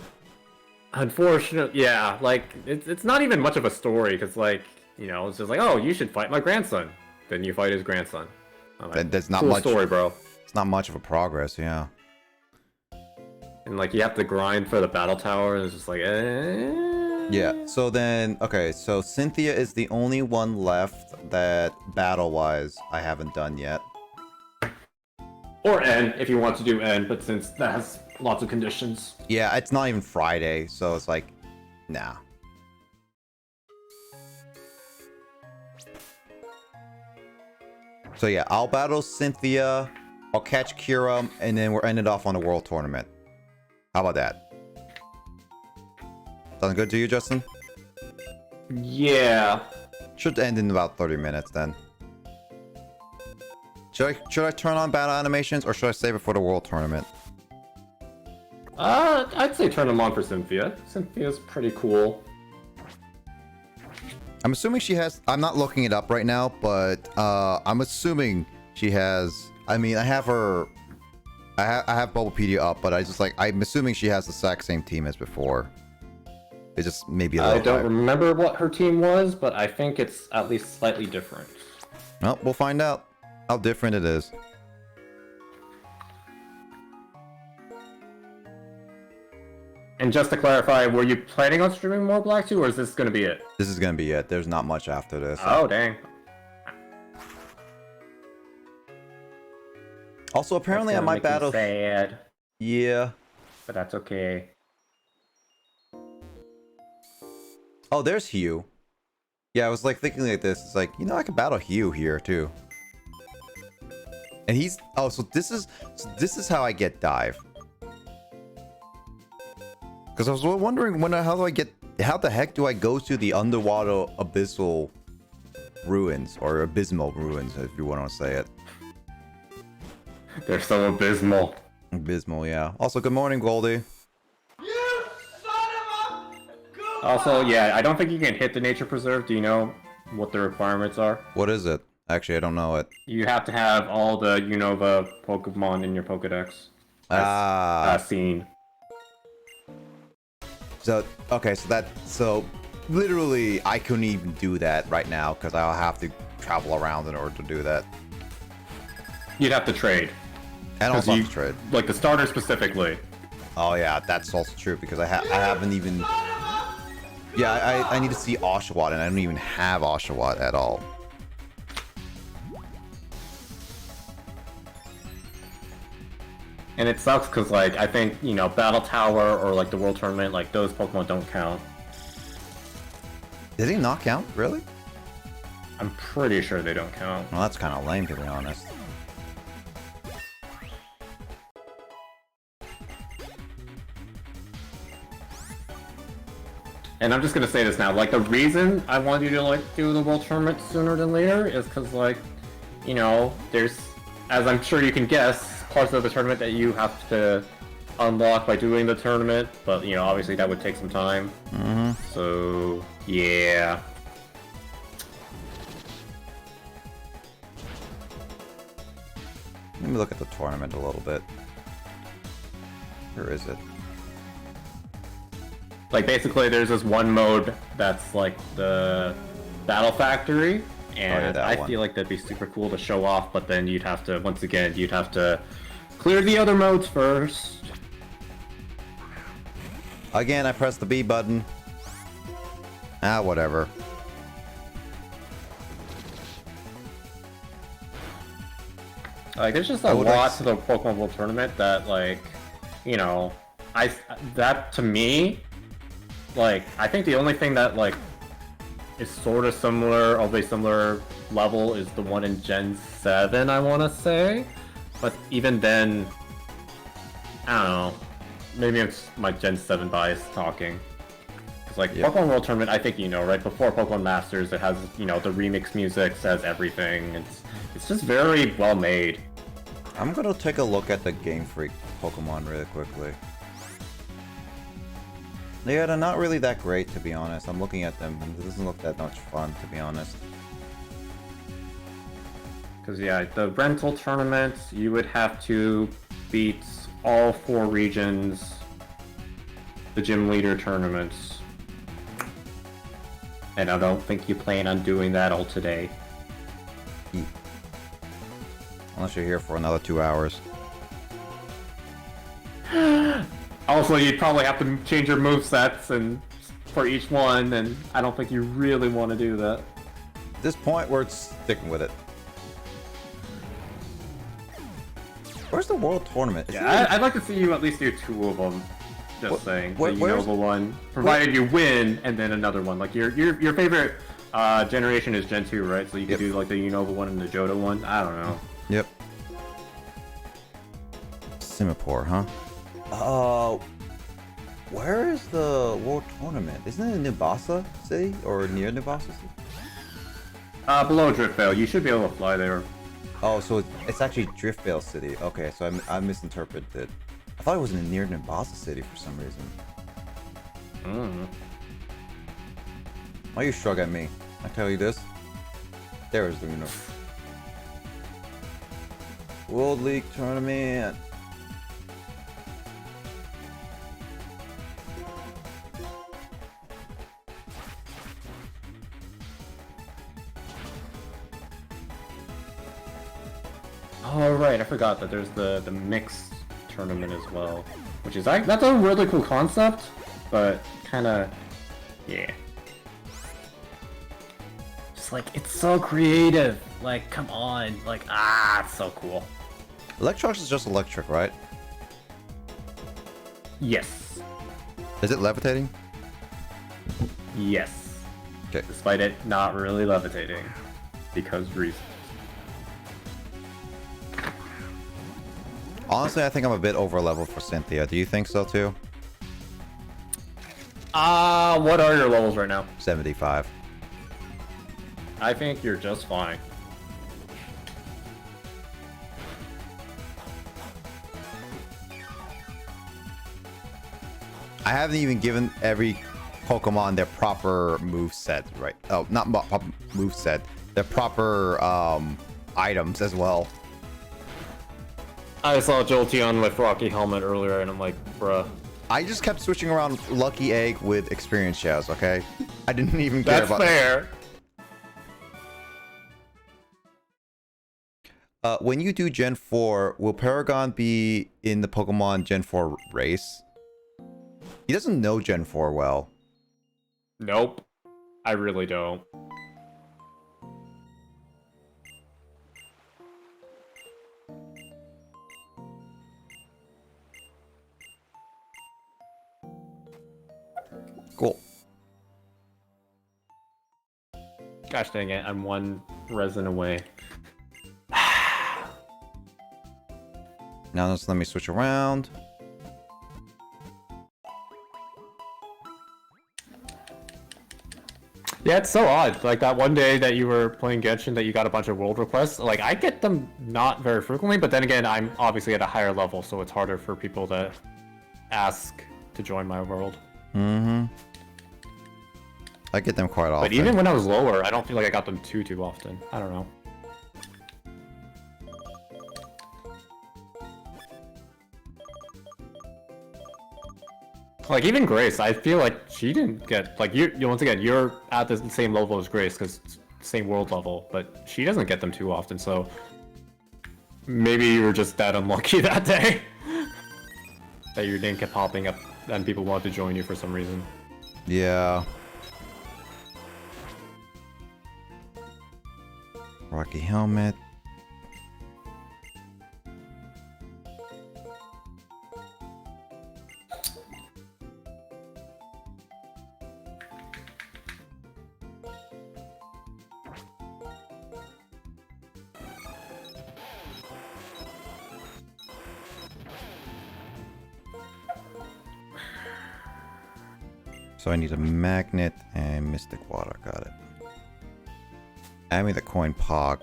Unfortunately, yeah, like it's not even much of a story because, like, you know, it's just like, oh, you should fight my grandson. Then you fight his grandson. Like, there's not cool much story, bro. It's not much of a progress, yeah. And like you have to grind for the battle tower, and it's just like, Yeah. So then, okay, so Cynthia is the only one left that battle-wise I haven't done yet. Or N, if you want to do N, but since that has lots of conditions. Yeah, it's not even Friday, so it's like, nah. So yeah, I'll battle Cynthia, I'll catch Kira, and then we're ended off on the World Tournament. How about that? Sound good to you, Justin? Yeah. Should end in about 30 minutes then. Should I turn on battle animations or should I save it for the World Tournament? I'd say turn them on for Cynthia. Cynthia's pretty cool. I'm assuming she has. I'm not looking it up right now, but I'm assuming she has. I mean, I have her. I have Bubblepedia up, but I'm assuming she has the exact same team as before. It just maybe a little. I don't remember what her team was, but I think it's at least slightly different. Well, we'll find out how different it is. And just to clarify, were you planning on streaming more Black 2, or is this going to be it? This is going to be it. There's not much after this. Oh, dang. Also, apparently I might battle... sad. Yeah. But that's okay. Oh, there's Hugh. Yeah, I was like thinking like this. It's like, you know, I could battle Hugh here too. And he's... Oh, so this is how I get Dive. Because I was wondering how the heck do I go to the underwater abyssal ruins, or abysmal ruins, if you want to say it. They're so abysmal. Abysmal, yeah. Also, good morning, Goldie. Also, yeah, I don't think you can hit the nature preserve. Do you know what the requirements are? What is it? Actually, I don't know it. You have to have all the Unova Pokemon in your Pokedex. Seen. So, okay, so literally I couldn't even do that right now because I'll have to travel around in order to do that. You'd have to trade. And also have to trade. Like the starter specifically. Oh yeah, that's also true because I haven't even... Yeah, I need to see Oshawott and I don't even have Oshawott at all. And it sucks because, like, I think, you know, Battle Tower or, like, the World Tournament, like, those Pokemon don't count. Did he not count? Really? I'm pretty sure they don't count. Well, that's kind of lame, to be honest. And I'm just gonna say this now, like, the reason I wanted you to, like, do the World Tournament sooner than later is because, like, you know, there's, as I'm sure you can guess, parts of the tournament that you have to unlock by doing the tournament, but, you know, obviously that would take some time. Mm-hmm. So, yeah. Let me look at the tournament a little bit. Where is it? Like basically, there's this one mode that's like the Battle Factory, and that I one. feel like that'd be super cool to show off. But then you'd have to, once again, you'd have to clear the other modes first. Again, I pressed the B button. Ah, whatever. Like, there's just I a would lot like to the Pokemon World Tournament that, like, you know, that to me, like, I think the only thing that, like, is sort of similar, of a similar level, is the one in Gen 7, I want to say. But even then, I don't know. Maybe it's my Gen 7 bias talking. Because, like, Yep. Pokemon World Tournament, I think you know, right? Before Pokemon Masters, it has, you know, the remix music, says everything. It's just very well made. I'm gonna take a look at the Game Freak Pokemon really quickly. Yeah, they're not really that great, to be honest. I'm looking at them, and it doesn't look that much fun, to be honest. Because, yeah, the rental tournament, you would have to beat all 4 regions, the gym leader tournaments. And I don't think you plan on doing that all today. Unless you're here for another 2 hours. Also, you'd probably have to change your movesets and for each one, and I don't think you really want to do that. At this point, we're sticking with it. Where's the World Tournament? Is Yeah, it- I'd like to see you at least do 2 of them. Just saying. The where's- Unova one, provided you win, and then another one. Like your favorite generation is Gen 2, right? So you could do like the Unova one and the Johto one. I don't know. Yep. Singapore, huh? Where is the World Tournament? Isn't it in Nubasa City or near Nubasa City? Below Driftvale, you should be able to fly there. Oh, so it's actually Driftvale City. Okay, so I misinterpreted. I thought it was near Nubasa City for some reason. Why you shrug at me? I tell you this. There is the World League Tournament. Oh right, I forgot that there's the mixed tournament as well, which is that's a really cool concept, but kind of yeah. Just like it's so creative. Like come on, like it's so cool. Electrox is just electric, right? Yes. Is it levitating? Yes. Okay. Despite it not really levitating, because reasons. Honestly, I think I'm a bit over leveled for Cynthia. Do you think so too? What are your levels right now? 75. I think you're just fine. I haven't even given every Pokemon their proper move set, right? Oh, not proper move set. Their proper items as well. I saw Jolteon with Rocky Helmet earlier, and I'm like, bruh. I just kept switching around Lucky Egg with Experience Shells, okay? I didn't even care about... That's fair. When you do Gen 4, will Paragon be in the Pokemon Gen 4 race? He doesn't know Gen 4 well. Nope. I really don't. Cool. Gosh dang it, I'm one resin away. Now just let me switch around. Yeah, it's so odd. Like that one day that you were playing Genshin that you got a bunch of world requests. Like I get them not very frequently, but then again, I'm obviously at a higher level, so it's harder for people to ask to join my world. Mm-hmm. I get them quite often. But even when I was lower, I don't feel like I got them too often. I don't know. Like even Grace, I feel like she didn't get like you once again you're at the same level as Grace because same world level, but she doesn't get them too often. So maybe you were just that unlucky that day that your name kept popping up and people wanted to join you for some reason. Yeah. Rocky helmet. So I need a magnet and mystic water. Got it. Add me the coin pog.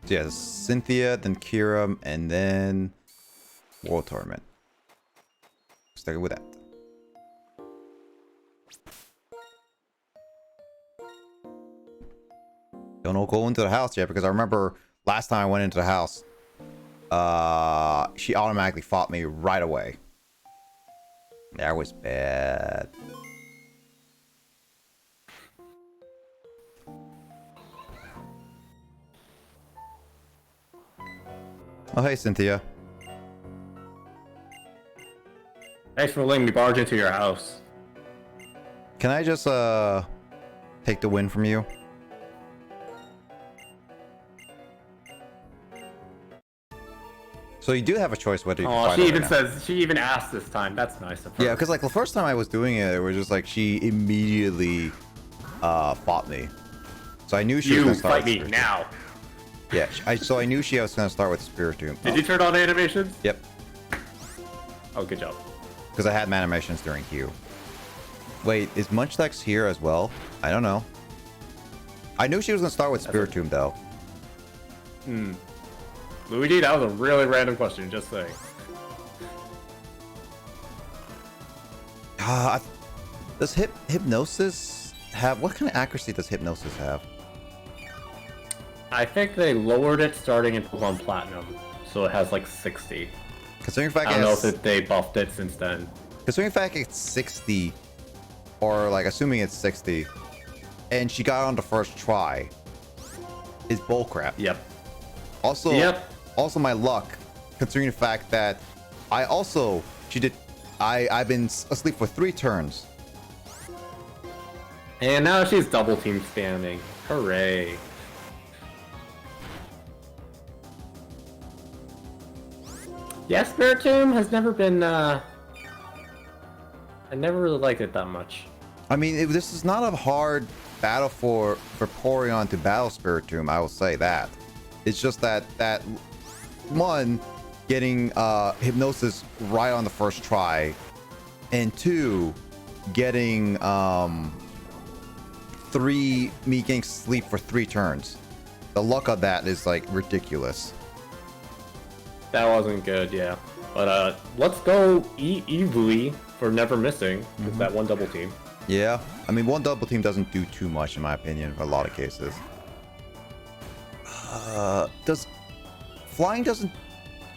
So yeah, Cynthia, then Kira, and then World Tournament. Stick with that. Don't go into the house yet because I remember last time I went into the house, she automatically fought me right away. That was bad. Oh, hey, Cynthia. Thanks for letting me barge into your house. Can I just, take the win from you? So you do have a choice whether you can fight she her even now. says, she even asked this time. That's nice of her. Yeah, because like the first time I was doing it, it was just like she immediately fought me. So I knew she was You going to start fight with me Spirit now. Tomb. Yeah, so I knew she was going to start with Spirit Tomb. Did you turn on animations? Yep. Oh, good job. Because I had animations during Q. Wait, is Munchlax here as well? I don't know. I knew she was going to start with Spirit Tomb though. Hmm. Luigi, that was a really random question, just saying. Does Hypnosis have... What kind of accuracy does Hypnosis have? I think they lowered it starting in Pokemon Platinum, so it has like 60. Considering the fact I don't know if they buffed it since then. Considering the fact it's 60, or like assuming it's 60, and she got on the first try, is bullcrap. Yep. Also, also my luck, considering the fact that I've been asleep for 3 turns. And now she's double team spamming. Hooray. Yeah, Spirit Tomb has never been, I never really liked it that much. I mean, this is not a hard battle for Porygon to battle Spirit Tomb, I will say that. It's just that one, getting Hypnosis right on the first try, and 2, getting me getting sleep for 3 turns. The luck of that is like ridiculous. That wasn't good, yeah. But let's go Evely for never missing with that one double team. Yeah, I mean, one double team doesn't do too much in my opinion for a lot of cases. Does flying doesn't?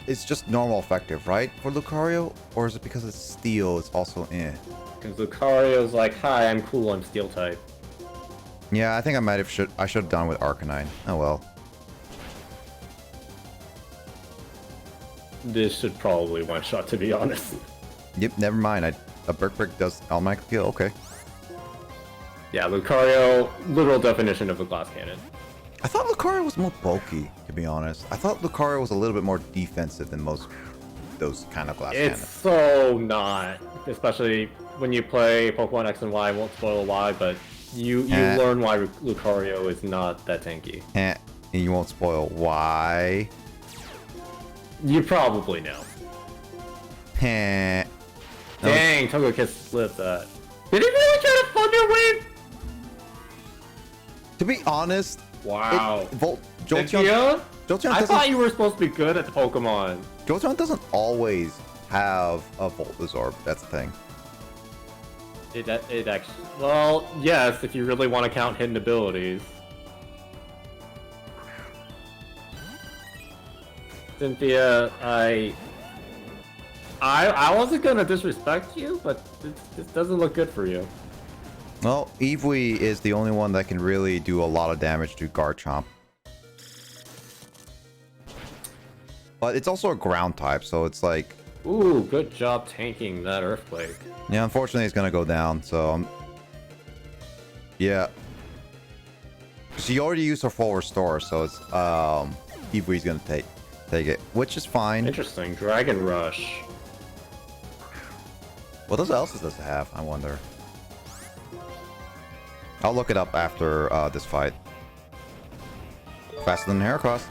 It's just normal effective, right, for Lucario, or is it because it's steel? It's also in. Because Lucario's like, hi, I'm cool, I'm steel type. Yeah, I think I should have done with Arcanine. Oh well. This should probably one shot, to be honest. Yep, never mind. A Brick does automatic kill. Okay. Yeah, Lucario, literal definition of a glass cannon. I thought Lucario was more bulky, to be honest. I thought Lucario was a little bit more defensive than most those kind of glass cannons. It's so not, especially when you play Pokemon X and Y. I won't spoil why, but you learn why Lucario is not that tanky. And you won't spoil why. You probably know. Dang, Togekiss slipped that. Did he really try to Thunder Wave? To be honest, Wow. Jolteon, Jolteon I doesn't, thought you were supposed to be good at the Pokemon. Jolteon doesn't always have a Voltazorb. That's the thing. It actually... Well, yes, if you really want to count hidden abilities. Cynthia, I wasn't gonna disrespect you, but this doesn't look good for you. Well, Eevee is the only one that can really do a lot of damage to Garchomp. But it's also a ground type, so it's like... Ooh, good job tanking that Earthquake. Yeah, unfortunately it's gonna go down, so... yeah. She already used her full restore, so it's... Eevee's gonna take it, which is fine. Interesting, Dragon Rush. What else does it have, I wonder? I'll look it up after this fight. Faster than Heracross.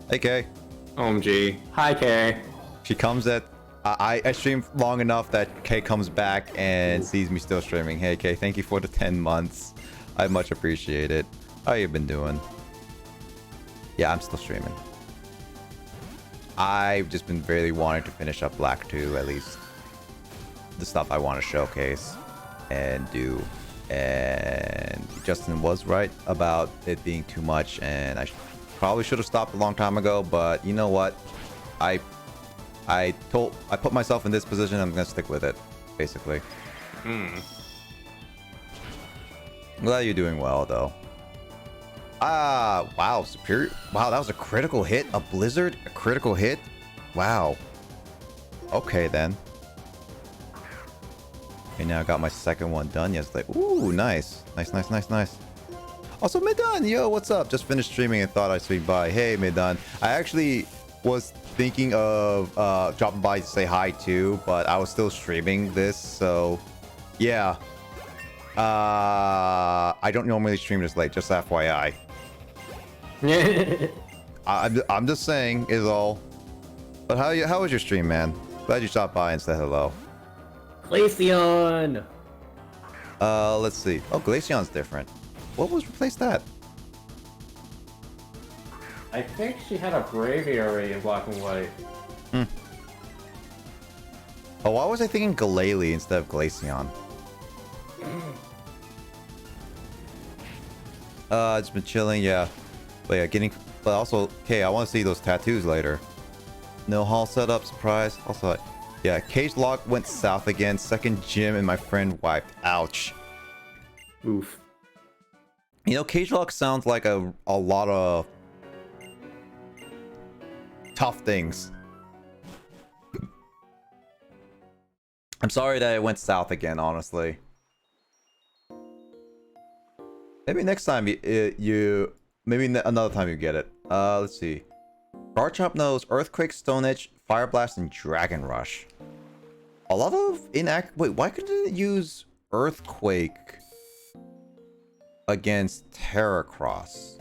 Hey, Kay. OMG. Hi, Kay. She comes at... I stream long enough that Kay comes back and sees me still streaming. Hey, Kay, thank you for the 10 months. I much appreciate it. How you been doing? Yeah, I'm still streaming. I've just been really wanting to finish up Black 2, at least. The stuff I want to showcase and do. And Justin was right about it being too much, and I probably should have stopped a long time ago, but you know what? I put myself in this position, I'm gonna stick with it, basically. I'm glad you're doing well, though. Ah, wow, superior. Wow, that was a critical hit. A blizzard, a critical hit. Wow. Okay, then. Okay, now I got my second one done yesterday. Ooh, nice. Nice. Also, Midan, yo, what's up? Just finished streaming and thought I'd swing by. Hey, Midan. I actually was thinking of dropping by to say hi too, but I was still streaming this, so yeah. I don't normally stream this late, just FYI. I'm just saying, is all. But how was your stream, man? Glad you stopped by and said hello. Glaceon! Let's see. Oh, Glaceon's different. What was replaced that? I think she had a Braviary in black and white. Oh, why was I thinking Glalie instead of Glaceon? It's been chilling, yeah. But yeah, but also, okay, I want to see those tattoos later. No hall setup, surprise. Also, yeah, Cage Lock went south again. Second gym and my friend wiped. Ouch. Oof. You know, Cage Lock sounds like a lot of tough things. I'm sorry that it went south again, honestly. Maybe next time maybe another time you get it. Let's see. Garchomp knows Earthquake, Stone Edge, Fire Blast, and Dragon Rush. A lot of wait, why couldn't it use Earthquake against Heracross?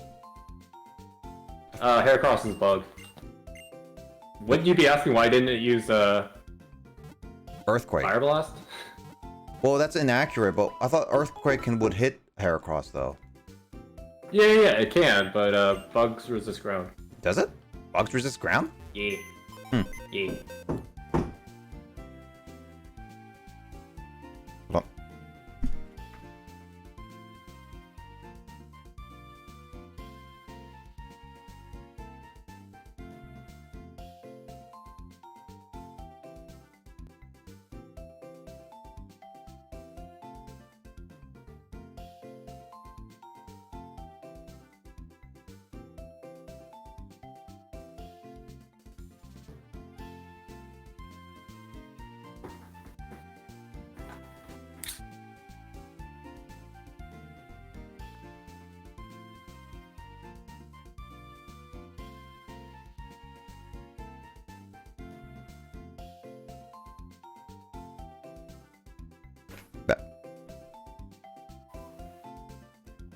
Heracross is bugged. Wouldn't you be asking why didn't it use Earthquake? Fire Blast? Well, that's inaccurate, but I thought Earthquake would hit Heracross though. Yeah, it can, but bugs resist ground. Does it? Bugs resist ground? Yeah. Yeah. Hold on.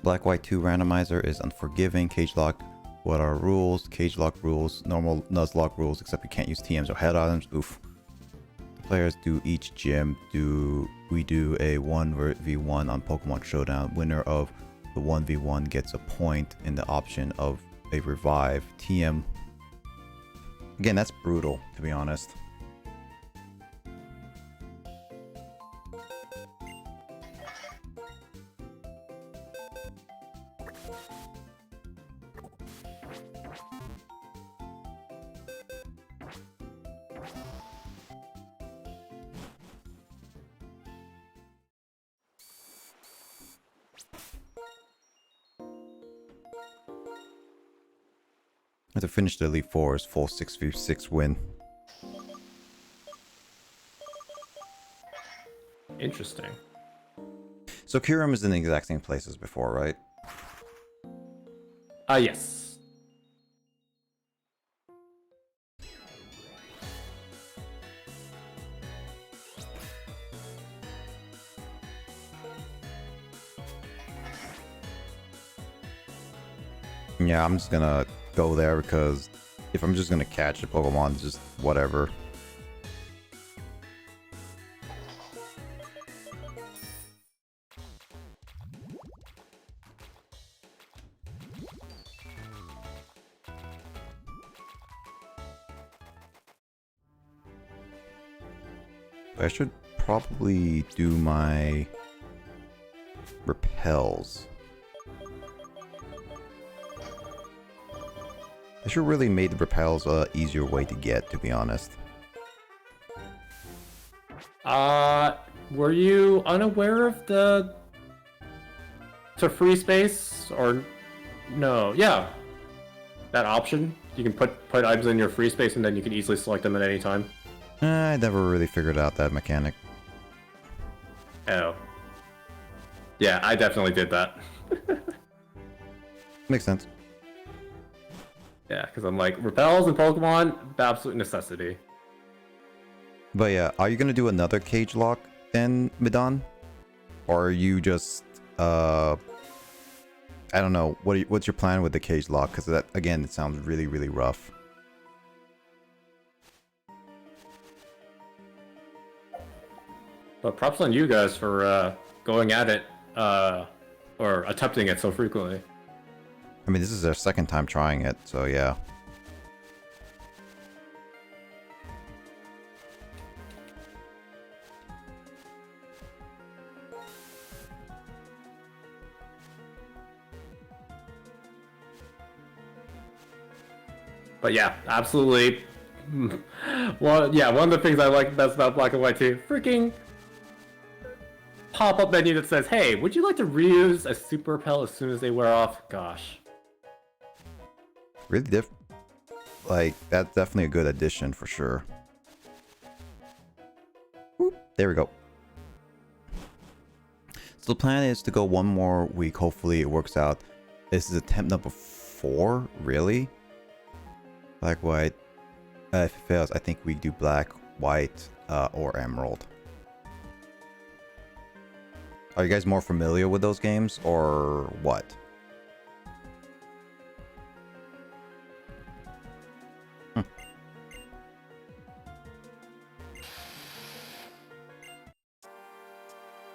Black White 2 randomizer is unforgiving. Cage Lock, what are rules? Cage Lock rules, normal Nuzlocke rules, except you can't use TMs or head items. Oof. The players do each gym. We do a 1v1 on Pokemon Showdown. Winner of the 1v1 gets a point in the option of a revive. TM. Again, that's brutal, to be honest. To finish the Elite Four is full 6v6 win. Interesting. So Kirim is in the exact same place as before, right? Yes. Yeah, I'm just gonna go there because if I'm just gonna catch a Pokemon, just whatever. I should probably do my repels. I should really made the repels a easier way to get, to be honest. Were you unaware of the to free space or no? Yeah, that option. You can put items in your free space and then you can easily select them at any time. I never really figured out that mechanic. Oh. Yeah, I definitely did that. Makes sense. Yeah, because I'm like, repels and Pokemon, absolute necessity. But yeah, are you gonna do another cage lock then, Midon? Or are you just, I don't know, what's your plan with the cage lock? Because that, again, it sounds really, really rough. But props on you guys for going at it, or attempting it so frequently. I mean, this is our second time trying it, so yeah. But yeah, absolutely. Well, yeah, one of the things I like best about Black and White 2, freaking pop-up menu that says, hey, would you like to reuse a super repel as soon as they wear off? Gosh. Really like, that's definitely a good addition for sure. Whoop, there we go. So the plan is to go one more week. Hopefully it works out. This is attempt number 4, really? Black, white. If it fails, I think we do black, white, or emerald. Are you guys more familiar with those games, or what?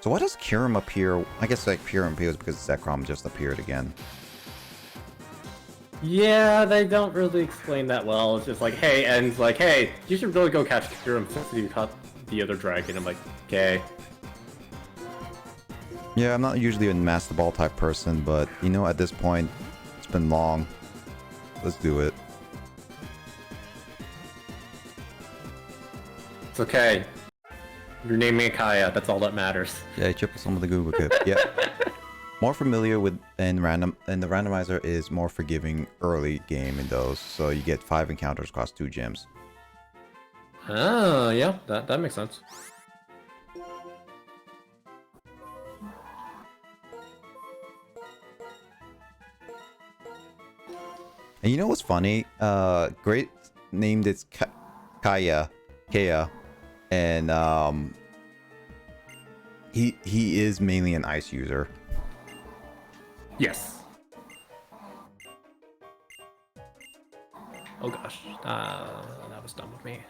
So why does Kirim appear? I guess like Kirim appears because Zekrom just appeared again. Yeah, they don't really explain that well. It's just like, hey, and it's like, hey, you should really go catch Kirim since you caught the other dragon. I'm like, okay. Yeah, I'm not usually a Master Ball type person, but you know, at this point, it's been long. Let's do it. It's okay. You're naming a Kaya, that's all that matters. Yeah, I triple some of the Google Kip. Yeah. More familiar with and the randomizer is more forgiving early game in those, so you get 5 encounters across 2 gyms. Oh, yeah, that makes sense. And you know what's funny? Great named it Kaya, and he is mainly an ice user. Yes. Oh gosh, that was dumb of me.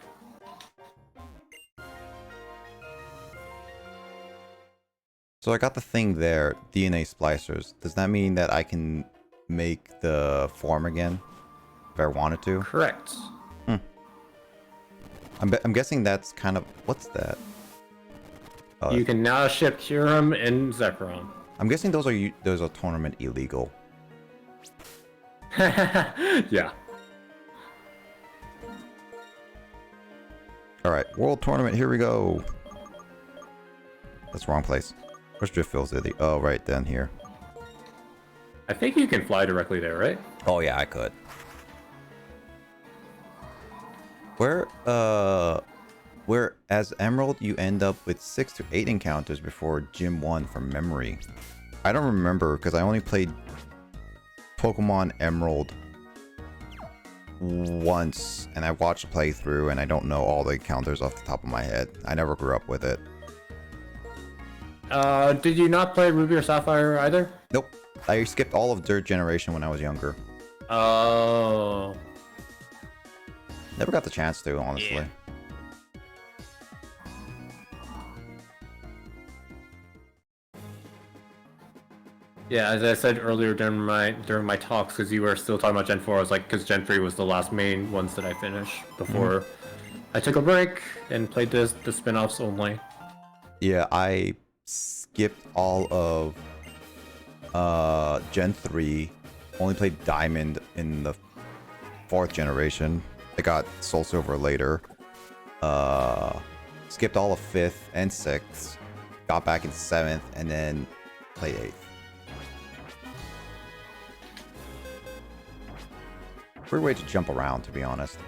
So I got the thing there, DNA splicers. Does that mean that I can make the form again if I wanted to. Correct. I'm guessing that's kind of what's that? You can now ship Kyurem and Zekrom. I'm guessing those are tournament illegal. Yeah. All right, world tournament. Here we go. That's the wrong place. Where's Driftfield City? Oh, right then here. I think you can fly directly there, right? Oh yeah, I could. Where as Emerald you end up with 6 to 8 encounters before Gym 1 from memory. I don't remember because I only played Pokemon Emerald once and I watched a playthrough and I don't know all the encounters off the top of my head. I never grew up with it. Did you not play Ruby or Sapphire either? Nope. I skipped all of Dirt Generation when I was younger. Oh. Never got the chance to, honestly. Yeah. Yeah, as I said earlier during my talks, because you were still talking about Gen 4, I was like, because Gen 3 was the last main ones that I finished before I took a break and played the spin-offs only. Yeah, I skipped all of Gen 3, only played Diamond in the 4th generation. I got Soul Silver later. Skipped all of 5th and 6th. Got back in 7th and then played 8th. Weird way to jump around, to be honest.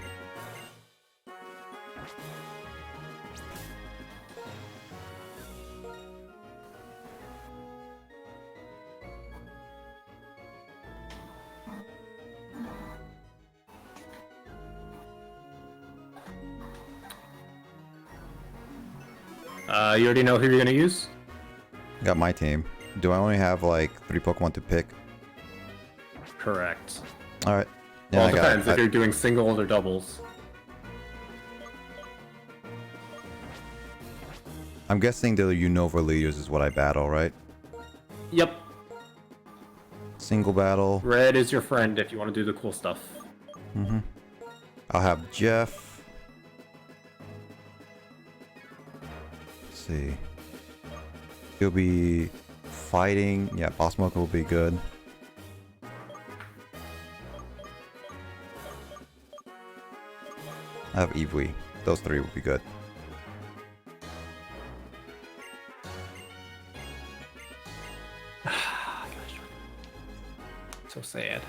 You already know who you're gonna use? Got my team. Do I only have like 3 Pokemon to pick? Correct. Alright. Well, it depends if you're doing singles or doubles. I'm guessing the Unova leaders is what I battle, right? Yep. Single battle. Red is your friend if you want to do the cool stuff. Mm-hmm. I'll have Jeff. Let's see. He'll be fighting. Yeah, Boss Mocha will be good. I have Eevee. Those 3 will be good. So sad.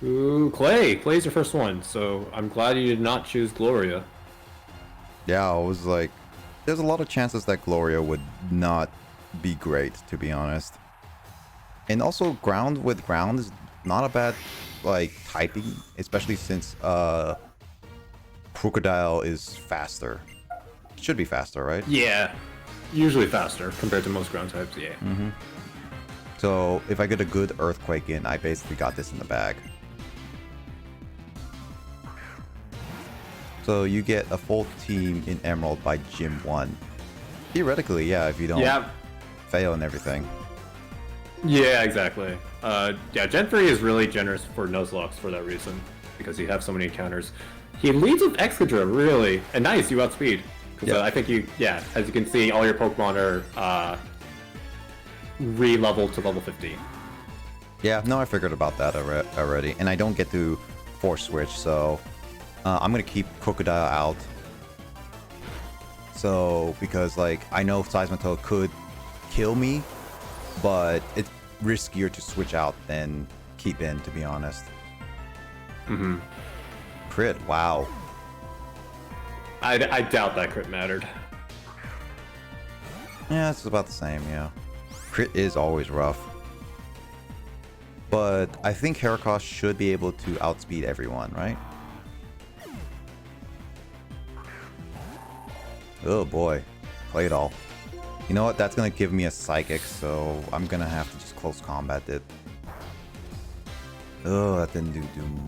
Ooh, Clay! Clay's your first one, so I'm glad you did not choose Gloria. Yeah, I was like, there's a lot of chances that Gloria would not be great, to be honest. And also, ground with ground is not a bad, like, typing, especially since, Crocodile is faster. It should be faster, right? Yeah, usually faster compared to most ground types, yeah. Mm-hmm. So, if I get a good Earthquake in, I basically got this in the bag. So, you get a full team in Emerald by Gym 1. Theoretically, yeah, if you don't fail and everything. Yeah, exactly. Yeah, Gen 3 is really generous for Nuzlocke for that reason, because you have so many encounters. He leads with Excadrill, really. And nice, you outspeed. Because I think you, as you can see, all your Pokemon are re-leveled to level 50. Yeah, no, I figured about that already. And I don't get to Force Switch, so I'm going to keep Crocodile out. So, because, like, I know Seismitoad could kill me, but it's riskier to switch out than keep in, to be honest. Mm-hmm. Crit, wow. I doubt that crit mattered. Yeah, it's about the same, yeah. Crit is always rough. But I think Heracross should be able to outspeed everyone, right? Oh boy. Play it all. You know what? That's gonna give me a Psychic, so I'm gonna have to just close combat it. Oh, that didn't do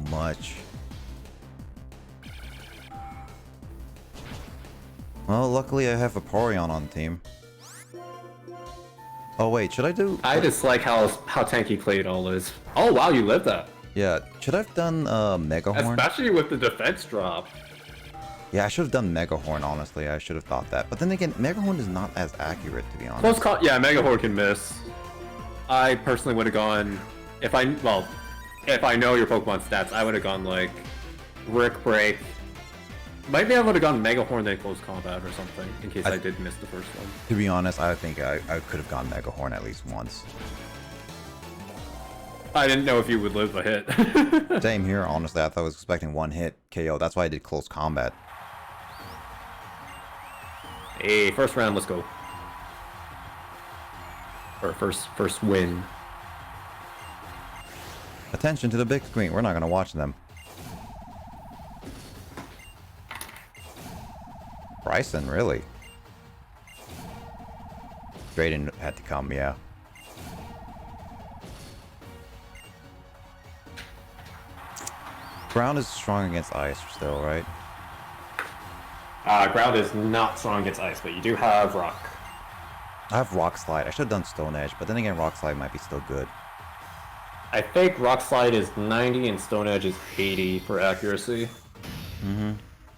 much. Well, luckily I have a Vaporeon on the team. Oh wait, should I do? I just like how tanky Claydol is. Oh wow, you lived that. Yeah, should I have done Mega Horn? Especially with the defense drop. Yeah, I should have done Mega Horn, honestly. I should have thought that. But then again, Mega Horn is not as accurate, to be honest. Close call. Yeah, Mega Horn can miss. I personally would have gone if I know your Pokemon stats, I would have gone like Brick Break. Maybe I would have gone Mega Horn then Close Combat or something in case I did miss the first one. To be honest, I think I could have gone Mega Horn at least once. I didn't know if you would live a hit. Same here, honestly. I thought I was expecting one hit KO. That's why I did Close Combat. Hey, first round, let's go. Or first win. Attention to the big screen. We're not going to watch them. Bryson, really? Drayden had to come, yeah. Ground is strong against ice still, right? Ground is not strong against ice, but you do have rock. I have Rock Slide. I should have done Stone Edge, but then again, Rock Slide might be still good. I think Rock Slide is 90 and Stone Edge is 80 for accuracy.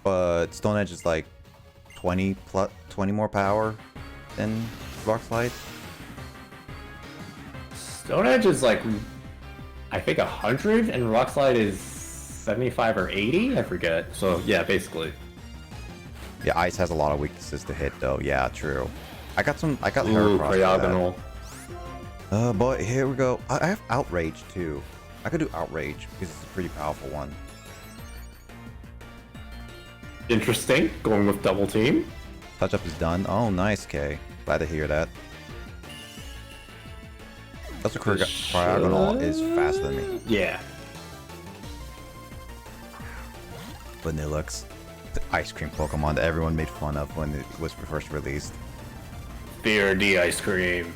But Stone Edge is like 20 more power than Rock Slide. Stone Edge is like, I think 100 and Rock Slide is 75 or 80? I forget. So yeah, basically. Yeah, Ice has a lot of weaknesses to hit though. Yeah, true. I got Ooh, Cryogonal. But here we go. I have Outrage too. I could do Outrage because it's a pretty powerful one. Interesting. Going with double team. Touch up is done. Oh, nice, Kay. Glad to hear that. That's a Cryogonal is faster than me. Yeah. Vanillux. The ice cream Pokemon that everyone made fun of when it was first released. BRD ice cream.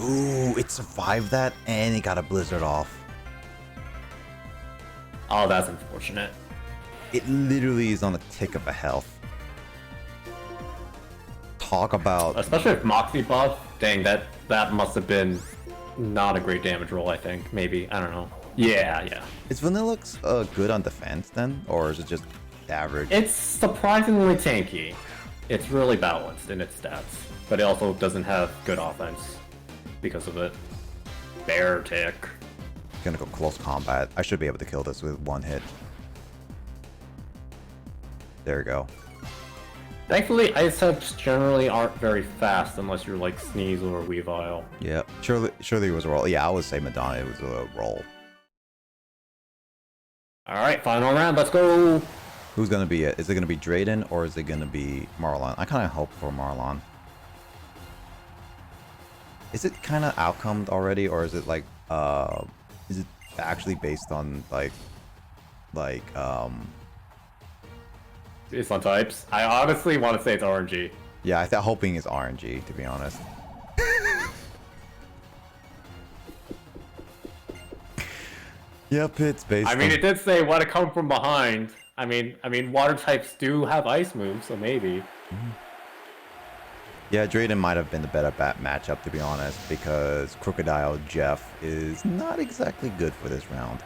Ooh, it survived that and it got a Blizzard off. Oh, that's unfortunate. It literally is on the tick of a health. Talk about... Especially with Moxie buff. Dang, that must have been not a great damage roll, I think. Maybe. I don't know. Yeah. Is Vanillux good on defense then? Or is it just average? It's surprisingly tanky. It's really balanced in its stats. But it also doesn't have good offense because of it. Bear Tick. Gonna go Close Combat. I should be able to kill this with one hit. There we go. Thankfully, ice types generally aren't very fast unless you're like Sneasel or Weavile. Yeah, surely it was a roll. Yeah, I would say Madonna, it was a roll. Alright, final round, let's go! Who's gonna be it? Is it gonna be Drayden or is it gonna be Marlon? I kinda hope for Marlon. Is it kinda outcomed already or is it like, is it actually based on It's on types. I honestly want to say it's RNG. Yeah, I'm hoping it's RNG, to be honest. Yep, it's based on... it did say want to come from behind. I mean, water types do have ice moves, so maybe. Yeah, Drayden might have been the better matchup, to be honest, because Crocodile Jeff is not exactly good for this round.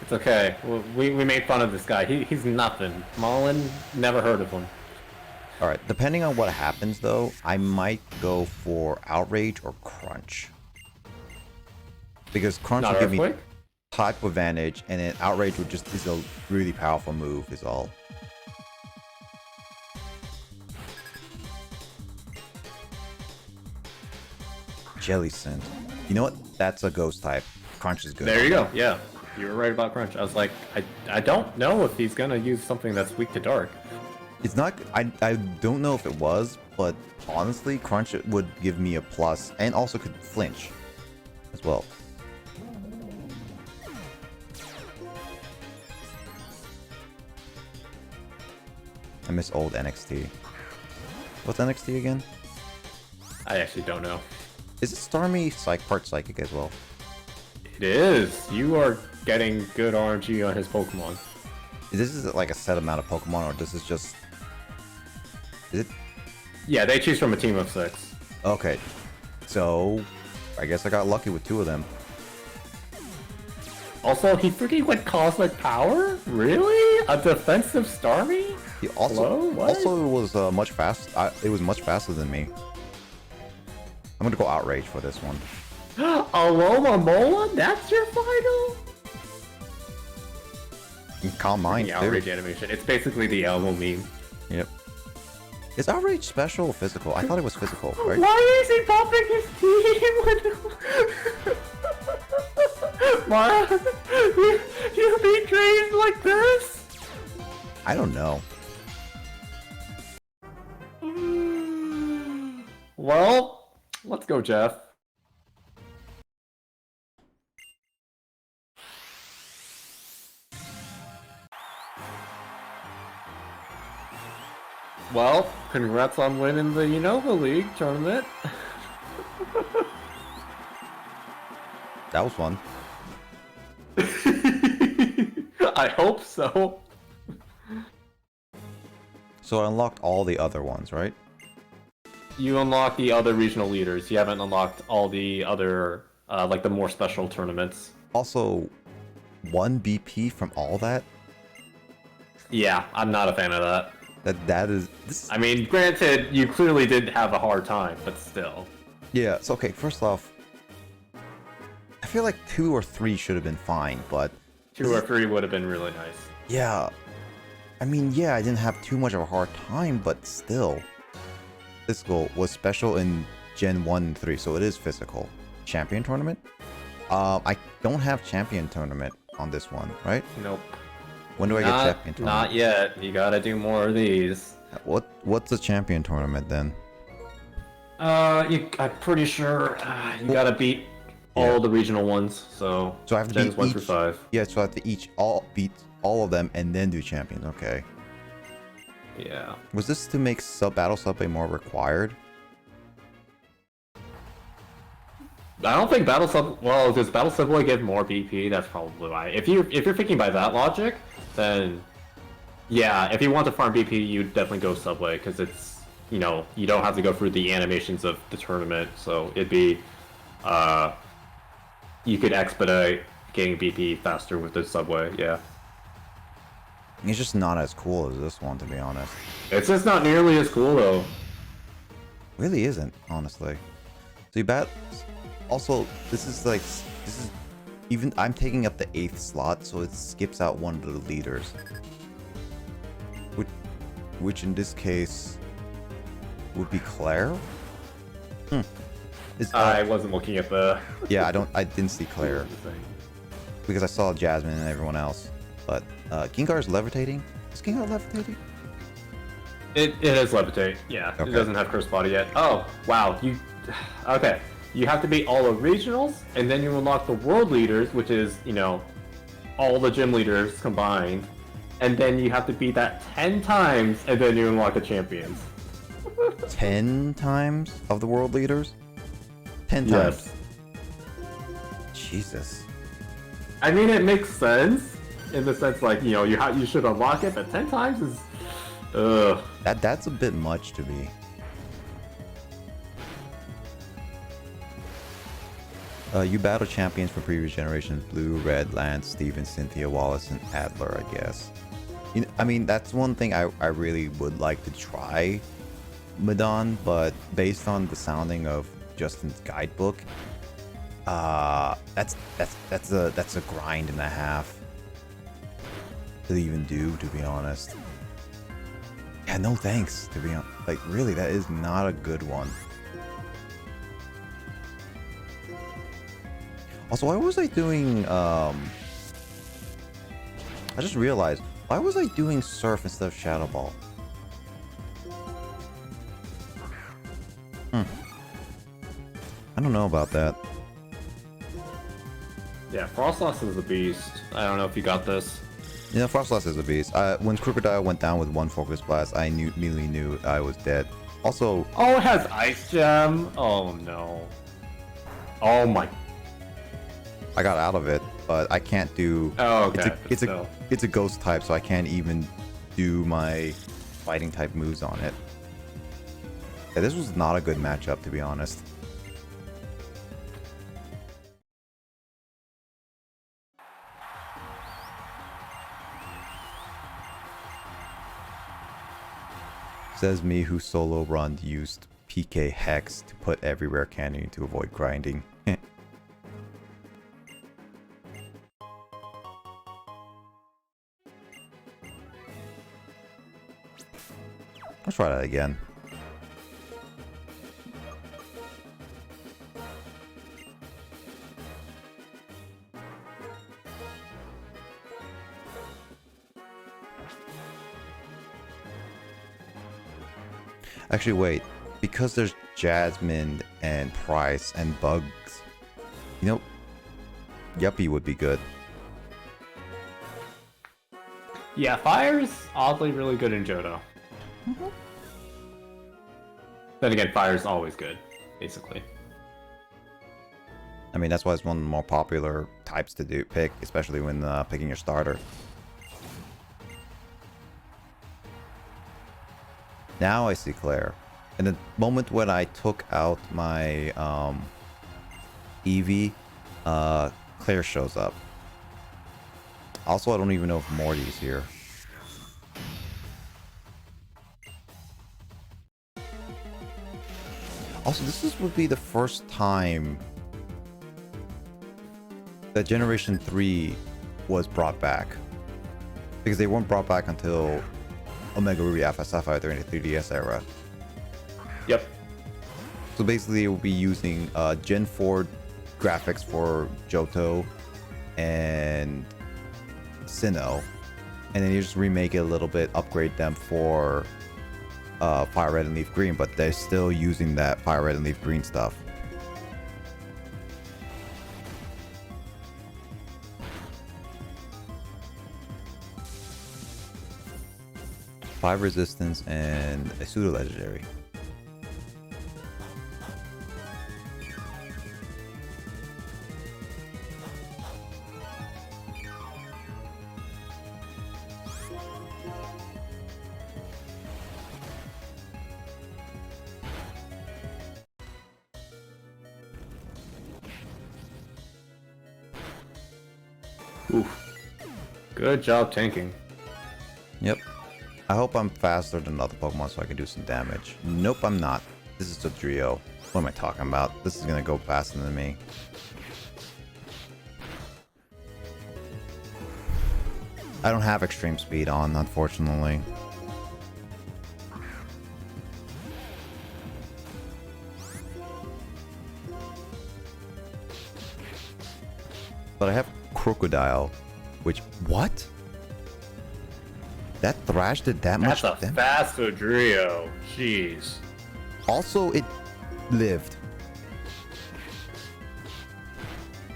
It's okay. We made fun of this guy. He's nothing. Marlon, never heard of him. Alright, depending on what happens, though, I might go for Outrage or Crunch. Because Crunch will give me type advantage, and then Outrage would just is a really powerful move, is all. Jellicent. You know what? That's a ghost type. Crunch is good. There you go. Yeah. You were right about Crunch. I was like, I don't know if he's gonna use something that's weak to dark. It's not... I don't know if it was, but honestly, Crunch would give me a plus, and also could flinch as well. I miss old NXT. What's NXT again? I actually don't know. Is it Stormy part Psychic as well? It is. You are getting good RNG on his Pokemon. This is like a set amount of Pokemon, or this is just... Is it? Yeah, they choose from a team of 6. Okay. So, I guess I got lucky with 2 of them. Also, he freaking went Cosmic Power? Really? A defensive Starmie? He also, it was much fast. It was much faster than me. I'm gonna go Outrage for this one. Aloma Mola? That's your final? You can calm mine The too. Outrage animation. It's basically the Elmo meme. Yep. Is Outrage special or physical? I thought it was physical, right? Why is he popping his team? Why? You beat Drain like this? I don't know. Well, let's go, Jeff. Well, congrats on winning the Unova League tournament. That was fun. I hope so. So I unlocked all the other ones, right? You unlock the other regional leaders. You haven't unlocked all the other, like the more special tournaments. Also, 1 BP from all that? Yeah, I'm not a fan of that. That is... I mean, granted, you clearly did have a hard time, but still. Yeah, so okay, first off, I feel like 2 or 3 should have been fine, but... 2 or 3 would have been really nice. Yeah. I mean, yeah, I didn't have too much of a hard time, but still. Physical was special in Gen 1 and 3, so it is physical. Champion tournament? I don't have champion tournament on this one, right? Nope. When do I get champion tournament? Not yet. You gotta do more of these. What's the champion tournament then? I'm pretty sure you gotta beat all the regional ones. So I have to Gens beat 1 each, through 5. Yeah, so I have to beat all of them and then do champions. Okay. Yeah. Was this to make battle subway more required? I don't think does Battle Subway give more BP? That's probably why. If you're thinking by that logic, then yeah, if you want to farm BP, you definitely go Subway because it's you don't have to go through the animations of the tournament, so it'd be you could expedite getting BP faster with the Subway. Yeah. It's just not as cool as this one, to be honest. It's just not nearly as cool though. Really isn't, honestly. So you bet. Also, this is even I'm taking up the 8th slot, so it skips out one of the leaders, which in this case would be Claire. I wasn't looking at the. Yeah, I didn't see Claire because I saw Jasmine and everyone else. But Gengar's levitating. Is Gengar levitating? It is levitate. Yeah, Okay. It doesn't have Curse Body yet. Oh wow, okay. You have to beat all the regionals, and then you unlock the world leaders, which is, all the gym leaders combined. And then you have to beat that 10 times, and then you unlock the champions. 10 times of the world leaders? 10 Yes. times? Jesus. I mean, it makes sense, in the sense, like, you should unlock it, but 10 times is... Ugh. That's a bit much to be. You battle champions from previous generations: Blue, Red, Lance, Steven, Cynthia, Wallace, and Adler, I guess. I mean, that's one thing I really would like to try, Madon, but based on the sounding of Justin's guidebook, that's a grind and a half to even do, to be honest. Yeah, no thanks, to be honest. Like, really, that is not a good one. Also, why was I doing, I just realized, why was I doing Surf instead of Shadow Ball? I don't know about that. Yeah, Frostlass is a beast. I don't know if you got this. Yeah, Frostlass is a beast. When Crocodile went down with 1 Focus Blast, I immediately knew I was dead. Also... Oh, it has Ice Gem? Oh, no. Oh, my... I got out of it, but I can't do. Oh, okay. It's a ghost type, so I can't even do my fighting type moves on it. Yeah, this was not a good matchup, to be honest. Says me who solo run used PK Hex to put every rare candy to avoid grinding. Let's try that again. Actually, wait. Because there's Jasmine and Price and Bugs, you know, Yuppie would be good. Yeah, Fire's oddly really good in Johto. Then again, Fire's always good, basically. I mean, that's why it's one of the more popular types to pick, especially when picking your starter. Now I see Claire. In the moment when I took out my Eevee, Claire shows up. Also, I don't even know if Morty's here. Also, would be the first time that Generation 3 was brought back. Because they weren't brought back until Omega Ruby Alpha Sapphire during the 3DS era. Yep. So basically, it will be using Gen 4 graphics for Johto and Sinnoh, and then you just remake it a little bit, upgrade them for Fire Red and Leaf Green, but they're still using that Fire Red and Leaf Green stuff. Five resistance and a pseudo legendary. Oof. Good job tanking. Yep. I hope I'm faster than other Pokemon so I can do some damage. Nope, I'm not. This is a trio. What am I talking about? This is gonna go faster than me. I don't have extreme speed on, unfortunately. But I have Crocodile, which... What? That Thrash did that much damage? That's a faster trio. Jeez. Also, it lived.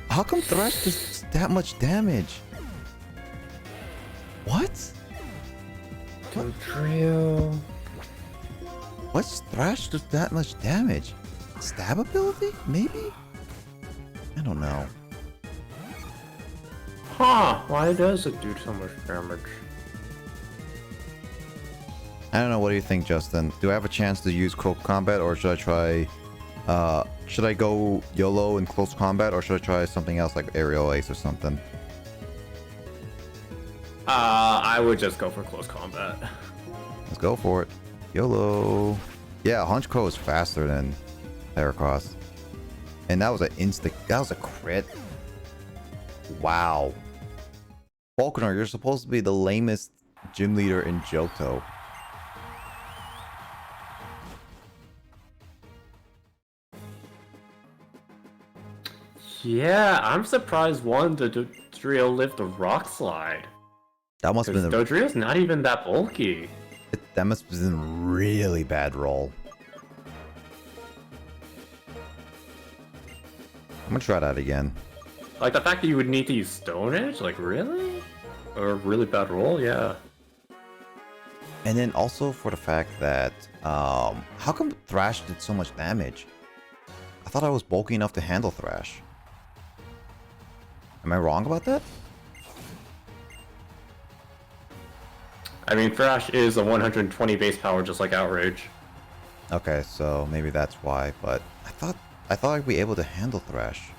How come Thrash does that much damage? What? The trio. What's Thrash does that much damage? Stab ability? Maybe? I don't know. Huh, why does it do so much damage? I don't know, what do you think, Justin? Do I have a chance to use close combat, or should I try... should I go YOLO in close combat, or should I try something else like Aerial Ace or something? I would just go for close combat. Let's go for it. YOLO. Yeah, Hunch Crow is faster than Heracross. And that was an instant... That was a crit. Wow. Falconer, you're supposed to be the lamest gym leader in Johto. Yeah, I'm surprised the trio lived the rock slide. That must have been the trio's not even that bulky. That must have been a really bad roll. I'm gonna try that again. Like the fact that you would need to use Stone Edge, like really? Or a really bad roll, yeah. And then also for the fact that, how come Thrash did so much damage? I thought I was bulky enough to handle Thrash. Am I wrong about that? I mean, Thrash is a 120 base power, just like Outrage. Okay, so maybe that's why. But I thought I'd be able to handle Thrash.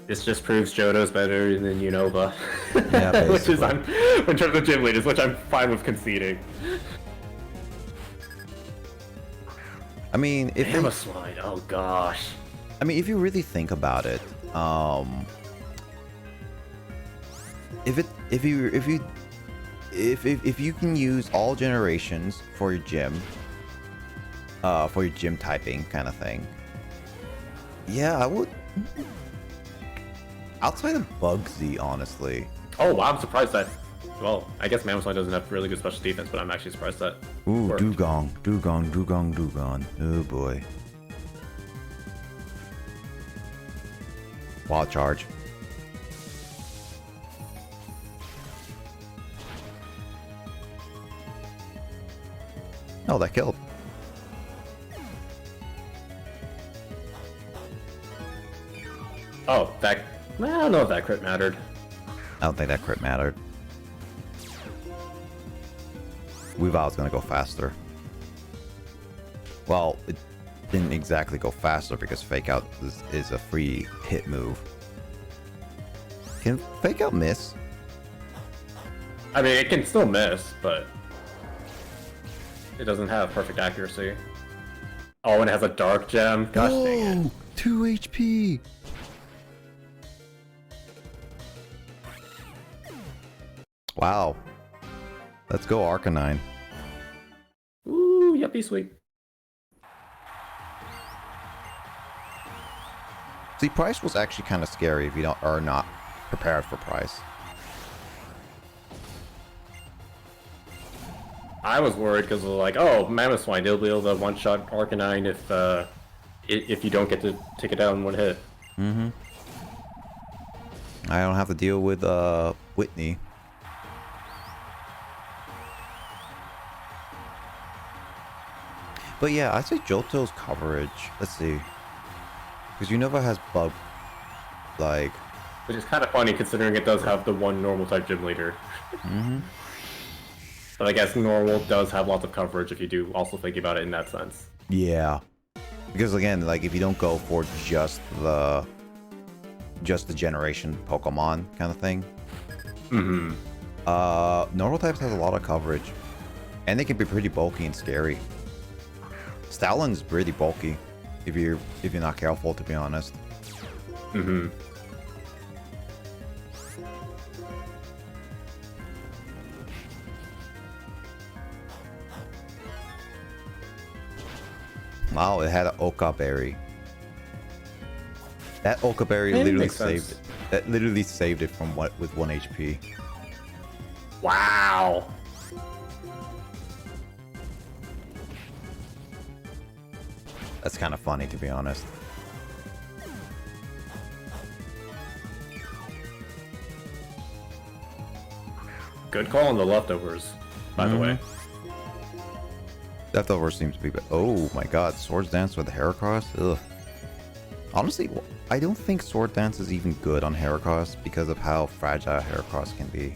This just proves Johto's better than Unova. Yeah, which is, basically. in terms of gym leaders, which I'm fine with conceding. I mean, if Damn a slide, oh gosh. I mean, if you really think about it, if you can use all generations for your gym typing kind of thing, yeah, I would. Outside of Bugsy, honestly. Oh wow, I'm surprised that. Well, I guess Mammoth doesn't have really good special defense, but I'm actually surprised that. Ooh, worked. Dugong. Oh boy. Wild charge. Oh, that killed. Oh, that. I don't know if that crit mattered. I don't think that crit mattered. Weavile's gonna go faster. Well, it didn't exactly go faster because Fake Out is a free hit move. Can Fake Out miss? I mean, it can still miss, but it doesn't have perfect accuracy. Oh, and it has a dark gem. Gosh dang it. 2 HP! Wow. Let's go Arcanine. Ooh, yuppie sweet. See, Price was actually kind of scary if you are not prepared for Price. I was worried because like, oh, Mammoth Swine, they'll be able to one-shot Arcanine if you don't get to take it down in one hit. Mm-hmm. I don't have to deal with Whitney. But yeah, I'd say Johto's coverage. Let's see. Because Unova has bug, like... Which is kind of funny considering it does have the one normal type gym leader. Mm-hmm. But I guess normal does have lots of coverage if you do also think about it in that sense. Yeah. Because again, like if you don't go for just the generation Pokemon kind of thing. Mm-hmm. Normal types has a lot of coverage. And they can be pretty bulky and scary. Stalion's pretty bulky if you're not careful, to be honest. Mm-hmm. Wow, it had an Oka Berry. That Oka Berry literally saved it. That literally saved it from with 1 HP. Wow. That's kind of funny, to be honest. Good call on the leftovers, by the way. Leftover seems to be... Oh my god, Swords Dance with Heracross? Ugh. Honestly, I don't think Sword Dance is even good on Heracross because of how fragile Heracross can be.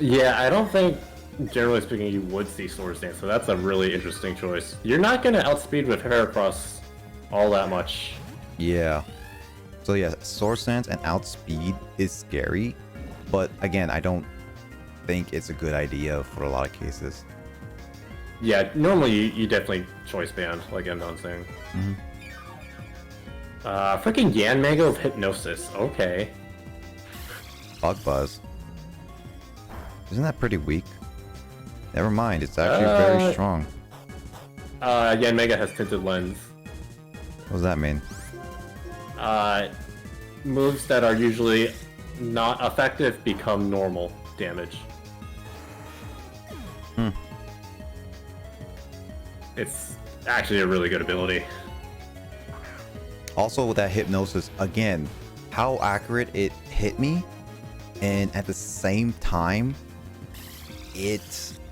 Yeah, I don't think, generally speaking, you would see Swords Dance, so that's a really interesting choice. You're not going to outspeed with Heracross all that much. Yeah. So yeah, Sword Dance and outspeed is scary, but again, I don't think it's a good idea for a lot of cases. Yeah, normally you definitely choice band, like Endon's saying. Mm-hmm. Freaking Yanmega of Hypnosis, okay. Bug Buzz. Isn't that pretty weak? Never mind, it's actually very strong. Yanmega has Tinted Lens. What does that mean? Moves that are usually not effective become normal damage. Hmm. It's actually a really good ability. Also with that Hypnosis, again, how accurate it hit me, and at the same time,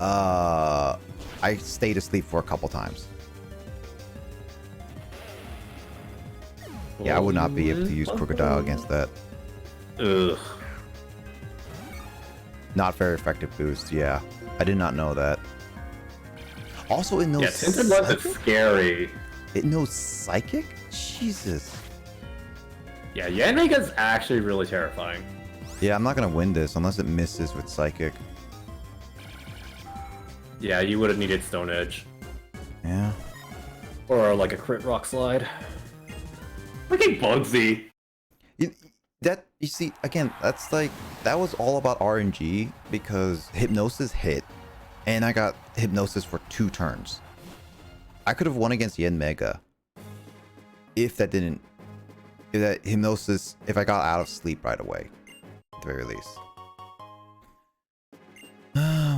I stayed asleep for a couple times. Yeah, I would not be able to use Crocodile against that. Ugh. Not very effective boost, yeah. I did not know that. Also, it knows Yeah, Tinted Blood is scary. It knows Psychic? Jesus. Yeah, Yanmega's actually really terrifying. Yeah, I'm not gonna win this unless it misses with Psychic. Yeah, you would have needed Stone Edge. Yeah. Or like a crit rock slide. Look at Bugsy. You see, again, that's like, that was all about RNG because Hypnosis hit, and I got Hypnosis for 2 turns. I could have won against Yanmega if that Hypnosis, if I got out of sleep right away, at the very least.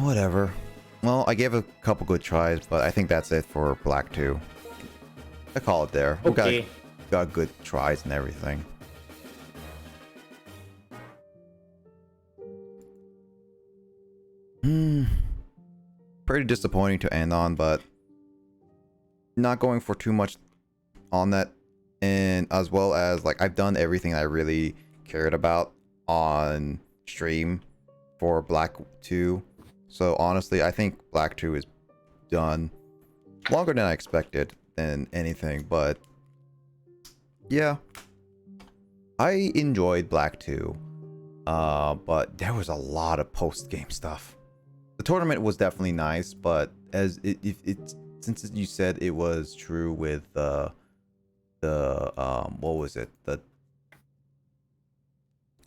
Whatever. Well, I gave a couple good tries, but I think that's it for Black 2. I call it there. We Okay. got good tries and everything. Pretty disappointing to end on, but not going for too much on that. And as well as, like, I've done everything I really cared about on stream for Black 2. So honestly, I think Black 2 is done longer than I expected than anything, but yeah, I enjoyed Black 2, but there was a lot of post-game stuff. The tournament was definitely nice, but as since you said it was true with what was it,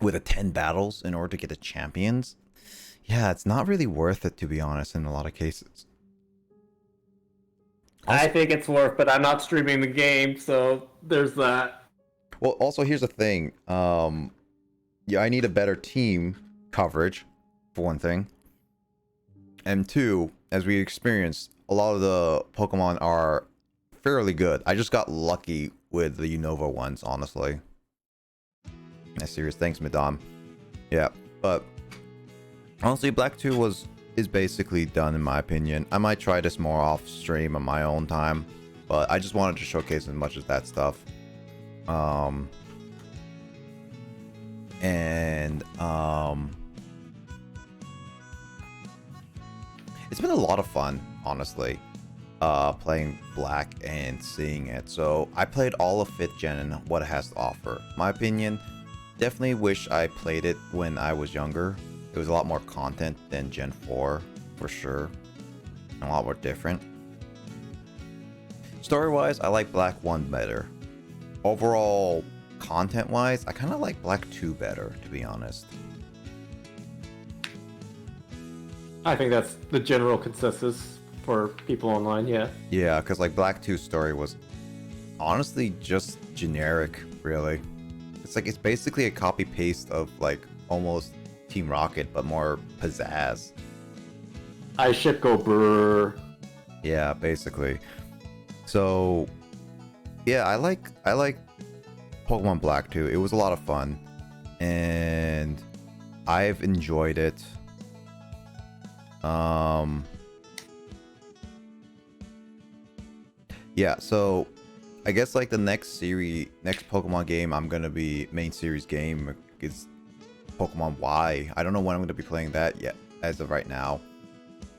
with the 10 battles in order to get the champions, yeah, it's not really worth it, to be honest, in a lot of cases. I think it's worth, but I'm not streaming the game, so there's that. Well, also, here's the thing. Yeah, I need a better team coverage, for one thing. And 2, as we experienced, a lot of the Pokemon are fairly good. I just got lucky with the Unova ones, honestly. That's serious. Thanks, Madame. Yeah, but honestly, Black 2 is basically done, in my opinion. I might try this more off stream on my own time, but I just wanted to showcase as much as that stuff. It's been a lot of fun, honestly, playing Black and seeing it. So I played all of 5th gen and what it has to offer. My opinion, definitely wish I played it when I was younger. It was a lot more content than Gen 4, for sure. And a lot more different. Story-wise, I like Black 1 better. Overall, content-wise, I kind of like Black 2 better, to be honest. I think that's the general consensus for people online, yeah. Yeah, because like Black 2's story was honestly just generic, really. It's like, it's basically a copy-paste of like almost Team Rocket, but more pizzazz. I ship go brr. Yeah, basically. So, yeah, I like Pokemon Black 2. It was a lot of fun, and I've enjoyed it. Yeah, so I guess like the next Pokemon game I'm gonna be main series game is Pokemon Y. I don't know when I'm gonna be playing that yet as of right now.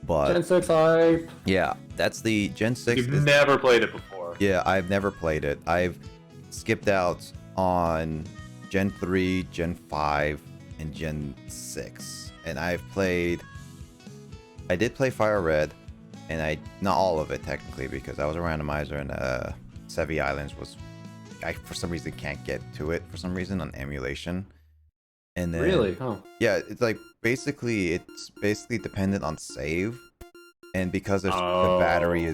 But Gen 6 hype. Yeah, that's the Gen 6. You've never played it before. Yeah, I've never played it. I've skipped out on Gen 3, Gen 5, and Gen 6. And I did play Fire Red, and not all of it technically, because I was a randomizer, and Sevi Islands I for some reason can't get to it for some reason on emulation. And then Really? Oh. Yeah, it's basically dependent on save, and because the battery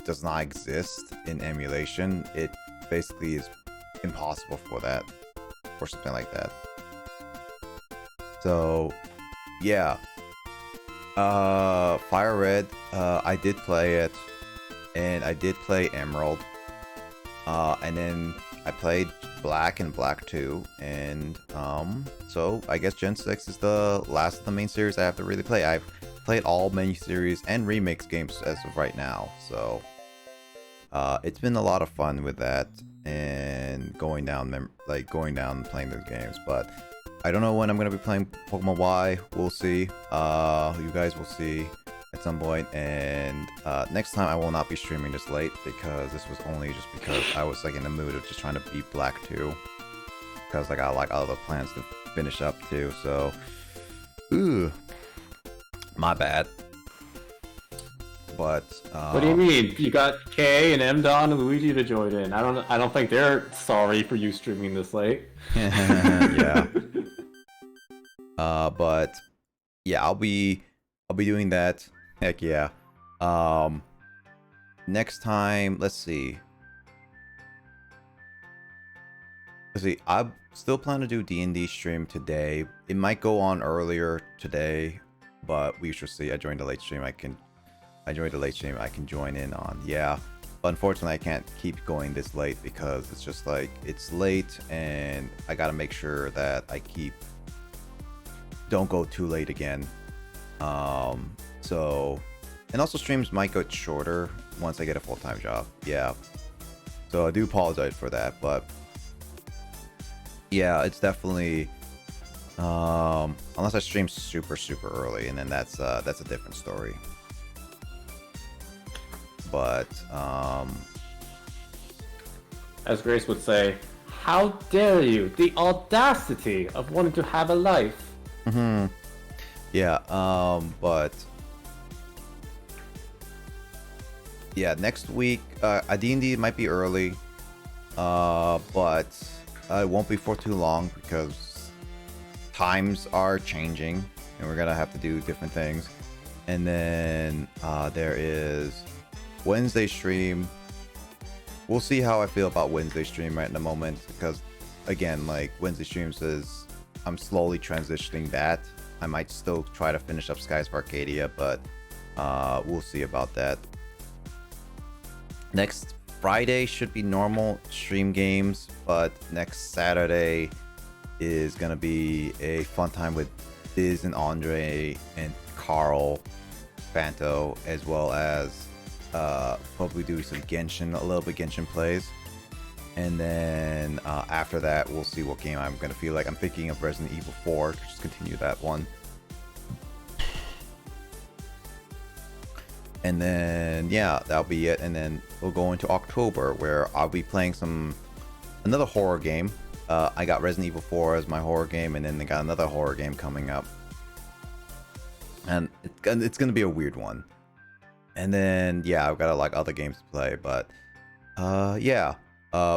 does not exist in emulation, it basically is impossible for that, or something like that. So yeah, Fire Red, I did play it, and I did play Emerald, and then I played Black and Black 2, and so I guess Gen 6 is the last of the main series I have to really play. I've played all main series and remix games as of right now, so it's been a lot of fun with that and going down and playing those games. But I don't know when I'm gonna be playing Pokemon Y. We'll see. You guys will see at some point, and next time I will not be streaming this late because this was only just because I was like in the mood of just trying to beat Black 2 because I got like other plans to finish up too. So, ooh, my bad. But what do you mean? You got Kay and M Don and Luigi to join in. I don't think they're sorry for you streaming this late. Yeah. But yeah, I'll be doing that. Heck yeah. Next time, let's see. I still plan to do D&D stream today. It might go on earlier today, but we shall see. I joined the late stream. I can join in on. Yeah. But unfortunately, I can't keep going this late because it's just like it's late, and I gotta make sure that I don't go too late again. So, and also streams might go shorter once I get a full-time job. Yeah. So I do apologize for that, but yeah, it's definitely unless I stream super early, and then that's a different story. But as Grace would say, how dare you? The audacity of wanting to have a life. Yeah, but yeah, next week D&D might be early, but it won't be for too long because times are changing and we're gonna have to do different things. And then there is Wednesday stream. We'll see how I feel about Wednesday stream right in the moment, because again, like Wednesday streams is I'm slowly transitioning that. I might still try to finish up Skies of Arcadia, but we'll see about that. Next Friday should be normal stream games, but next Saturday is gonna be a fun time with Diz and Andre and Carl Fanto, as well as probably do some Genshin, a little bit Genshin plays. And then after that, we'll see what game I'm gonna feel like. I'm thinking of Resident Evil 4 to just continue that one. And then yeah, that'll be it. And then we'll go into October, where I'll be playing another horror game. I got Resident Evil 4 as my horror game, and then they got another horror game coming up, and it's gonna be a weird one. And then yeah, I've got like other games to play, but yeah.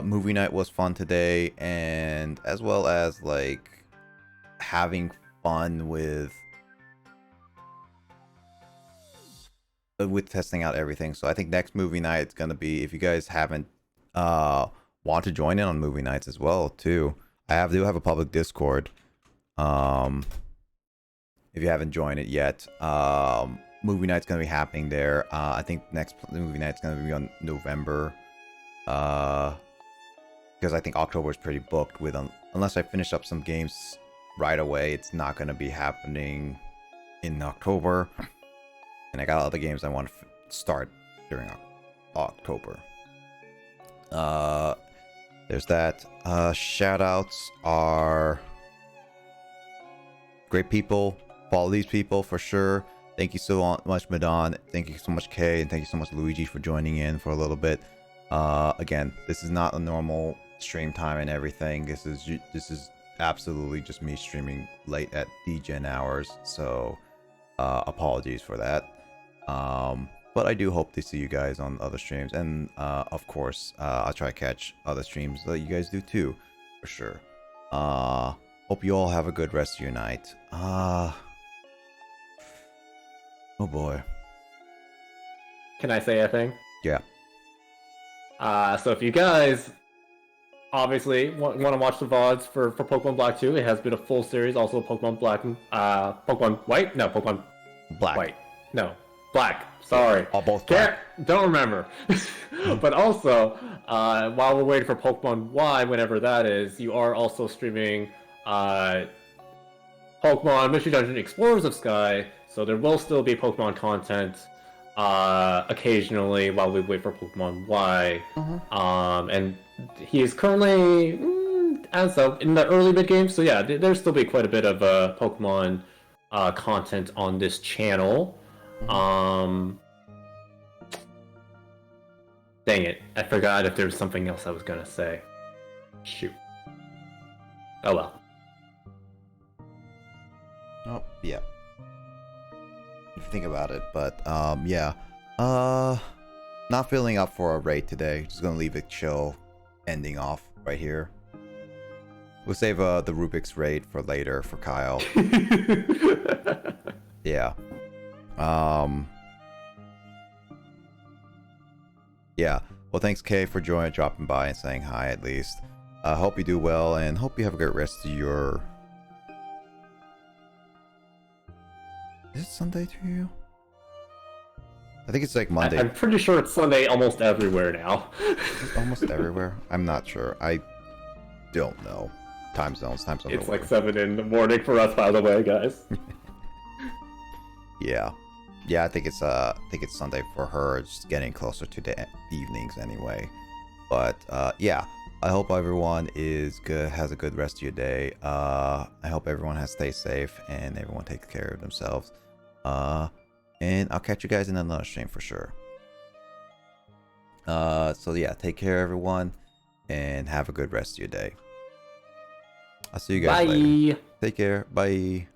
Movie night was fun today, and as well as like having fun with testing out everything. So I think next movie night is gonna be, if you guys haven't want to join in on movie nights as well too, do have a public Discord. If you haven't joined it yet, movie night's gonna be happening there. I think next movie night's gonna be on November. Because I think October is pretty booked with unless I finish up some games right away, it's not going to be happening in October. And I got other games I want to start during October. There's that. Shout outs are great people. Follow these people for sure. Thank you so much, Madon. Thank you so much, Kay, and thank you so much, Luigi, for joining in for a little bit. Again, this is not a normal stream time and everything. This is absolutely just me streaming late at DGen hours, so apologies for that. But I do hope to see you guys on other streams, and of course I'll try to catch other streams that you guys do too, for sure. Hope you all have a good rest of your night. Oh boy. Can I say a thing? Yeah. So if you guys obviously want to watch the VODs for Pokemon Black 2, it has been a full series. Also Pokemon Black, Pokemon White? No, Pokemon Black. White. No, Black. Sorry. All both black. Don't remember. But also, while we're waiting for Pokemon Y, whenever that is, you are also streaming Pokemon Mystery Dungeon Explorers of Sky, so there will still be Pokemon content occasionally while we wait for Pokemon Y. And he is currently in the early mid game, so yeah, there's still be quite a bit of Pokemon content on this channel. Dang it, I forgot if there was something else I was gonna say. Shoot. Oh well. Oh, yeah. If you think about it, but yeah. Not feeling up for a raid today. Just gonna leave it chill, ending off right here. We'll save the Rubik's raid for later for Kyle. Yeah. Yeah. Well, thanks, Kay, for dropping by and saying hi at least. Hope you do well, and hope you have a great rest of your... Is it Sunday to you? I think it's like Monday. I'm pretty sure it's Sunday almost everywhere now. Almost everywhere? I'm not sure. I don't know. Time zones. It's like 7 in the morning for us, by the way, guys. Yeah. Yeah, I think it's Sunday for her, just getting closer to the evenings anyway. But yeah, I hope everyone is good, has a good rest of your day. I hope everyone has stayed safe and everyone takes care of themselves. And I'll catch you guys in another stream for sure. So yeah, take care everyone and have a good rest of your day. I'll see you guys later. Take care. Bye.